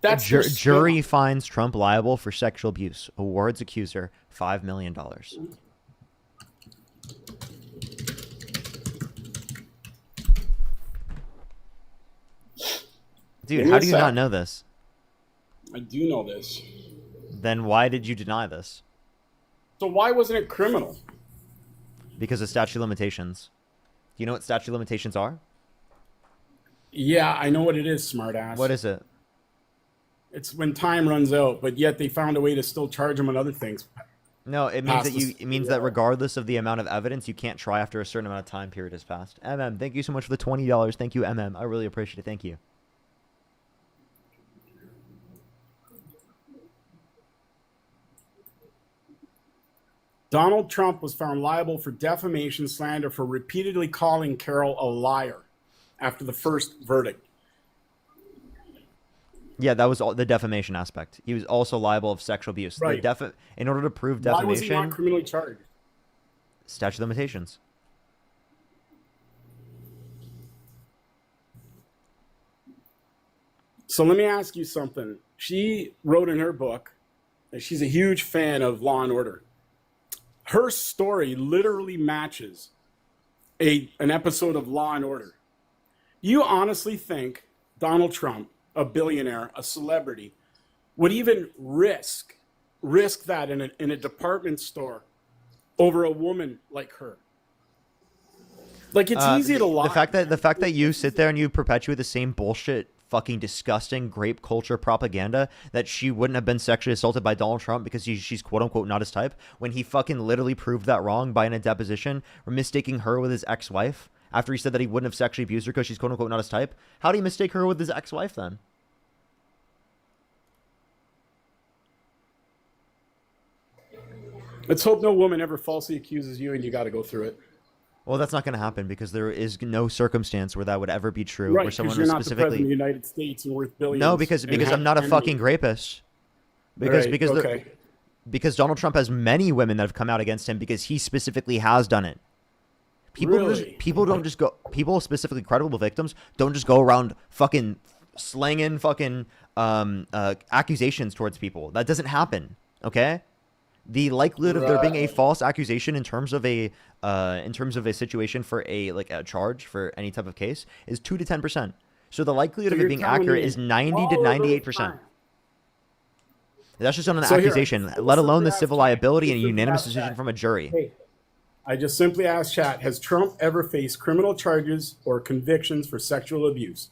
That's their spin. Jury finds Trump liable for sexual abuse. Awards accuser $5 million. Dude, how do you not know this? I do know this. Then why did you deny this? So why wasn't it criminal? Because of statute of limitations. Do you know what statute of limitations are? Yeah, I know what it is, smartass. What is it? It's when time runs out, but yet they found a way to still charge him on other things. No, it means that it means that regardless of the amount of evidence, you can't try after a certain amount of time period has passed. thank you so much for the $20. Thank you, I really appreciate it. Thank you. Donald Trump was found liable for defamation slander for repeatedly calling Carol a liar after the first verdict. Yeah, that was all, the defamation aspect. He was also liable of sexual abuse. Right. In order to prove Why was he not defamation, criminally charged? statute of limitations. So let me ask you something. She wrote in her book that she's a huge fan of Law and Order. Her story literally matches an episode of Law and Order. You honestly think Donald Trump, a billionaire, a celebrity, would even risk that in a department store over a woman like her? Like, it's easy to lie. The fact that you sit there and you perpetuate the same bullshit, fucking disgusting grape culture propaganda that she wouldn't have been sexually assaulted by Donald Trump because she's quote unquote not his type, when he fucking literally proved that wrong by in a deposition or mistaking her with his ex-wife after he said that he wouldn't have sexually abused her because she's quote unquote not his type. How do you mistake her with his ex-wife then? Let's hope no woman ever falsely accuses you and you got to go through it. Well, that's not going to happen because there is no circumstance where that would ever be true. Right, where someone you're was not specifically the president of the United States and worth billions. No, because I'm not a fucking rapist. Because Right, because okay. because Donald Trump has many women that have come out against him because he specifically has done it. Really? People specifically credible victims don't just go around fucking slanging fucking accusations towards people. That doesn't happen. Okay. The likelihood of there being a false accusation in terms of a situation for a charge for any type of case is 2 to 10%. So the likelihood of it being accurate is 90 to 98%. That's just on an accusation, let alone the civil liability and a unanimous decision from a jury. Hey, I just simply asked chat, has Trump ever faced criminal charges or convictions for sexual abuse?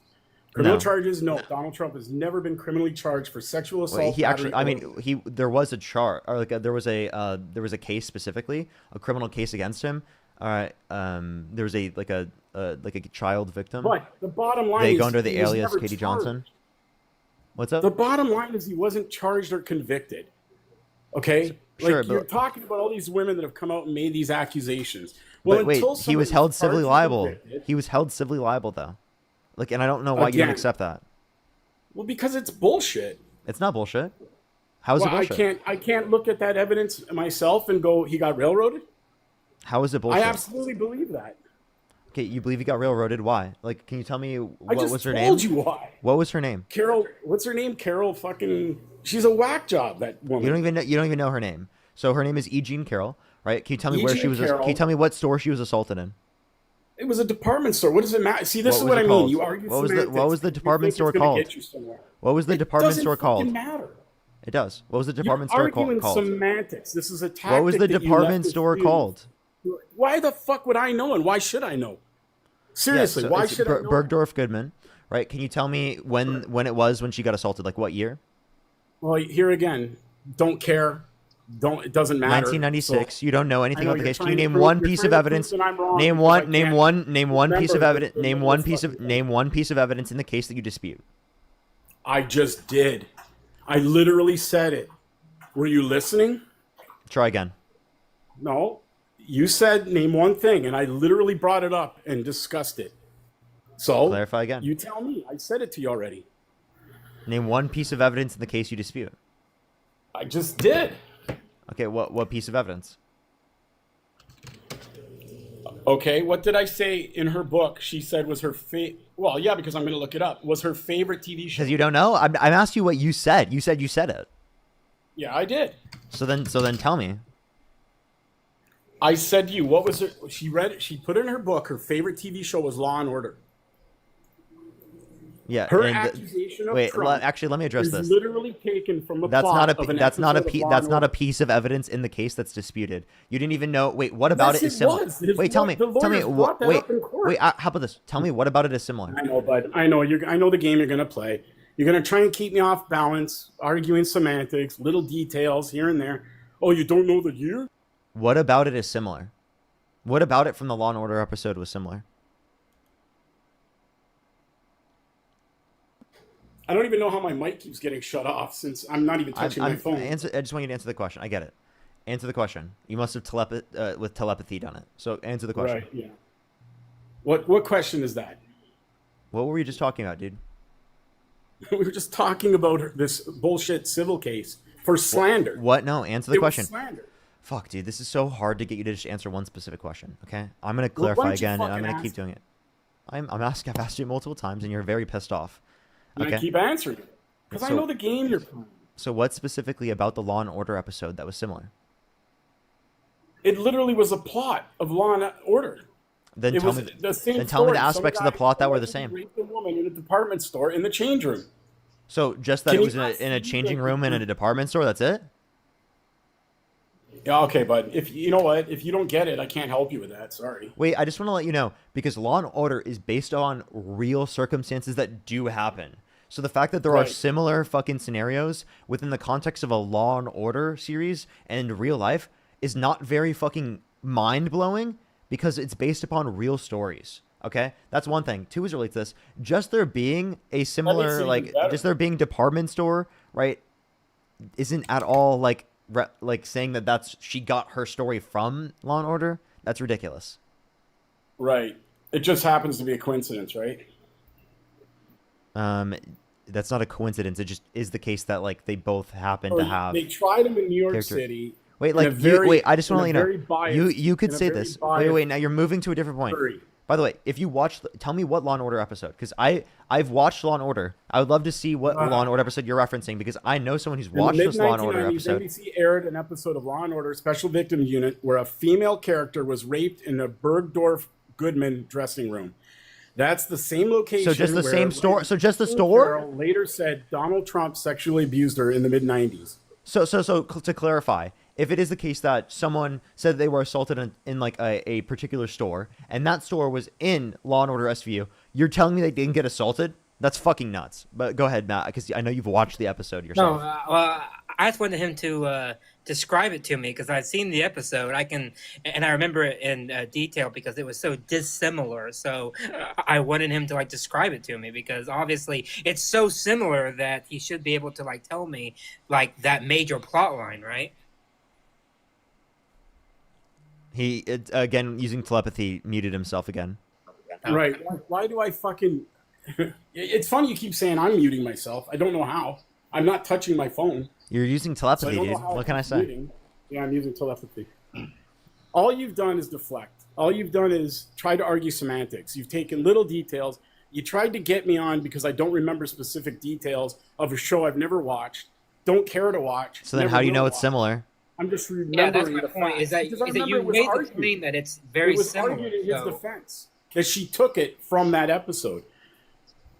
Criminal charges, no. Donald Trump has never been criminally charged for sexual assault. Well, he actually, there was a chart, or there was a case specifically, a criminal case against him. All right, there was a child victim. But the bottom line they is go under the he was alias never Katie charged. Johnson. What's up? The bottom line is he wasn't charged or convicted. Okay? Sure, Like, you're but talking about all these women that have come out and made these accusations. Well, wait, until he was somebody's held civilly charged or liable. convicted- He was held civilly liable though. Like, and I don't know why you don't Again. accept that. Well, because it's bullshit. It's not bullshit. How is it bullshit? I can't look at that evidence myself and go, he got railroaded. How is it bullshit? I absolutely believe that. Okay, you believe he got railroaded? Why? Like, can you tell me I what just was her name? told you why. What was her name? Carol, what's her name? Carol fucking, she's a whack job, that woman. You don't even know her name. So her name is E. Jean Carroll, right? Can you tell me where she was? Carroll. Can you tell me what store she was assaulted in? It was a department store. What does it matter? See, this What is was what it I mean. called? You argue What was the semantics. department You think store it's gonna called? get you somewhere. What was the It department doesn't store called? fucking matter. It does. What was the department store You're arguing called? semantics. This is a tactic. What was the that you department leftists store use. called? Why the fuck would I know, and why should I know? Seriously, Yeah, so why it's should I know? Bergdorf Goodman, right? Can you tell me when it was when she got assaulted? Like what year? Well, here again, don't care. It doesn't matter. 1996. So, You don't know I anything know about the you're case. Can you trying to name prove- one you're piece trying of to prove evidence? that I'm wrong Name because I one. Name can't one. Name one piece of remember evidence. the Name little one piece stuff of. again. Name one piece of evidence in the case that you dispute. I just did. I literally said it. Were you listening? Try again. No. You said name one thing, and I literally brought it up and discussed it. So Clarify again. You tell me. I said it to you already. Name one piece of evidence in the case you dispute. I just did. Okay, what piece of evidence? Okay, what did I say in her book? She said was her well, yeah, because I'm going to look it up. Was her favorite TV show? Because you don't know. I'm asking you what you said. You said it. Yeah, I did. So then tell me. I said to you, what was her? She put in her book her favorite TV show was Law and Order. Yeah. Her and accusation of wait, Trump actually, let me address is this. literally taken from the That's plot not of an that's not a episode of Law that's and not a Order. piece of evidence in the case that's disputed. You didn't even know. Wait, what about Yes, it is it similar? was. His Wait, tell law- me. the Tell me. lawyers brought that Wait. up in court. Wait. How about this? Tell me what about it is similar. I know, bud. I know I know the game you're going to play. You're going to try and keep me off balance, arguing semantics, little details here and there. Oh, you don't know the year? What about it is similar? What about it from the Law and Order episode was similar? I don't even know how my mic keeps getting shut off since I'm not even touching my phone. I just want you to answer the question. I get it. Answer the question. You must have with telepathy done it. So answer the question. Right, yeah. What question is that? What were we just talking about, dude? We were just talking about this bullshit civil case for slander. What? No, answer the It was question. slander. Fuck, dude, this is so hard to get you to just answer one specific question. Okay, I'm gonna Well, why clarify don't you again, and I'm fucking gonna ask keep doing it. I'm asking. I've asked you multiple times, and you're very pissed off. And Okay. I keep answering it because I So- know the game you're playing. So, what specifically about the Law and Order episode that was similar? It literally was a plot of Law and Order. Then It tell was me. the same Then tell me the story. Some aspects of the guy plot that were the allegedly same. raped a woman in a department store in the change room. So, just that Can it you was not in a see changing the- room and in a department store. That's it. Yeah, okay, but if you know what, if you don't get it, I can't help you with that. Sorry. Wait, I just want to let you know because Law and Order is based on real circumstances that do happen. So the fact that there are Right. similar fucking scenarios within the context of a Law and Order series and real life is not very fucking mind-blowing because it's based upon real stories. Okay? That's one thing. Two is related to this. Just there being a similar, even like, better. just there being department store, right, isn't at all like saying that that's she got her story from Law and Order. That's ridiculous. Right. It just happens to be a coincidence, right? That's not a coincidence. It just is the case that like they both happen Or to have. They tried him in New York character- City. Wait, in like a very- wait. I just want to in let a you know. very biased- You could in a say very this. biased Wait. Now you're moving to a different point. hurry. By the way, if you watch, tell me what Law and Order episode, because I've watched Law and Order. I would love to see what Law and Order episode you're referencing because I know someone who's In the watched this Law and Order mid-1990s, episode. NBC aired an episode of Law and Order Special Victims Unit where a female character was raped in a Bergdorf Goodman dressing room. That's the same location. So just the where same store. So just the Will store. Ferrell later said Donald Trump sexually abused her in the mid-90s. So to clarify, if it is the case that someone said they were assaulted in like a particular store, and that store was in Law and Order SVU, you're telling me they didn't get assaulted? That's fucking nuts. But go ahead, Matt, because I know you've watched the episode yourself. No, well, I just wanted him to describe it to me because I've seen the episode. And I remember it in detail because it was so dissimilar. So I wanted him to like describe it to me because obviously it's so similar that he should be able to like tell me like that major plot line, right? He again using telepathy muted himself again. Right. Why do I fucking... It's funny you keep saying I'm muting myself. I don't know how. I'm not touching my phone. You're using So I telepathy, don't dude. know how What can I it's say? muting. Yeah, I'm using telepathy. All you've done is deflect. All you've done is try to argue semantics. You've taken little details. You tried to get me on because I don't remember specific details of a show I've never watched, don't care to watch. So then never how do you will know it's watch. similar? I'm just remembering Yeah, that's my the point. facts. Is that Because I remember you it was made the argued. claim that it's very It was similar. argued in his so- defense that she took it from that episode.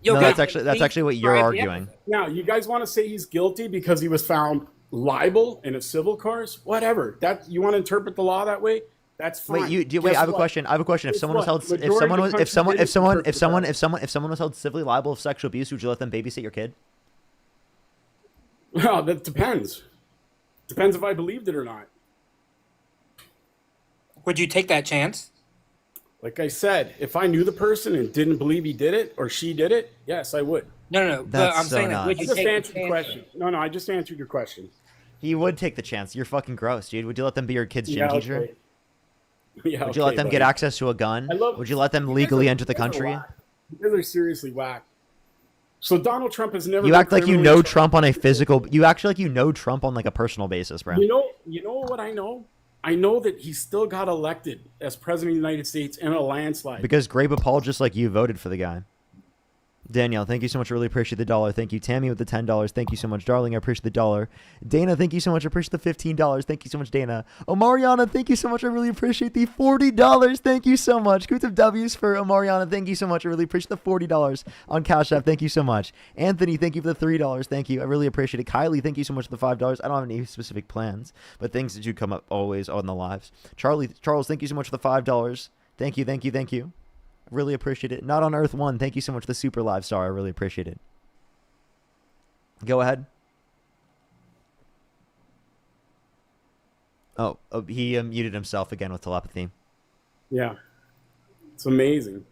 Yo, No, guys, that's actually what you're describe the arguing. Now, you guys want to say he's guilty because he was found liable in a civil case? Whatever. That you want to interpret the law that way? That's fine. Wait, Guess I have a what? question. I have a question. If Guess someone was what? held, if Majority someone of was, the if someone, country if someone, didn't if someone, interpret if someone, if someone was held civilly liable of sexual abuse, would you let them babysit your kid? Well, that depends. Depends if I believed it or not. Would you take that chance? Like I said, if I knew the person and didn't believe he did it or she did it, yes, I would. No. But I'm saying that. Would you just take answered the the question? No, I just answered your question. He would take the chance. You're fucking gross, dude. Would you let them be your kid's gym Yeah, teacher? okay. Yeah, Would you let them get access to a gun? Would you let them legally enter the country? Because they're seriously whack. So Donald Trump has never. You been act like you criminally know charged. Trump on a physical. You act like you know Trump on like a personal basis, bro. You know what I know? I know that he still got elected as president of the United States in a landslide. Because grave apologists like you voted for the guy. Danielle, thank you so much. I really appreciate the $1. Thank you. Tammy with the $10. Thank you so much, darling. I appreciate the $1. Dana, thank you so much. I appreciate the $15. Thank you so much, Dana. Omariana, thank you so much. I really appreciate the $40. Thank you so much. Scoots of W's for Omariana. Thank you so much. I really appreciate the $40 on Cash App. Thank you so much. Anthony, thank you for the $3. Thank you. I really appreciate it. Kylie, thank you so much for the $5. I don't have any specific plans, but things that do come up always on the lives. Charles, thank you so much for the $5. Thank you. Thank you. Thank you. Really appreciate it. Not on Earth 1. Thank you so much for the super live star. I really appreciate it. Go ahead. Oh, he muted himself again with telepathy. Yeah, it's amazing.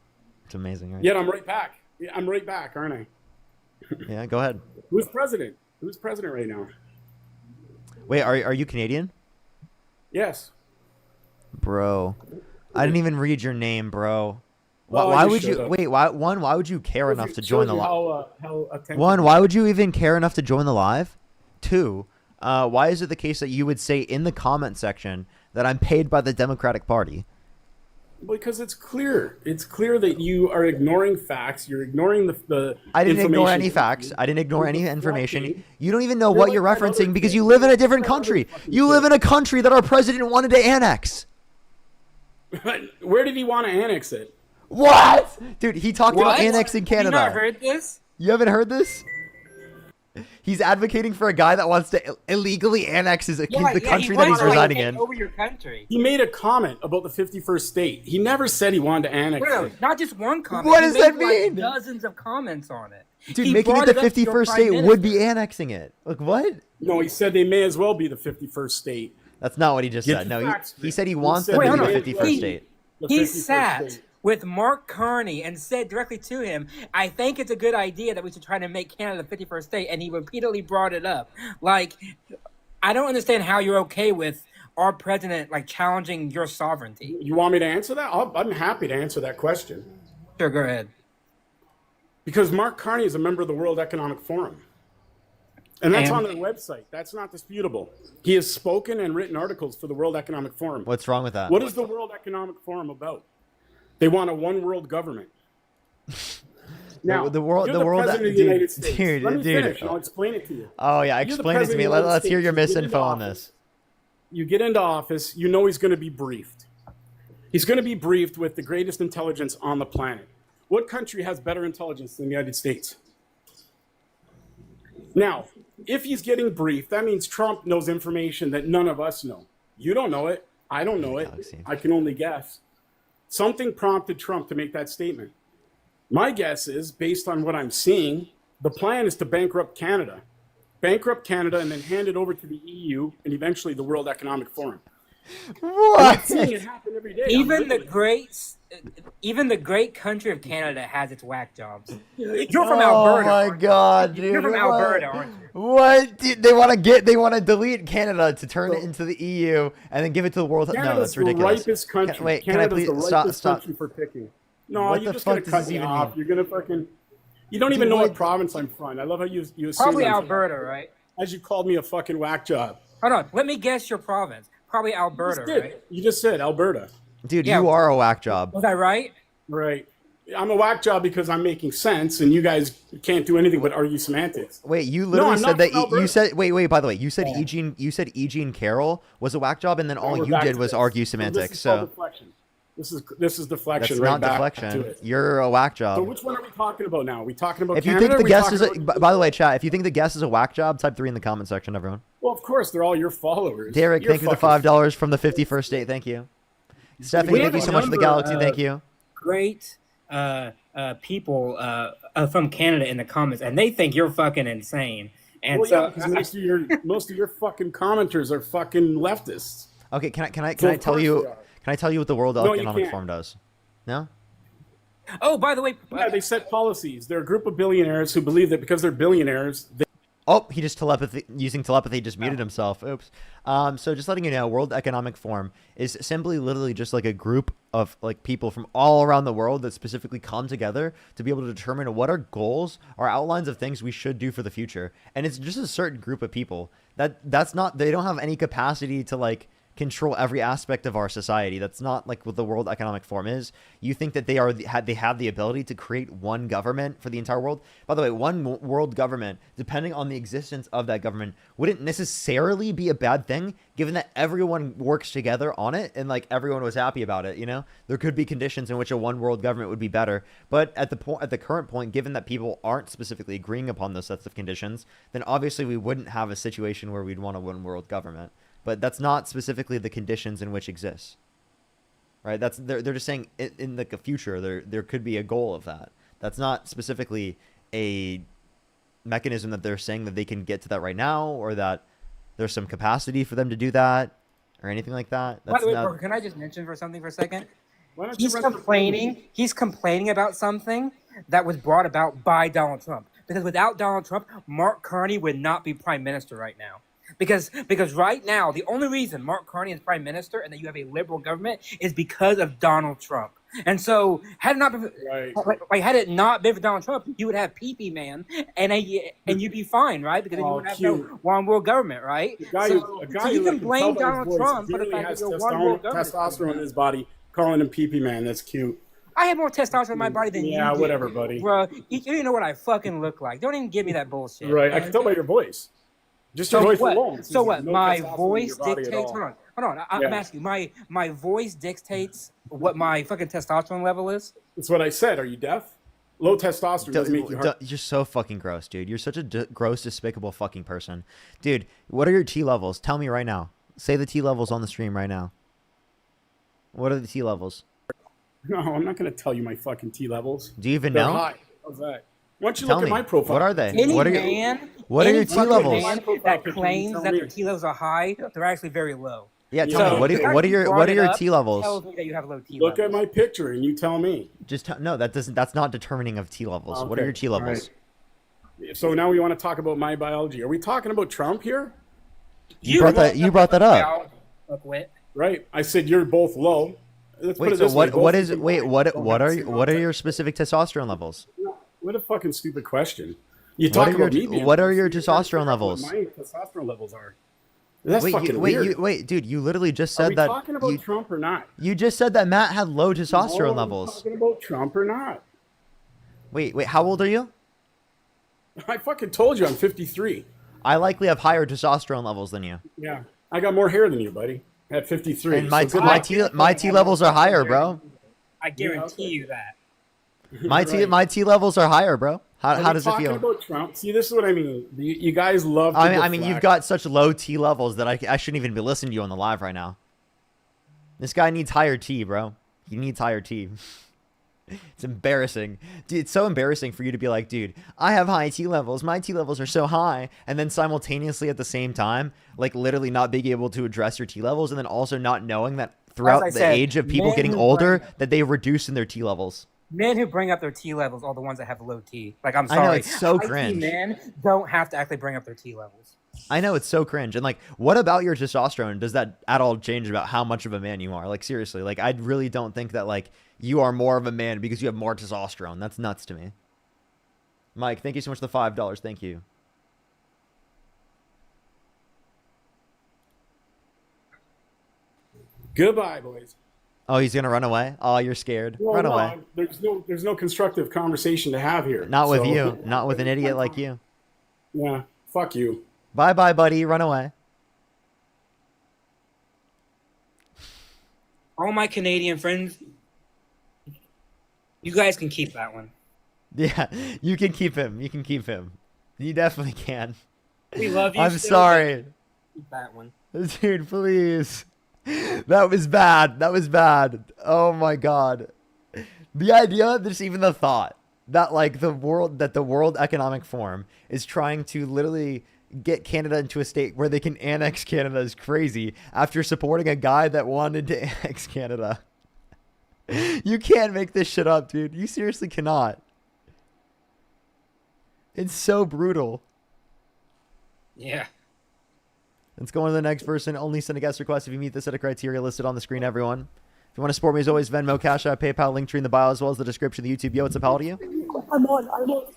It's amazing, right? Yet I'm right back. Yeah, I'm right back, aren't I? Yeah, go ahead. Who's president? Who's president right now? Wait, are you Canadian? Yes. Bro, I didn't even read your name, bro. Well, Why you would you should've. wait? Why would you care enough to join the live? How attentive- One, why would you even care enough to join the live? Two, why is it the case that you would say in the comment section that I'm paid by the Democratic Party? Because it's clear. It's clear that you are ignoring facts. You're ignoring the I didn't ignore information. any facts. I didn't ignore any information. deflecting. You don't even know You're what like you're that other referencing because kid. you live in a different country. You live in a country that our president wanted to annex. Where did he want to annex it? What? Dude, he talked about What? annexing Canada. You not heard this? You haven't heard this? He's advocating for a guy that wants to illegally annex the country that he's residing in. Over your country. He made a comment about the 51st state. He never said he wanted to annex Bro, it. not just one comment. What He does made, that like, mean? dozens of comments on it. Dude, He making it brought the up to your 51st prime state would be minister. annexing it. Like, what? No, he said they may as well be the 51st state. That's not what he just Get said. your No, facts he straight. said he He wants said them Wait, to hold be the on. 51st He- state. The He 51st sat state. with Mark Carney and said directly to him, I think it's a good idea that we should try to make Canada the 51st state, and he repeatedly brought it up. Like, I don't understand how you're okay with our president, like, challenging your sovereignty. You want me to answer that? I'm happy to answer that question. Sure, go ahead. Because Mark Carney is a member of the World Economic Forum. And that's And- on their website. That's not disputable. He has spoken and written articles for the World Economic Forum. What's wrong with that? What is the World Economic Forum about? They want a one world government. Now, the world, you're the world, president of the United States. dude, Let me dude. finish, and I'll explain it to you. Oh yeah, You're the explain it to president me. of the United Let's hear your States. You get into misinfo on office. this. You get into office, you know he's going to be briefed. He's going to be briefed with the greatest intelligence on the planet. What country has better intelligence than the United States? Now, if he's getting briefed, that means Trump knows information that none of us know. You don't know it. I don't know it. I can only guess. Something prompted Trump to make that statement. My guess is, based on what I'm seeing, the plan is to bankrupt Canada. Bankrupt Canada and then hand it over to the EU and eventually the World Economic Forum. What? I'm seeing it happen every day. Even the great country of Canada has its whack jobs. You're from Alberta. Oh my god, dude! You're from what? Alberta, aren't you? What? Dude, they want to delete Canada to turn it into the EU and then give it to the world. Canada's No, that's ridiculous. the ripest country. Wait, Canada's can I please the stop? ripest country for picking. No, What you're the just going fuck to does cut this me even off. mean? You're going to fucking... You don't even know what province I'm from. I love how you assume Probably I'm from- Alberta, right? As you called me a fucking whack job. Hold on. Let me guess your province. Probably Alberta, You just did. right? You just said Alberta. Dude, Yeah. you are a whack job. Was I right? Right. I'm a whack job because I'm making sense, and you guys can't do anything but argue semantics. Wait, you No, literally I'm said not that from you Alberta. said wait, by the way, you said Eugene Carroll was a whack job and then all we're you back did to was this. argue So semantics. This is called So deflection. This is deflection. that's right not back deflection. To it. You're a whack So job. which one are we talking about now? Are we talking about If you Canada? think or the are we guest talking is about- by the way, chat, if you think the guest is a whack job, type 3 in the comment section, everyone. Well, of course, they're all your followers. Derek, You're thank you for the fucking- $5 from the 51st state. Thank you. Stephanie, We thank have you so a much for the number galaxy. of Thank you. Great people from Canada in the comments, and they think you're fucking insane. And Well, so yeah, because most of your fucking commenters are fucking leftists. Okay, can I So of tell course you they are. can I tell you what the World No, you Economic can't. Forum does? No? oh, by the way, Yeah, they set policies. They're a group of billionaires who believe that because they're billionaires, Oh, he just using telepathy just muted himself. Oops. So just letting you know, World Economic Forum is simply literally just like a group of like people from all around the world that specifically come together to be able to determine what our goals or outlines of things we should do for the future. And it's just a certain group of people that's not, they don't have any capacity to like control every aspect of our society. That's not like what the World Economic Forum is. You think that they have the ability to create one government for the entire world? By the way, one world government, depending on the existence of that government, wouldn't necessarily be a bad thing, given that everyone works together on it and like everyone was happy about it. You know, there could be conditions in which a one world government would be better, but at the current point, given that people aren't specifically agreeing upon those sets of conditions, then obviously we wouldn't have a situation where we'd want a one world government. But that's not specifically the conditions in which exists, right? They're just saying in the future there could be a goal of that. That's not specifically a mechanism that they're saying that they can get to that right now, or that there's some capacity for them to do that, or anything like that. By the way, not... Parker, can I just mention for something for a second? Why don't you He's run complaining about something that was brought about by Donald Trump. Because without Donald Trump, Mark Carney would not be prime minister right now. Because right now, the only reason Mark Carney is prime minister and that you have a liberal government is because of Donald Trump. And so, had it not been, had it not been for Donald Trump, you would have PP Man, and you'd be fine, right? Because then you would have no one world government, right? So you can blame Donald Trump for the fact that you're one world government. Testosterone in his body, calling him PP Man. That's cute. I have more testosterone in my body than you do. Yeah, whatever, buddy. Bro, you don't even know what I fucking look like. Don't even give me that bullshit. Right, I can tell by your voice. Just your voice alone. So what? No My testosterone in voice your body at dictates. all. Hold on. I'm asking you. My voice dictates what my fucking testosterone level is. That's what I said. Are you deaf? Low testosterone doesn't make you hard. You're so fucking gross, dude. You're such a gross, despicable fucking person, dude. What are your T levels? Tell me right now. Say the T levels on the stream right now. What are the T levels? No, I'm not going to tell you my fucking T levels. Do you even They're know? high. How's that? Why don't you Tell look me. at my profile? What are they? Any What are man your T levels? that claims that their T levels are high, they're actually very low. Yeah, tell me. What are your T levels? Tells me that you have low T Look levels. at my picture and you tell me. No, that's not determining of T levels. What are Okay, your T levels? right. So now we want to talk about my biology. Are we talking about Trump here? You brought that up. Right. I said you're both low. Let's put Wait, it so this way. what are your specific testosterone levels? What a fucking stupid question. You What talk are about your- me being what are your low. testosterone levels? What my testosterone levels are. That's wait, fucking weird. wait, dude, you literally just Are said we that talking about Trump or not? you just said that Matt had low testosterone No, levels. Talking about Trump or not? Wait, how old are you? I fucking told you I'm 53. I likely have higher testosterone levels than you. Yeah, I got more hair than you, buddy. At 53. And my So good luck. my T levels are higher, bro. I guarantee you that. My T levels are higher, bro. How does it talking feel? about Trump? See, this is what I mean. You guys love. To I mean, you've deflect. got such low T levels that I shouldn't even be listening to you on the live right now. This guy needs higher T, bro. He needs higher T. It's embarrassing. Dude, it's so embarrassing for you to be like, dude, I have high T levels. My T levels are so high. And then simultaneously at the same time, like literally not being able to address your T levels, and then also not knowing that throughout As I the said, age of people men getting who older, bring- that they reduce in their T levels. Men who bring up their T levels are the ones that have low T. Like, I'm I know, sorry. it's so High T cringe. men don't have to actually bring up their T levels. I know, it's so cringe. And like, what about your testosterone? Does that at all change about how much of a man you are? Like, seriously, like, I really don't think that like you are more of a man because you have more testosterone. That's nuts to me. Mike, thank you so much for the $5. Thank you. Goodbye, boys. Oh, he's gonna run away. Oh, you're scared. Well, Run no, away. There's no constructive conversation to have here. Not with So- you. Not with an idiot like you. Yeah, fuck you. Bye, bye, buddy. Run away. All my Canadian friends, you guys can keep that one. Yeah, you can keep him. You can keep him. You definitely can. We love you. I'm still, sorry. but keep that one. Dude, please. That was bad. That was bad. Oh my god. The idea, just even the thought that like the World Economic Forum is trying to literally get Canada into a state where they can annex Canada is crazy after supporting a guy that wanted to annex Canada. You can't make this shit up, dude. You seriously cannot. It's so brutal. Yeah. Let's go on to the next person. Only send a guest request if you meet the set of criteria listed on the screen, everyone. If you want to support me, as always, Venmo, Cash App, PayPal, link tree in the bio, as well as the description of the YouTube. Yo, what's up, how to you? I'm on.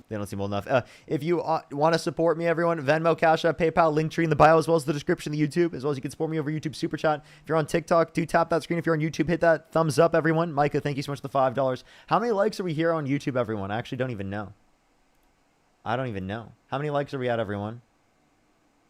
They don't seem old enough. If you want to support me, everyone, Venmo, Cash App, PayPal, link tree in the bio, as well as the description of the YouTube, as well as you can support me over YouTube Super Chat. If you're on TikTok, do tap that screen. If you're on YouTube, hit that thumbs up, everyone. Micah, thank you so much for the $5. How many likes are we here on YouTube, everyone? I actually don't even know. I don't even know. How many likes are we at, everyone?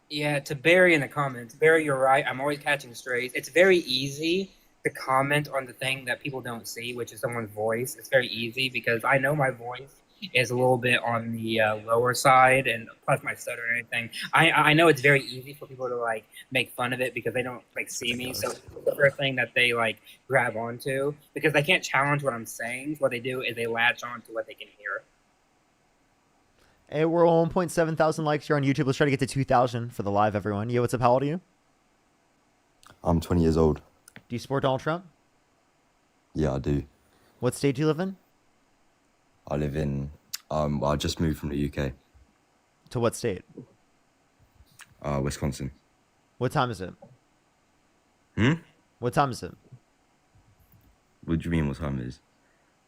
Yeah, to Barry in the comments. Barry, you're right. I'm always catching strays. It's very easy to comment on the thing that people don't see, which is someone's voice. It's very easy because I know my voice is a little bit on the lower side, and plus my stutter and everything. I know it's very easy for people to like make fun of it because they don't like see me. So the first thing that they like grab onto, because they can't challenge what I'm saying, what they do is they latch on to what they can hear. Hey, we're 1.7 thousand likes here on YouTube. Let's try to get to 2,000 for the live, everyone. Yo, what's up? How old are you? I'm 20 years old. Do you support Donald Trump? Yeah, I do. What state do you live in? I live in, well, I just moved from the UK. To what state? Wisconsin. What time is it? Hmm? What time is it? What do you mean what time it is?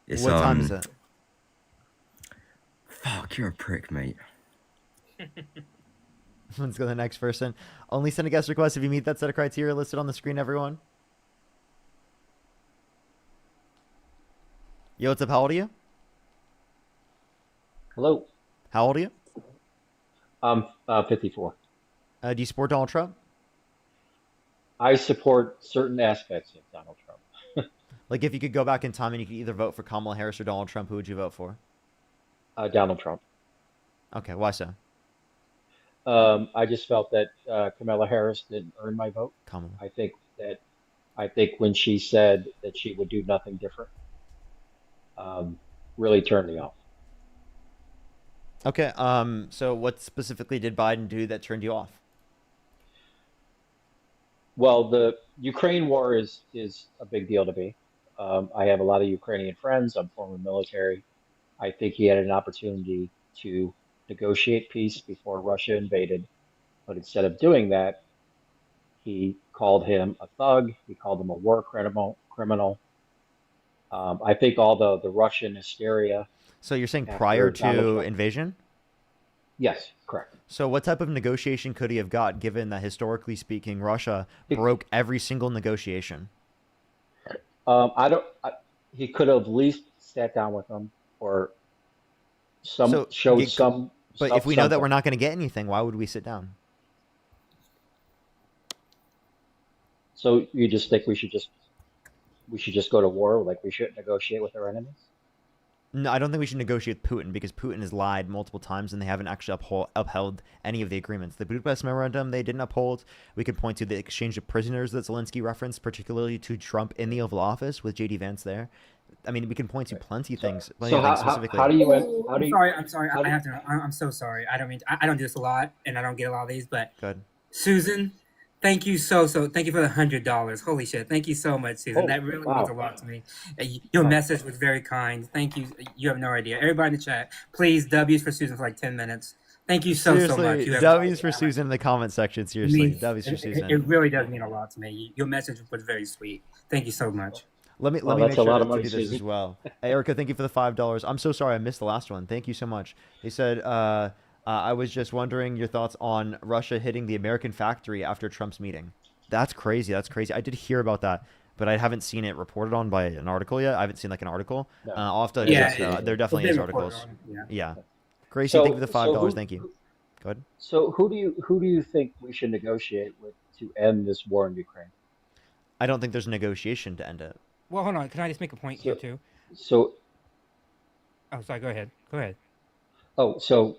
It's, what time is it? Fuck, you're a prick, mate. Let's go to the next person. Only send a guest request if you meet that set of criteria listed on the screen, everyone. Yo, what's up? How old are you? Hello. How old are you? I'm 54. Do you support Donald Trump? I support certain aspects of Donald Trump. Like, if you could go back in time and you could either vote for Kamala Harris or Donald Trump, who would you vote for? Donald Trump. Okay, why so? I just felt that Kamala Harris didn't earn my vote. Kamala. I think when she said that she would do nothing different, really turned me off. Okay, so what specifically did Biden do that turned you off? Well, the Ukraine war is a big deal to me. I have a lot of Ukrainian friends. I'm former military. I think he had an opportunity to negotiate peace before Russia invaded, but instead of doing that, he called him a thug. He called him a war criminal. I think all the Russian hysteria. So you're saying prior to invasion? Yes, correct. So what type of negotiation could he have got, given that historically speaking, Russia broke every single negotiation? He could have at least sat down with them or showed some. But if we know that we're not going to get anything, why would we sit down? So you just think we should just go to war? Like we shouldn't negotiate with our enemies? No, I don't think we should negotiate with Putin because Putin has lied multiple times and they haven't actually upheld any of the agreements. The Budapest Memorandum they didn't uphold. We could point to the exchange of prisoners that Zelensky referenced, particularly to Trump in the Oval Office with J.D. Vance there. I mean, we can point to plenty of things. Specifically. I'm sorry. I have to. I'm so sorry. I don't mean. I don't do this a lot, and I don't get a lot of these. But good. Susan, thank you so. Thank you for the $100. Holy shit! Thank you so much, Susan. That really means a lot to me. Your message was very kind. Thank you. You have no idea. Everybody in the chat, please W's for Susan for like 10 minutes. Thank you so much. W's for Susan in the comment section. Seriously, W's for Susan. It really does mean a lot to me. Your message was very sweet. Thank you so much. Let me make sure to do this as well. Hey, Erica, thank you for the $5. I'm so sorry I missed the last one. Thank you so much. They said, I was just wondering your thoughts on Russia hitting the American factory after Trump's meeting. That's crazy. That's crazy. I did hear about that, but I haven't seen it reported on by an article yet. I haven't seen like an article. No. I'll have to there definitely is articles. Yeah. Gracie, thank you for the $5. Thank you. Go ahead. So who do you think we should negotiate with to end this war in Ukraine? I don't think there's a negotiation to end it. Well, hold on. Can I just make a point here too? Oh, sorry. Go ahead. Oh, so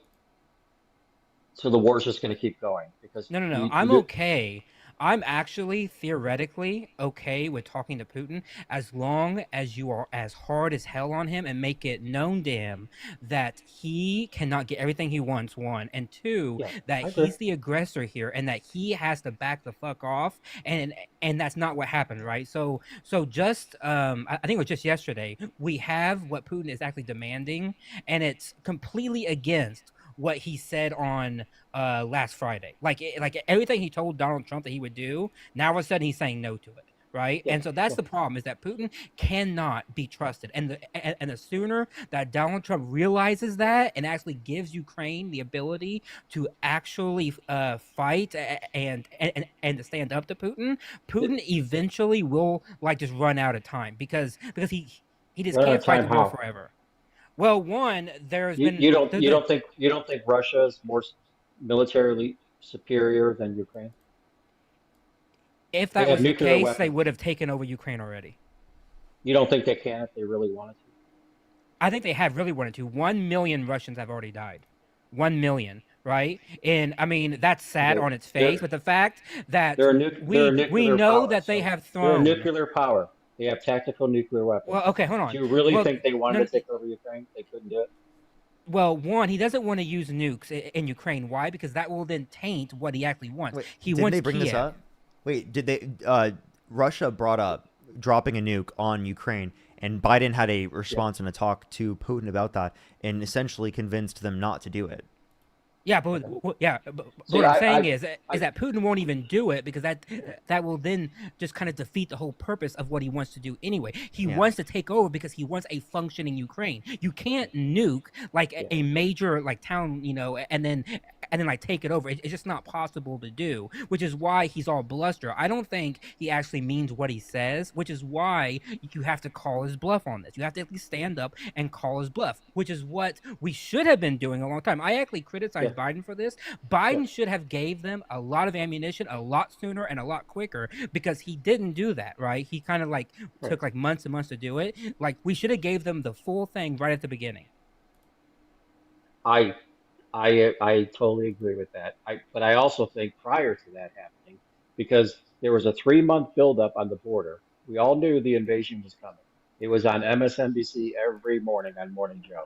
the war's just going to keep going because no. I'm okay. I'm actually theoretically okay with talking to Putin as long as you are as hard as hell on him and make it known to him that he cannot get everything he wants, one, and two, Yeah, that I agree. he's the aggressor here and that he has to back the fuck off, and that's not what happened, right? So just I think it was just yesterday, we have what Putin is actually demanding, and it's completely against what he said on last Friday. Like everything he told Donald Trump that he would do, now all of a sudden he's saying no to it. Right. Yeah, And so that's yeah. the problem, is that Putin cannot be trusted. And the sooner that Donald Trump realizes that and actually gives Ukraine the ability to actually fight and to stand up to Putin eventually will like just run out of time because he just Run out can't of fight time the war how? forever. Well, one, there's You, been you don't you the don't think you don't think Russia is more militarily superior than Ukraine? if They that have was the nuclear case, they weapons. would have taken over Ukraine already. You don't think they can if they really wanted to? I think they have really wanted to. 1 million Russians have already died. 1 million, right? And I mean, that's sad Okay, on its face, but the fact that they're a we nuclear know power, that they so have they're a thrown. nuclear power. They have tactical nuclear weapons. Well, okay, hold on. Do you really Well, think they wanted no, to take over Ukraine? They couldn't do it. well, one, he doesn't want to use nukes in Ukraine. Why? Because that will then taint what he actually wants. Wait, He didn't wants they bring this Kiev. up? Wait, did they? Russia brought up dropping a nuke on Ukraine, and Biden had a response and a talk to Putin about that, and essentially convinced them not to do it. Yeah, but See, what I'm saying I- is that Putin won't even do it because that will then just kind of defeat the whole purpose of what he wants to do anyway. He Yeah. wants to take over because he wants a functioning Ukraine. You can't nuke like a major like town, and then like take it over. It's just not possible to do, which is why he's all bluster. I don't think he actually means what he says, which is why you have to call his bluff on this. You have to at least stand up and call his bluff, which is what we should have been doing a long time. I actually criticize Biden for this. Biden should have gave them a lot of ammunition a lot sooner and a lot quicker because he didn't do that, right? He kind of like took like months and months to do it. Like we should have gave them the full thing right at the beginning. I totally agree with that. But I also think prior to that happening, because there was a 3-month buildup on the border, we all knew the invasion was coming. It was on MSNBC every morning on Morning Joe.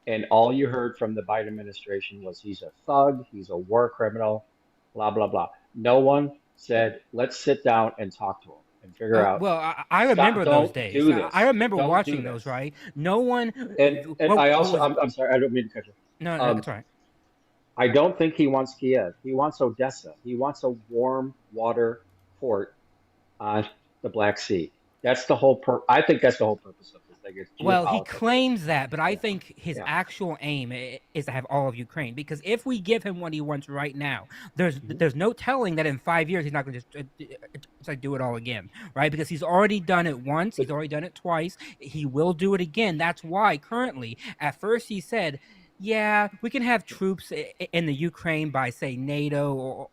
And all you heard from the Biden administration was he's a thug, he's a war criminal, blah, blah, blah. No one said, let's sit down and talk to him and figure out. Well, I remember those Don't days. do this. I remember Don't watching do those, this. right? No one. And I also, I'm sorry, I don't mean to cut you. No, that's all right. I don't think he wants Kiev. He wants Odessa. He wants a warm water port on the Black Sea. That's the whole I think that's the whole purpose of this thing. It's Well, he geopolitics. claims that, but I think his Yeah. actual aim is to have all of Ukraine. Because if we give him what he wants right now, there's no telling that in 5 years he's not going to just like do it all again, right? Because he's already done it once, he's already done it twice. He will do it again. That's why currently, at first he said, yeah, we can have troops in the Ukraine by say NATO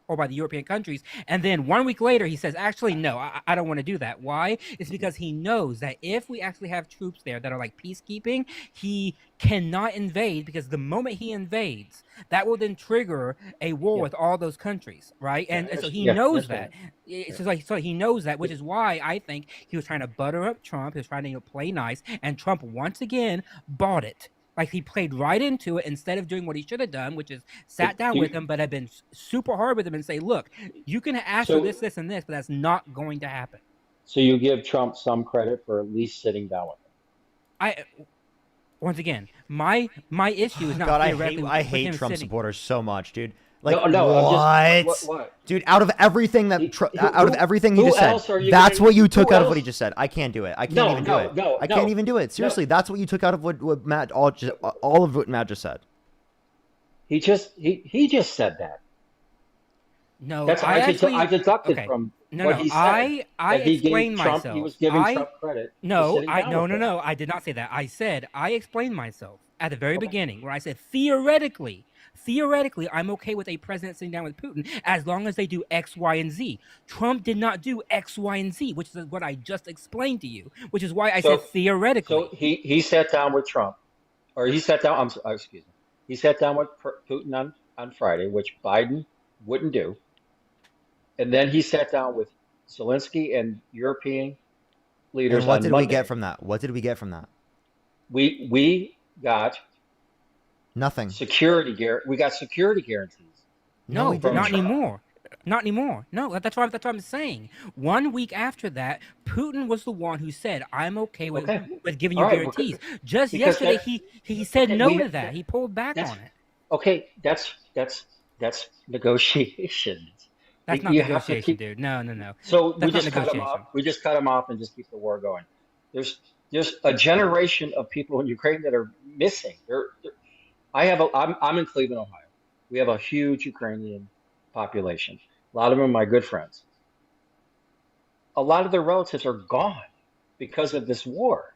or by the European countries. And then 1 week later, he says, actually, no, I don't want to do that. Why? It's because he knows that if we actually have troops there that are like peacekeeping, he cannot invade, because the moment he invades, that will then trigger a war with all those countries, right? And so he knows that. So he knows that, which is why I think he was trying to butter up Trump. He was trying to play nice, and Trump once again bought it. Like he played right into it instead of doing what he should have done, which is sat down with him, but had been super hard with him and say, look, you can ask for this, this, and this, but that's not going to happen. So you give Trump some credit for at least sitting down with him. Once again, my issue is not God, theoretically I with hate him Trump sitting. supporters so much, dude. Like what? Dude, out of everything that out of everything he just said, that's what you took out of what he just said. I can't do it. I can't even do it. I can't even do it. Seriously, that's what you took out of what Matt all of what Matt just said. He just said that. No, that's I deducted from what he said. I explained myself. He was giving Trump credit. No, I did not say that. I said I explained myself at the very beginning, where I said theoretically, I'm okay with a president sitting down with Putin as long as they do X, Y, and Z. Trump did not do X, Y, and Z, which is what I just explained to you, which is why I said theoretically. So he sat down with Trump, or he sat down. Excuse me. He sat down with Putin on Friday, which Biden wouldn't do. And then he sat down with Zelensky and European leaders And what on did Monday. we get from that? What did we get from that? We got nothing. We got security guarantees. No, we didn't. not anymore. Not anymore. No, that's what I'm saying. 1 week after that, Putin was the one who said, "I'm okay with giving you guarantees." Just yesterday, he said no to that. He pulled back on it. Okay, that's negotiations. That's not negotiation, dude. No. So That's we just cut him off. We just cut him off and just keep the war going. There's a generation of people in Ukraine that are missing. I'm in Cleveland, Ohio. We have a huge Ukrainian population. A lot of them are my good friends. A lot of their relatives are gone because of this war.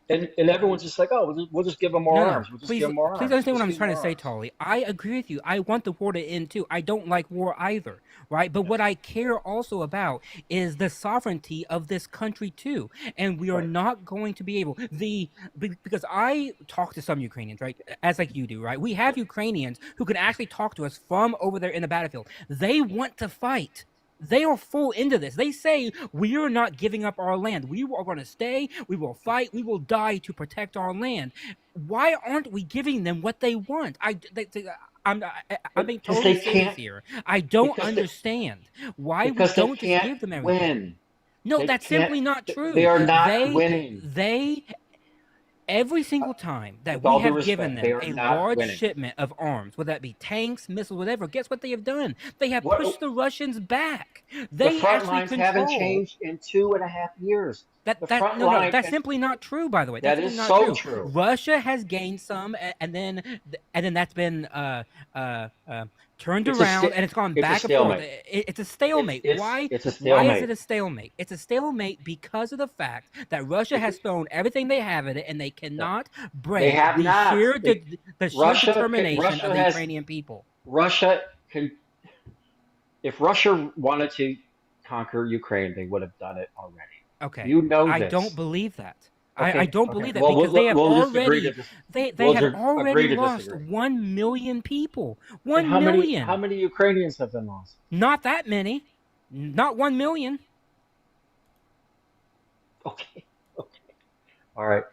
And everyone's just like, oh, we'll just give them more arms. We'll just give them more arms. Please understand what I'm trying to say, Tolly. I agree with you. I want the war to end too. I don't like war either, right? But what I care also about is the sovereignty of this country too. And we are not going to be able because I talk to some Ukrainians, right? As like you do, right? We have Ukrainians who can actually talk to us from over there in the battlefield. They want to fight. They are full into this. They say, we are not giving up our land. We are going to stay. We will fight. We will die to protect our land. Why aren't we giving them what they want? I'm being totally serious here. I don't understand why we don't just give them everything. Win. No, that's simply not true. They are not winning. Every single time that we have given them a large shipment of arms, whether that be tanks, missiles, whatever, guess what they have done? They have pushed the Russians back. The front lines haven't changed in 2.5 years. That's simply not true, by the way. That is so true. Russia has gained some, and then that's been turned around, and it's gone back and forth. It's a stalemate. Why? It's a stalemate. Why is it a stalemate? It's a stalemate because of the fact that Russia has thrown everything they have in it, and they cannot break the sheer determination of the Ukrainian people. Russia can. If Russia wanted to conquer Ukraine, they would have done it already. Okay. You know this. I don't believe that. Okay. I don't believe that Well, because they have already have already lost 1 million people. 1 million. How many Ukrainians have been lost? Not that many. Not 1 million. Okay. All right.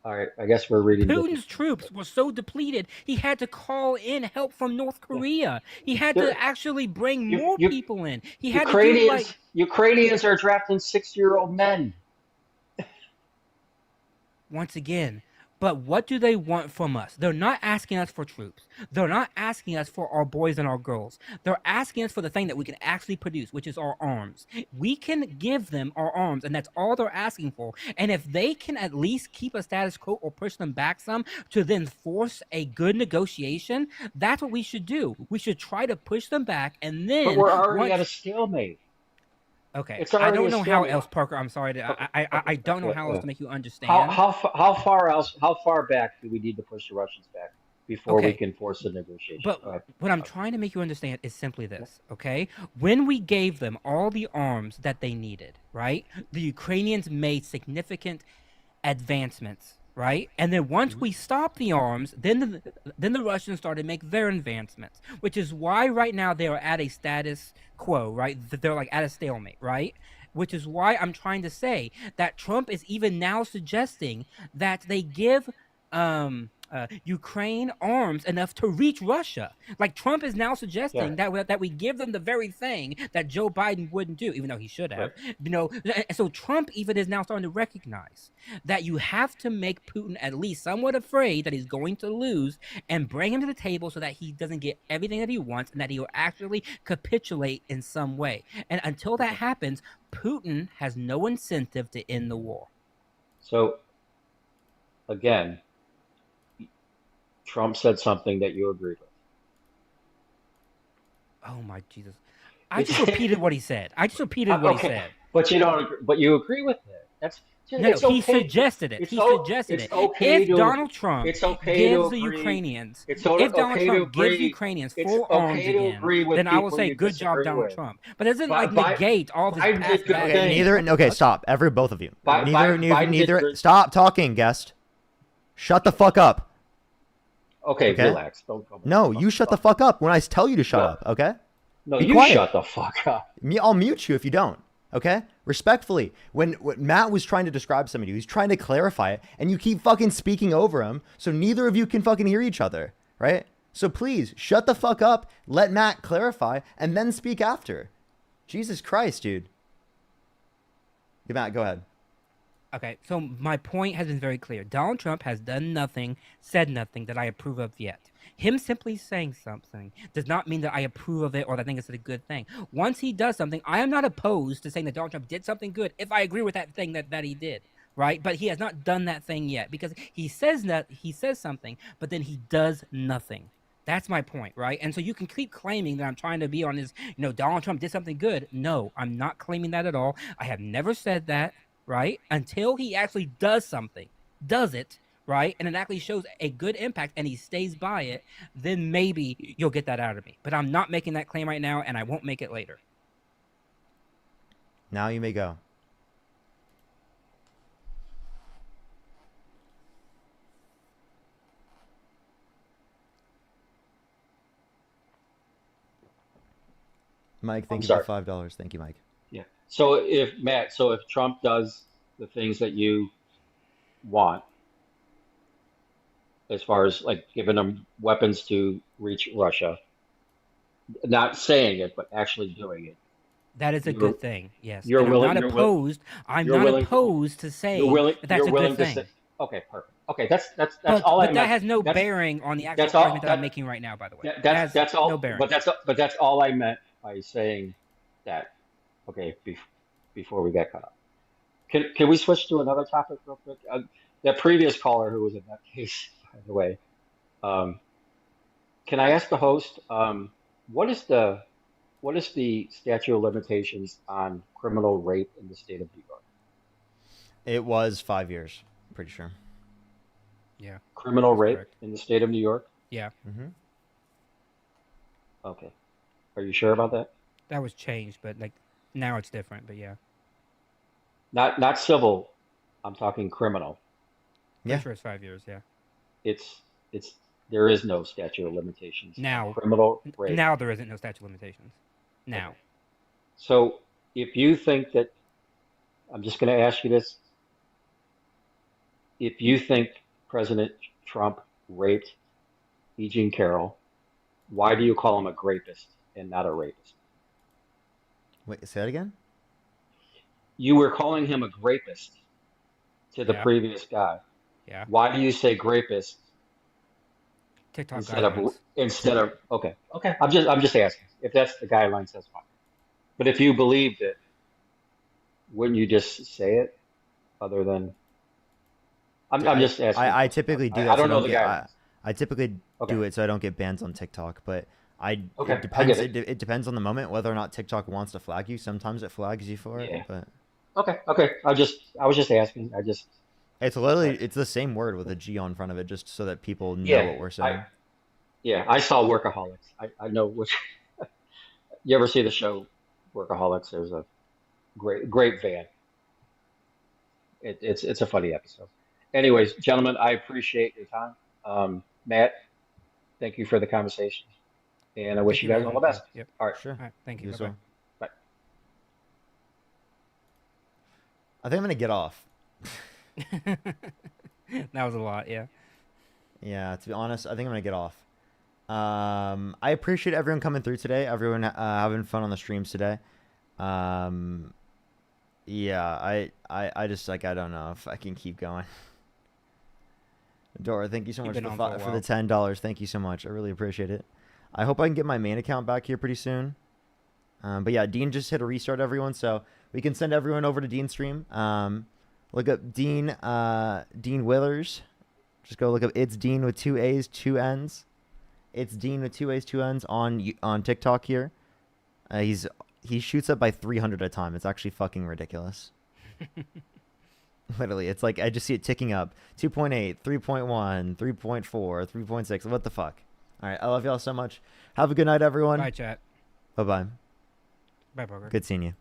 I guess we're reading. Putin's troops were so depleted, he had to call in help from North Korea. He had to actually bring more people in. He had Ukrainians are drafting 6-year-old men. Once again, but what do they want from us? They're not asking us for troops. They're not asking us for our boys and our girls. They're asking us for the thing that we can actually produce, which is our arms. We can give them our arms, and that's all they're asking for. And if they can at least keep a status quo or push them back some to then force a good negotiation, that's what we should do. We should try to push them back, and then... But we're already at a stalemate. Okay, I don't know how else, Parker. I'm sorry. I don't know how else to make you understand. How far back do we need to push the Russians back before we can force a negotiation? But what I'm trying to make you understand is simply this, okay? When we gave them all the arms that they needed, right? The Ukrainians made significant advancements, right? And then once we stopped the arms, then the Russians started to make their advancements, which is why right now they are at a status quo, right? They're like at a stalemate, right? Which is why I'm trying to say that Trump is even now suggesting that they give Ukraine arms enough to reach Russia. Like Trump is now suggesting that we give them the very thing that Joe Biden wouldn't do, even though he should have. Right. You know, so Trump even is now starting to recognize that you have to make Putin at least somewhat afraid that he's going to lose and bring him to the table so that he doesn't get everything that he wants and that he will actually capitulate in some way. And until that happens, Putin has no incentive to end the war. So, again, Trump said something that you agreed with. Oh my Jesus! I just repeated what he said. He said. But you don't. But you agree with it. That's he suggested it. He suggested it. Okay if Donald Trump gives the Ukrainians, if Donald Trump gives Ukrainians full arms again, then I will say, good job, Donald Trump. But it doesn't negate all this past bad. Okay, stop. Both of you. Neither. Stop talking, guest. Shut the fuck up. Okay, relax. Don't go. No, you shut the fuck up when I tell you to shut up, okay? No, Be you quiet. shut the fuck up. I'll mute you if you don't. Okay? Respectfully. When Matt was trying to describe somebody, he was trying to clarify it, and you keep fucking speaking over him, so neither of you can fucking hear each other, right? So please, shut the fuck up, let Matt clarify, and then speak after. Jesus Christ, dude. Yeah, Matt, go ahead. Okay, so my point has been very clear. Donald Trump has done nothing, said nothing that I approve of yet. Him simply saying something does not mean that I approve of it or that I think it's a good thing. Once he does something, I am not opposed to saying that Donald Trump did something good if I agree with that thing that he did, right? But he has not done that thing yet because he says something, but then he does nothing. That's my point, right? And so you can keep claiming that I'm trying to be on this, Donald Trump did something good. No, I'm not claiming that at all. I have never said that, right? Until he actually does something, does it, right? And it actually shows a good impact and he stays by it, then maybe you'll get that out of me. But I'm not making that claim right now and I won't make it later. Now you may go. Mike, thank you for $5. Thank you, Mike. Yeah. So if Trump does the things that you want, as far as like giving them weapons to reach Russia, not saying it, but actually doing it. That is a good thing. Yes. You're and willing. I'm not opposed. I'm not opposed to saying that that's a good thing. Okay, perfect. Okay, that's all I meant. But that has no bearing on the actual argument that I'm making right now. By the way, that's all. No bearing. But that's all I meant by saying that. Okay, before we get cut off, can we switch to another topic real quick? That previous caller who was in that case, by the way, can I ask the host what is the statute of limitations on criminal rape in the state of New York? It was 5 years, pretty sure. Yeah. Criminal rape in the state of New York? Yeah. Mm-hmm. Okay. Are you sure about that? That was changed, but like now it's different. But yeah. Not civil. I'm talking criminal. Yeah. Pretty sure it's 5 years. Yeah. It's there is no statute of limitations. Now. Criminal rape. Now there isn't no statute of limitations. Now. Okay. So if you think that, I'm just going to ask you this. If you think President Trump raped E. Jean Carroll, why do you call him a grapist and not a rapist? Wait, say that again? You were calling him a grapist to the previous guy. Yeah. Why do you say grapist TikTok instead of okay? I'm just asking. If that's the guidelines, that's fine. But if you believed it, wouldn't you just say it? Other than I'm just asking. I typically do that. I don't know the guidelines. I typically do it so I don't get bans on TikTok, but it depends. It depends on the moment whether or not TikTok wants to flag you. Sometimes it flags you for it, but okay. I was just asking. It's literally it's the same word with a G on front of it, just so that people know what we're saying. I saw Workaholics. I know which. You ever see the show Workaholics? There's a great van. It's a funny episode. Anyways, gentlemen, I appreciate your time. Matt, thank you for the conversation, and I wish you guys all the best. Yep. All right. Sure. All right. Thank you. You as well. Bye. I think I'm gonna get off. That was a lot. Yeah. Yeah. To be honest, I think I'm gonna get off. I appreciate everyone coming through today. Everyone having fun on the streams today. Yeah. I just I don't know if I can keep going. Dora, thank you so much for the $10. Thank you so much. I really appreciate it. I hope I can get my main account back here pretty soon. But yeah, Dean just hit a restart, everyone, so we can send everyone over to Dean's stream. Look up Dean Withers. Just go look up It's Dean with 2 A's, 2 N's. It's Dean with 2 A's, 2 N's on TikTok here. He shoots up by 300 at a time. It's actually fucking ridiculous. Literally, it's like I just see it ticking up. 2.8, 3.1, 3.4, 3.6. What the fuck? All right, I love y'all so much. Have a good night, everyone. Bye, chat. Bye-bye. Bye, Poker. Good seeing you.